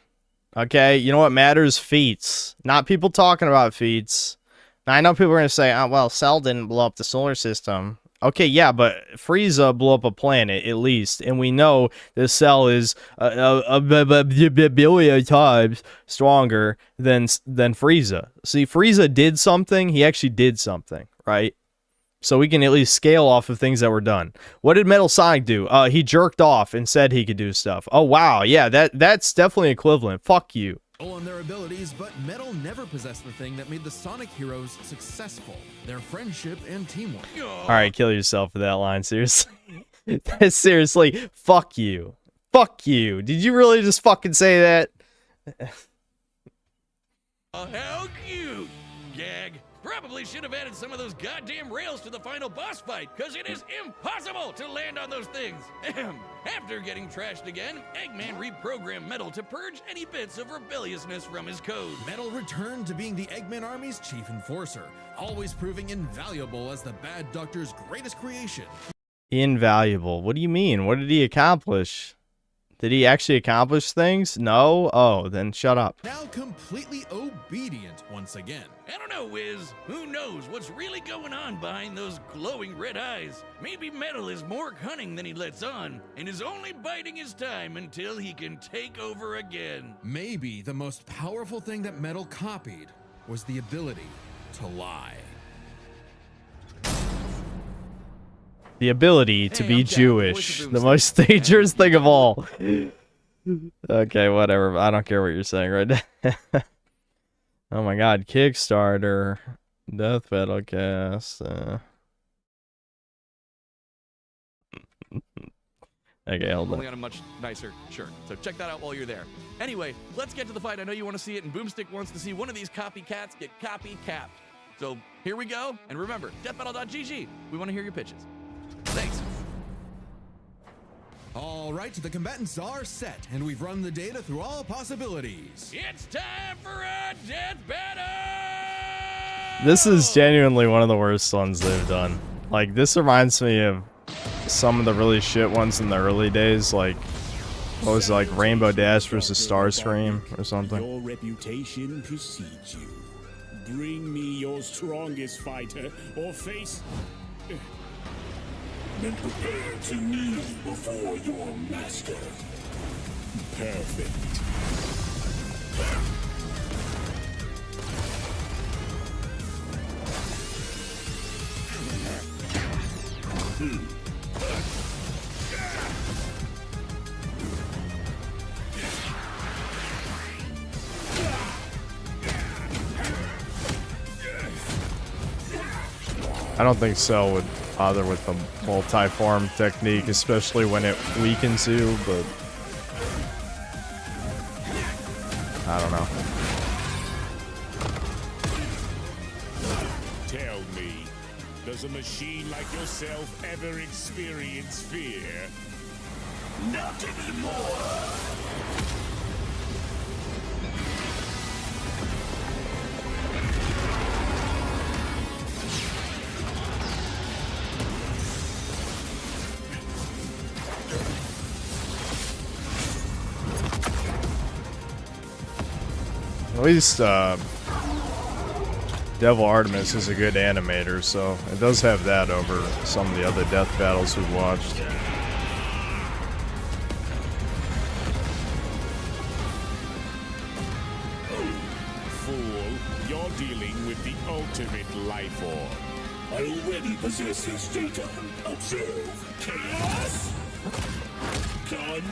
Okay? You know what matters? Feats. Not people talking about feats. Now, I know people are going to say, oh, well, Cell didn't blow up the solar system. Okay, yeah, but Frieza blew up a planet, at least. And we know this Cell is a billion times stronger than Frieza. See, Frieza did something. He actually did something, right? So we can at least scale off of things that were done. What did Metal Sonic do? He jerked off and said he could do stuff. Oh, wow. Yeah, that's definitely equivalent. Fuck you. on their abilities, but Metal never possessed the thing that made the Sonic heroes successful, their friendship and teamwork. All right, kill yourself for that line. Seriously. Seriously, fuck you. Fuck you. Did you really just fucking say that? How cute! Gag. Probably should have added some of those goddamn rails to the final boss fight, because it is impossible to land on those things. After getting trashed again, Eggman reprogrammed Metal to purge any bits of rebelliousness from his code. Metal returned to being the Eggman Army's chief enforcer, always proving invaluable as the Bad Doctor's greatest creation. Invaluable. What do you mean? What did he accomplish? Did he actually accomplish things? No? Oh, then shut up. Now completely obedient once again. I don't know, Wiz. Who knows what's really going on behind those glowing red eyes? Maybe Metal is more cunning than he lets on, and is only biding his time until he can take over again. Maybe the most powerful thing that Metal copied was the ability to lie. The ability to be Jewish. The most dangerous thing of all. Okay, whatever. I don't care what you're saying right now. Oh my god, Kickstarter. Death Battle Cast. Okay, hold Only on. on a much nicer shirt. So check that out while you're there. Anyway, let's get to the fight. I know you want to see it, and Boomstick wants to see one of these copycats get copy-capped. So here we go. And remember, deathbattle.gg. We want to hear your pitches. Thanks. All right, the combatants are set, and we've run the data through all possibilities. It's time for a death battle! This is genuinely one of the worst ones they've done. Like, this reminds me of some of the really shit ones in the early days, like, what was it, like Rainbow Dash versus Starscream or something? Your reputation precedes you. Bring me your strongest fighter or face... Then prepare to kneel before your master. Perfect. I don't think Cell would bother with the multi-form technique, especially when it weakens you, but I don't know. Tell me, does a machine like yourself ever experience fear? Not anymore. At least, Devil Artemis is a good animator, so it does have that over some of the other death battles we've watched. Fool, you're dealing with the ultimate life form. I already possess his data. Observe chaos. Done.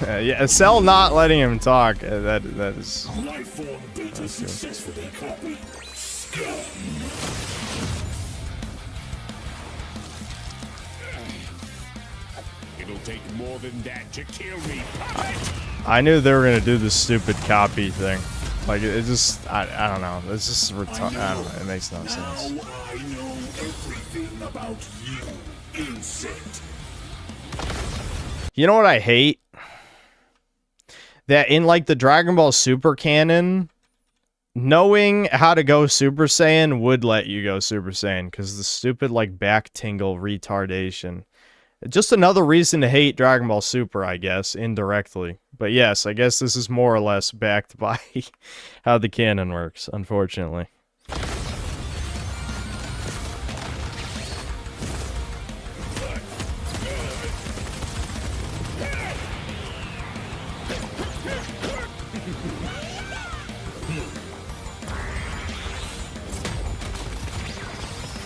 Yeah, Cell not letting him talk, that is... Life form data successfully copied. It'll take more than that to kill me, puppet! I knew they were gonna do the stupid copy thing. Like, it just... I don't know. It's just retarded. I don't know. It makes no sense. Now I know everything about you, insect. You know what I hate? That in, like, the Dragon Ball Super canon, knowing how to go Super Saiyan would let you go Super Saiyan, because the stupid, like, back tingle retardation. Just another reason to hate Dragon Ball Super, I guess, indirectly. But yes, I guess this is more or less backed by how the canon works, unfortunately.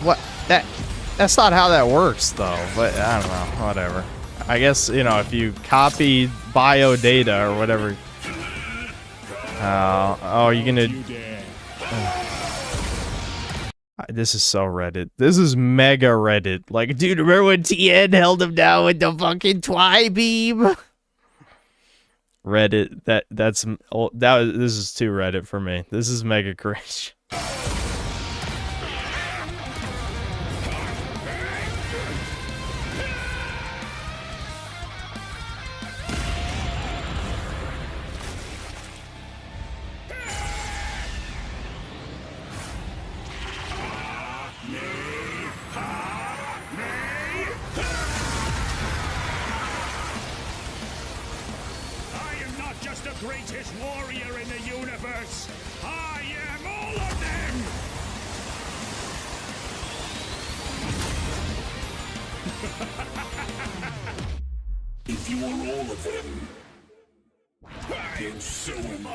What? That's not how that works, though. But I don't know. Whatever. I guess, you know, if you copy bio data or whatever. Oh, you're gonna. This is so Reddit. This is mega Reddit. Like, dude, remember when Tien held him down with the fucking Twi beam? Reddit. This is too Reddit for me. This is mega cringe. Greatest warrior in the universe. I am all of them. If you are all of them, then so am I.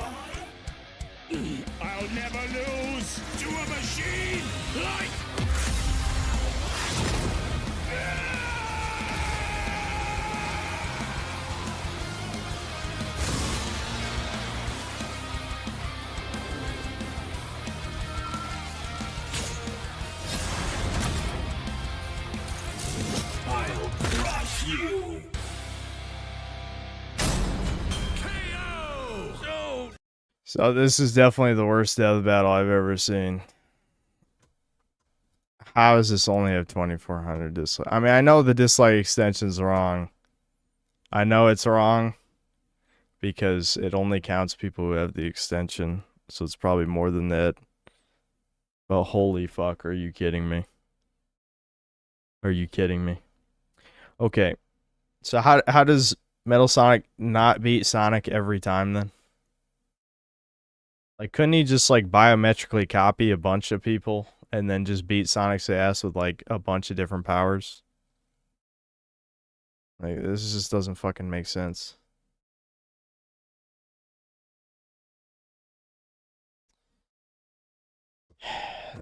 I'll never lose to a machine like... I'll crush you. So this is definitely the worst death battle I've ever seen. How does this only have 2400 dislike? I mean, I know the dislike extension's wrong. I know it's wrong because it only counts people who have the extension. So it's probably more than that. Well, holy fuck, are you kidding me? Are you kidding me? Okay. So how does Metal Sonic not beat Sonic every time then? Like, couldn't he just like biometrically copy a bunch of people and then just beat Sonic's ass with like a bunch of different powers? Like, this just doesn't fucking make sense.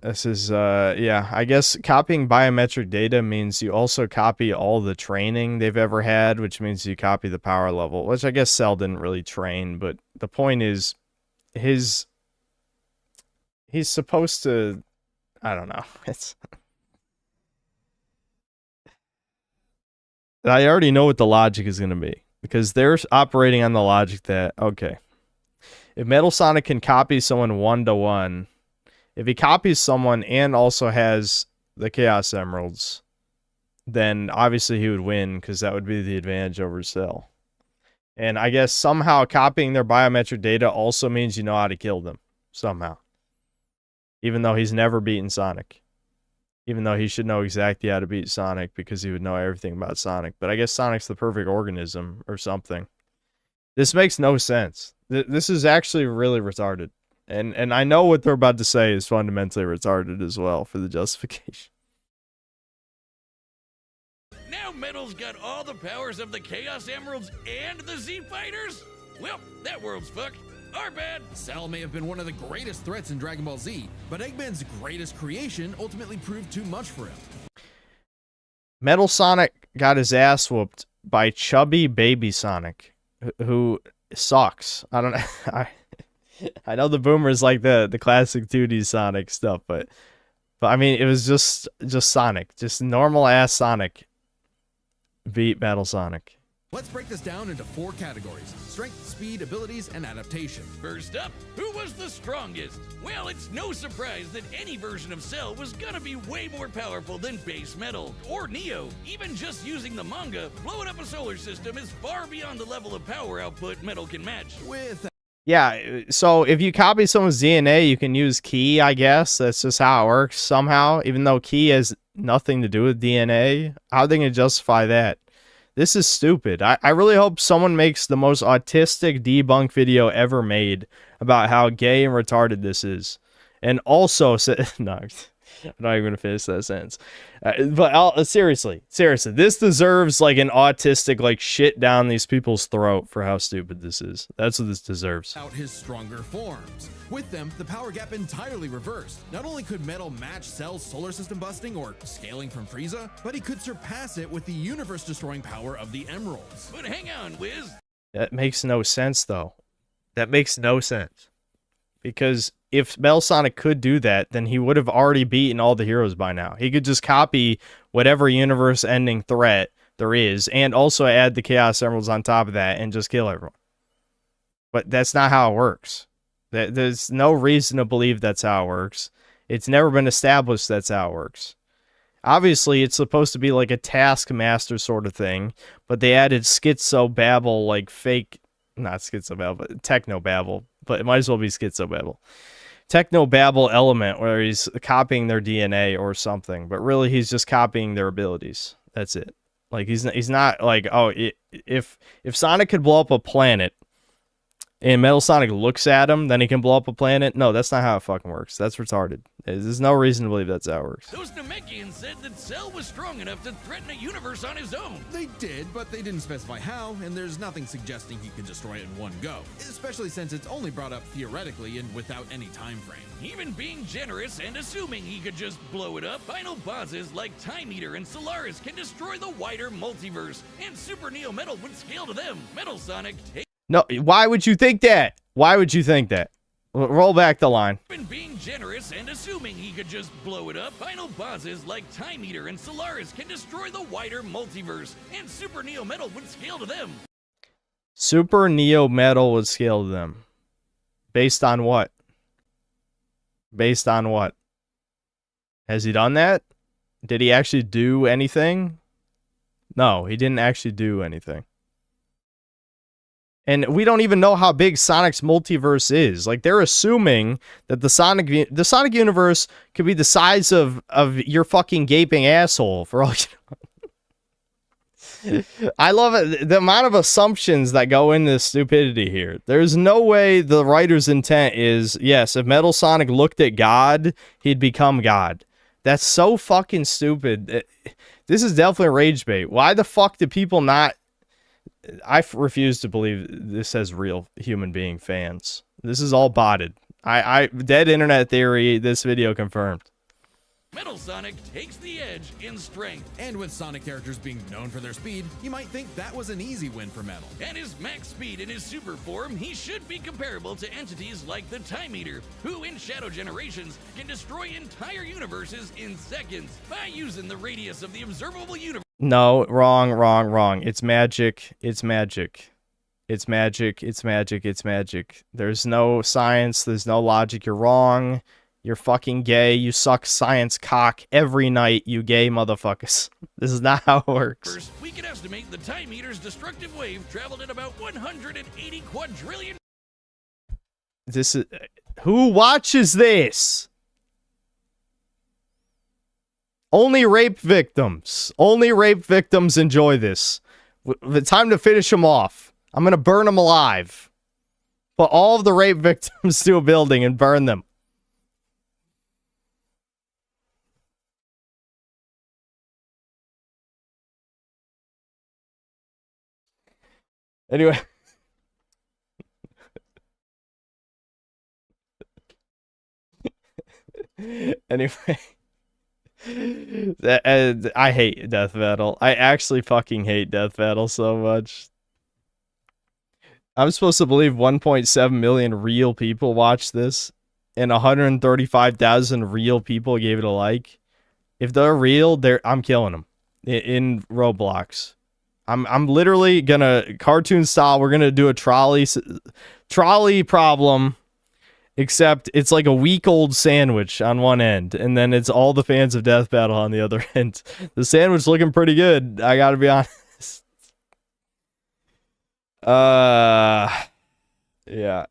This is, yeah, I guess copying biometric data means you also copy all the training they've ever had, which means you copy the power level, which I guess Cell didn't really train, but the point is, he's supposed to, I don't know, it's... I already know what the logic is going to be, because they're operating on the logic that, okay, if Metal Sonic can copy someone 1-to-1, if he copies someone and also has the Chaos Emeralds, then obviously he would win, because that would be the advantage over Cell. And I guess somehow copying their biometric data also means you know how to kill them, somehow. Even though he's never beaten Sonic. Even though he should know exactly how to beat Sonic, because he would know everything about Sonic. But I guess Sonic's the perfect organism or something. This makes no sense. This is actually really retarded. And I know what they're about to say is fundamentally retarded as well for the justification. Now Metal's got all the powers of the Chaos Emeralds and the Z-Fighters? Well, that world's fucked. Our bad. Cell may have been one of the greatest threats in Dragon Ball Z, but Eggman's greatest creation ultimately proved too much for him. Metal Sonic got his ass whooped by chubby baby Sonic, who sucks. I don't know. I know the boomers like the classic 2D Sonic stuff, but I mean, it was just Sonic, just normal ass Sonic beat Metal Sonic. Let's break this down into 4 categories: strength, speed, abilities, and adaptation. First up, who was the strongest? Well, it's no surprise that any version of Cell was gonna be way more powerful than base Metal or Neo. Even just using the manga, blowing up a solar system is far beyond the level of power output Metal can match. Yeah, so if you copy someone's DNA, you can use Ki, I guess. That's just how it works somehow, even though Ki has nothing to do with DNA. How are they going to justify that? This is stupid. I really hope someone makes the most autistic debunk video ever made about how gay and retarded this is. And also, no, I'm not even going to finish that sentence. But seriously, this deserves like an autistic like shit down these people's throat for how stupid this is. That's what this deserves. Out his stronger forms. With them, the power gap entirely reversed. Not only could Metal match Cell's solar system busting or scaling from Frieza, but he could surpass it with the universe-destroying power of the Emeralds. But hang on, Wiz. That makes no sense, though. That makes no sense. Because if Metal Sonic could do that, then he would have already beaten all the heroes by now. He could just copy whatever universe-ending threat there is, and also add the Chaos Emeralds on top of that, and just kill everyone. But that's not how it works. There's no reason to believe that's how it works. It's never been established that's how it works. Obviously, it's supposed to be like a Taskmaster sort of thing, but they added Schizobabble, like fake, not Schizobabble, but Technobabble, but it might as well be Schizobabble. Technobabble element where he's copying their DNA or something, but really he's just copying their abilities. That's it. Like he's not like, oh, if Sonic could blow up a planet, and Metal Sonic looks at him, then he can blow up a planet. No, that's not how it fucking works. That's retarded. There's no reason to believe that's how it works. Those Namekians said that Cell was strong enough to threaten a universe on his own. They did, but they didn't specify how, and there's nothing suggesting he could destroy it in one go. Especially since it's only brought up theoretically and without any time frame. Even being generous and assuming he could just blow it up, final bosses like Time Eater and Solaris can destroy the wider multiverse, and Super Neo Metal would scale to them. Metal Sonic No, why would you think that? Why would you think that? Roll back the line. Even being generous and assuming he could just blow it up, final bosses like Time Eater and Solaris can destroy the wider multiverse, and Super Neo Metal would scale to them. Super Neo Metal would scale to them. Based on what? Based on what? Has he done that? Did he actually do anything? No, he didn't actually do anything. And we don't even know how big Sonic's multiverse is. Like, they're assuming that the Sonic universe could be the size of your fucking gaping asshole for all you know. I love it. The amount of assumptions that go into this stupidity here. There's no way the writer's intent is, yes, if Metal Sonic looked at God, he'd become God. That's so fucking stupid. This is definitely rage bait. Why the fuck do people not... I refuse to believe this has real human being fans. This is all botted. Dead internet theory, this video confirmed. Metal Sonic takes the edge in strength. And with Sonic characters being known for their speed, you might think that was an easy win for Metal. At his max speed in his super form, he should be comparable to entities like the Time Eater, who in Shadow Generations can destroy entire universes in seconds by using the radius of the observable universe. No, wrong. It's magic. It's magic. It's magic. It's magic. It's magic. There's no science. There's no logic. You're wrong. You're fucking gay. You suck science cock every night, you gay motherfuckers. This is not how it works. First, we can estimate the Time Eater's destructive wave traveled at about 180 quadrillion. This is... Who watches this? Only rape victims. Only rape victims enjoy this. The time to finish them off. I'm going to burn them alive. Put all of the rape victims to a building and burn them. Anyway. Anyway. I hate Death Battle. I actually fucking hate Death Battle so much. I'm supposed to believe 1.7 million real people watched this, and 135,000 real people gave it a like. If they're real, I'm killing them in Roblox. I'm literally gonna cartoon style. We're gonna do a trolley problem. Except it's like a week-old sandwich on one end, and then it's all the fans of Death Battle on the other end. The sandwich looking pretty good, I gotta be honest. Yeah.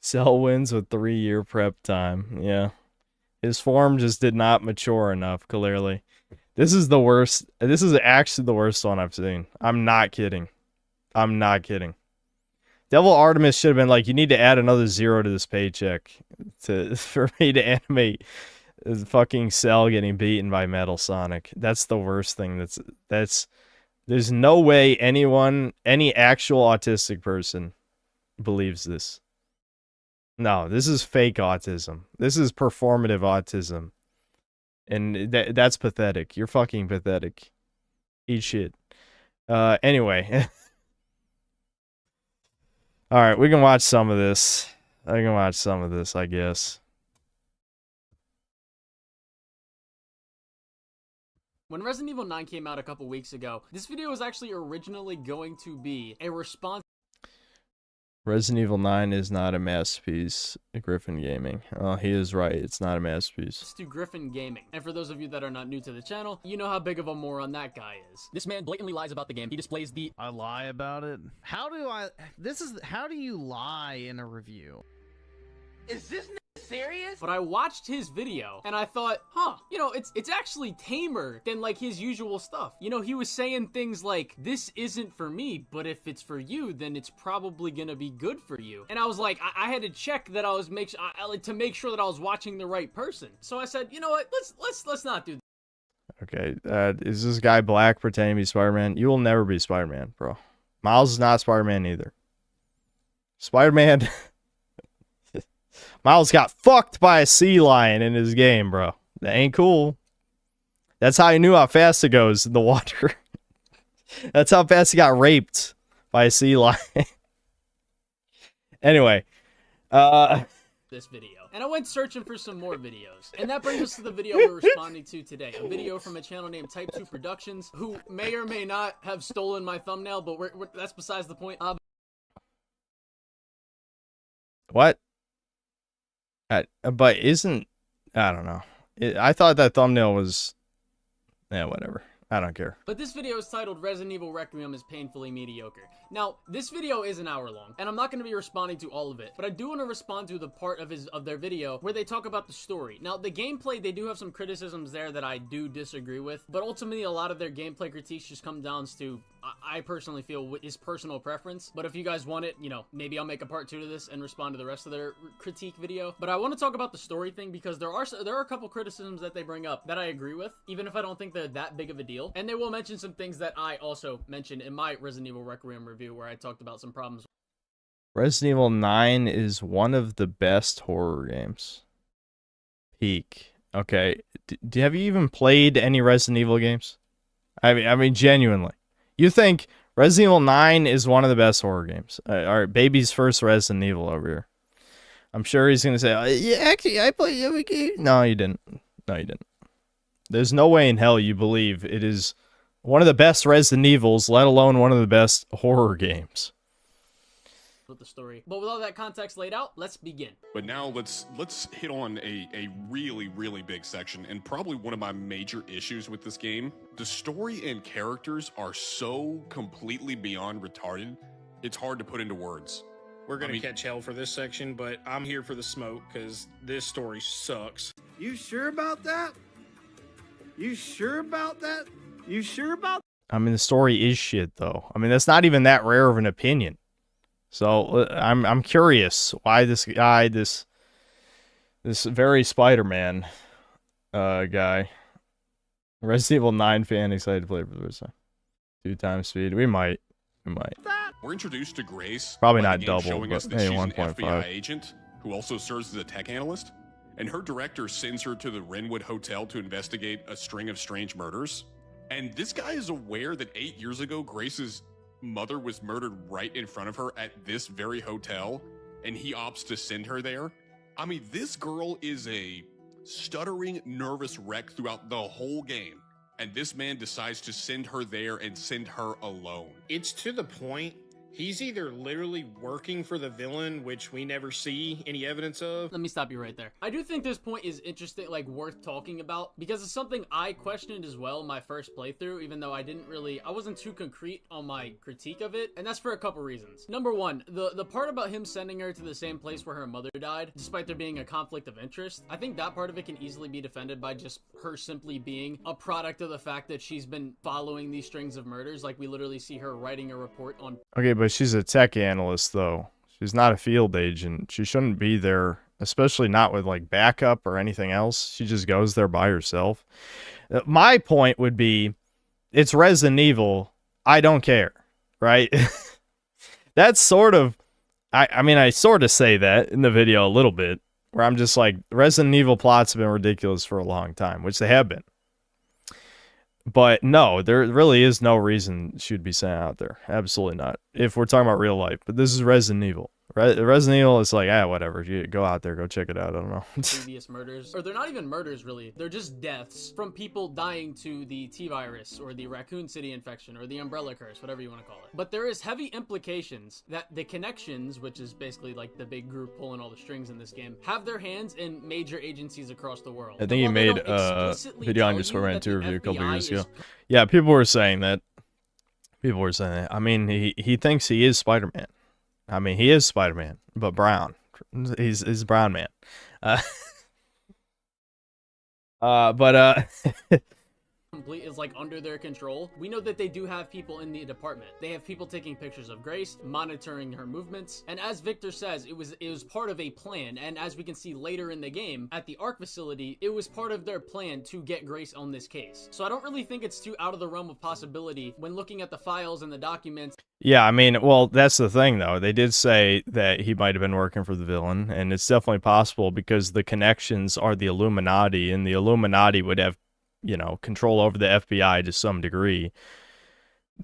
Cell wins with 3-year prep time. Yeah. His form just did not mature enough, clearly. This is the worst. This is actually the worst one I've seen. I'm not kidding. I'm not kidding. Devil Artemis should have been like, you need to add another 0 to this paycheck for me to animate the fucking Cell getting beaten by Metal Sonic. That's the worst thing. There's no way any actual autistic person believes this. No, this is fake autism. This is performative autism. And that's pathetic. You're fucking pathetic. Eat shit. Anyway. Alright, we can watch some of this. I guess. When Resident Evil 9 came out a couple weeks ago, this video was actually originally going to be a response Resident Evil 9 is not a masterpiece, Griffin Gaming. Oh, he is right. It's not a masterpiece. to Griffin Gaming. And for those of you that are not new to the channel, you know how big of a moron that guy is. This man blatantly lies about the game. He displays the... I lie about it? How do you lie in a review? Is this serious? But I watched his video and I thought, you know, it's actually tamer than like his usual stuff. You know, he was saying things like, this isn't for me, but if it's for you, then it's probably gonna be good for you. And I was like, I had to check that I was to make sure that I was watching the right person. So I said, you know what, let's not do that. Okay, is this guy black pretending to be Spider-Man? You will never be Spider-Man, bro. Miles is not Spider-Man either. Spider-Man... Miles got fucked by a sea lion in his game, bro. That ain't cool. That's how he knew how fast it goes in the water. That's how fast he got raped by a sea lion. Anyway. This video. And I went searching for some more videos. And that brings us to the video we're responding to today. A video from a channel named Type 2 Productions, who may or may not have stolen my thumbnail, but that's besides the point. What? But isn't... I don't know. I thought that thumbnail was... Yeah, whatever. I don't care. But this video is titled Resident Evil Requiem is Painfully Mediocre. Now, this video is an hour long, and I'm not going to be responding to all of it, but I do want to respond to the part of their video where they talk about the story. Now, the gameplay, they do have some criticisms there that I do disagree with, but ultimately a lot of their gameplay critiques just come down to, I personally feel, is personal preference. But if you guys want it, you know, maybe I'll make a part 2 to this and respond to the rest of their critique video. But I want to talk about the story thing because there are a couple criticisms that they bring up that I agree with, even if I don't think they're that big of a deal. And they will mention some things that I also mentioned in my Resident Evil Requiem review where I talked about some problems. Resident Evil 9 is one of the best horror games. Peak. Okay. Have you even played any Resident Evil games? I mean, genuinely. You think Resident Evil 9 is one of the best horror games? All right, baby's first Resident Evil over here. I'm sure he's going to say, yeah, actually, I played every game. No, you didn't. No, you didn't. There's no way in hell you believe it is one of the best Resident Evils, let alone one of the best horror games. With the story. But with all that context laid out, let's begin. But now let's hit on a really, really big section, and probably one of my major issues with this game. The story and characters are so completely beyond retarded, it's hard to put into words. We're gonna catch hell for this section, but I'm here for the smoke, because this story sucks. You sure about that? You sure about that? You sure about I mean, the story is shit, though. I mean, that's not even that rare of an opinion. So I'm curious why this guy, this very Spider-Man guy, Resident Evil 9 fan, excited to play for the first time. 2 times speed. We might. We're introduced to Grace. Probably by not the game double, showing but us that hey, she's an 1.5. FBI agent who also serves as a tech analyst, and her director sends her to the Renwood Hotel to investigate a string of strange murders. And this guy is aware that 8 years ago, Grace's mother was murdered right in front of her at this very hotel, and he opts to send her there. I mean, this girl is a stuttering, nervous wreck throughout the whole game, and this man decides to send her there and send her alone. It's to the point he's either literally working for the villain, which we never see any evidence of. Let me stop you right there. I do think this point is interesting, like worth talking about, because it's something I questioned as well in my first playthrough, even though I wasn't too concrete on my critique of it, and that's for a couple reasons. Number one, the part about him sending her to the same place where her mother died, despite there being a conflict of interest, I think that part of it can easily be defended by just her simply being a product of the fact that she's been following these strings of murders. Like, we literally see her writing a report on... Okay, but she's a tech analyst, though. She's not a field agent. She shouldn't be there, especially not with, like, backup or anything else. She just goes there by herself. My point would be, it's Resident Evil. I don't care, right? That's sort of... I mean, I sort of say that in the video a little bit, where I'm just like, Resident Evil plots have been ridiculous for a long time, which they have been. But no, there really is no reason she'd be sent out there. Absolutely not. If we're talking about real life. But this is Resident Evil. Resident Evil is like, whatever. You go out there, go check it out. I don't know. previous murders. Or they're not even murders, really. They're just deaths from people dying to the T-Virus, or the Raccoon City infection, or the Umbrella Curse, whatever you want to call it. But there is heavy implications that the Connections, which is basically like the big group pulling all the strings in this game, have their hands in major agencies across the world. I think you made a video on your Spider-Man 2 review a couple years ago. Yeah, people were saying that. I mean, he thinks he is Spider-Man. I mean, he is Spider-Man, but brown. He's brown man. Complete is like under their control. We know that they do have people in the department. They have people taking pictures of Grace, monitoring her movements, and as Victor says, it was part of a plan. And as we can see later in the game at the ARC facility, it was part of their plan to get Grace on this case. So I don't really think it's too out of the realm of possibility when looking at the files and the documents. Yeah, I mean, well, that's the thing, though. They did say that he might have been working for the villain, and it's definitely possible because the Connections are the Illuminati, and the Illuminati would have, you know, control over the FBI to some degree.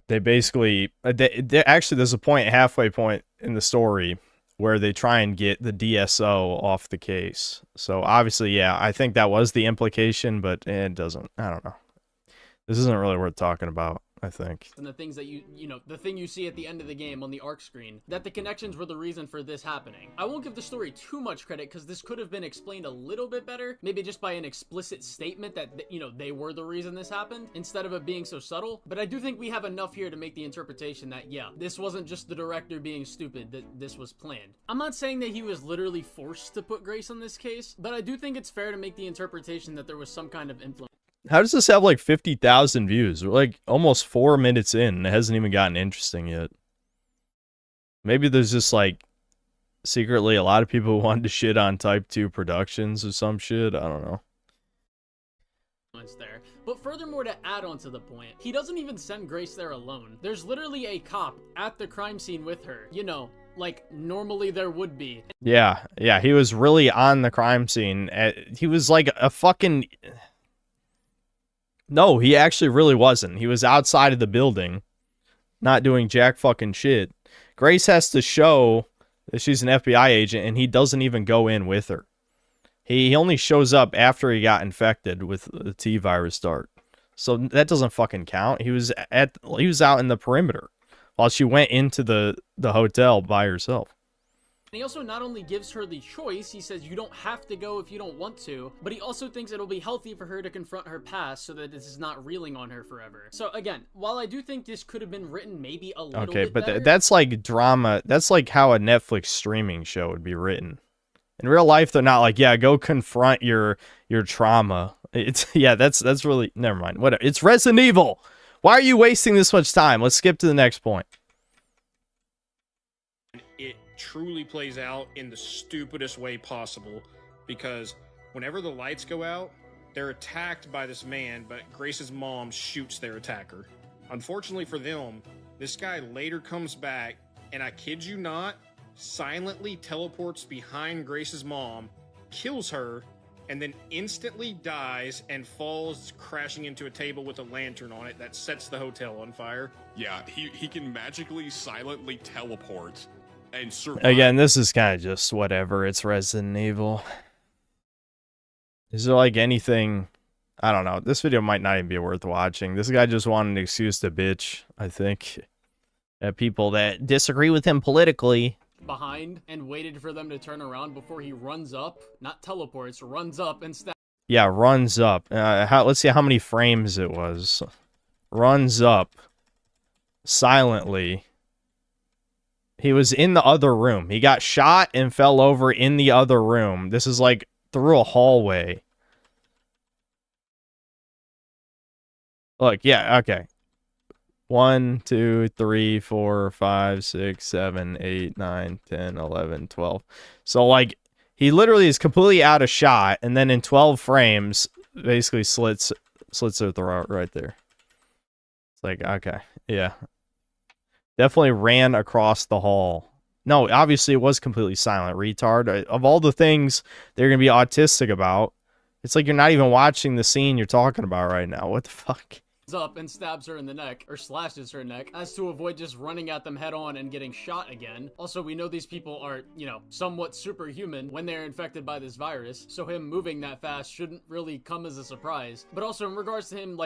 They basically, actually, there's a halfway point in the story where they try and get the DSO off the case. So obviously, yeah, I think that was the implication, but it doesn't, I don't know. This isn't really worth talking about. I think. and the things that the thing you see at the end of the game on the arc screen, that the connections were the reason for this happening. I won't give the story too much credit because this could have been explained a little bit better, maybe just by an explicit statement that, they were the reason this happened, instead of it being so subtle. But I do think we have enough here to make the interpretation that, yeah, this wasn't just the director being stupid, that this was planned. I'm not saying that he was literally forced to put Grace on this case, but I do think it's fair to make the interpretation that there was some kind of influence. How does this have like 50,000 views? We're like almost 4 minutes in and it hasn't even gotten interesting yet. Maybe there's just like secretly a lot of people who wanted to shit on Type 2 Productions or some shit. I don't know. There. But furthermore, to add on to the point, he doesn't even send Grace there alone. There's literally a cop at the crime scene with her, like normally there would be. Yeah, he was really on the crime scene. He was like a fucking... No, he actually really wasn't. He was outside of the building, not doing jack fucking shit. Grace has to show that she's an FBI agent, and he doesn't even go in with her. He only shows up after he got infected with the T virus dart. So that doesn't fucking count. He was out in the perimeter while she went into the hotel by herself. And he also not only gives her the choice, he says you don't have to go if you don't want to, but he also thinks it'll be healthy for her to confront her past so that this is not reeling on her forever. So again, while I do think this could have been written maybe a little bit better... that's like drama. That's like how a Netflix streaming show would be written. In real life, they're not like, yeah, go confront your trauma. That's really... Never mind. Whatever. It's Resident Evil! Why are you wasting this much time? Let's skip to the next point. It truly plays out in the stupidest way possible, because whenever the lights go out, they're attacked by this man, but Grace's mom shoots their attacker. Unfortunately for them, this guy later comes back, and I kid you not, silently teleports behind Grace's mom, kills her, and then instantly dies and falls crashing into a table with a lantern on it that sets the hotel on fire. Yeah, he can magically silently teleport and survive. Again, this is kind of just whatever. It's Resident Evil. Is there like anything... I don't know. This video might not even be worth watching. This guy just wanted an excuse to bitch, I think. At people that disagree with him politically. Behind and waited for them to turn around before he runs up, not teleports, runs up and stabs. Yeah, runs up. Let's see how many frames it was. Runs up silently. He was in the other room. He got shot and fell over in the other room. This is like through a hallway. Look, yeah, okay. 1, 2, 3, 4, 5, 6, 7, 8, 9, 10, 11, 12. So, like, he literally is completely out of shot, and then in 12 frames, basically slits her throat right there. It's like, okay, yeah. Definitely ran across the hall. No, obviously it was completely silent, retard. Of all the things they're going to be autistic about, it's like you're not even watching the scene you're talking about right now. What the fuck? Up and stabs her in the neck, or slashes her neck, as to avoid just running at them head on and getting shot again. Also, we know these people are, somewhat superhuman when they're infected by this virus, so him moving that fast shouldn't really come as a surprise. But also, in regards to him,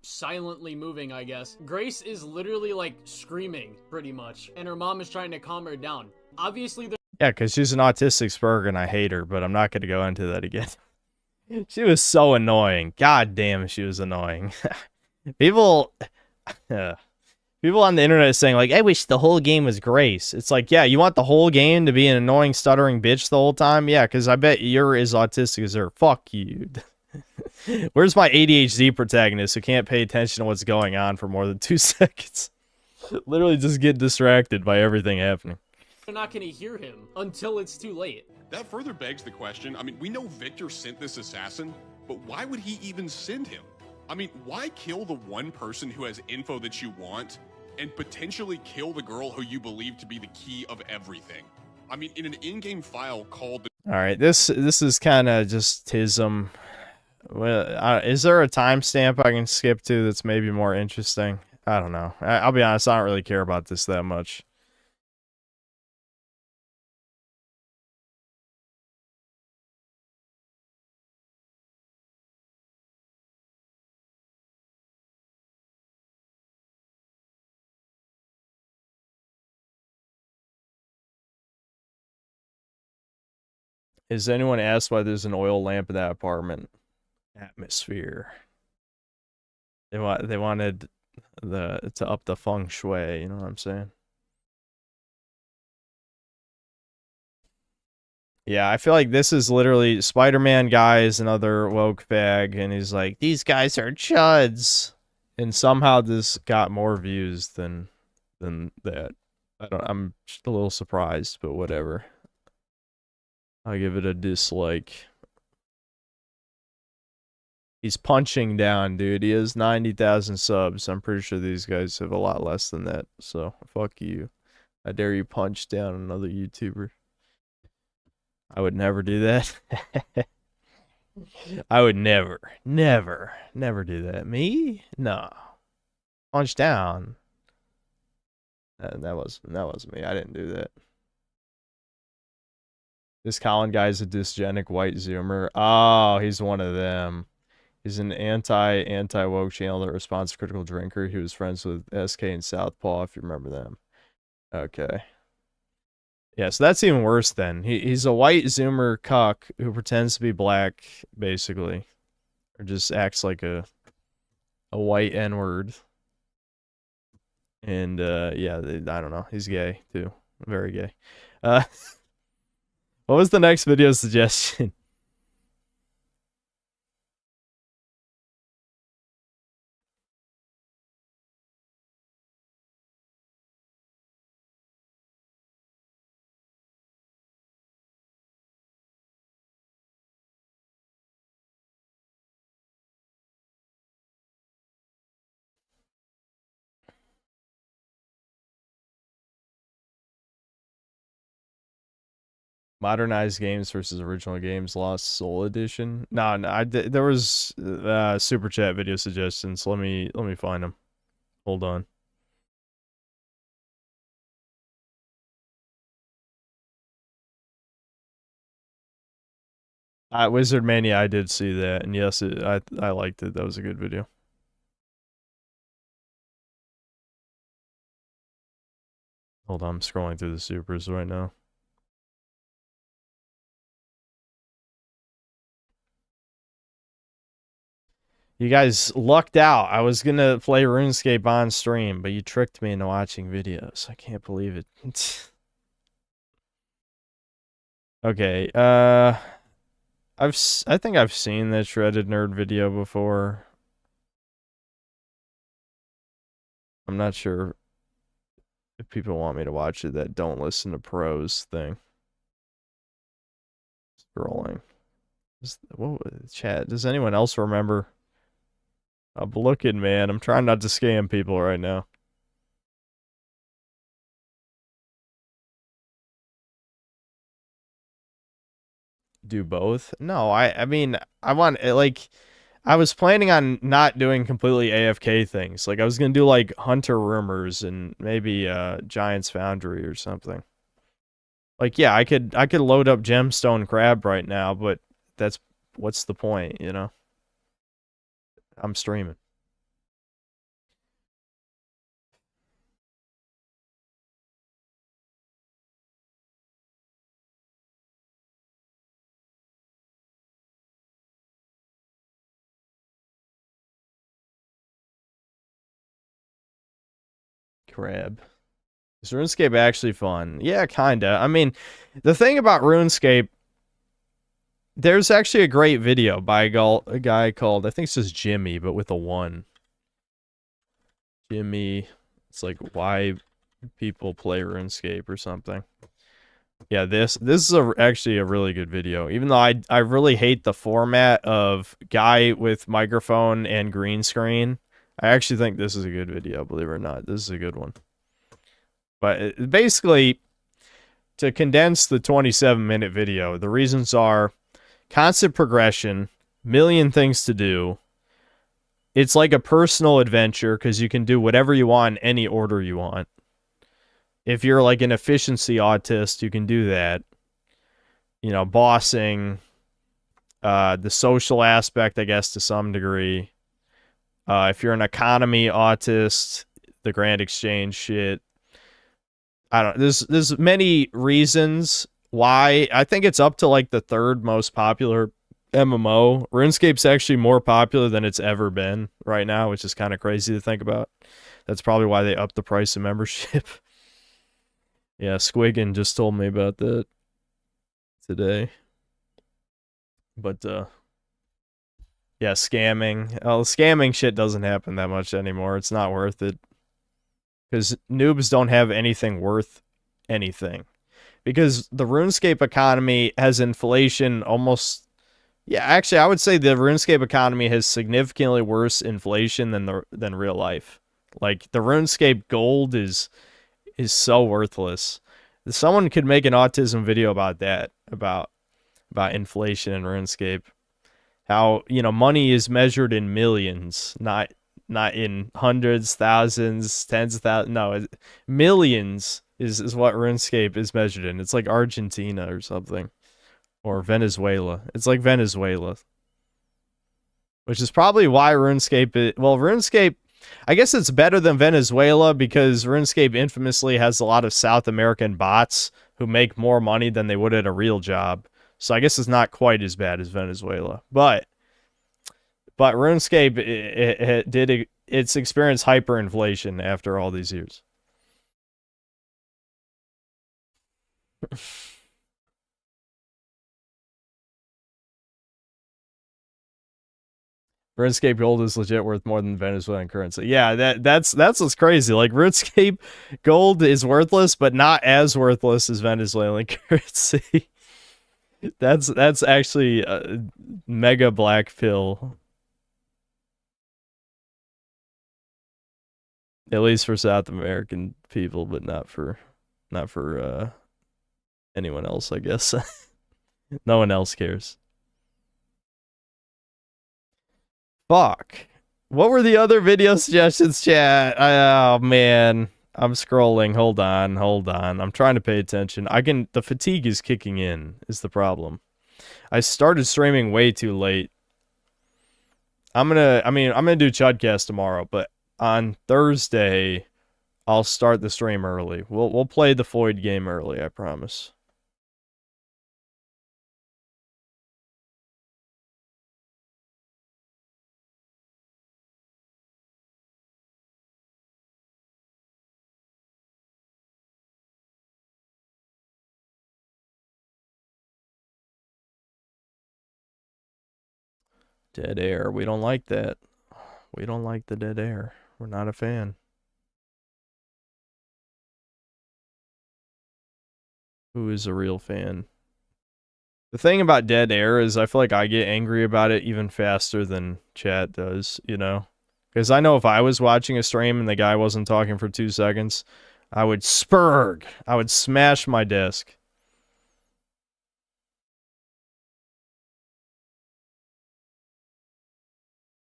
silently moving, I guess, Grace is literally, screaming, pretty much, and her mom is trying to calm her down. Obviously, yeah, because she's an autistic Spurg, and I hate her, but I'm not going to go into that again. She was so annoying. God damn, she was annoying. People on the internet saying, like, I wish the whole game was Grace. It's like, yeah, you want the whole game to be an annoying, stuttering bitch the whole time? Yeah, because I bet you're as autistic as her. Fuck you. Where's my ADHD protagonist who can't pay attention to what's going on for more than 2 seconds? Literally just get distracted by everything happening. they're not going to hear him until it's too late. That further begs the question. I mean, we know Victor sent this assassin, but why would he even send him? I mean, why kill the one person who has info that you want and potentially kill the girl who you believe to be the key of everything? I mean, in an in-game file called the... All right, this is kind of just tism. Well, is there a timestamp I can skip to that's maybe more interesting? I don't know. I'll be honest, I don't really care about this that much. Has anyone asked why there's an oil lamp in that apartment? Atmosphere. They wanted to up the feng shui, you know what I'm saying? Yeah, I feel like this is literally Spider-Man guy is another woke bag, and he's like, these guys are chuds. And somehow this got more views than that. I'm just a little surprised, but whatever. I'll give it a dislike. He's punching down, dude. He has 90,000 subs. I'm pretty sure these guys have a lot less than that. So, fuck you. I dare you punch down another YouTuber. I would never do that. I would never do that. Me? No. Punch down. That wasn't me. I didn't do that. This Colin guy is a dysgenic white zoomer. Oh, he's one of them. He's an anti-woke channel that responds to Critical Drinker. He was friends with SK and Southpaw, if you remember them. Okay. Yeah, so that's even worse then. He's a white zoomer cuck who pretends to be black, basically. Or just acts like a white N-word. And, yeah, I don't know. He's gay, too. Very gay. What was the next video suggestion? Modernized games versus original games Lost Soul Edition. No, there was super chat video suggestions. Let me find them. Hold on. Wizard Mania, I did see that, and yes, I liked it. That was a good video. Hold on, I'm scrolling through the supers right now. You guys lucked out. I was gonna play RuneScape on stream, but you tricked me into watching videos. I can't believe it. Okay, I think I've seen the Shredded Nerd video before. I'm not sure if people want me to watch it that don't listen to pros thing. Scrolling. What chat? Does anyone else remember? I'm looking, man. I'm trying not to scam people right now. Do both? No, I mean, I want, like, I was planning on not doing completely AFK things. Like, I was gonna do, like, Hunter Rumors and maybe, Giants Foundry or something. Like, yeah, I could load up Gemstone Crab right now, but what's the point, you know? I'm streaming. Crab. Is RuneScape actually fun? Yeah, kinda. I mean, the thing about RuneScape, there's actually a great video by a guy called, I think it's just Jimmy, but with a 1. Jimmy, it's like why people play RuneScape or something. Yeah, this is actually a really good video. Even though I really hate the format of guy with microphone and green screen, I actually think this is a good video, believe it or not. This is a good one. But basically, to condense the 27-minute video, the reasons are constant progression, million things to do. It's like a personal adventure because you can do whatever you want in any order you want. If you're like an efficiency autist, you can do that. You know, bossing, the social aspect, I guess, to some degree. If you're an economy autist, the Grand Exchange shit. I don't. There's many reasons why I think it's up to like the third most popular MMO. RuneScape's actually more popular than it's ever been right now, which is kind of crazy to think about. That's probably why they upped the price of membership. Yeah, Squiggin just told me about that today. But yeah, scamming. Oh, scamming shit doesn't happen that much anymore. It's not worth it. Because noobs don't have anything worth anything. Because the RuneScape economy has inflation almost... Yeah, actually, I would say the RuneScape economy has significantly worse inflation than real life. Like, the RuneScape gold is so worthless. Someone could make an autism video about that, about inflation in RuneScape. How, you know, money is measured in millions, not in hundreds, thousands, tens of thousands. No, millions is what RuneScape is measured in. It's like Argentina or something. Or Venezuela. It's like Venezuela. Which is probably why RuneScape... RuneScape... I guess it's better than Venezuela because RuneScape infamously has a lot of South American bots who make more money than they would at a real job. So I guess it's not quite as bad as Venezuela. But RuneScape it's experienced hyperinflation after all these years. RuneScape gold is legit worth more than Venezuelan currency. Yeah, that's what's crazy. Like, RuneScape gold is worthless, but not as worthless as Venezuelan currency. That's actually a mega black pill. At least for South American people, but not for anyone else, I guess. No one else cares. Fuck. What were the other video suggestions, chat? Oh, man. I'm scrolling. Hold on. I'm trying to pay attention. The fatigue is kicking in, is the problem. I started streaming way too late. I'm gonna do Chudcast tomorrow, but on Thursday, I'll start the stream early. We'll play the Void game early, I promise. Dead air. We don't like that. We don't like the dead air. We're not a fan. Who is a real fan? The thing about dead air is I feel like I get angry about it even faster than chat does, you know? Because I know if I was watching a stream and the guy wasn't talking for 2 seconds, I would spurg. I would smash my desk.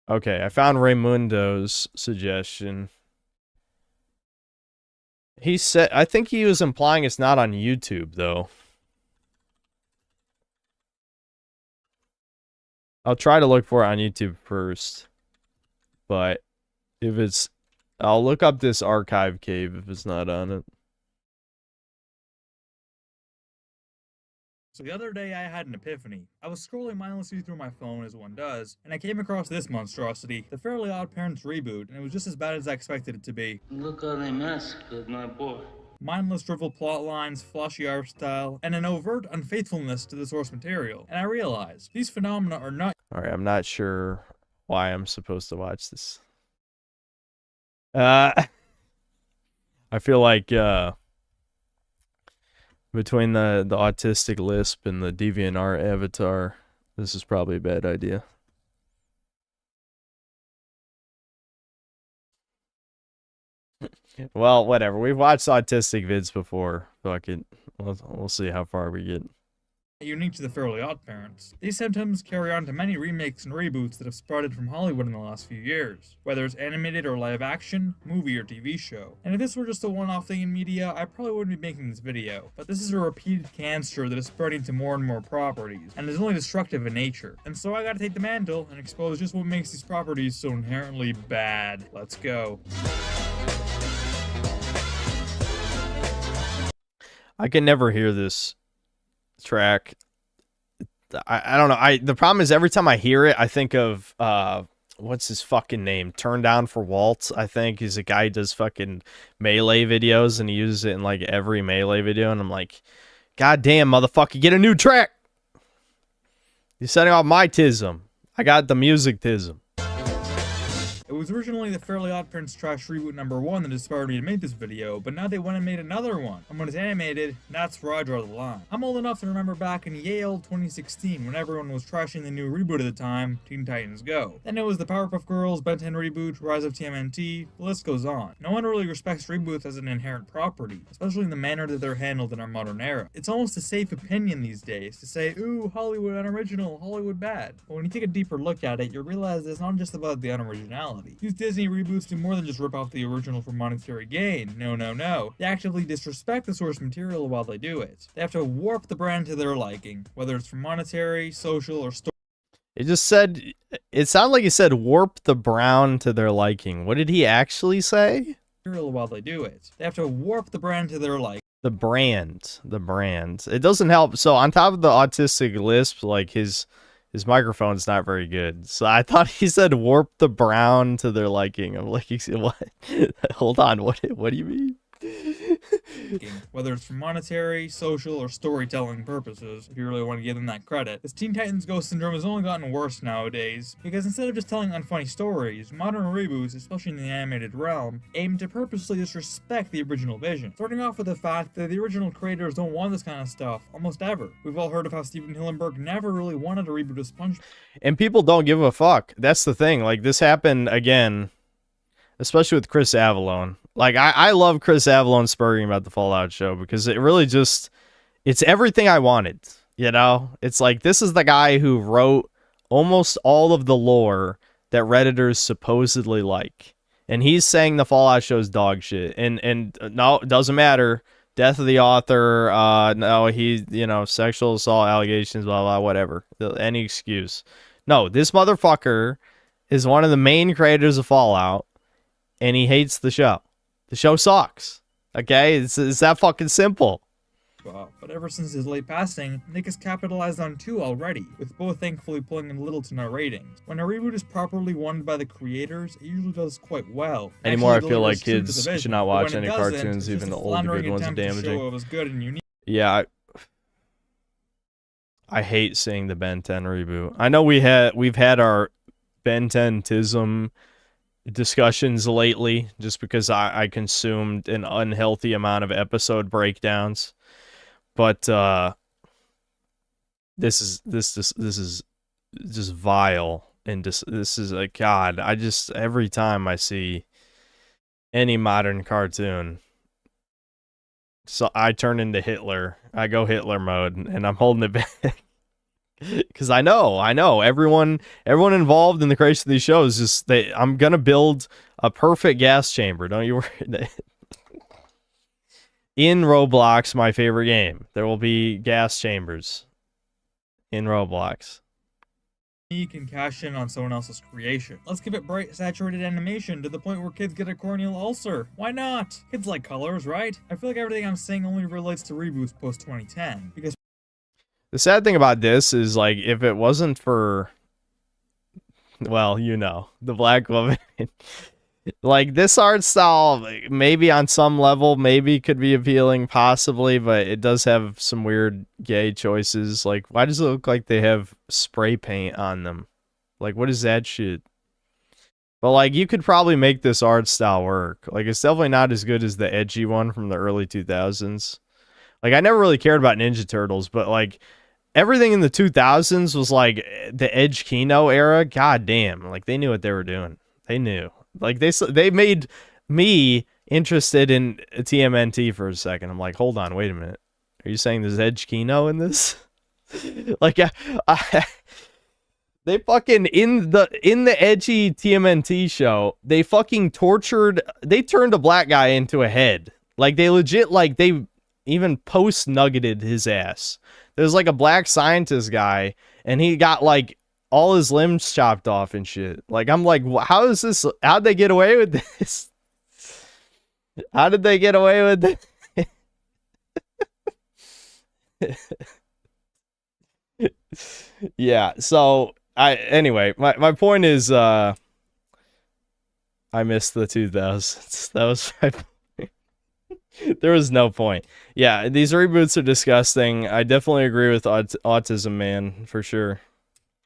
Okay, I found Raymundo's suggestion. He said, I think he was implying it's not on YouTube, though. I'll try to look for it on YouTube first. But if it's... I'll look up this archive cave if it's not on it. So the other day I had an epiphany. I was scrolling mindlessly through my phone as one does, and I came across this monstrosity, The Fairly Odd Parents reboot, and it was just as bad as I expected it to be. Look how they massacred my boy. Mindless drivel plot lines, flashy art style, and an overt unfaithfulness to the source material. And I realized, these phenomena are not... Alright, I'm not sure why I'm supposed to watch this. I feel like, between the autistic lisp and the DeviantArt avatar, this is probably a bad idea. Well, whatever. We've watched autistic vids before. Fuck it. We'll see how far we get. Unique to the Fairly Odd Parents. These symptoms carry on to many remakes and reboots that have sprouted from Hollywood in the last few years, whether it's animated or live action, movie or TV show. And if this were just a one-off thing in media, I probably wouldn't be making this video, but this is a repeated cancer that is spreading to more and more properties, and is only destructive in nature. And so I gotta take the mantle and expose just what makes these properties so inherently bad. Let's go. I can never hear this track. I don't know. The problem is every time I hear it, I think of what's his fucking name? Turn Down for Waltz. I think he's a guy who does fucking Melee videos, and he uses it in like every Melee video, and I'm like, God damn, motherfucker, get a new track. You're setting off my tism. I got the music tism. It was originally the Fairly OddParents Trash Reboot #1 that inspired me to make this video, but now they went and made another one. And when it's animated, that's where I draw the line. I'm old enough to remember back in Yale 2016 when everyone was trashing the new reboot at the time, Teen Titans Go. Then it was the Powerpuff Girls, Ben 10 reboot, Rise of TMNT, the list goes on. No one really respects reboots as an inherent property, especially in the manner that they're handled in our modern era. It's almost a safe opinion these days to say, ooh, Hollywood unoriginal, Hollywood bad. But when you take a deeper look at it, you realize it's not just about the unoriginality. These Disney reboots do more than just rip off the original for monetary gain. No. They actively disrespect the source material while they do it. They have to warp the brand to their liking, whether it's for monetary, social, or story. It sounded like he said warp the brown to their liking. What did he actually say? While they do it. They have to warp the brand to their liking. The brand. It doesn't help. So on top of the autistic lisp, like his microphone's not very good. So I thought he said warp the brown to their liking. I'm like, what? Hold on, what do you mean? Whether it's for monetary, social, or storytelling purposes, if you really want to give them that credit. This Teen Titans Go syndrome has only gotten worse nowadays, because instead of just telling unfunny stories, modern reboots, especially in the animated realm, aim to purposely disrespect the original vision. Starting off with the fact that the original creators don't want this kind of stuff, almost ever. We've all heard of how Steven Hillenburg never really wanted to reboot of SpongeBob. And people don't give a fuck. That's the thing. Like, this happened again, especially with Chris Avellone. Like, I love Chris Avellone spurring about the Fallout show because it really just, it's everything I wanted, you know? It's like, this is the guy who wrote almost all of the lore that Redditors supposedly like. And he's saying the Fallout show's dog shit. And no, it doesn't matter. Death of the author, no, sexual assault allegations, blah, blah, whatever. Any excuse. No, this motherfucker is one of the main creators of Fallout, and he hates the show. The show sucks. Okay? It's that fucking simple. But ever since his late passing, Nick has capitalized on 2 already, with both thankfully pulling in little to no ratings. When a reboot is properly won by the creators, it usually does quite well. Anymore, I feel like kids should not watch any cartoons, even the old good ones are damaging. Yeah, I hate seeing the Ben 10 reboot. I know we've had our Ben 10-tism discussions lately, just because I consumed an unhealthy amount of episode breakdowns. But this is just vile, and this is like, God, I just, every time I see any modern cartoon, so I turn into Hitler. I go Hitler mode, and I'm holding it back. Because I know everyone involved in the creation of these shows just I'm gonna build a perfect gas chamber. Don't you worry. In Roblox, my favorite game, there will be gas chambers in Roblox. You can cash in on someone else's creation. Let's give it bright, saturated animation to the point where kids get a corneal ulcer. Why not? Kids like colors, right? I feel like everything I'm saying only relates to reboots post 2010 because. The sad thing about this is, like, if it wasn't for, well, the black woman, like, this art style, maybe on some level, maybe could be appealing, possibly, but it does have some weird gay choices. Like, why does it look like they have spray paint on them? Like, what is that shit? But, like, you could probably make this art style work. Like, it's definitely not as good as the edgy one from the early 2000s. Like, I never really cared about Ninja Turtles, but, like, everything in the 2000s was, like, the Edge Kino era. God damn. Like, they knew what they were doing. They knew. Like, they made me interested in TMNT for a second. I'm like, hold on, wait a minute. Are you saying there's Edge Kino in this? Like, they fucking, in the edgy TMNT show, they fucking they turned a black guy into a head. Like, they legit, like, they even post-nuggeted his ass. There's, like, a black scientist guy, and he got, like, all his limbs chopped off and shit. Like, I'm like, how'd they get away with this? How did they get away with this? Yeah, so anyway, my point is I missed the 2000s. That was my point. There was no point. Yeah, these reboots are disgusting. I definitely agree with Autism Man for sure.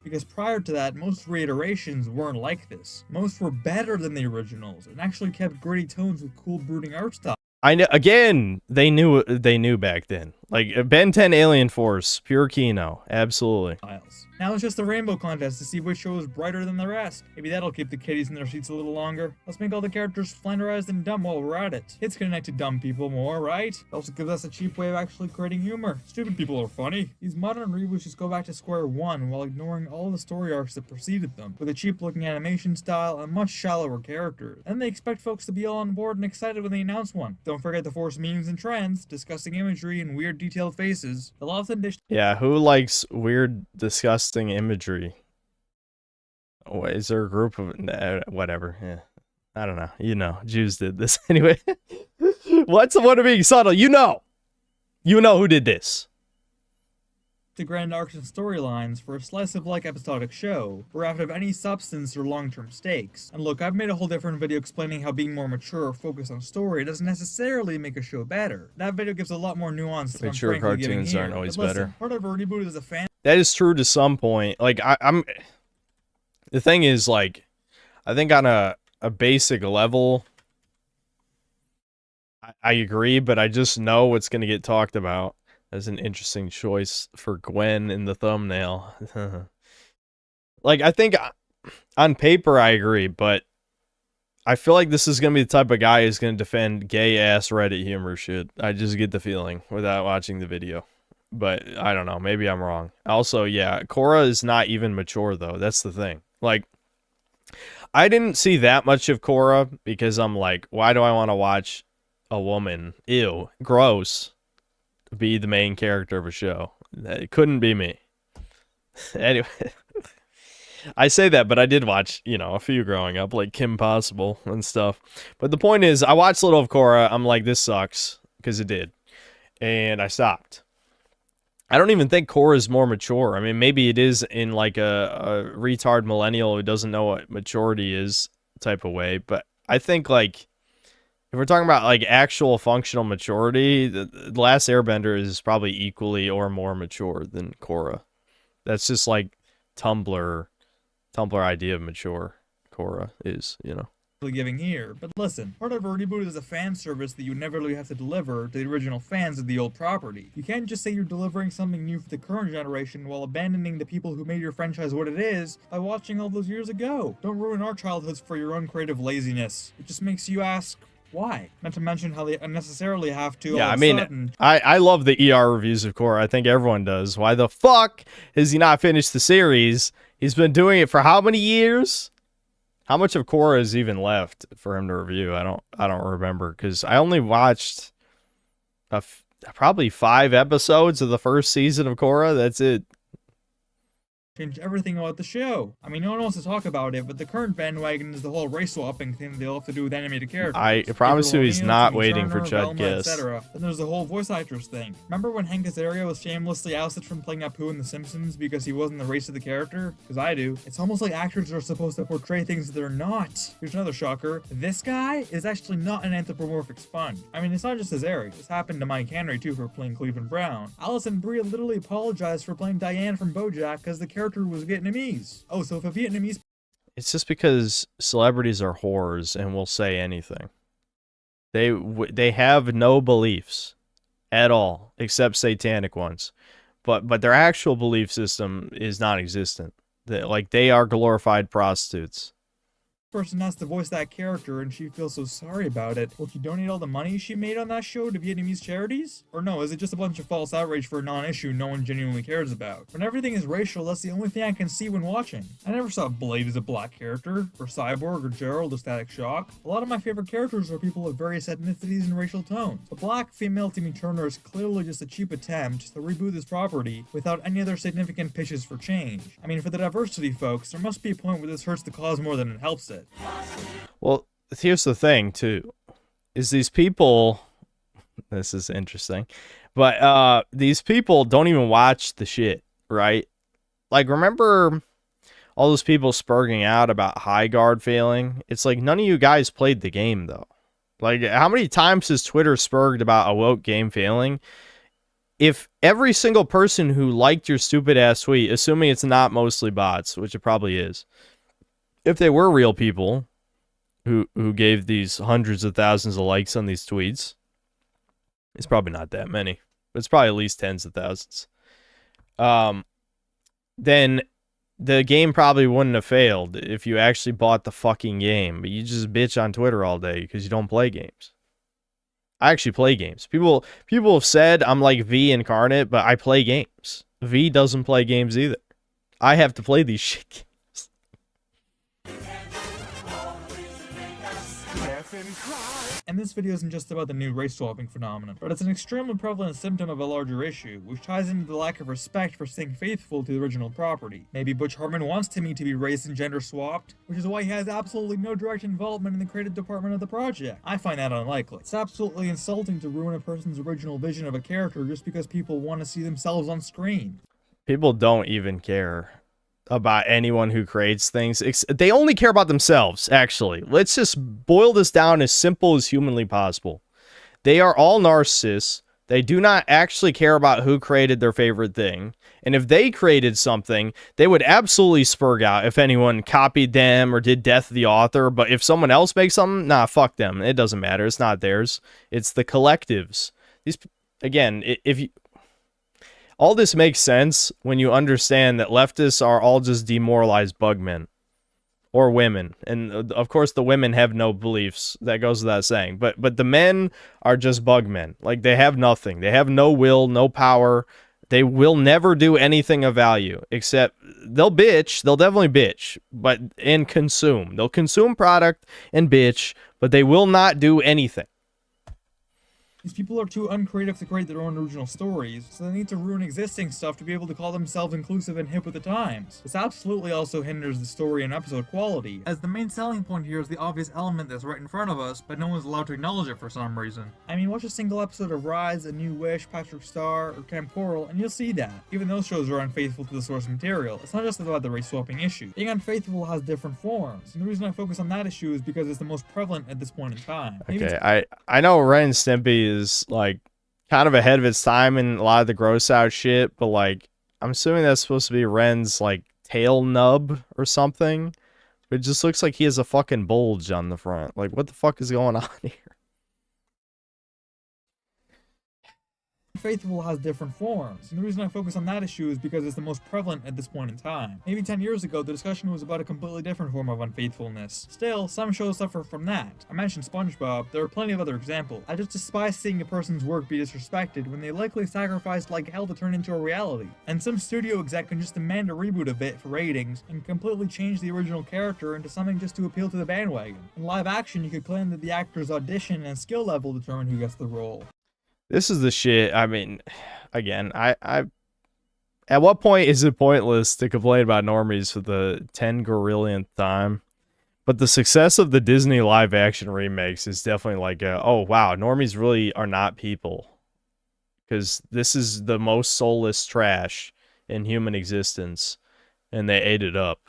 Because prior to that, most reiterations weren't like this. Most were better than the originals, and actually kept gritty tones with cool brooding art style. I know. Again, they knew back then. Like Ben 10 Alien Force, pure Kino, absolutely. Now it's just a rainbow contest to see which show is brighter than the rest. Maybe that'll keep the kiddies in their seats a little longer. Let's make all the characters flanderized and dumb while we're at it. It's connect to dumb people more, right? It also gives us a cheap way of actually creating humor. Stupid people are funny. These modern reboots just go back to square one while ignoring all the story arcs that preceded them, with a cheap looking animation style and much shallower characters. And they expect folks to be all on board and excited when they announce one. Don't forget to force memes and trends, disgusting imagery, and weird detailed faces. They'll often dish. Yeah, who likes weird, disgusting imagery? Oh, is there a group of whatever? Yeah, I don't know. You know, Jews did this anyway. What's the point of being subtle? You know who did this. The grand arcs and storylines for a slice-of-life episodic show, bereft of any substance or long-term stakes. And look, I've made a whole different video explaining how being more mature or focused on story doesn't necessarily make a show better. That video gives a lot more nuance than I'm Mature frankly giving cartoons here. aren't always But listen, better. part of a reboot is a fan. That is true to some point. Like I'm the thing is, like, I think on a basic level I agree, but I just know what's gonna get talked about. As an interesting choice for Gwen in the thumbnail. Like, I think on paper I agree, but I feel like this is going to be the type of guy who's going to defend gay-ass Reddit humor shit. I just get the feeling without watching the video. But I don't know. Maybe I'm wrong. Also, yeah, Korra is not even mature, though. That's the thing. Like, I didn't see that much of Korra because I'm like, why do I want to watch a woman? Ew. Gross. Be the main character of a show. It couldn't be me. Anyway, I say that, but I did watch, a few growing up, like Kim Possible and stuff. But the point is, I watched Little of Korra. I'm like, this sucks, because it did. And I stopped. I don't even think Korra is more mature. I mean, maybe it is in like a retard millennial who doesn't know what maturity is type of way. But I think like, if we're talking about like actual functional maturity, the Last Airbender is probably equally or more mature than Korra. That's just like Tumblr idea of mature. Korra is, Giving here. But listen, part of a reboot is a fan service that you never really have to deliver to the original fans of the old property. You can't just say you're delivering something new for the current generation while abandoning the people who made your franchise what it is by watching all those years ago. Don't ruin our childhoods for your own creative laziness. It just makes you ask, why? Not to mention how they unnecessarily have to. Yeah, I mean, I love the ER reviews of Korra. I think everyone does. Why the fuck has he not finished the series? He's been doing it for how many years? How much of Korra is even left for him to review? I don't remember, because I only watched probably 5 episodes of the first season of Korra. That's it. Change everything about the show. I mean, no one wants to talk about it, but the current bandwagon is the whole race swapping thing they'll have to do with animated characters. I promise you he's not waiting for Chud Kiss. Then there's the whole voice actress thing. Remember when Hank Azaria was shamelessly ousted from playing Apu in The Simpsons because he wasn't the race of the character? Because I do. It's almost like actors are supposed to portray things that they're not. Here's another shocker. This guy is actually not an anthropomorphic sponge. I mean, it's not just Azaria. This happened to Mike Henry too for playing Cleveland Brown. Alison Brie literally apologized for playing Diane from BoJack because the character was Vietnamese. Oh, so if a Vietnamese... It's just because celebrities are whores and will say anything. They have no beliefs at all, except satanic ones. But their actual belief system is non-existent. They are glorified prostitutes. Person has to voice that character and she feels so sorry about it. Will she donate all the money she made on that show to Vietnamese charities? Or no, is it just a bunch of false outrage for a non-issue no one genuinely cares about? When everything is racial, that's the only thing I can see when watching. I never saw Blade as a black character, or Cyborg, or Gerald, or Static Shock. A lot of my favorite characters are people of various ethnicities and racial tones. The black female Timmy Turner is clearly just a cheap attempt to reboot this property without any other significant pitches for change. I mean, for the diversity folks, there must be a point where this hurts the cause more than it helps it. Well, here's the thing, too, is these people, this is interesting, but these people don't even watch the shit, right? Like, remember all those people spurging out about High Guard failing? It's like none of you guys played the game, though. Like, how many times has Twitter spurged about a woke game failing? If every single person who liked your stupid ass tweet, assuming it's not mostly bots, which it probably is, if they were real people who gave these hundreds of thousands of likes on these tweets, it's probably not that many, but it's probably at least tens of thousands. Then the game probably wouldn't have failed if you actually bought the fucking game, but you just bitch on Twitter all day because you don't play games. I actually play games. People have said I'm like V incarnate, but I play games. V doesn't play games either. I have to play these shit games. And this video isn't just about the new race swapping phenomenon, but it's an extremely prevalent symptom of a larger issue, which ties into the lack of respect for staying faithful to the original property. Maybe Butch Hartman wants Timmy to be race and gender swapped, which is why he has absolutely no direct involvement in the creative department of the project. I find that unlikely. It's absolutely insulting to ruin a person's original vision of a character just because people want to see themselves on screen. People don't even care about anyone who creates things. They only care about themselves, actually. Let's just boil this down as simple as humanly possible. They are all narcissists. They do not actually care about who created their favorite thing. And if they created something, they would absolutely spurg out if anyone copied them or did death of the author. But if someone else makes something, nah, fuck them. It doesn't matter. It's not theirs. It's the collectives. These, again, if you... all this makes sense when you understand that leftists are all just demoralized bugmen. Or women. And of course the women have no beliefs. That goes without saying. But the men are just bugmen. Like, they have nothing. They have no will, no power. They will never do anything of value. Except they'll bitch. They'll definitely bitch. And consume. They'll consume product and bitch. But they will not do anything. These people are too uncreative to create their own original stories, so they need to ruin existing stuff to be able to call themselves inclusive and hip with the times. This absolutely also hinders the story and episode quality, as the main selling point here is the obvious element that's right in front of us, but no one's allowed to acknowledge it for some reason. I mean, watch a single episode of Rise, A New Wish, Patrick Star, or Camp Coral, and you'll see that. Even those shows are unfaithful to the source material. It's not just about the race swapping issue. Being unfaithful has different forms, and the reason I focus on that issue is because it's the most prevalent at this point in time. Okay, I know Ren and Stimpy is like kind of ahead of its time in a lot of the gross out shit, but like I'm assuming that's supposed to be Ren's like tail nub or something. It just looks like he has a fucking bulge on the front. Like, what the fuck is going on here? Faithful has different forms, and the reason I focus on that issue is because it's the most prevalent at this point in time. Maybe 10 years ago, the discussion was about a completely different form of unfaithfulness. Still, some shows suffer from that. I mentioned SpongeBob, there are plenty of other examples. I just despise seeing a person's work be disrespected when they likely sacrificed like hell to turn into a reality. And some studio exec can just demand a reboot of it for ratings, and completely change the original character into something just to appeal to the bandwagon. In live action, you could claim that the actor's audition and skill level determine who gets the role. This is the shit. I mean, again, I at what point is it pointless to complain about normies for the 10 gorillionth time? But the success of the Disney live action remakes is definitely like, oh wow, normies really are not people. Because this is the most soulless trash in human existence, and they ate it up.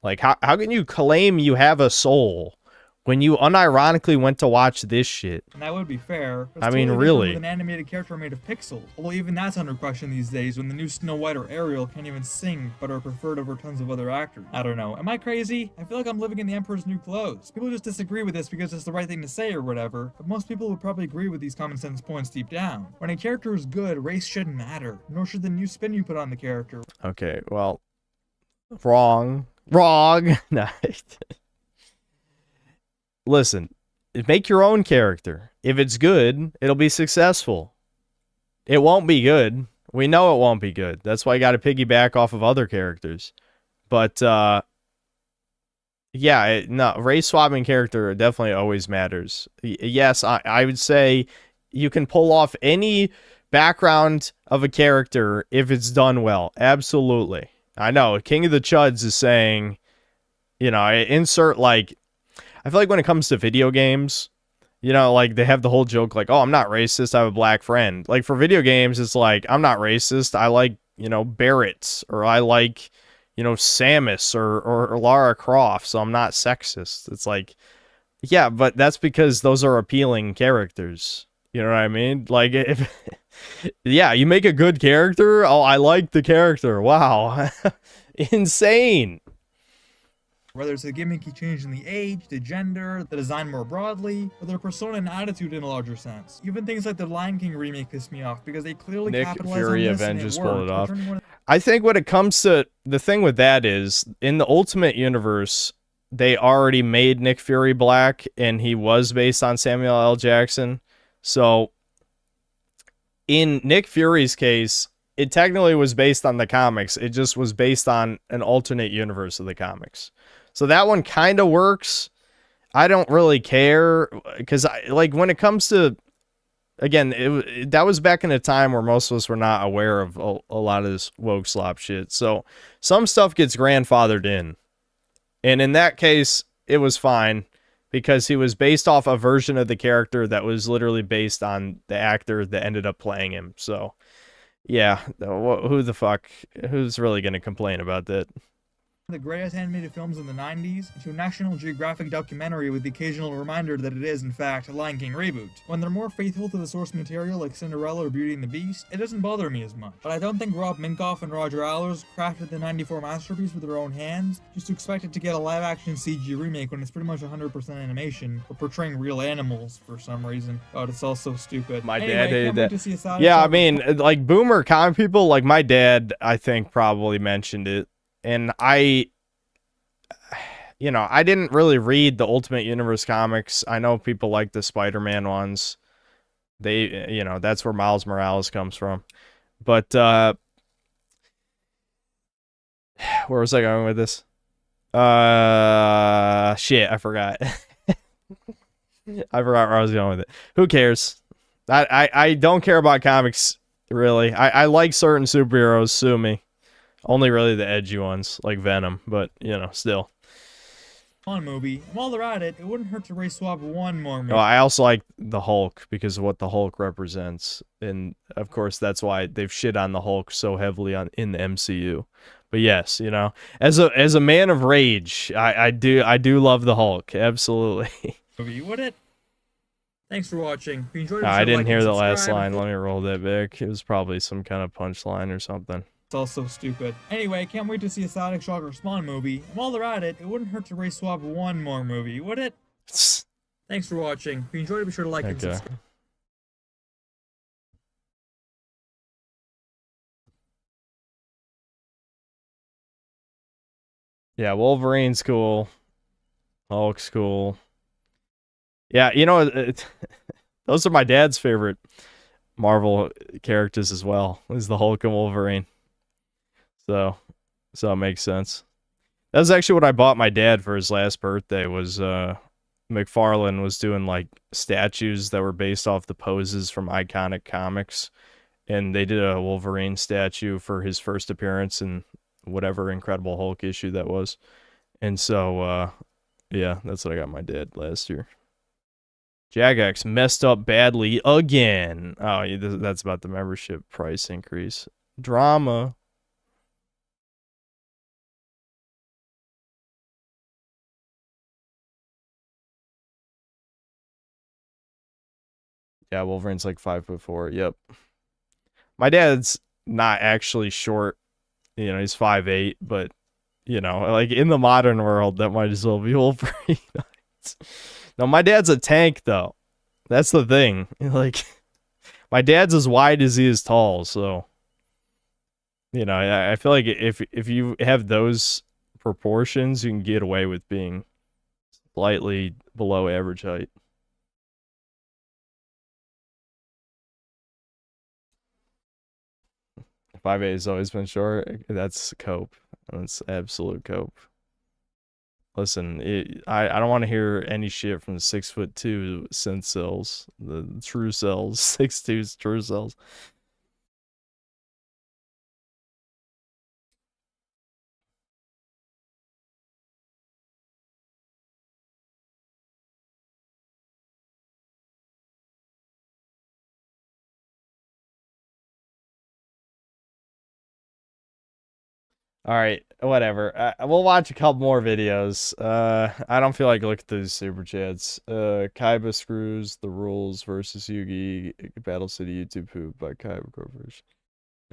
Like, how can you claim you have a soul when you unironically went to watch this shit? And that would be fair. But I it's mean, totally really. different with an animated character made of pixels. Although even that's under question these days when the new Snow White or Ariel can't even sing, but are preferred over tons of other actors. I don't know. Am I crazy? I feel like I'm living in the Emperor's New Clothes. People just disagree with this because it's the right thing to say or whatever, but most people would probably agree with these common sense points deep down. When a character is good, race shouldn't matter, nor should the new spin you put on the character. Okay, well, wrong. Wrong. No. Listen, make your own character. If it's good, it'll be successful. It won't be good. We know it won't be good. That's why you got to piggyback off of other characters. But, yeah, no, race swapping character definitely always matters. Yes, I would say you can pull off any background of a character if it's done well. Absolutely. I know, King of the Chuds is saying, you know, insert like, I feel like when it comes to video games, you know, like they have the whole joke like, oh, I'm not racist, I have a black friend. Like for video games, it's like, I'm not racist, I like you know, Barrett, or I like, you know, Samus or Lara Croft, so I'm not sexist. It's like, yeah, but that's because those are appealing characters. You know what I mean? Like, if, yeah, you make a good character. Oh, I like the character. Wow. Insane. Whether it's a gimmicky change in the age, the gender, the design more broadly, or their persona and attitude in a larger sense. Even things like the Lion King remake piss me off because they clearly Nick capitalized Fury on this and Avengers it pulled worked, it but off. turning one of I think when it comes to the thing with that is in the Ultimate Universe, they already made Nick Fury black and he was based on Samuel L. Jackson. So in Nick Fury's case, it technically was based on the comics. It just was based on an alternate universe of the comics. So that one kind of works. I don't really care because like when it comes to, again, that was back in a time where most of us were not aware of a lot of this woke slop shit. So some stuff gets grandfathered in. And in that case, it was fine because he was based off a version of the character that was literally based on the actor that ended up playing him. So yeah, who the fuck, who's really going to complain about that? the greatest animated films in the 90s to a National Geographic documentary with the occasional reminder that it is, in fact, a Lion King reboot. When they're more faithful to the source material like Cinderella or Beauty and the Beast, it doesn't bother me as much. But I don't think Rob Minkoff and Roger Allers crafted the 94 masterpiece with their own hands just to expect it to get a live-action CG remake when it's pretty much 100% animation, or portraying real animals for some reason. God, it's all so stupid. My Anyway, dad can't hated wait that. to see a side Yeah, I shot mean, like boomer comic people, like my dad, I think probably mentioned it. And I didn't really read the Ultimate Universe comics. I know people like the Spider-Man ones. They, that's where Miles Morales comes from. But, where was I going with this? Shit, I forgot. I forgot where I was going with it. Who cares? I don't care about comics, really. I like certain superheroes, sue me. Only really the edgy ones, like Venom, but, still. on movie. And while they're at it, it wouldn't hurt to race swap one more movie. No, I also like the Hulk because of what the Hulk represents. And, of course, that's why they've shit on the Hulk so heavily in the MCU. But yes, as a man of rage, I do love the Hulk. Absolutely. Movie, would it? Thanks for watching. If you enjoyed it, I didn't hear the last subscribe. line. Let me roll that back. It was probably some kind of punchline or something. It's all so stupid. Anyway, can't wait to see a Static Shock or Spawn movie. And while they're at it, it wouldn't hurt to race swap one more movie, would it? Thanks for watching. If you enjoyed it, be sure to like and Okay. subscribe. Yeah, Wolverine's cool. Hulk's cool. Yeah, those are my dad's favorite Marvel characters as well. Is the Hulk and Wolverine. So it makes sense. That's actually what I bought my dad for his last birthday. Was McFarlane was doing like statues that were based off the poses from iconic comics, and they did a Wolverine statue for his first appearance in whatever Incredible Hulk issue that was. And so yeah, that's what I got my dad last year. Jagex messed up badly again. Oh, yeah, that's about the membership price increase. Drama. Yeah, Wolverine's like 5'4". Yep. My dad's not actually short. He's 5'8", but like in the modern world, that might as well be Wolverine. No, my dad's a tank though. That's the thing. Like, my dad's as wide as he is tall, so I feel like if you have those proportions, you can get away with being slightly below average height. Five eight has always been short. That's cope. That's absolute cope. Listen, I don't want to hear any shit from the 6'2" synth cells, the true cells, 6'2's true cells. All right, whatever. We'll watch a couple more videos. I don't feel like looking through the super chats. Kaiba screws the rules versus Yugi Battle City YouTube poop by Kaiba Corporation.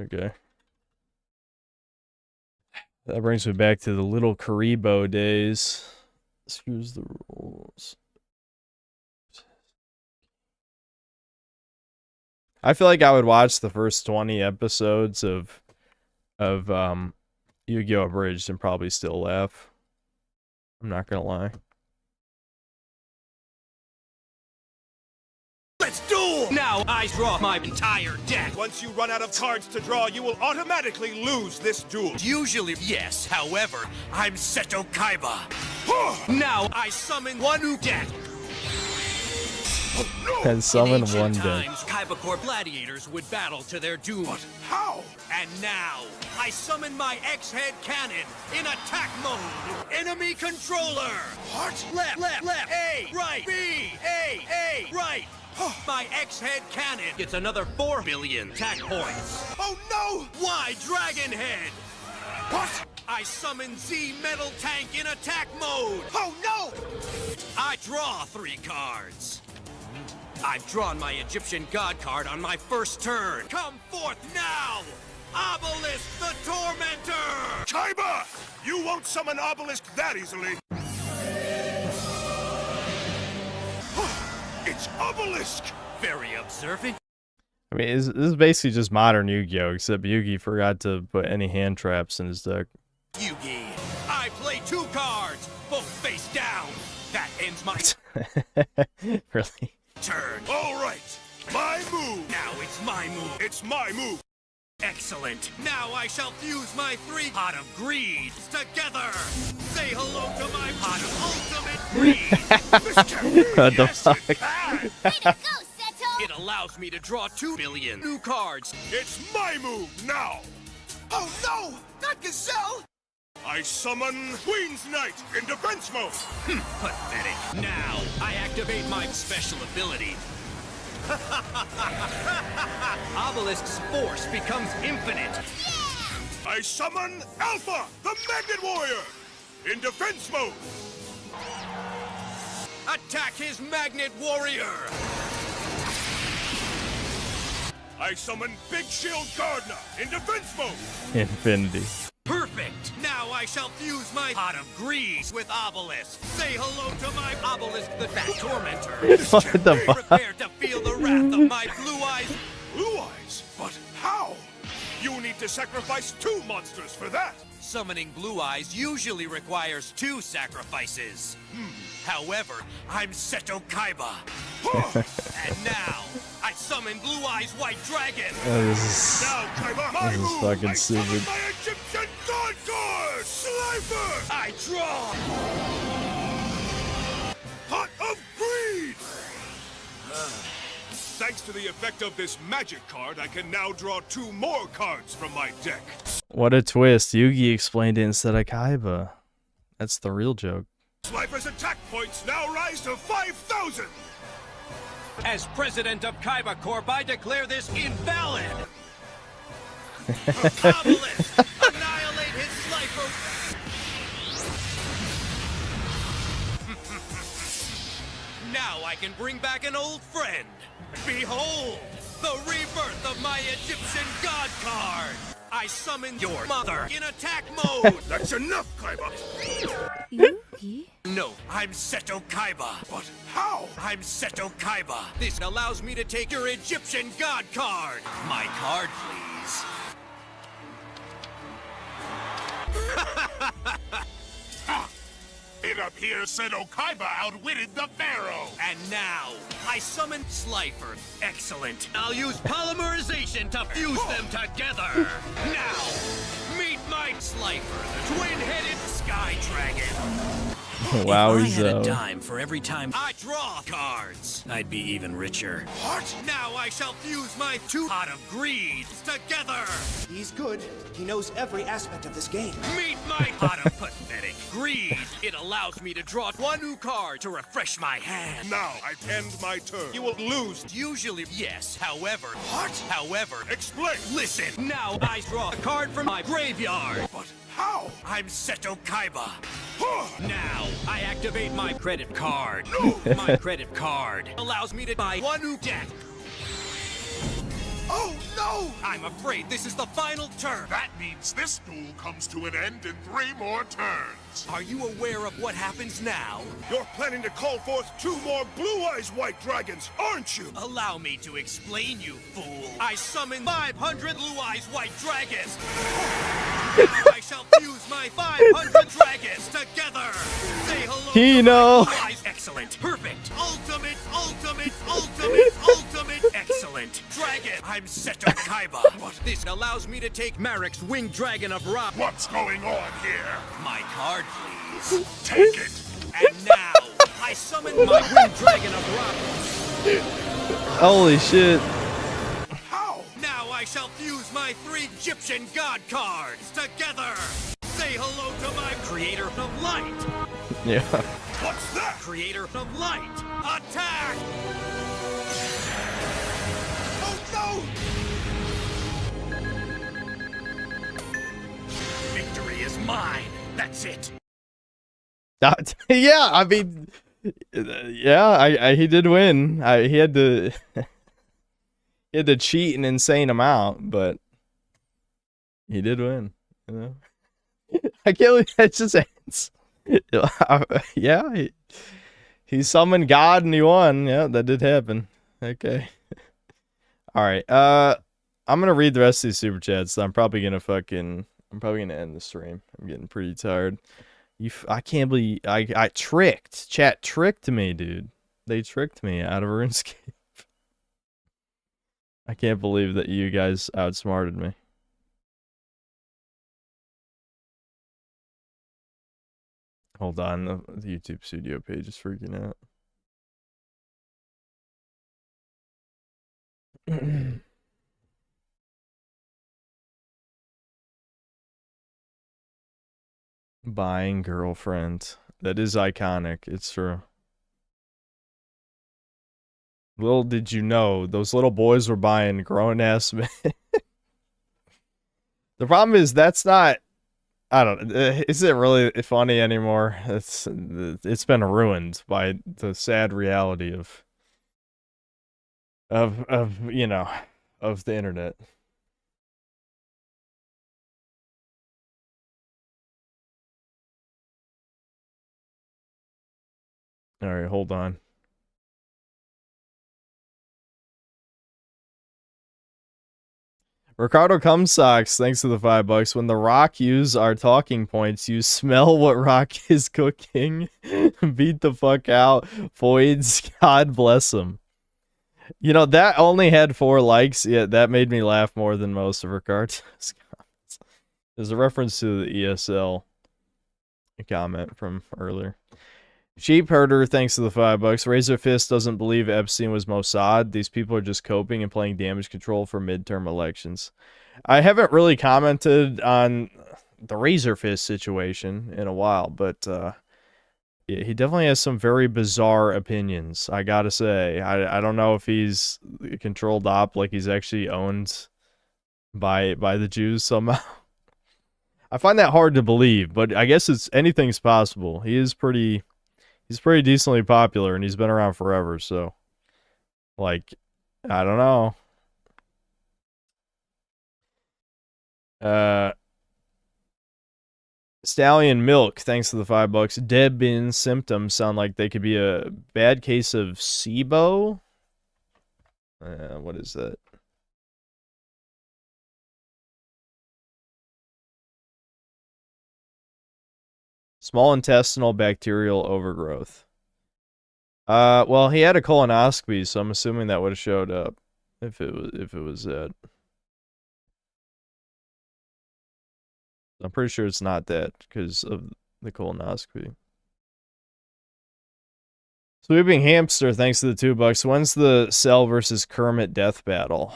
Okay. That brings me back to the little Karibo days. Screws the rules. I feel like I would watch the first 20 episodes of Yu-Gi-Oh! Abridged and probably still laugh. I'm not gonna lie. Let's duel! Now I draw my entire deck. Once you run out of cards to draw, you will automatically lose this duel. Usually, yes. However, I'm Seto Kaiba. Now I summon one new deck. And summon one deck. Times, Kaiba Corp gladiators would battle to their doom. But how? And now, I summon my X-Head Cannon in attack mode. Enemy controller. What? Left, A, right, B, A, right. My X-Head Cannon gets another 4 billion attack points. Oh no! Why Dragon Head? What? I summon Z Metal Tank in attack mode. Oh no! I draw 3 cards. I've drawn my Egyptian God card on my first turn. Come forth now! Obelisk the Tormentor! Kaiba! You won't summon Obelisk that easily. It's Obelisk! Very observant. I mean, this is basically just modern Yu-Gi-Oh! Except Yugi forgot to put any hand traps in his deck. Yugi, I play 2 cards, both face down. That ends my Really? turn. All right, my move. Now it's my move. It's my move. Excellent. Now I shall fuse my 3 Pot of Greed together. Say hello to my Pot of Ultimate Greed. What the fuck? It allows me to draw 2 billion new cards. It's my move now. Oh no, not Gazelle. I summon Queen's Knight in defense mode. Pathetic. Now I activate my special ability. Obelisk's force becomes infinite. Yeah! I summon Alpha, the Magnet Warrior, in defense mode. Attack his Magnet Warrior. I summon Big Shield Gardener in defense mode. Infinity. Perfect! Now I shall fuse my Pot of Greed with Obelisk. Say hello to my Obelisk the Tormentor. What the fuck? Prepare to feel the wrath of my Blue Eyes. Blue Eyes? But how? You need to sacrifice 2 monsters for that. Summoning Blue Eyes usually requires 2 sacrifices. However, I'm Seto Kaiba. And now, I summon Blue Eyes White Dragon. Now, Kaiba, my This is move. fucking I summon stupid. my Egyptian God card. Slifer. I draw. Pot of Greed. Thanks to the effect of this magic card, I can now draw 2 more cards from my deck. What a twist. Yugi explained it instead of Kaiba. That's the real joke. Slifer's attack points now rise to 5,000! As president of Kaiba Corp, I declare this invalid! Obelisk! Annihilate his Slifer! Now I can bring back an old friend! Behold! The rebirth of my Egyptian God card! I summon your mother in attack mode! That's enough, Kaiba! No, I'm Seto Kaiba. But how? I'm Seto Kaiba. This allows me to take your Egyptian God card. My card, please. It appears Seto Kaiba outwitted the Pharaoh. And now, I summon Slifer. Excellent. I'll use polymerization to fuse them together. Now, meet my Slifer, the twin-headed Sky Dragon. Wow, if I he's had a dime for every time I draw cards, I'd be even richer. What? Now I shall fuse my 2 Pot of Greed together. He's good. He knows every aspect of this game. Meet my Pot of Pathetic Greed. It allows me to draw 1 new card to refresh my hand. Now I end my turn. You will lose. Usually, yes. However. What? However. Explain. Listen. Now I draw a card from my graveyard. But How? I'm Seto Kaiba. Now, I activate my credit card. My credit card allows me to buy one new deck. Oh, no! I'm afraid this is the final turn. That means this duel comes to an end in 3 more turns. Are you aware of what happens now? You're planning to call forth 2 more Blue Eyes White Dragons, aren't you? Allow me to explain, you fool. I summon 500 Blue Eyes White Dragons. Now I shall fuse my 500 dragons together. Say hello Kino. to my Blue Eyes. Excellent. Perfect. Ultimate, ultimate, ultimate, ultimate. Excellent. Dragon. I'm Seto Kaiba. What? This allows me to take Marek's Winged Dragon of Ra. What's going on here? My card, please. Take it. And now, I summon my Winged Dragon of Ra. Holy shit. How? Now I shall fuse my 3 Egyptian god cards together. Say hello to my Creator of Light. Yeah. What's that? Creator of Light. Attack! Oh no! Victory is mine. That's it. Yeah, I mean, yeah, he did win. He had to he had to cheat an insane amount, but he did win. You know, I can't believe that just ends. Yeah, he summoned God and he won. Yeah, that did happen. Okay. All right. I'm gonna read the rest of these super chats. So I'm probably gonna end the stream. I'm getting pretty tired. I can't believe I tricked. Chat tricked me, dude. They tricked me out of RuneScape. I can't believe that you guys outsmarted me. Hold on, the YouTube studio page is freaking out. Buying girlfriend. That is iconic. It's true. Little did you know, those little boys were buying grown-ass men. The problem is, that's not... I don't know. Is it really funny anymore? It's been ruined by the sad reality of you know, of the internet. All right, hold on. Ricardo Cumsocks, thanks to the $5. When the Rock use our talking points, you smell what Rock is cooking. Beat the fuck out. Voids, God bless him. You know, that only had 4 likes, yet that made me laugh more than most of Ricardo's comments. There's a reference to the ESL comment from earlier. Sheep Herder, thanks to the $5. Razor Fist doesn't believe Epstein was Mossad. These people are just coping and playing damage control for midterm elections. I haven't really commented on the Razor Fist situation in a while, but yeah, he definitely has some very bizarre opinions, I gotta say. I don't know if he's a controlled op, like he's actually owned by the Jews somehow. I find that hard to believe, but I guess anything's possible. He's pretty decently popular, and he's been around forever, so, like, I don't know. Stallion Milk, thanks to the $5. Debin symptoms sound like they could be a bad case of SIBO. What is that? Small intestinal bacterial overgrowth. Well, he had a colonoscopy, so I'm assuming that would have showed up if it was that. I'm pretty sure it's not that because of the colonoscopy. Sweeping Hamster, thanks to the $2. When's the Cell versus Kermit death battle?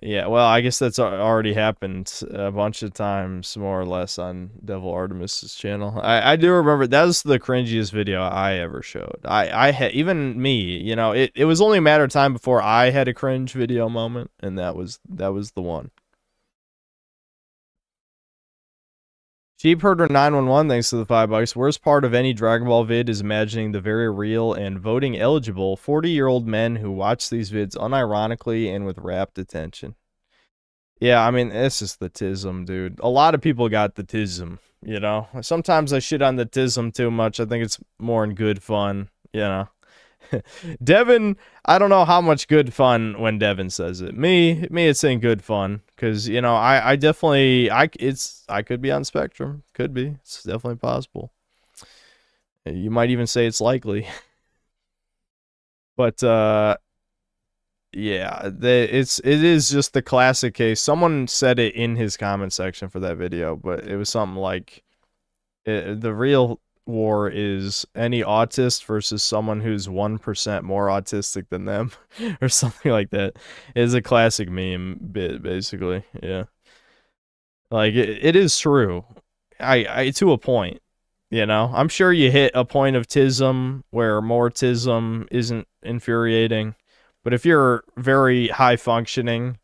Yeah, well, I guess that's already happened a bunch of times, more or less, on Devil Artemis's channel. I do remember that was the cringiest video I ever showed. I had, even me, you know, it was only a matter of time before I had a cringe video moment, and that was the one. Sheep Herder 911, thanks to the $5. Worst part of any Dragon Ball vid is imagining the very real and voting eligible 40-year-old men who watch these vids unironically and with rapt attention. Yeah, I mean, it's just the tism, dude. A lot of people got the tism, you know? Sometimes I shit on the tism too much. I think it's more in good fun, you know? Devin, I don't know how much good fun when Devin says it. Me, it's in good fun. Because, you know, I definitely, I could be on spectrum. Could be. It's definitely possible. You might even say it's likely. But, yeah, it is just the classic case. Someone said it in his comment section for that video, but it was something like, the real war is any autist versus someone who's 1% more autistic than them, or something like that. It's a classic meme bit, basically. Yeah, like it is true. I to a point, you know. I'm sure you hit a point of tism where more tism isn't infuriating. But if you're very high functioning,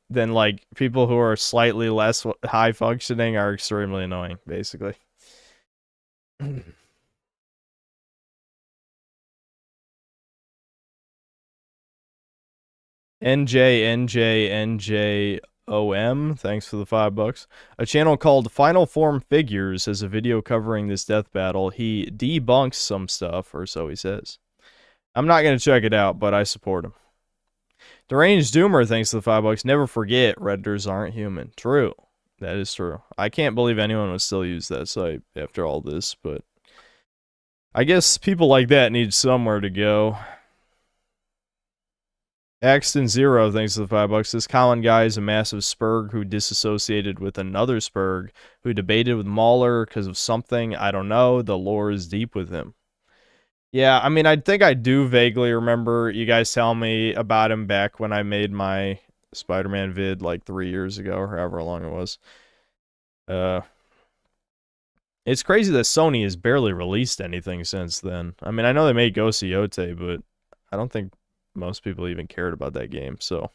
then like people who are slightly less high functioning are extremely annoying, basically. NJOM, thanks for the $5. A channel called Final Form Figures has a video covering this death battle. He debunks some stuff, or so he says. I'm not going to check it out, but I support him. Deranged Doomer, thanks to the $5. Never forget, Redditors aren't human. True. That is true. I can't believe anyone would still use that site after all this, but I guess people like that need somewhere to go. Axton Zero, thanks to the $5. This Colin guy is a massive spurg who disassociated with another spurg who debated with Mauler because of something. I don't know. The lore is deep with him. Yeah, I mean, I think I do vaguely remember you guys telling me about him back when I made my Spider-Man vid like 3 years ago, or however long it was. It's crazy that Sony has barely released anything since then. I mean, I know they made Ghost of Yote, but I don't think most people even cared about that game. So,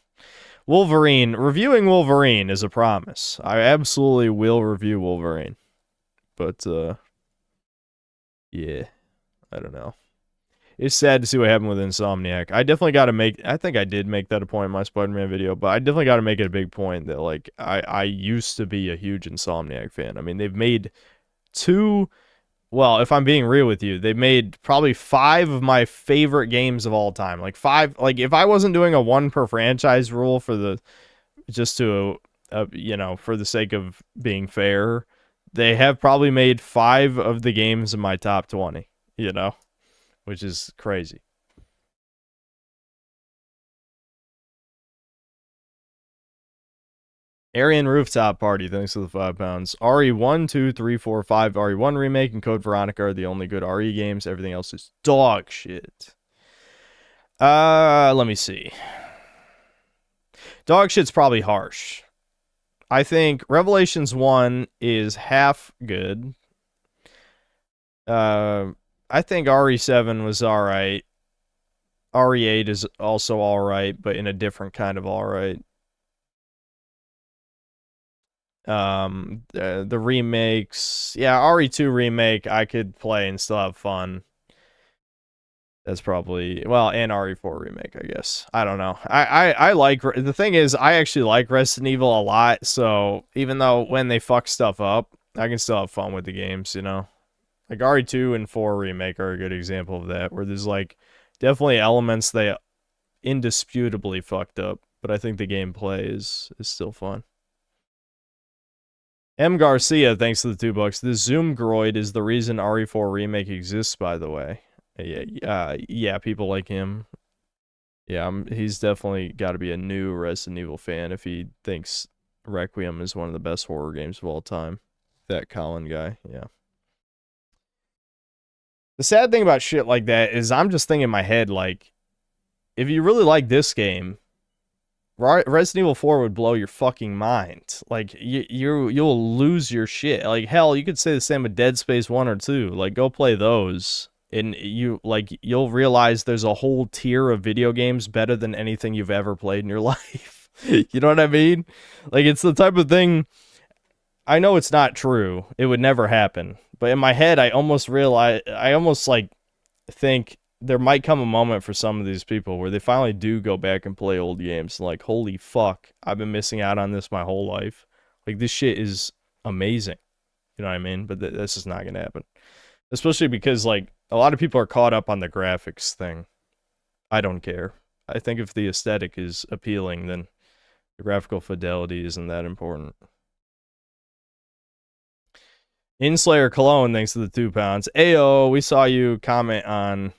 Wolverine, reviewing Wolverine is a promise. I absolutely will review Wolverine. But, yeah, I don't know. It's sad to see what happened with Insomniac. I definitely got to make, I think I did make that a point in my Spider-Man video, but I definitely got to make it a big point that, like, I used to be a huge Insomniac fan. I mean, they've made well, if I'm being real with you, they made probably 5 of my favorite games of all time. Like 5, like if I wasn't doing a 1 per franchise rule for the, just to, you know, for the sake of being fair, they have probably made 5 of the games in my top 20, you know, which is crazy. Aryan Rooftop Party, thanks for the £5. RE1, 2, 3, 4, 5, RE1 Remake, and Code Veronica are the only good RE games. Everything else is dog shit. Let me see. Dog shit's probably harsh. I think Revelations 1 is half good. I think RE7 was alright. RE8 is also alright, but in a different kind of alright. The remakes, yeah, RE2 remake I could play and still have fun. That's probably, well, and RE4 remake, I guess. I don't know. I like, the thing is, I actually like Resident Evil a lot, so even though when they fuck stuff up, I can still have fun with the games, you know? Like RE2 and 4 remake are a good example of that, where there's like definitely elements they indisputably fucked up, but I think the gameplay is still fun. M. Garcia, thanks to the $2. This Zoom Groid is the reason RE4 remake exists, by the way. Yeah, people like him. Yeah, he's definitely got to be a new Resident Evil fan if he thinks Requiem is one of the best horror games of all time. That Colin guy, yeah. The sad thing about shit like that is I'm just thinking in my head, like, if you really like this game, Resident Evil 4 would blow your fucking mind. Like, you'll lose your shit. Like, hell, you could say the same with Dead Space 1 or 2. Like, go play those. And you'll realize there's a whole tier of video games better than anything you've ever played in your life. You know what I mean? Like, it's the type of thing, I know it's not true. It would never happen. But in my head, I almost like think there might come a moment for some of these people where they finally do go back and play old games. Like, holy fuck, I've been missing out on this my whole life. Like, this shit is amazing. You know what I mean? But this is not going to happen. Especially because, like, a lot of people are caught up on the graphics thing. I don't care. I think if the aesthetic is appealing, then the graphical fidelity isn't that important. Inslayer Cologne, thanks to the 2 pounds. Ayo, we saw you comment on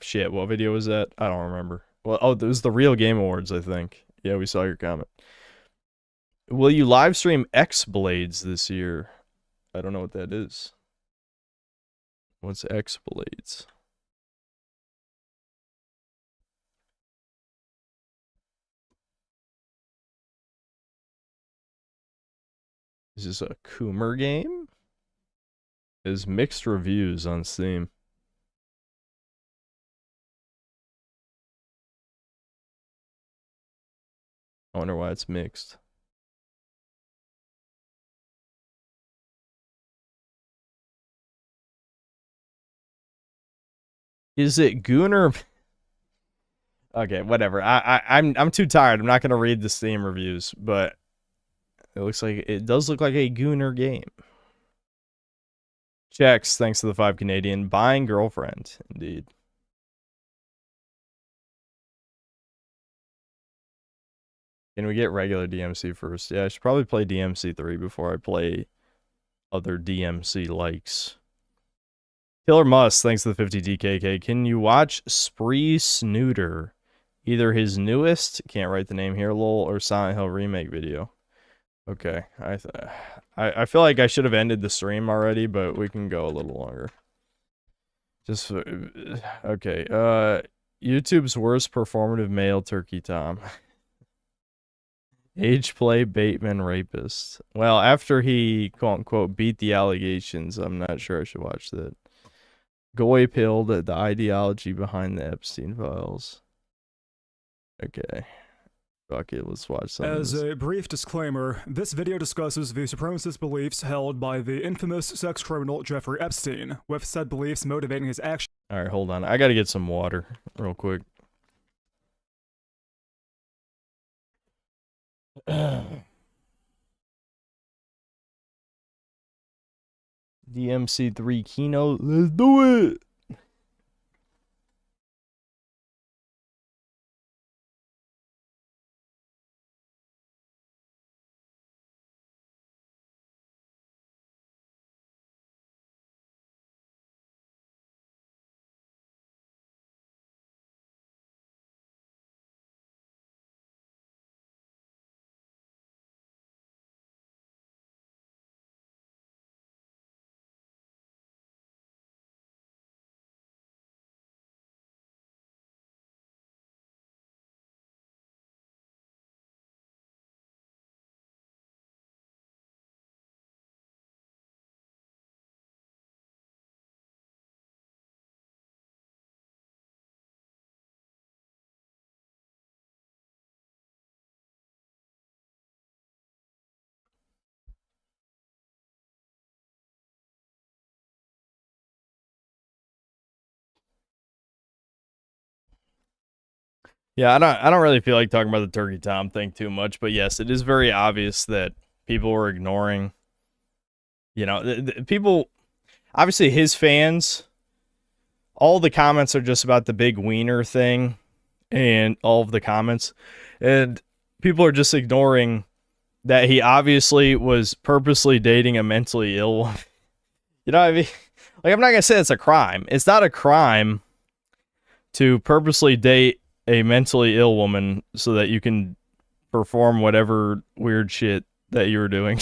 shit, what video was that? I don't remember. Well, oh, it was the Real Game Awards, I think. Yeah, we saw your comment. Will you live stream X Blades this year? I don't know what that is. What's X Blades? Is this a Coomer game? There's mixed reviews on Steam. I wonder why it's mixed. Is it Gooner? Okay, whatever. I'm too tired. I'm not gonna read the Steam reviews, but it does look like a Gooner game. Checks, thanks to the 5 Canadian. Buying girlfriend, indeed. Can we get regular DMC first? Yeah, I should probably play DMC 3 before I play other DMC likes. Killer Must, thanks to the 50 DKK. Can you watch Spree Snooter? Either his newest, can't write the name here, lol, or Silent Hill remake video. Okay, I feel like I should have ended the stream already, but we can go a little longer. Just okay. YouTube's worst performative male Turkey Tom. Age play Bateman rapist. Well, after he quote unquote beat the allegations, I'm not sure I should watch that. Goy pilled the ideology behind the Epstein files. Okay. Fuck it, let's watch some. As a brief disclaimer, this video discusses the supremacist beliefs held by the infamous sex criminal Jeffrey Epstein, with said beliefs motivating his action. Alright, hold on. I gotta get some water real quick. DMC3 keynote, let's do it! Yeah, I don't really feel like talking about the Turkey Tom thing too much, but yes, it is very obvious that people were ignoring, you know, the people, obviously his fans, all the comments are just about the big wiener thing and all of the comments, and people are just ignoring that he obviously was purposely dating a mentally ill woman. You know what I mean? Like, I'm not gonna say it's a crime. It's not a crime to purposely date a mentally ill woman so that you can perform whatever weird shit that you were doing.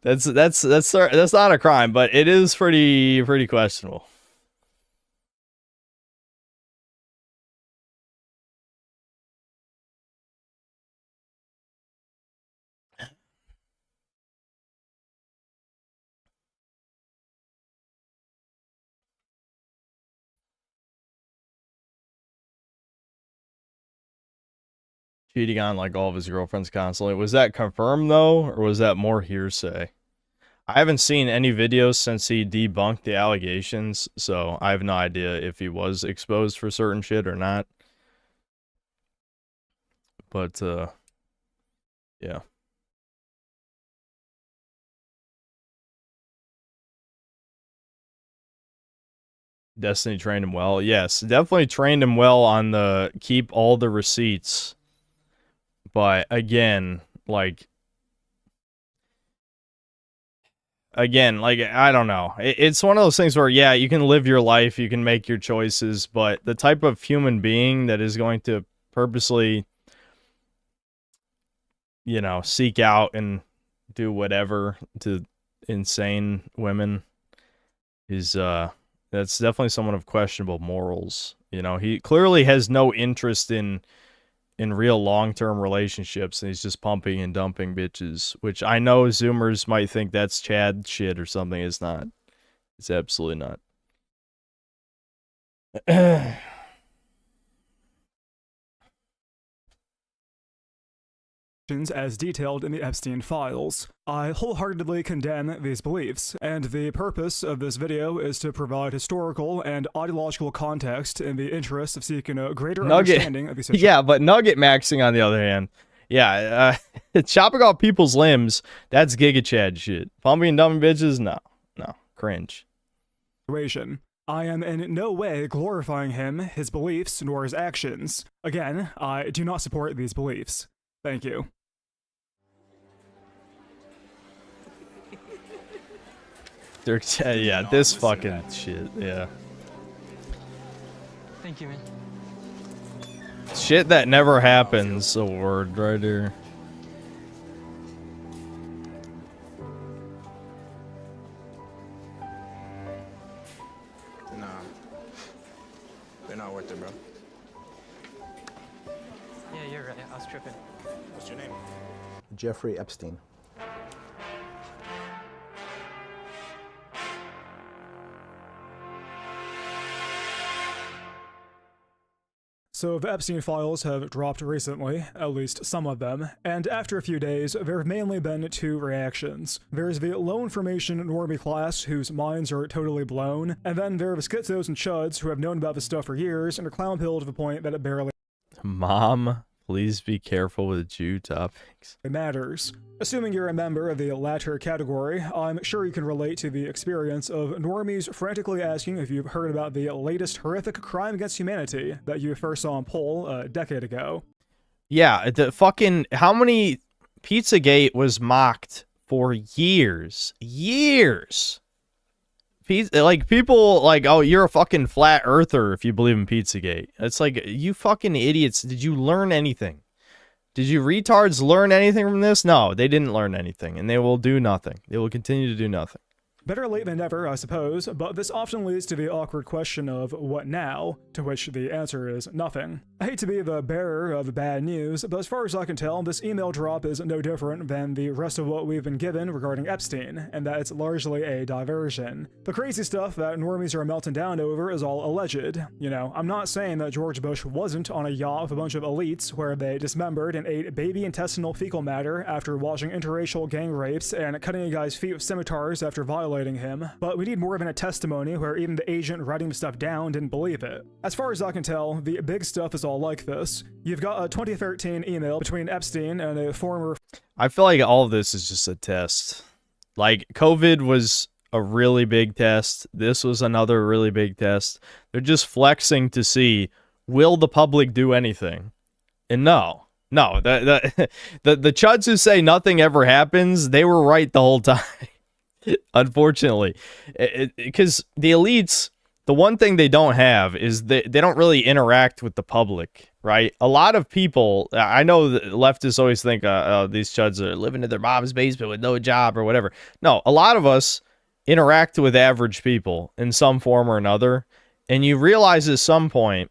that's not a crime, but it is pretty questionable. cheating on like all of his girlfriends constantly. Was that confirmed though, or was that more hearsay? I haven't seen any videos since he debunked the allegations, so I have no idea if he was exposed for certain shit or not. But, yeah. Destiny trained him well. Yes, definitely trained him well on the keep all the receipts. But again, like, I don't know. It's one of those things where, yeah, you can live your life, you can make your choices, but the type of human being that is going to purposely, you know, seek out and do whatever to insane women is, that's definitely someone of questionable morals. You know, he clearly has no interest in real long-term relationships, and he's just pumping and dumping bitches, which I know Zoomers might think that's Chad shit or something. It's not. It's absolutely not. As detailed in the Epstein files. I wholeheartedly condemn these beliefs, and the purpose of this video is to provide historical and ideological context in the interest of seeking a greater understanding of these situations. Yeah, but nugget maxing on the other hand, yeah, chopping off people's limbs, that's Giga Chad shit. Pumping and dumping bitches, no, cringe. I am in no way glorifying him, his beliefs, nor his actions. Again, I do not support these beliefs. Thank you. Yeah, this fucking shit, yeah. Thank you, man. Shit that never happens, a word right here. Nah. They're not worth it, bro. Yeah, you're right. I was tripping. What's your name? Jeffrey Epstein. So the Epstein files have dropped recently, at least some of them, and after a few days, there have mainly been two reactions. There's the low information normie class whose minds are totally blown, and then there are the schizos and chuds who have known about this stuff for years and are clown-pilled to the point that it barely Mom, please be careful with Jew topics. matters. Assuming you're a member of the latter category, I'm sure you can relate to the experience of normies frantically asking if you've heard about the latest horrific crime against humanity that you first saw on Poll a decade ago. Yeah, the fucking, how many Pizzagate was mocked for years. Like, people, like, oh, you're a fucking flat earther if you believe in Pizzagate. It's like, you fucking idiots, did you learn anything? Did you retards learn anything from this? No, they didn't learn anything, and they will do nothing. They will continue to do nothing. Better late than never, I suppose, but this often leads to the awkward question of what now, to which the answer is nothing. I hate to be the bearer of bad news, but as far as I can tell, this email drop is no different than the rest of what we've been given regarding Epstein, and that it's largely a diversion. The crazy stuff that normies are melting down over is all alleged. You know, I'm not saying that George Bush wasn't on a yacht with a bunch of elites where they dismembered and ate baby intestinal fecal matter after watching interracial gang rapes and cutting a guy's feet with scimitars after violating him, but we need more than a testimony where even the agent writing the stuff down didn't believe it. As far as I can tell, the big stuff is all like this. You've got a 2013 email between Epstein and a former... I feel like all of this is just a test. Like, COVID was a really big test. This was another really big test. They're just flexing to see, will the public do anything? And no, the chuds who say nothing ever happens, they were right the whole time. Unfortunately, because the elites, the one thing they don't have is they don't really interact with the public, right? A lot of people, I know that leftists always think oh, these chuds are living in their mom's basement with no job or whatever. No, a lot of us interact with average people in some form or another, and you realize at some point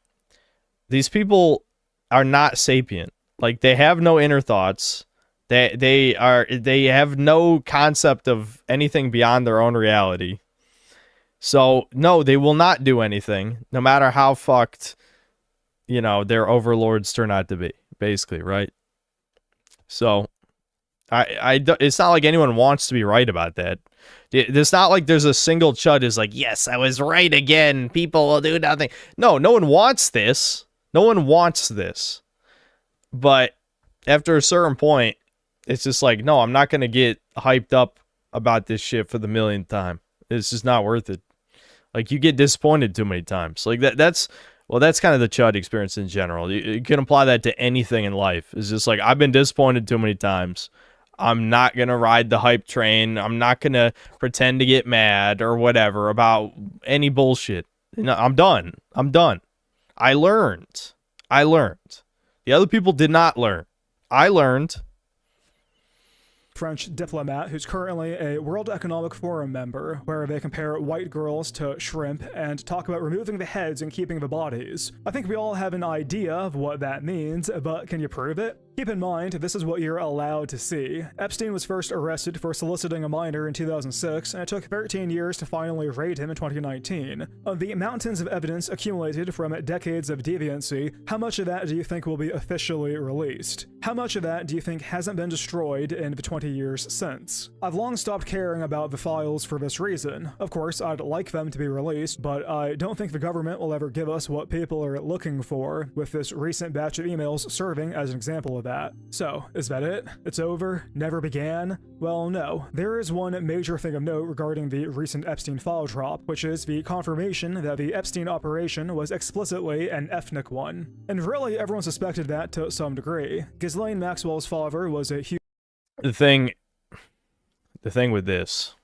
these people are not sapient. Like, they have no inner thoughts. They have no concept of anything beyond their own reality. So, no, they will not do anything, no matter how fucked, you know, their overlords turn out to be, basically, right? So, it's not like anyone wants to be right about that. It's not like there's a single chud is like, yes, I was right again. People will do nothing. No one wants this. No one wants this. But after a certain point, it's just like, no, I'm not going to get hyped up about this shit for the millionth time. It's just not worth it. Like, you get disappointed too many times. Like, that's kind of the chud experience in general. You can apply that to anything in life. It's just like, I've been disappointed too many times. I'm not going to ride the hype train. I'm not going to pretend to get mad or whatever about any bullshit. I'm done. I learned. The other people did not learn. I learned. French diplomat who's currently a World Economic Forum member, where they compare white girls to shrimp and talk about removing the heads and keeping the bodies. I think we all have an idea of what that means, but can you prove it? Keep in mind, this is what you're allowed to see. Epstein was first arrested for soliciting a minor in 2006, and it took 13 years to finally raid him in 2019. Of the mountains of evidence accumulated from decades of deviancy, how much of that do you think will be officially released? How much of that do you think hasn't been destroyed in the 20 years since? I've long stopped caring about the files for this reason. Of course, I'd like them to be released, but I don't think the government will ever give us what people are looking for, with this recent batch of emails serving as an example of that. So, is that it? It's over? Never began? Well, no. There is one major thing of note regarding the recent Epstein file drop, which is the confirmation that the Epstein operation was explicitly an ethnic one. And really, everyone suspected that to some degree. Ghislaine Maxwell's father was a huge... The thing with this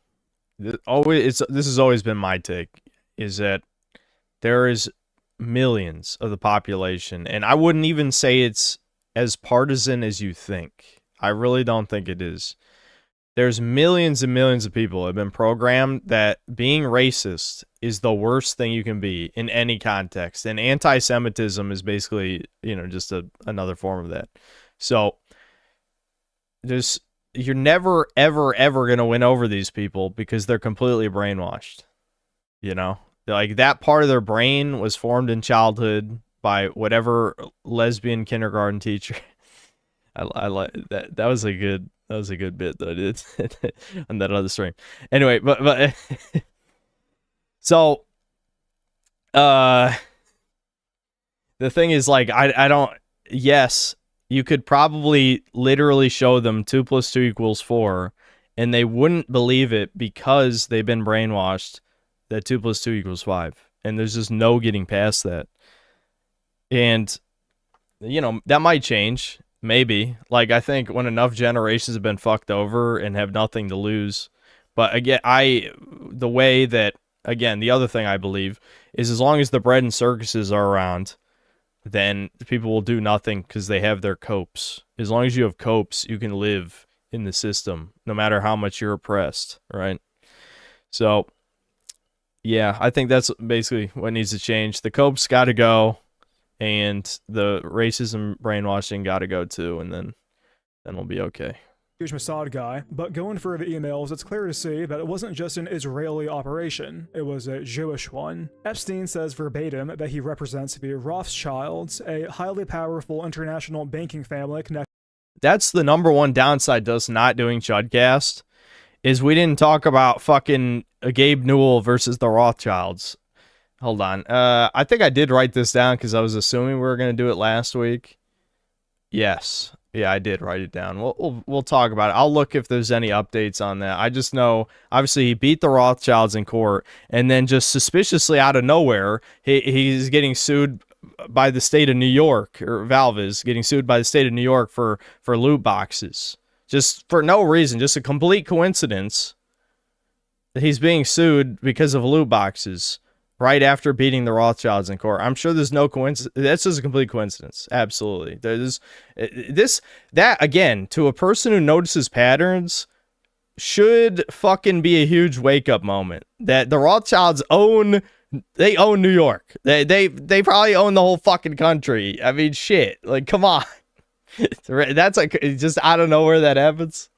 has always been my take, is that there is millions of the population, and I wouldn't even say it's as partisan as you think. I really don't think it is. There's millions and millions of people who have been programmed that being racist is the worst thing you can be in any context, and anti-Semitism is basically, just another form of that. So you're never ever going to win over these people because they're completely brainwashed. Like, that part of their brain was formed in childhood by whatever lesbian kindergarten teacher. I like that. That was a good bit that I did on that other stream. Anyway, but so the thing is, like, I don't. Yes, you could probably literally show them 2 + 2 = 4, and they wouldn't believe it because they've been brainwashed that 2 + 2 = 5, and there's just no getting past that. And, that might change, maybe. Like, I think when enough generations have been fucked over and have nothing to lose. But again, the other thing I believe is, as long as the bread and circuses are around, then people will do nothing because they have their copes. As long as you have copes, you can live in the system, no matter how much you're oppressed, right? So, yeah, I think that's basically what needs to change. The copes got to go. And the racism brainwashing got to go too, and then we'll be okay. Huge Mossad guy, but going through the emails, it's clear to see that it wasn't just an Israeli operation, it was a Jewish one. Epstein says verbatim that he represents the Rothschilds, a highly powerful international banking family connected. That's the number one downside to us not doing Chudcast, is we didn't talk about fucking Gabe Newell versus the Rothschilds. Hold on. I think I did write this down because I was assuming we were going to do it last week. Yes. Yeah, I did write it down. We'll talk about it. I'll look if there's any updates on that. I just know, obviously, he beat the Rothschilds in court, and then just suspiciously out of nowhere, he's getting sued by the state of New York, or Valve is getting sued by the state of New York for loot boxes. Just for no reason, just a complete coincidence that he's being sued because of loot boxes right after beating the Rothschilds in court. I'm sure there's no coincidence. That's just a complete coincidence. Absolutely. That again, to a person who notices patterns, should fucking be a huge wake-up moment. That the Rothschilds own New York. They probably own the whole fucking country. I mean, shit. Like, come on. That's like just out of nowhere that happens.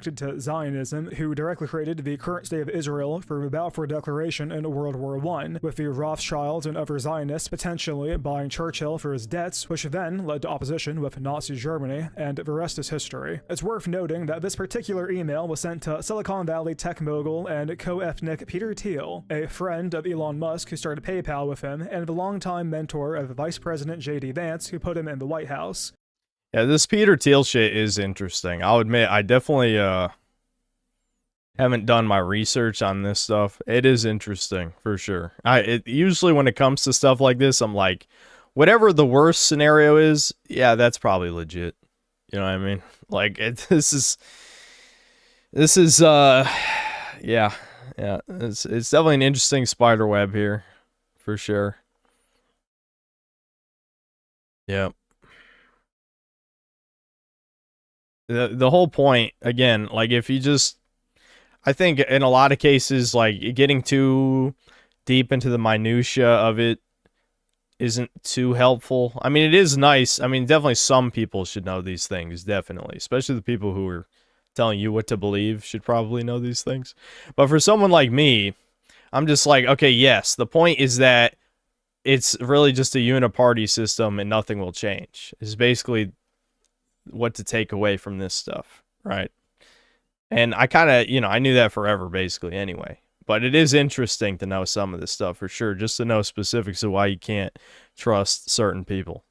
to Zionism, who directly created the current state of Israel through the Balfour Declaration in World War I, with the Rothschilds and other Zionists potentially buying Churchill for his debts, which then led to opposition with Nazi Germany, and the rest is history. It's worth noting that this particular email was sent to Silicon Valley tech mogul and co-ethnic Peter Thiel, a friend of Elon Musk who started PayPal with him, and the longtime mentor of Vice President J.D. Vance, who put him in the White House. Yeah, this Peter Thiel shit is interesting. I'll admit, I definitely haven't done my research on this stuff. It is interesting, for sure. Usually when it comes to stuff like this, I'm like, whatever the worst scenario is, yeah, that's probably legit. You know what I mean? Like, this is, yeah, it's definitely an interesting spider web here, for sure. Yep. The whole point, again, like, if you just, I think in a lot of cases, like, getting too deep into the minutia of it isn't too helpful. I mean, it is nice. I mean, definitely some people should know these things, definitely. Especially the people who are telling you what to believe should probably know these things. But for someone like me, I'm just like, okay, yes, the point is that it's really just a uniparty system and nothing will change. It's basically what to take away from this stuff, right? And I kind of, you know, I knew that forever basically anyway. But it is interesting to know some of this stuff for sure, just to know specifics of why you can't trust certain people.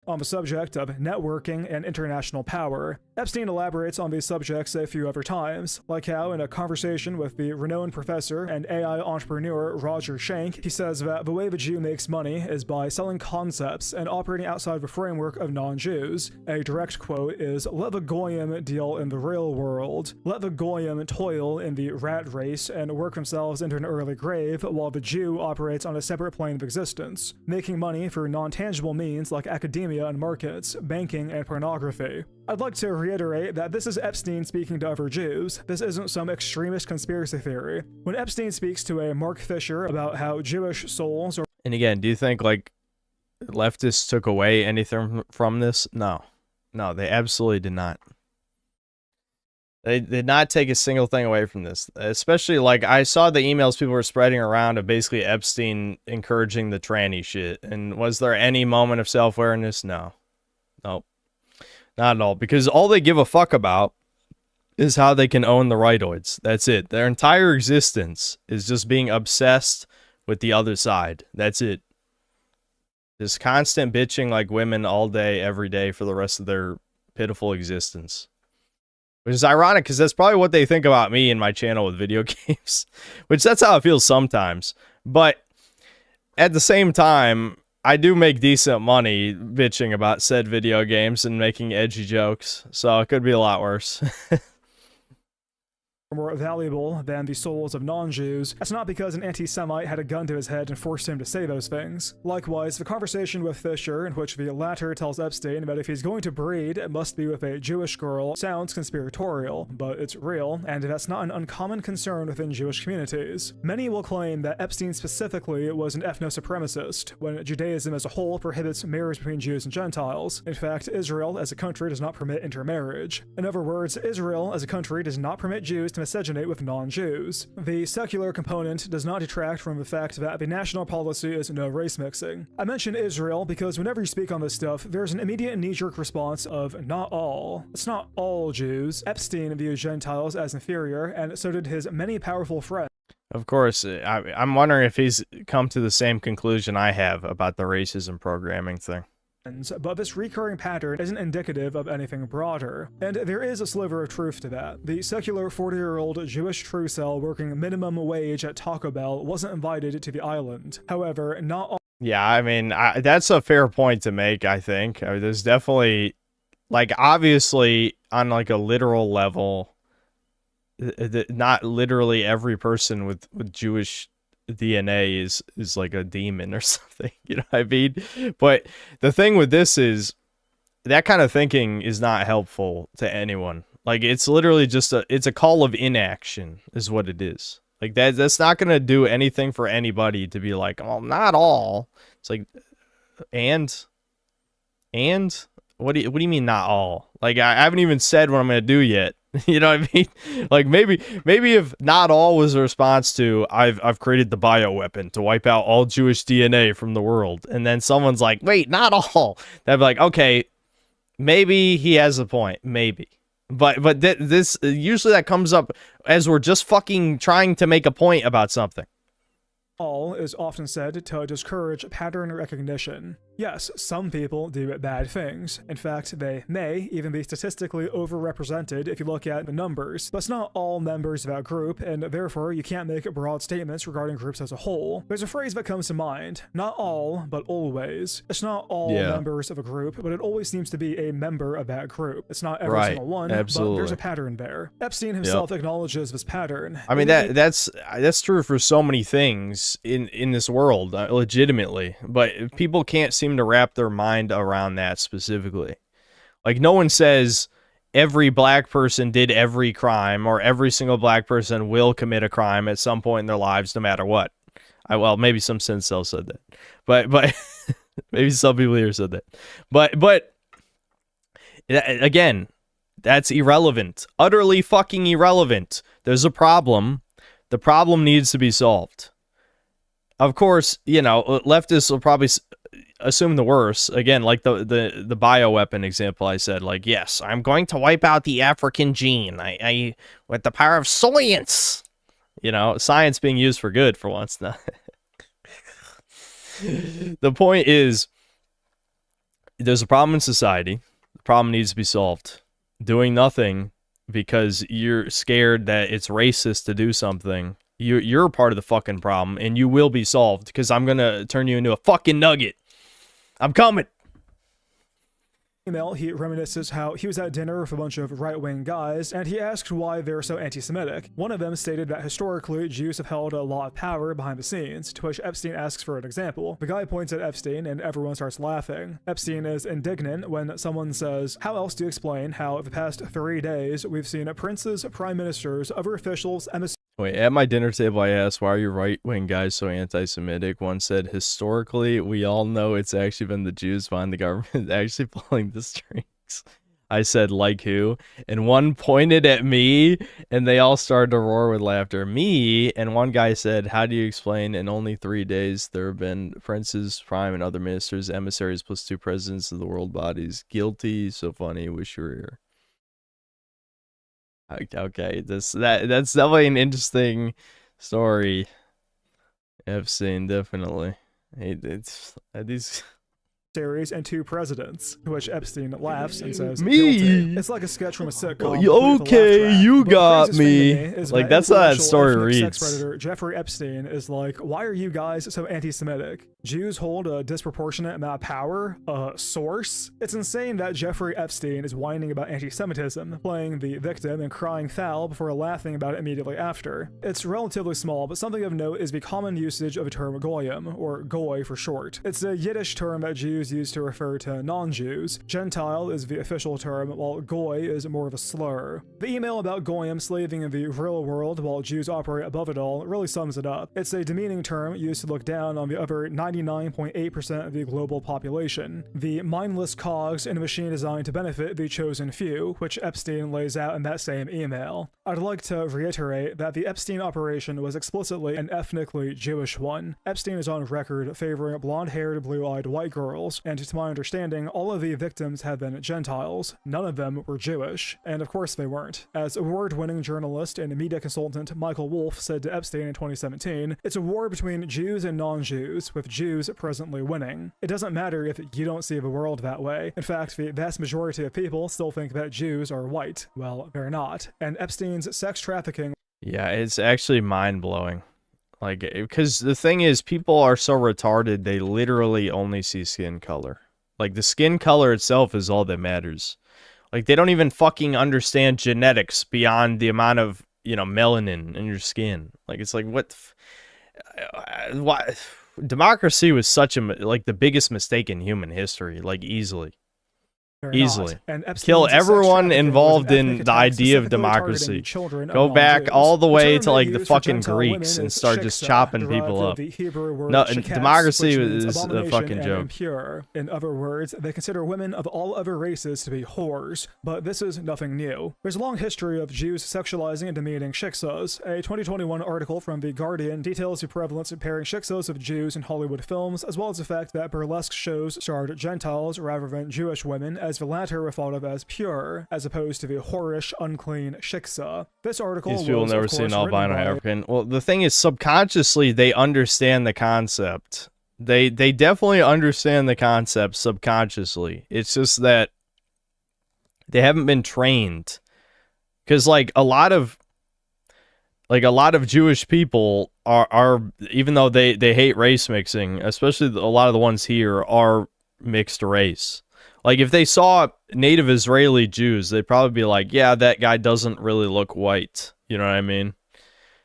On the subject of networking and international power, Epstein elaborates on these subjects a few other times, like how in a conversation with the renowned professor and AI entrepreneur Roger Schenck, he says that the way the Jew makes money is by selling concepts and operating outside the framework of non-Jews. A direct quote is, "Let the Goyim deal in the real world. Let the Goyim toil in the rat race and work themselves into an early grave, while the Jew operates on a separate plane of existence, making money through non-tangible means like academia and markets, banking, and pornography." I'd like to reiterate that this is Epstein speaking to other Jews. This isn't some extremist conspiracy theory. When Epstein speaks to a Mark Fisher about how Jewish souls are... And again, do you think, like, leftists took away anything from this? No. No, they absolutely did not. They did not take a single thing away from this. Especially, like, I saw the emails people were spreading around of basically Epstein encouraging the tranny shit. And was there any moment of self-awareness? No. Nope. Not at all. Because all they give a fuck about is how they can own the rightoids. That's it. Their entire existence is just being obsessed with the other side. That's it. Just constant bitching like women all day, every day for the rest of their pitiful existence. Which is ironic because that's probably what they think about me and my channel with video games. Which that's how it feels sometimes. But at the same time, I do make decent money bitching about said video games and making edgy jokes. So it could be a lot worse. more valuable than the souls of non-Jews. That's not because an anti-Semite had a gun to his head and forced him to say those things. Likewise, the conversation with Fisher, in which the latter tells Epstein that if he's going to breed, it must be with a Jewish girl, sounds conspiratorial, but it's real, and that's not an uncommon concern within Jewish communities. Many will claim that Epstein specifically was an ethno-supremacist, when Judaism as a whole prohibits marriage between Jews and Gentiles. In fact, Israel as a country does not permit intermarriage. In other words, Israel as a country does not permit Jews to miscegenate with non-Jews. The secular component does not detract from the fact that the national policy is no race mixing. I mention Israel because whenever you speak on this stuff, there's an immediate knee-jerk response of not all. It's not all Jews. Epstein viewed Gentiles as inferior, and so did his many powerful friends. Of course, I'm wondering if he's come to the same conclusion I have about the racism programming thing. But this recurring pattern isn't indicative of anything broader, and there is a sliver of truth to that. The secular 40-year-old Jewish Trucel working minimum wage at Taco Bell wasn't invited to the island. However, not all— Yeah, I mean, that's a fair point to make, I think. I mean, there's definitely, like, obviously, on, like, a literal level, not literally every person with Jewish DNA is like a demon or something, you know what I mean? But the thing with this is that kind of thinking is not helpful to anyone. Like, it's literally just it's a call of inaction is what it is. Like, that's not going to do anything for anybody to be like, well, not all. It's like, and What do you mean not all? Like, I haven't even said what I'm gonna do yet. You know what I mean? Like, maybe if not all was a response to I've created the bioweapon to wipe out all Jewish DNA from the world, and then someone's like, wait, not all. They'd be like, okay, maybe he has a point, maybe. But this usually that comes up as we're just fucking trying to make a point about something. All is often said to discourage pattern recognition. Yes, some people do bad things. In fact, they may even be statistically overrepresented if you look at the numbers. But it's not all members of that group, and therefore you can't make broad statements regarding groups as a whole. There's a phrase that comes to mind. Not all, but always. It's not all members of a group, but it always seems to be a member of that group. It's not every single one, but there's a pattern there. Epstein himself acknowledges this pattern. I mean, that's true for so many things in this world, legitimately, but people can't seem to wrap their mind around that specifically. Like, no one says every black person did every crime, or every single black person will commit a crime at some point in their lives, no matter what. Well, maybe some incels said that, but maybe some people here said that, but again, that's irrelevant, utterly fucking irrelevant. There's a problem. The problem needs to be solved. Of course, you know, leftists will probably assume the worst. Again, like the bioweapon example I said, like, yes, I'm going to wipe out the African gene. I with the power of science. You know, science being used for good for once now. The point is, there's a problem in society. The problem needs to be solved. Doing nothing because you're scared that it's racist to do something, you're part of the fucking problem, and you will be solved, because I'm gonna turn you into a fucking nugget. I'm coming. Email, he reminisces how he was at dinner with a bunch of right-wing guys, and he asked why they're so anti-Semitic. One of them stated that historically, Jews have held a lot of power behind the scenes, to which Epstein asks for an example. The guy points at Epstein, and everyone starts laughing. Epstein is indignant when someone says, how else do you explain how the past 3 days we've seen princes, prime ministers, other officials, emissaries. Wait, at my dinner table, I asked, why are you right-wing guys so anti-Semitic? One said, historically, we all know it's actually been the Jews behind the government actually pulling the strings. I said, like who? And one pointed at me, and they all started to roar with laughter. Me, and one guy said, how do you explain in only 3 days there have been princes, prime, and other ministers, emissaries, plus 2 presidents of the world bodies? Guilty, so funny, wish you were here. Okay, that's definitely an interesting story. Epstein, definitely. These series and 2 presidents, to which Epstein laughs and says, me. Guilty. It's like a sketch from a sitcom. Okay, you got me. Like, that's how that story reads. Sex predator Jeffrey Epstein is like, why are you guys so anti-Semitic? Jews hold a disproportionate amount of power. Source? It's insane that Jeffrey Epstein is whining about anti-Semitism, playing the victim and crying foul before laughing about it immediately after. It's relatively small, but something of note is the common usage of the term goyim, or goy for short. It's a Yiddish term that Jews use to refer to non-Jews. Gentile is the official term, while goy is more of a slur. The email about goyim slaving in the real world while Jews operate above it all really sums it up. It's a demeaning term used to look down on the other 99.8% of the global population, the mindless cogs in a machine designed to benefit the chosen few, which Epstein lays out in that same email. I'd like to reiterate that the Epstein operation was explicitly an ethnically Jewish one. Epstein is on record favoring blonde-haired, blue-eyed white girls, and to my understanding, all of the victims have been Gentiles. None of them were Jewish, and of course they weren't. As award-winning journalist and media consultant Michael Wolff said to Epstein in 2017, it's a war between Jews and non-Jews, with Jews presently winning. It doesn't matter if you don't see the world that way. In fact, the vast majority of people still think that Jews are white. Well, they're not. And Epstein's sex trafficking. Yeah, it's actually mind-blowing. Like, because the thing is, people are so retarded, they literally only see skin color. Like, the skin color itself is all that matters. Like, they don't even fucking understand genetics beyond the amount of, you know, melanin in your skin. Like, it's like, what? Why? Democracy was such a, like, the biggest mistake in human history, like, easily. They're Easily. not. And Epstein's Kill sex everyone trafficking involved was an in ethnic the attack idea of specifically targeting democracy. children Go of back non-Jews. all the way term to like they the used for fucking Gentile Greeks women and is start just shiksa, chopping derived people of up. the Hebrew word No, shiketz, democracy which means is a abomination fucking and joke. impure. In other words, they consider women of all other races to be whores, but this is nothing new. There's a long history of Jews sexualizing and demeaning shiksas. A 2021 article from The Guardian details the prevalence of pairing shiksas of Jews in Hollywood films, as well as the fact that burlesque shows starred Gentiles rather than Jewish women, as the latter were thought of as pure, as opposed to the whorish, unclean shiksa. This article These people was, never of seen course, albino written by African. Well, the thing is, subconsciously they understand the concept. They definitely understand the concept subconsciously. It's just that they haven't been trained. Because like a lot of Jewish people are even though they hate race mixing, especially a lot of the ones here are mixed race. Like if they saw native Israeli Jews, they'd probably be like, yeah, that guy doesn't really look white. You know what I mean?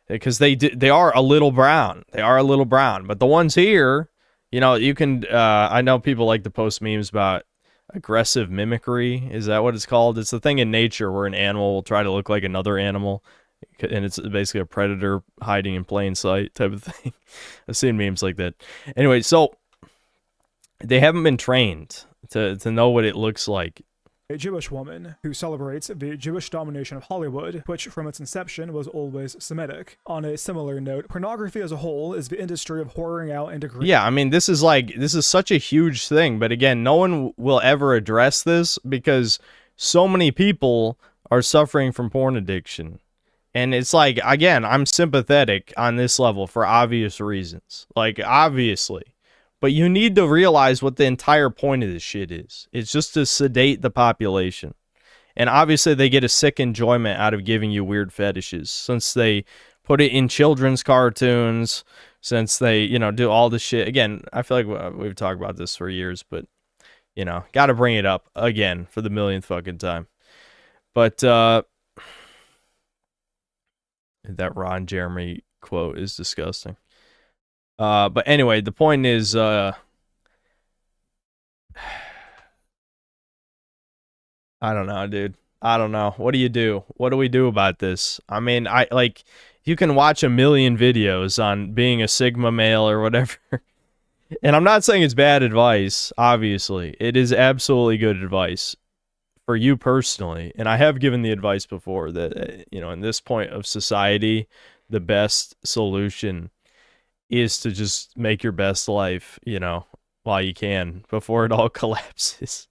Because they are a little brown. They are a little brown. But the ones here, you know, you can, I know people like to post memes about aggressive mimicry. Is that what it's called? It's the thing in nature where an animal will try to look like another animal. And it's basically a predator hiding in plain sight type of thing. I've seen memes like that. Anyway, so they haven't been trained to know what it looks like. a Jewish woman who celebrates the Jewish domination of Hollywood, which from its inception was always Semitic. On a similar note, pornography as a whole is the industry of whoring out and degrading. Yeah, I mean, this is such a huge thing, but again, no one will ever address this because so many people are suffering from porn addiction. And it's like, again, I'm sympathetic on this level for obvious reasons. Like, obviously. But you need to realize what the entire point of this shit is. It's just to sedate the population. And obviously they get a sick enjoyment out of giving you weird fetishes. Since they put it in children's cartoons, since they, you know, do all this shit. Again, I feel like we've talked about this for years, but, you know, got to bring it up again for the millionth fucking time. But, that Ron Jeremy quote is disgusting. But anyway, the point is, I don't know, dude. I don't know. What do you do? What do we do about this? I mean, you can watch a million videos on being a Sigma male or whatever. And I'm not saying it's bad advice, obviously. It is absolutely good advice for you personally. And I have given the advice before that, you know, in this point of society, the best solution is to just make your best life, you know, while you can before it all collapses,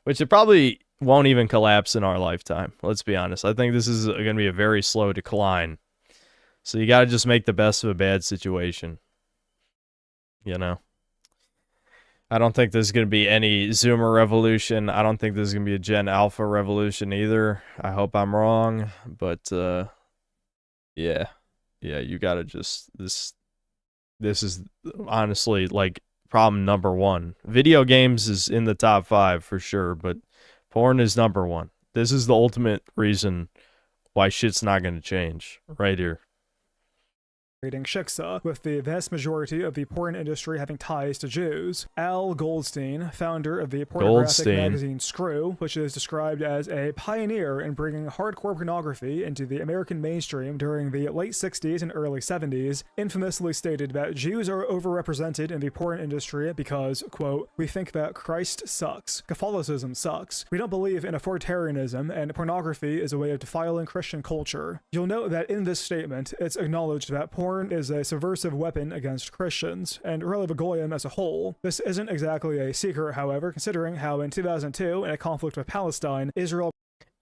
which it probably won't even collapse in our lifetime. Let's be honest. I think this is going to be a very slow decline. So you got to just make the best of a bad situation. You know, I don't think there's going to be any Zoomer revolution. I don't think there's going to be a Gen Alpha revolution either. I hope I'm wrong, but yeah, you got to just this is honestly like problem number one. Video games is in the top 5 for sure, but porn is number 1. This is the ultimate reason why shit's not going to change right here. Shiksa, with the vast majority of the porn industry having ties to Jews. Al Goldstein, founder of the pornographic magazine Screw, which is described as a pioneer in bringing hardcore pornography into the American mainstream during the late 60s and early 70s, infamously stated that Jews are overrepresented in the porn industry because, quote, we think that Christ sucks, Catholicism sucks, we don't believe in authoritarianism, and pornography is a way of defiling Christian culture. You'll note that in this statement, it's acknowledged that porn is a subversive weapon against Christians, and really the Goyim as a whole. This isn't exactly a secret, however, considering how in 2002, in a conflict with Palestine, Israel...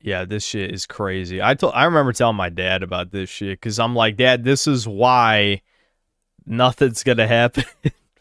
Yeah, this shit is crazy. I remember telling my dad about this shit, because I'm like, Dad, this is why nothing's gonna happen,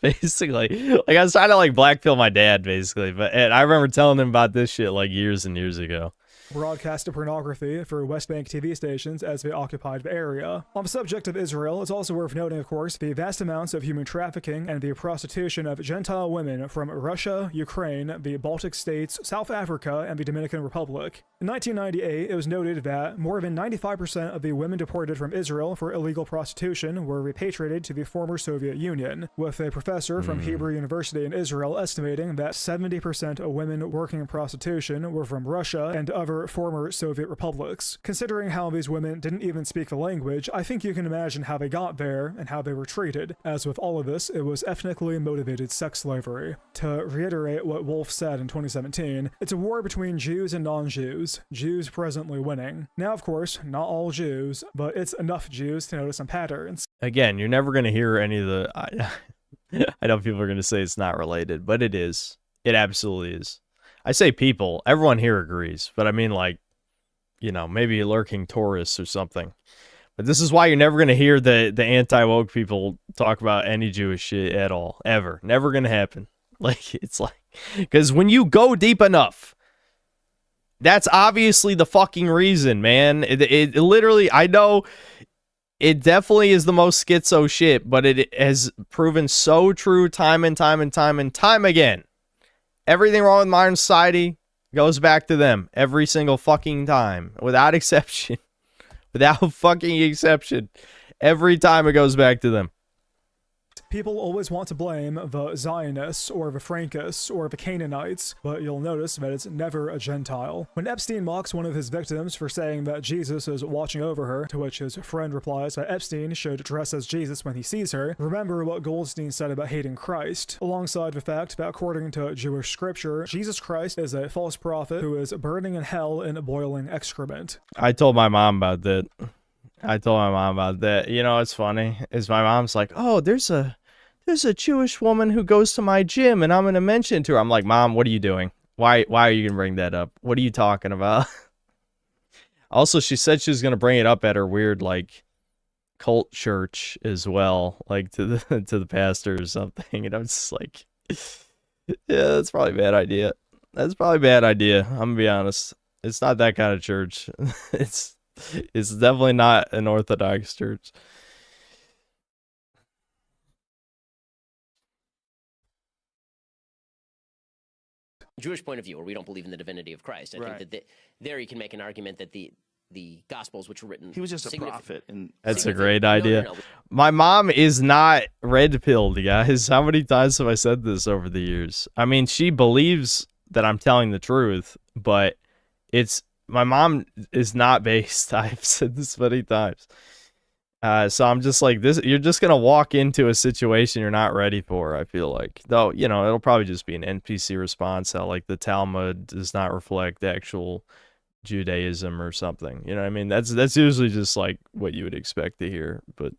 basically. Like, I was trying to, like, blackpill my dad, basically, and I remember telling him about this shit, like, years and years ago. broadcast pornography for West Bank TV stations as they occupied the area. On the subject of Israel, it's also worth noting, of course, the vast amounts of human trafficking and the prostitution of Gentile women from Russia, Ukraine, the Baltic states, South Africa, and the Dominican Republic. In 1998, it was noted that more than 95% of the women deported from Israel for illegal prostitution were repatriated to the former Soviet Union, with a professor from Hebrew University in Israel estimating that 70% of women working in prostitution were from Russia and other former Soviet republics. Considering how these women didn't even speak the language, I think you can imagine how they got there and how they were treated. As with all of this, it was ethnically motivated sex slavery. To reiterate what Wolf said in 2017, it's a war between Jews and non-Jews, Jews presently winning. Now, of course, not all Jews, but it's enough Jews to notice some patterns. Again, you're never going to hear any of the... I know people are going to say it's not related, but it is. It absolutely is. I say people, everyone here agrees, but I mean, like, you know, maybe lurking tourists or something. But this is why you're never going to hear the anti-woke people talk about any Jewish shit at all, ever. Never going to happen. Like, it's like, because when you go deep enough, that's obviously the fucking reason, man. It literally, I know it definitely is the most schizo shit, but it has proven so true time and time and time and time again. Everything wrong with modern society goes back to them every single fucking time, without exception. Without fucking exception. Every time it goes back to them. People always want to blame the Zionists or the Frankists or the Canaanites, but you'll notice that it's never a Gentile. When Epstein mocks one of his victims for saying that Jesus is watching over her, to which his friend replies that Epstein should dress as Jesus when he sees her, remember what Goldstein said about hating Christ, alongside the fact that according to Jewish scripture, Jesus Christ is a false prophet who is burning in hell in boiling excrement. I told my mom about that. You know, it's funny is my mom's like, oh, there's a Jewish woman who goes to my gym and I'm going to mention to her. I'm like, Mom, what are you doing? Why are you going to bring that up? What are you talking about? Also, she said she was going to bring it up at her weird, like, cult church as well, like to the pastor or something. And I'm just like, yeah, that's probably a bad idea. I'm going to be honest. It's not that kind of church. It's definitely not an Orthodox church. Jewish point of view, where we don't believe in the divinity of Christ. I think that there you can make an argument that the Gospels, which were written, he was just a prophet. And that's a great idea. No. My mom is not red-pilled, guys. How many times have I said this over the years? I mean, she believes that I'm telling the truth, but my mom is not based. I've said this many times. So I'm just like, this. You're just going to walk into a situation you're not ready for, I feel like. Though, you know, it'll probably just be an NPC response, how, like, the Talmud does not reflect actual Judaism or something. You know what I mean? That's usually just, like, what you would expect to hear, but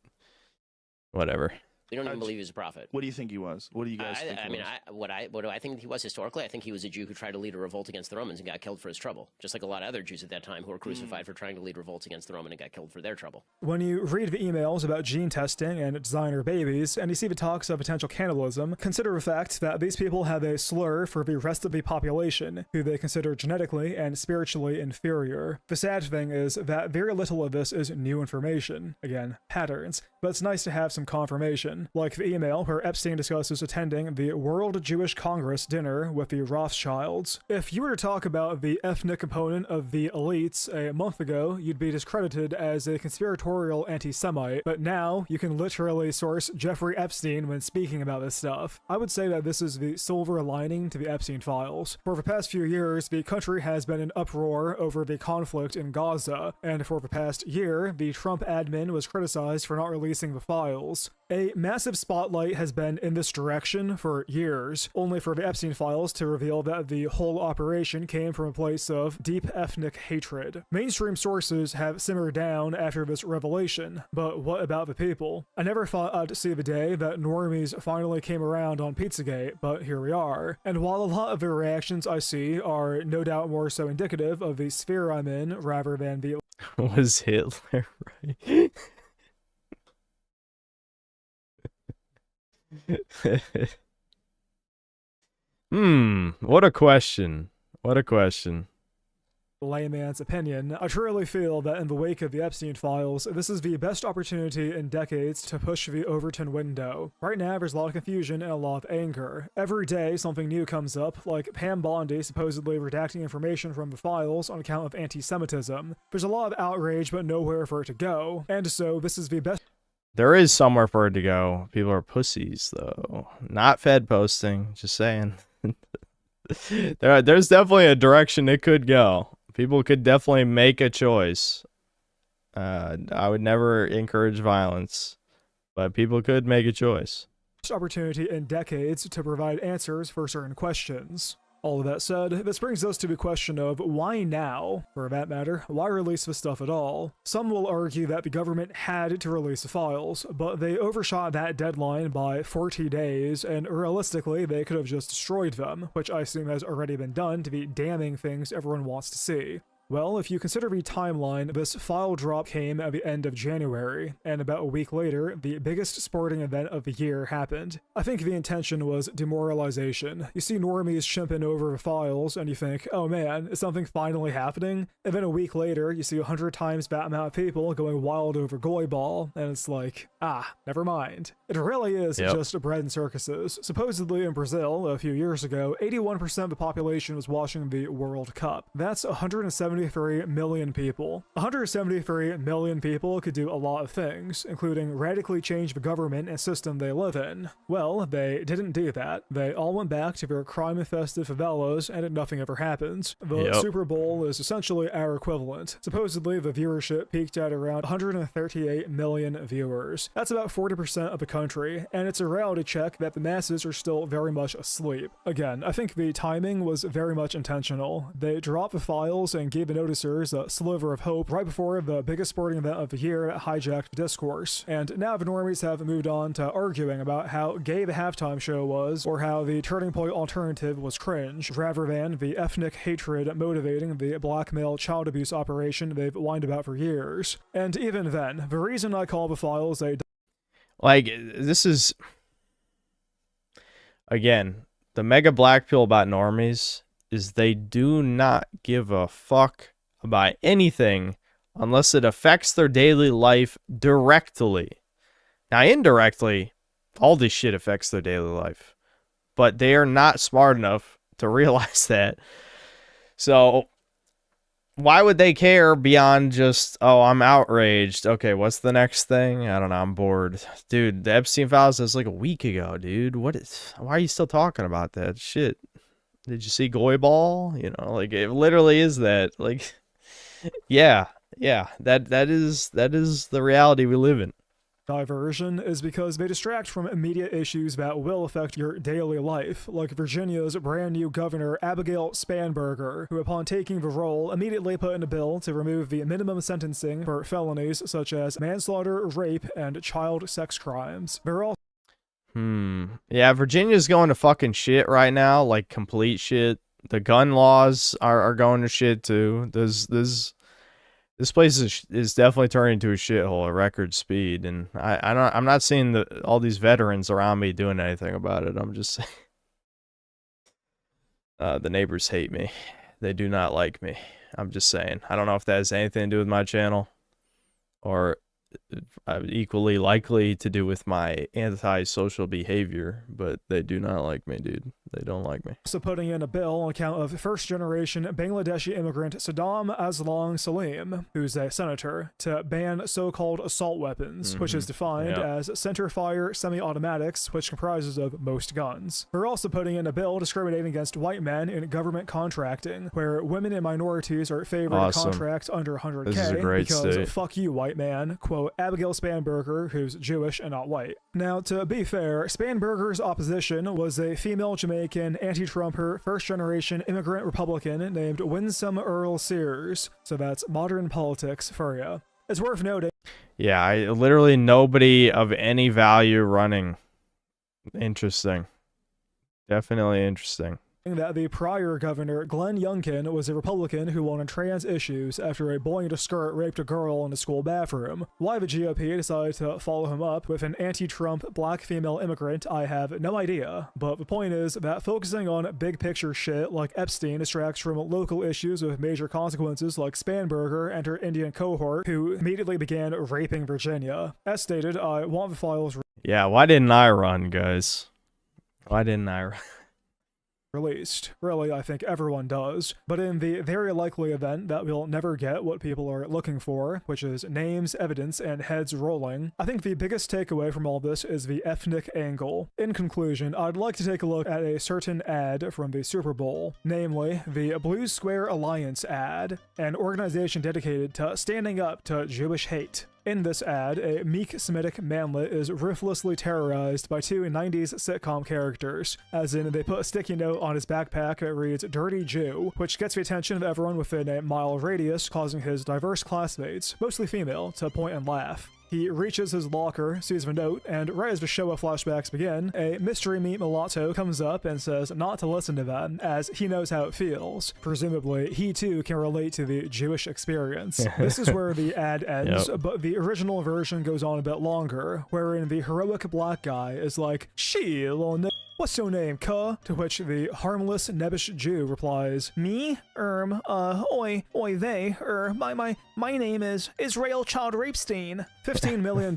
whatever. We don't even believe he was a prophet. What do you think he was? What do you guys think he was? What do I think he was historically? I think he was a Jew who tried to lead a revolt against the Romans and got killed for his trouble. Just like a lot of other Jews at that time who were crucified for trying to lead revolts against the Roman and got killed for their trouble. When you read the emails about gene testing and designer babies, and you see the talks of potential cannibalism, consider the fact that these people have a slur for the rest of the population, who they consider genetically and spiritually inferior. The sad thing is that very little of this is new information. Again, patterns. But it's nice to have some confirmation, like the email where Epstein discusses attending the World Jewish Congress dinner with the Rothschilds. If you were to talk about the ethnic component of the elites a month ago, you'd be discredited as a conspiratorial anti-Semite, but now you can literally source Jeffrey Epstein when speaking about this stuff. I would say that this is the silver lining to the Epstein files. For the past few years, the country has been in uproar over the conflict in Gaza, and for the past year, the Trump admin was criticized for not releasing the files. A massive spotlight has been in this direction for years, only for the Epstein files to reveal that the whole operation came from a place of deep ethnic hatred. Mainstream sources have simmered down after this revelation, but what about the people? I never thought I'd see the day that normies finally came around on Pizzagate, but here we are. And while a lot of the reactions I see are no doubt more so indicative of the sphere I'm in rather than the... Was Hitler right? What a question. layman's opinion, I truly feel that in the wake of the Epstein files, this is the best opportunity in decades to push the Overton window. Right now, there's a lot of confusion and a lot of anger. Every day, something new comes up, like Pam Bondi supposedly redacting information from the files on account of anti-Semitism. There's a lot of outrage, but nowhere for it to go, and so this is the best. There is somewhere for it to go. People are pussies, though. Not Fed posting, just saying. There's definitely a direction it could go. People could definitely make a choice. I would never encourage violence, but people could make a choice. Opportunity in decades to provide answers for certain questions. All of that said, this brings us to the question of why now? For that matter, why release the stuff at all? Some will argue that the government had to release the files, but they overshot that deadline by 40 days, and realistically, they could have just destroyed them, which I assume has already been done to the damning things everyone wants to see. Well, if you consider the timeline, this file drop came at the end of January, and about a week later, the biggest sporting event of the year happened. I think the intention was demoralization. You see normies chimping over the files, and you think, oh man, is something finally happening? And then a week later, you see 100 times that amount of people going wild over goy ball, and it's like, never mind. It really is just bread and circuses. Supposedly in Brazil, a few years ago, 81% of the population was watching the World Cup. That's 173 million people. 173 million people could do a lot of things, including radically change the government and system they live in. Well, they didn't do that. They all went back to their crime-infested favelas, and nothing ever happened. The Super Bowl is essentially our equivalent. Supposedly, the viewership peaked at around 138 million viewers. That's about 40% of the country, and it's a reality check that the masses are still very much asleep. Again, I think the timing was very much intentional. They dropped the files and gave the noticers a sliver of hope right before the biggest sporting event of the year that hijacked the discourse. And now the normies have moved on to arguing about how gay the halftime show was, or how the Turning Point alternative was cringe, rather than the ethnic hatred motivating the blackmail child abuse operation they've whined about for years. And even then, the reason I call the files a... Like, this is... Again, the mega black pill about normies is they do not give a fuck about anything unless it affects their daily life directly. Now, indirectly, all this shit affects their daily life, but they are not smart enough to realize that. So why would they care beyond just, oh, I'm outraged. Okay, what's the next thing? I don't know. I'm bored. Dude, the Epstein files was like a week ago, dude. Why are you still talking about that shit? Did you see goy ball? You know, like, it literally is that. Like, yeah, that is the reality we live in. Diversion is because they distract from immediate issues that will affect your daily life, like Virginia's brand new governor Abigail Spanberger, who upon taking the role immediately put in a bill to remove the minimum sentencing for felonies such as manslaughter, rape, and child sex crimes. They're all Yeah, Virginia's going to fucking shit right now, like complete shit. The gun laws are going to shit too. This place is definitely turning into a shithole at record speed, and I'm not seeing all these veterans around me doing anything about it. I'm just saying. The neighbors hate me. They do not like me. I'm just saying. I don't know if that has anything to do with my channel, or equally likely to do with my anti-social behavior, but they do not like me, dude. They don't like me. Also putting in a bill on account of first-generation Bangladeshi immigrant Saddam Aslam Salim, who's a senator, to ban so-called assault weapons, which is defined as center-fire semi-automatics, which comprises of most guns. We're also putting in a bill discriminating against white men in government contracting, where women and minorities are favored to contract under 100K This is a great because state. fuck you, white man, quote Abigail Spanberger, who's Jewish and not white. Now, to be fair, Spanberger's opposition was a female Jamaican anti-Trumper first-generation immigrant Republican named Winsome Earl Sears, so that's modern politics for ya. It's worth noting. Yeah, literally nobody of any value running. Interesting. Definitely interesting. that the prior governor, Glenn Youngkin, was a Republican who wanted trans issues after a boy in a skirt raped a girl in a school bathroom. Why the GOP decided to follow him up with an anti-Trump black female immigrant, I have no idea. But the point is that focusing on big picture shit like Epstein distracts from local issues with major consequences like Spanberger and her Indian cohort, who immediately began raping Virginia. As stated, I want the files Yeah, why didn't I run, guys? Why didn't I run? released. Really, I think everyone does. But in the very likely event that we'll never get what people are looking for, which is names, evidence, and heads rolling, I think the biggest takeaway from all this is the ethnic angle. In conclusion, I'd like to take a look at a certain ad from the Super Bowl, namely the Blue Square Alliance ad, an organization dedicated to standing up to Jewish hate. In this ad, a meek Semitic manlet is ruthlessly terrorized by two 90s sitcom characters, as in they put a sticky note on his backpack that reads Dirty Jew, which gets the attention of everyone within a mile radius, causing his diverse classmates, mostly female, to point and laugh. He reaches his locker, sees the note, and right as the Showa flashbacks begin, a mystery meat mulatto comes up and says not to listen to them, as he knows how it feels. Presumably, he too can relate to the Jewish experience. This is where the ad ends, but the original version goes on a bit longer, wherein the heroic black guy is like, "She, little n***, what's your name, cuh?" To which the harmless nebbish Jew replies, "Me? They, my name is Israel Child Rapestein." $15 million,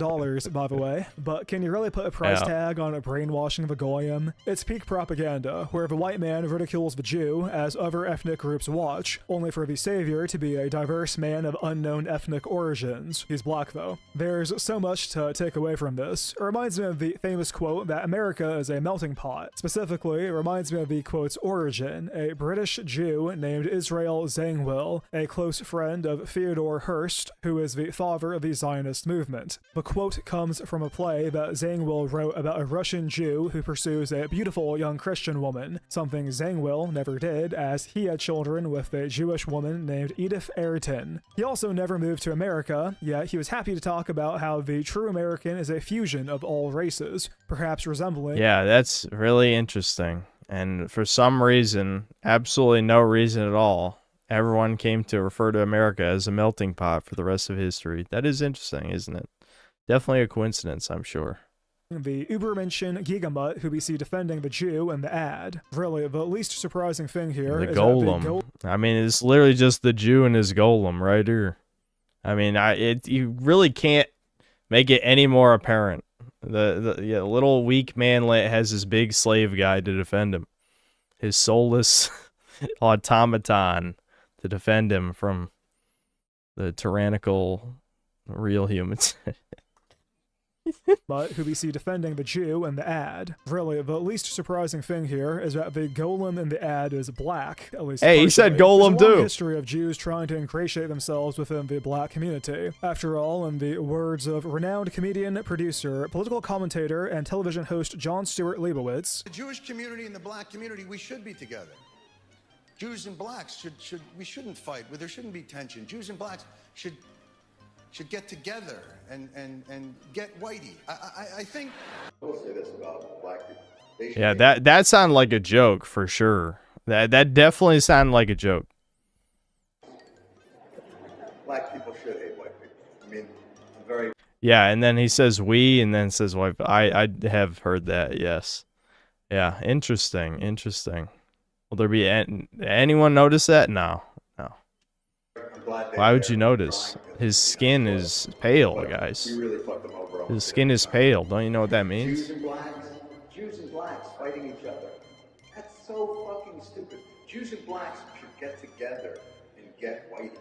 by the way. But can you really put a price tag on a brainwashing the goyim? It's peak propaganda, where the white man ridicules the Jew as other ethnic groups watch, only for the savior to be a diverse man of unknown ethnic origins. He's black, though. There's so much to take away from this. It reminds me of the famous quote that America is a melting pot. Specifically, it reminds me of the quote's origin, a British Jew named Israel Zangwill, a close friend of Theodore Hearst, who is the father of the Zionist movement. The quote comes from a play that Zangwill wrote about a Russian Jew who pursues a beautiful young Christian woman, something Zangwill never did, as he had children with a Jewish woman named Edith Ayrton. He also never moved to America, yet he was happy to talk about how the true American is a fusion of all races, perhaps resembling... Yeah, that's really interesting. And for some reason, absolutely no reason at all, everyone came to refer to America as a melting pot for the rest of history. That is interesting, isn't it? Definitely a coincidence, I'm sure. The Übermenschen Gigamut who we see defending the Jew in the ad. Really, the least surprising thing here is golem. I mean, it's literally just the Jew and his golem right here. I mean, you really can't make it any more apparent. The little weak manlet has his big slave guy to defend him. His soulless automaton to defend him from the tyrannical real humans. But who we see defending the Jew in the ad. Really, the least surprising thing here is that the golem in the ad is black, at least Hey, he said golem There's a long too. history of Jews trying to ingratiate themselves within the black community. After all, in the words of renowned comedian, producer, political commentator, and television host John Stewart Leibowitz, The Jewish community and the black community, we should be together. Jews and blacks we shouldn't fight. There shouldn't be tension. Jews and blacks should get together and get whitey. I think. I will say this about black people. Yeah, that sounded like a joke for sure. That definitely sounded like a joke. Black people should hate white people. I mean, I'm very. Yeah, and then he says we, and then says white. I have heard that. Yes. Yeah. Interesting. Will there be anyone notice that? No. Why would you notice? His skin is pale, guys. His skin is pale. Don't you know what that means? Jews and blacks fighting each other. That's so fucking stupid. Jews and blacks should get together and get whitey.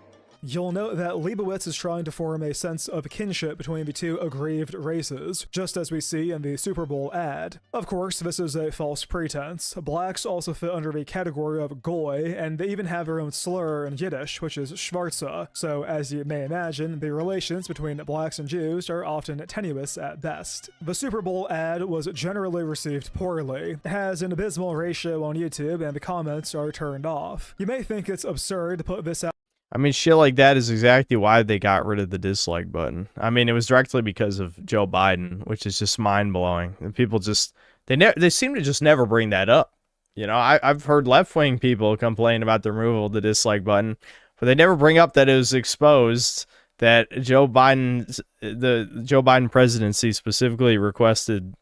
You'll note that Leibowitz is trying to form a sense of kinship between the two aggrieved races, just as we see in the Super Bowl ad. Of course, this is a false pretense. Blacks also fit under the category of goy, and they even have their own slur in Yiddish, which is schwarze. So, as you may imagine, the relations between blacks and Jews are often tenuous at best. The Super Bowl ad was generally received poorly. It has an abysmal ratio on YouTube, and the comments are turned off. You may think it's absurd to put this out. I mean, shit like that is exactly why they got rid of the dislike button. I mean, it was directly because of Joe Biden, which is just mind-blowing. And people just, they seem to just never bring that up. You know, I've heard left-wing people complain about the removal of the dislike button, but they never bring up that it was exposed that the Joe Biden presidency specifically requested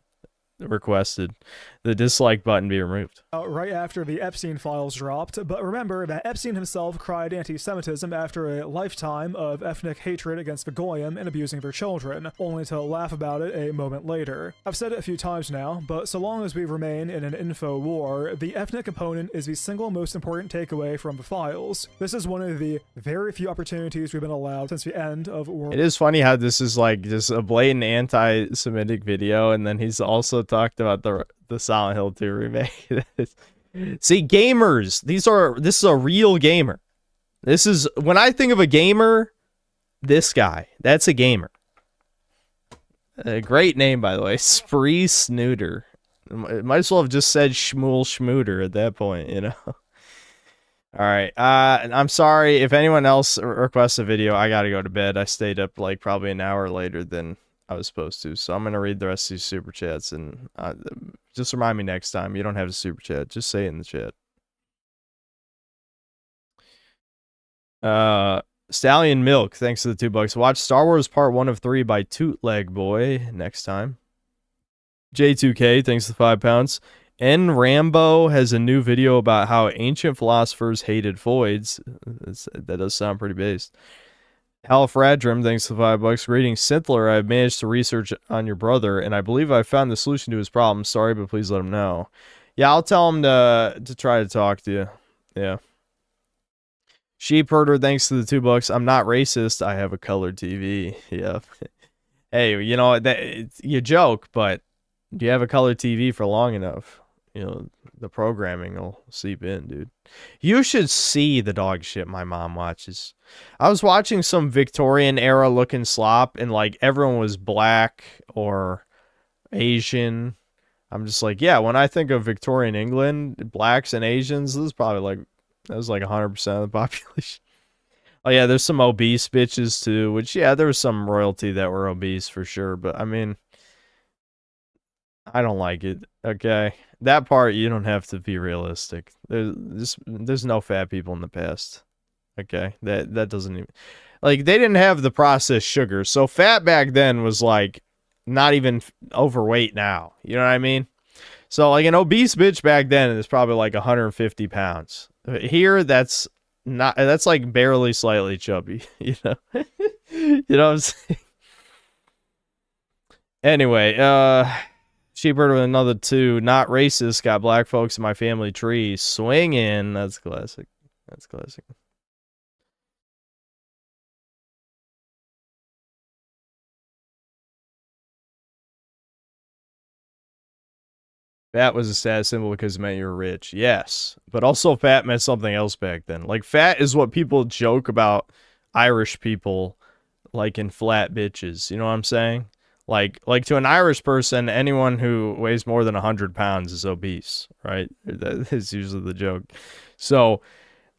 the dislike button be removed. Right after the Epstein files dropped, but remember that Epstein himself cried anti-Semitism after a lifetime of ethnic hatred against the Goyim and abusing their children, only to laugh about it a moment later. I've said it a few times now, but so long as we remain in an info war, the ethnic component is the single most important takeaway from the files. This is one of the very few opportunities we've been allowed since the end of World. It is funny how this is like just a blatant anti-Semitic video, and then he's also talked about the Silent Hill 2 remake. See, gamers, this is a real gamer. This is, when I think of a gamer, this guy, that's a gamer. A great name, by the way, Spree Snooter. It might as well have just said Shmuel Schmooter at that point, you know. All right, I'm sorry if anyone else requests a video. I gotta go to bed. I stayed up like probably an hour later than I was supposed to, so I'm gonna read the rest of these super chats, and just remind me next time. You don't have a super chat, just say it in the chat. Stallion Milk, thanks for the $2. Watch Star Wars Part 1 of 3 by Tootleg Boy next time. J2K, thanks for the £5. N Rambo has a new video about how ancient philosophers hated voids. That does sound pretty based. Halfradrim, thanks for the $5. Greetings, Synthler. I've managed to research on your brother, and I believe I found the solution to his problem. Sorry, but please let him know. Yeah, I'll tell him to try to talk to you. Yeah. Sheep Herder, thanks to the $2. I'm not racist. I have a colored TV. Yeah. Hey, you know, you joke, but you have a colored TV for long enough, you know, the programming will seep in, dude. You should see the dog shit my mom watches. I was watching some Victorian era looking slop, and like everyone was black or Asian. I'm just like, yeah, when I think of Victorian England, blacks and Asians, that was like 100% of the population. Oh yeah, there's some obese bitches too, which yeah, there was some royalty that were obese for sure, but I mean, I don't like it. Okay, that part you don't have to be realistic. There's no fat people in the past. Okay, that doesn't even, like, they didn't have the processed sugar, so fat back then was like not even overweight now. You know what I mean? So like an obese bitch back then is probably like 150 pounds. Here that's like barely slightly chubby. You know, you know what I'm saying? Anyway, Sheepbird with another 2. Not racist. Got black folks in my family tree. Swinging. That's classic. That's classic. Fat was a status symbol because it meant you were rich. Yes. But also fat meant something else back then. Like, fat is what people joke about Irish people, like in flat bitches. You know what I'm saying? Like to an Irish person, anyone who weighs more than 100 pounds is obese, right? That is usually the joke. So,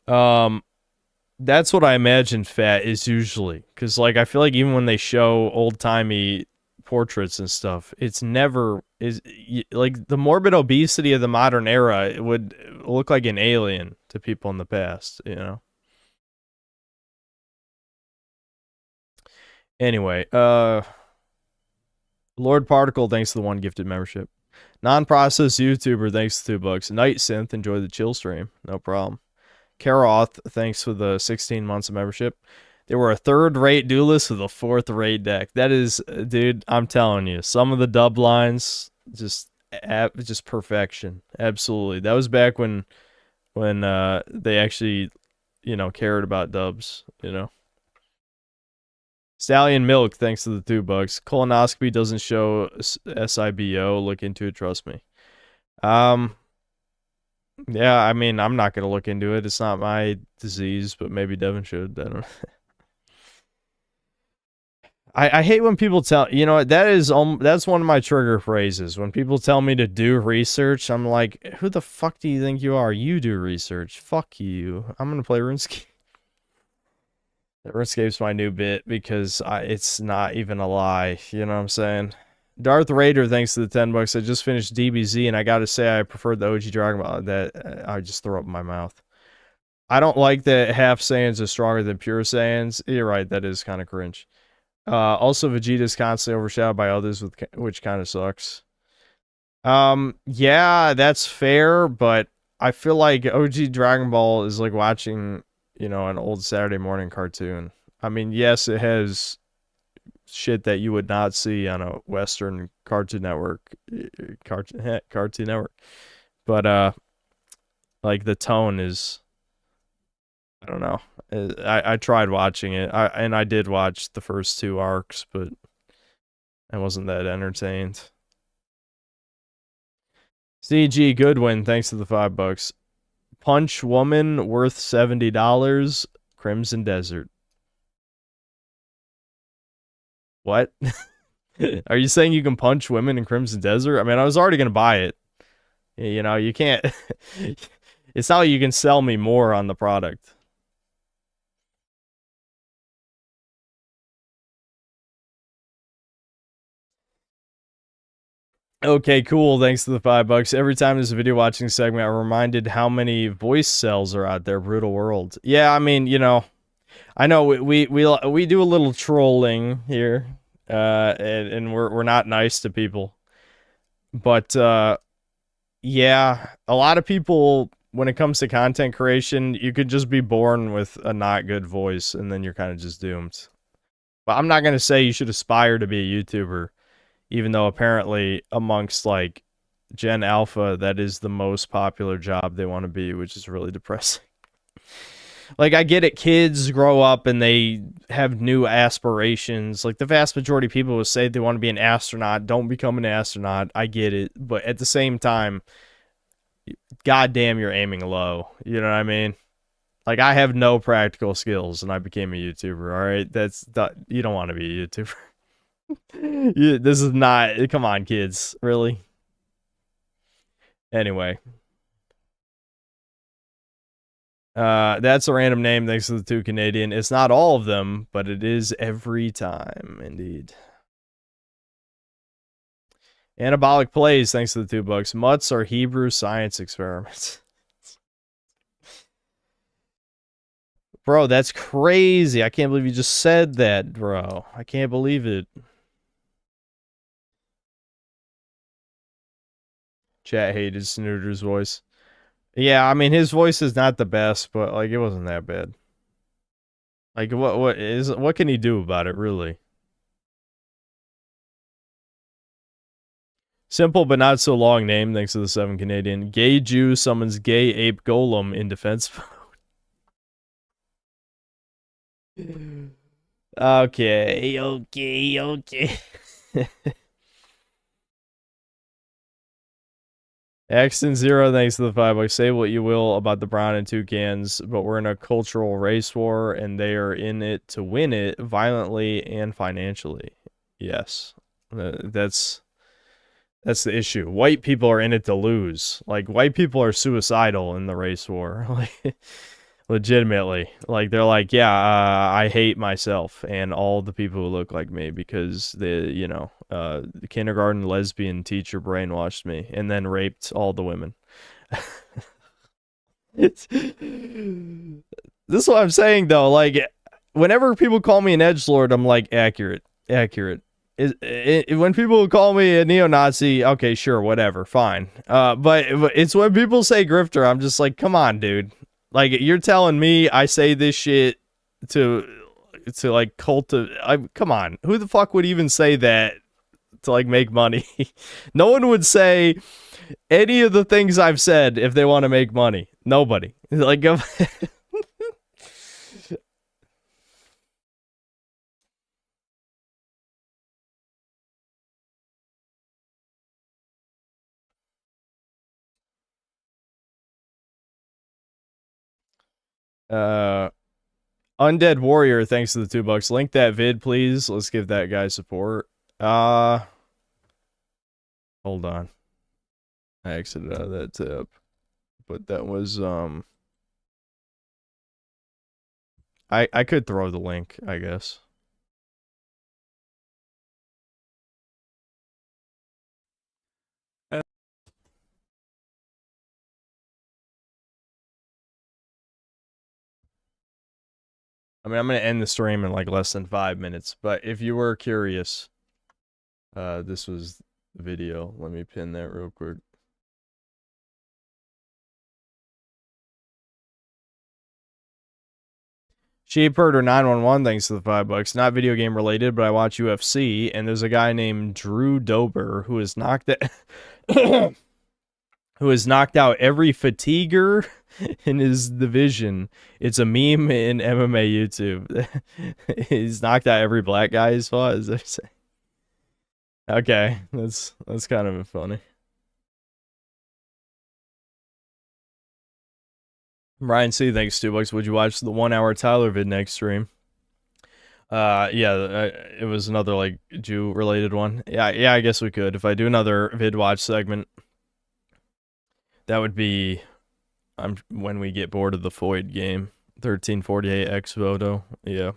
that's what I imagine fat is usually. Because, like, I feel like even when they show old-timey portraits and stuff, it's never is like the morbid obesity of the modern era. It would look like an alien to people in the past, you know. Anyway, Lord Particle, thanks to the 1 gifted membership. Non-processed YouTuber, thanks to $2. Night Synth, enjoy the chill stream, no problem. Karoth, thanks for the 16 months of membership. They were a 3rd-rate duelist with a 4th-rate deck. That is, dude, I'm telling you, some of the dub lines, just perfection. Absolutely. That was back when they actually, you know, cared about dubs, you know. Stallion Milk, thanks to the $2. Colonoscopy doesn't show SIBO. Look into it, trust me. Yeah, I mean, I'm not going to look into it. It's not my disease, but maybe Devin should. I don't know. I hate when people tell, you know, that's one of my trigger phrases. When people tell me to do research, I'm like, who the fuck do you think you are? You do research. Fuck you. I'm going to play RuneScape. RuneScape's my new bit because it's not even a lie. You know what I'm saying? Darth Raider, thanks to the $10. I just finished DBZ, and I gotta say I preferred the OG Dragon Ball. That I just throw up in my mouth. I don't like that half Saiyans are stronger than pure Saiyans. You're right, that is kind of cringe. Also, Vegeta's constantly overshadowed by others, which kind of sucks. Yeah, that's fair, but I feel like OG Dragon Ball is like watching, an old Saturday morning cartoon. I mean, yes, it has shit that you would not see on a Western Cartoon Network, Cartoon Network, but like the tone is, I don't know. I tried watching it, and I did watch the first 2 arcs, but I wasn't that entertained. CG Goodwin, thanks to the $5. Punch Woman worth $70. Crimson Desert. What? Are you saying you can punch women in Crimson Desert? I mean, I was already gonna buy it. You can't. It's not like you can sell me more on the product. Okay, cool. Thanks to the $5. Every time there's a video watching segment, I'm reminded how many voice cells are out there. Brutal world. Yeah, I mean, I know we do a little trolling here, and we're not nice to people, but yeah, a lot of people, when it comes to content creation, you could just be born with a not good voice, and then you're kind of just doomed. But I'm not gonna say you should aspire to be a YouTuber. Even though apparently amongst like Gen Alpha, that is the most popular job they want to be, which is really depressing. Like, I get it, kids grow up and they have new aspirations. Like, the vast majority of people will say they want to be an astronaut. Don't become an astronaut. I get it. But at the same time, goddamn, you're aiming low. You know what I mean? Like, I have no practical skills and I became a YouTuber, all right? You don't want to be a YouTuber. This is not, come on, kids, really? Anyway, that's a random name thanks to the 2 Canadian. It's not all of them, but it is every time, indeed. Anabolic Plays thanks to the $2. Mutts are Hebrew science experiments. Bro, that's crazy. I can't believe you just said that, bro. I can't believe it. Chat hated Snooter's voice. Yeah, I mean, his voice is not the best, but like, it wasn't that bad. Like, what can he do about it, really? Simple but not so long name, thanks to the 7 Canadian. Gay Jew summons gay ape golem in defense mode. Okay. Axton Zero, thanks to the $5. Say what you will about the Brown and Toucans, but we're in a cultural race war, and they are in it to win it violently and financially. Yes, that's the issue. White people are in it to lose. Like, white people are suicidal in the race war. Like, legitimately. Like, they're like, yeah, I hate myself and all the people who look like me because the kindergarten lesbian teacher brainwashed me and then raped all the women. This is what I'm saying, though. Like, whenever people call me an edgelord, I'm like, accurate. When people call me a neo-Nazi, okay, sure, whatever, fine. But it's when people say grifter, I'm just like, come on, dude. Like, you're telling me I say this shit to like come on. Who the fuck would even say that to like make money? No one would say any of the things I've said if they want to make money. Nobody. Like, Undead Warrior, thanks to the $2. Link that vid, please. Let's give that guy support. Hold on. I exited out of that tab. But that was, I could throw the link, I guess. I mean, I'm gonna end the stream in like less than 5 minutes, but if you were curious, this was the video. Let me pin that real quick. Sheepherder 911, thanks to the $5. Not video game related, but I watch UFC, and there's a guy named Drew Dober who has knocked out every fatiguer in his division. It's a meme in MMA YouTube. He's knocked out every black guy he's fought, as they say. Okay, that's kind of funny. Ryan C, thanks $2. Would you watch the 1 hour Tyler vid next stream? Yeah, it was another like Jew related one. Yeah, I guess we could. If I do another vid watch segment, that would be when we get bored of the Foyd game. 1348 X Voto. Yeah.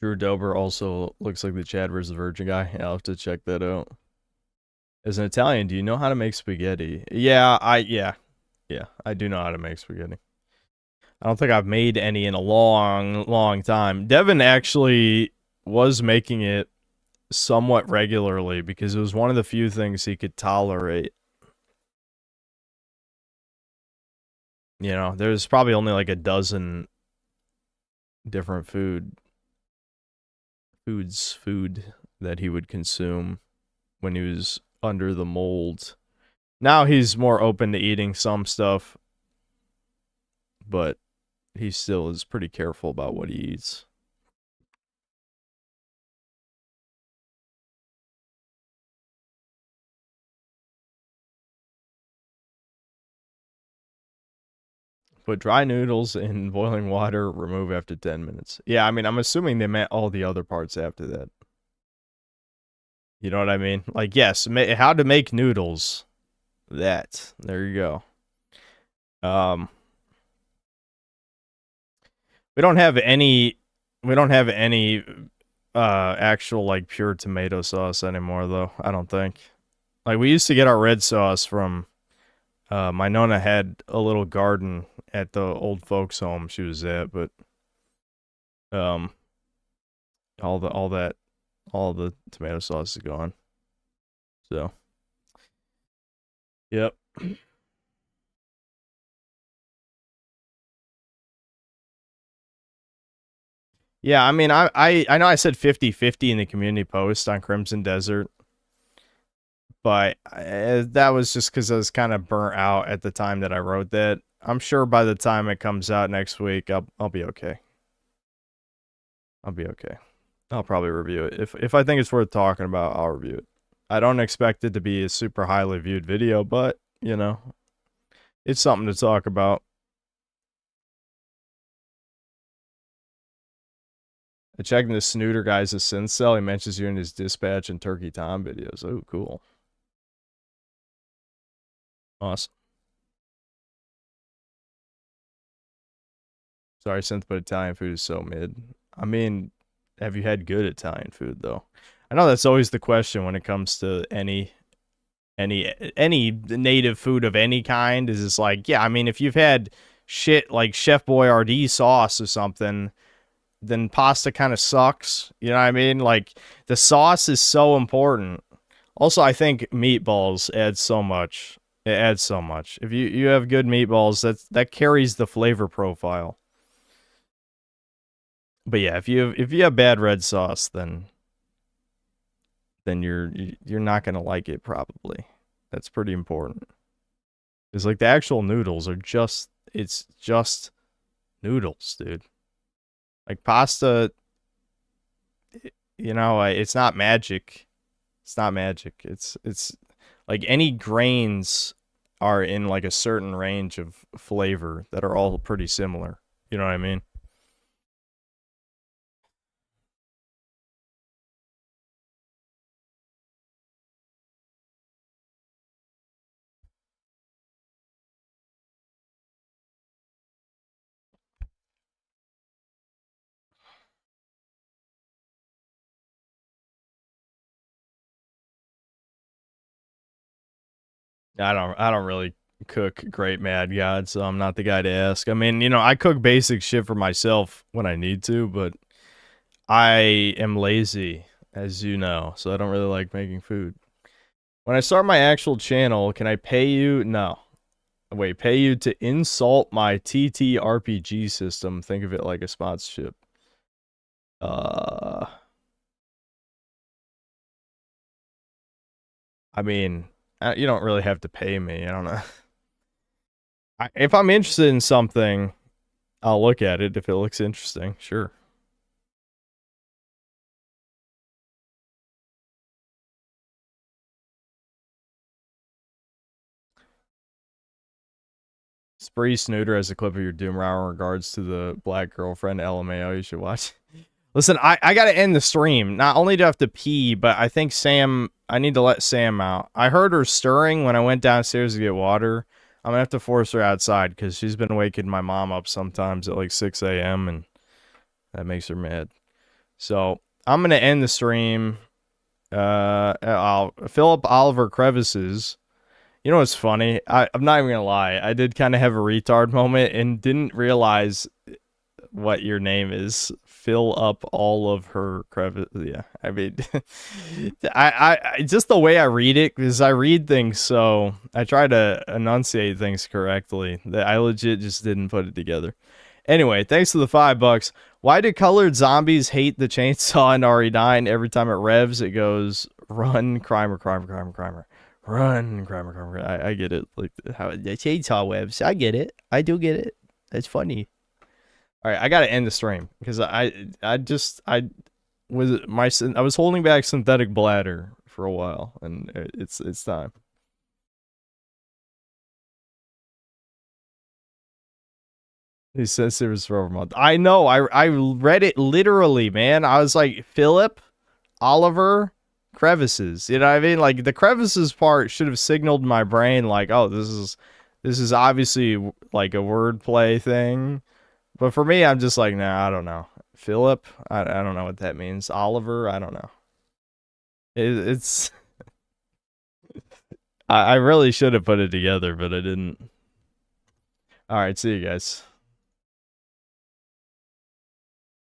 Drew Dober also looks like the Chad vs. the Virgin guy. I'll have to check that out. As an Italian, do you know how to make spaghetti? Yeah, I do know how to make spaghetti. I don't think I've made any in a long time. Devin actually was making it somewhat regularly because it was one of the few things he could tolerate. You know, there's probably only like a dozen different food that he would consume when he was under the mold. Now he's more open to eating some stuff, but he still is pretty careful about what he eats. Put dry noodles in boiling water, remove after 10 minutes. Yeah, I mean, I'm assuming they meant all the other parts after that. You know what I mean? Like, yes, how to make noodles. There you go. We don't have any actual like pure tomato sauce anymore though, I don't think. Like we used to get our red sauce from my Nonna had a little garden at the old folks home she was at, but all the tomato sauce is gone. So yep. Yeah, I mean, I know I said 50-50 in the community post on Crimson Desert, but that was just because I was kind of burnt out at the time that I wrote that. I'm sure by the time it comes out next week, I'll be okay. I'll be okay. I'll probably review it. If I think it's worth talking about, I'll review it. I don't expect it to be a super highly viewed video, but, you know, it's something to talk about. Checking the Snooter guy's a Syncell. He mentions you in his Dispatch and Turkey Tom videos. Oh, cool. Awesome. Sorry, Synth, but Italian food is so mid. I mean, have you had good Italian food, though? I know that's always the question when it comes to any native food of any kind. Is it's like, yeah, I mean, if you've had shit like Chef Boyardee sauce or something, then pasta kind of sucks. You know what I mean? Like, the sauce is so important. Also, I think meatballs add so much. It adds so much. If you have good meatballs, that carries the flavor profile. But yeah, if you have bad red sauce, then you're not gonna like it probably. That's pretty important. It's like the actual noodles are just noodles, dude. Like pasta, you know, it's not magic. It's not magic. It's like any grains are in like a certain range of flavor that are all pretty similar. You know what I mean? I don't really cook great, Mad God, so I'm not the guy to ask. I mean, you know, I cook basic shit for myself when I need to, but I am lazy, as you know, so I don't really like making food. When I start my actual channel, can I pay you? No. Wait, pay you to insult my TTRPG system. Think of it like a sponsorship. I mean, you don't really have to pay me. I don't know. If I'm interested in something, I'll look at it. If it looks interesting, sure. Spree Snooter has a clip of your Doomrower in regards to the black girlfriend LMAO. You should watch. Listen, I gotta end the stream. Not only do I have to pee, but I think I need to let Sam out. I heard her stirring when I went downstairs to get water. I'm gonna have to force her outside because she's been waking my mom up sometimes at like 6 a.m. and that makes her mad. So I'm gonna end the stream. I'll Philip Oliver Crevices. You know what's funny? I'm not even gonna lie. I did kind of have a retard moment and didn't realize what your name is. Fill up all of her crevice. Yeah, I mean, I just the way I read it, because I read things, so I try to enunciate things correctly. That I legit just didn't put it together. Anyway, thanks for the $5. Why do colored zombies hate the chainsaw in RE9? Every time it revs, it goes run, crimer, crimer, crimer, crimer. Run, crimer, crimer. I get it. Like how the chainsaw webs. I get it. I do get it. That's funny. All right, I gotta end the stream because I was holding back synthetic bladder for a while, and it's time. He says it was for over a month. I know. I read it literally, man. I was like, Philip, Oliver, crevices. You know what I mean? Like the crevices part should have signaled my brain like, oh, this is obviously like a wordplay thing. But for me, I'm just like, nah, I don't know. Philip, I don't know what that means. Oliver, I don't know. It's I really should have put it together, but I didn't. All right, see you guys.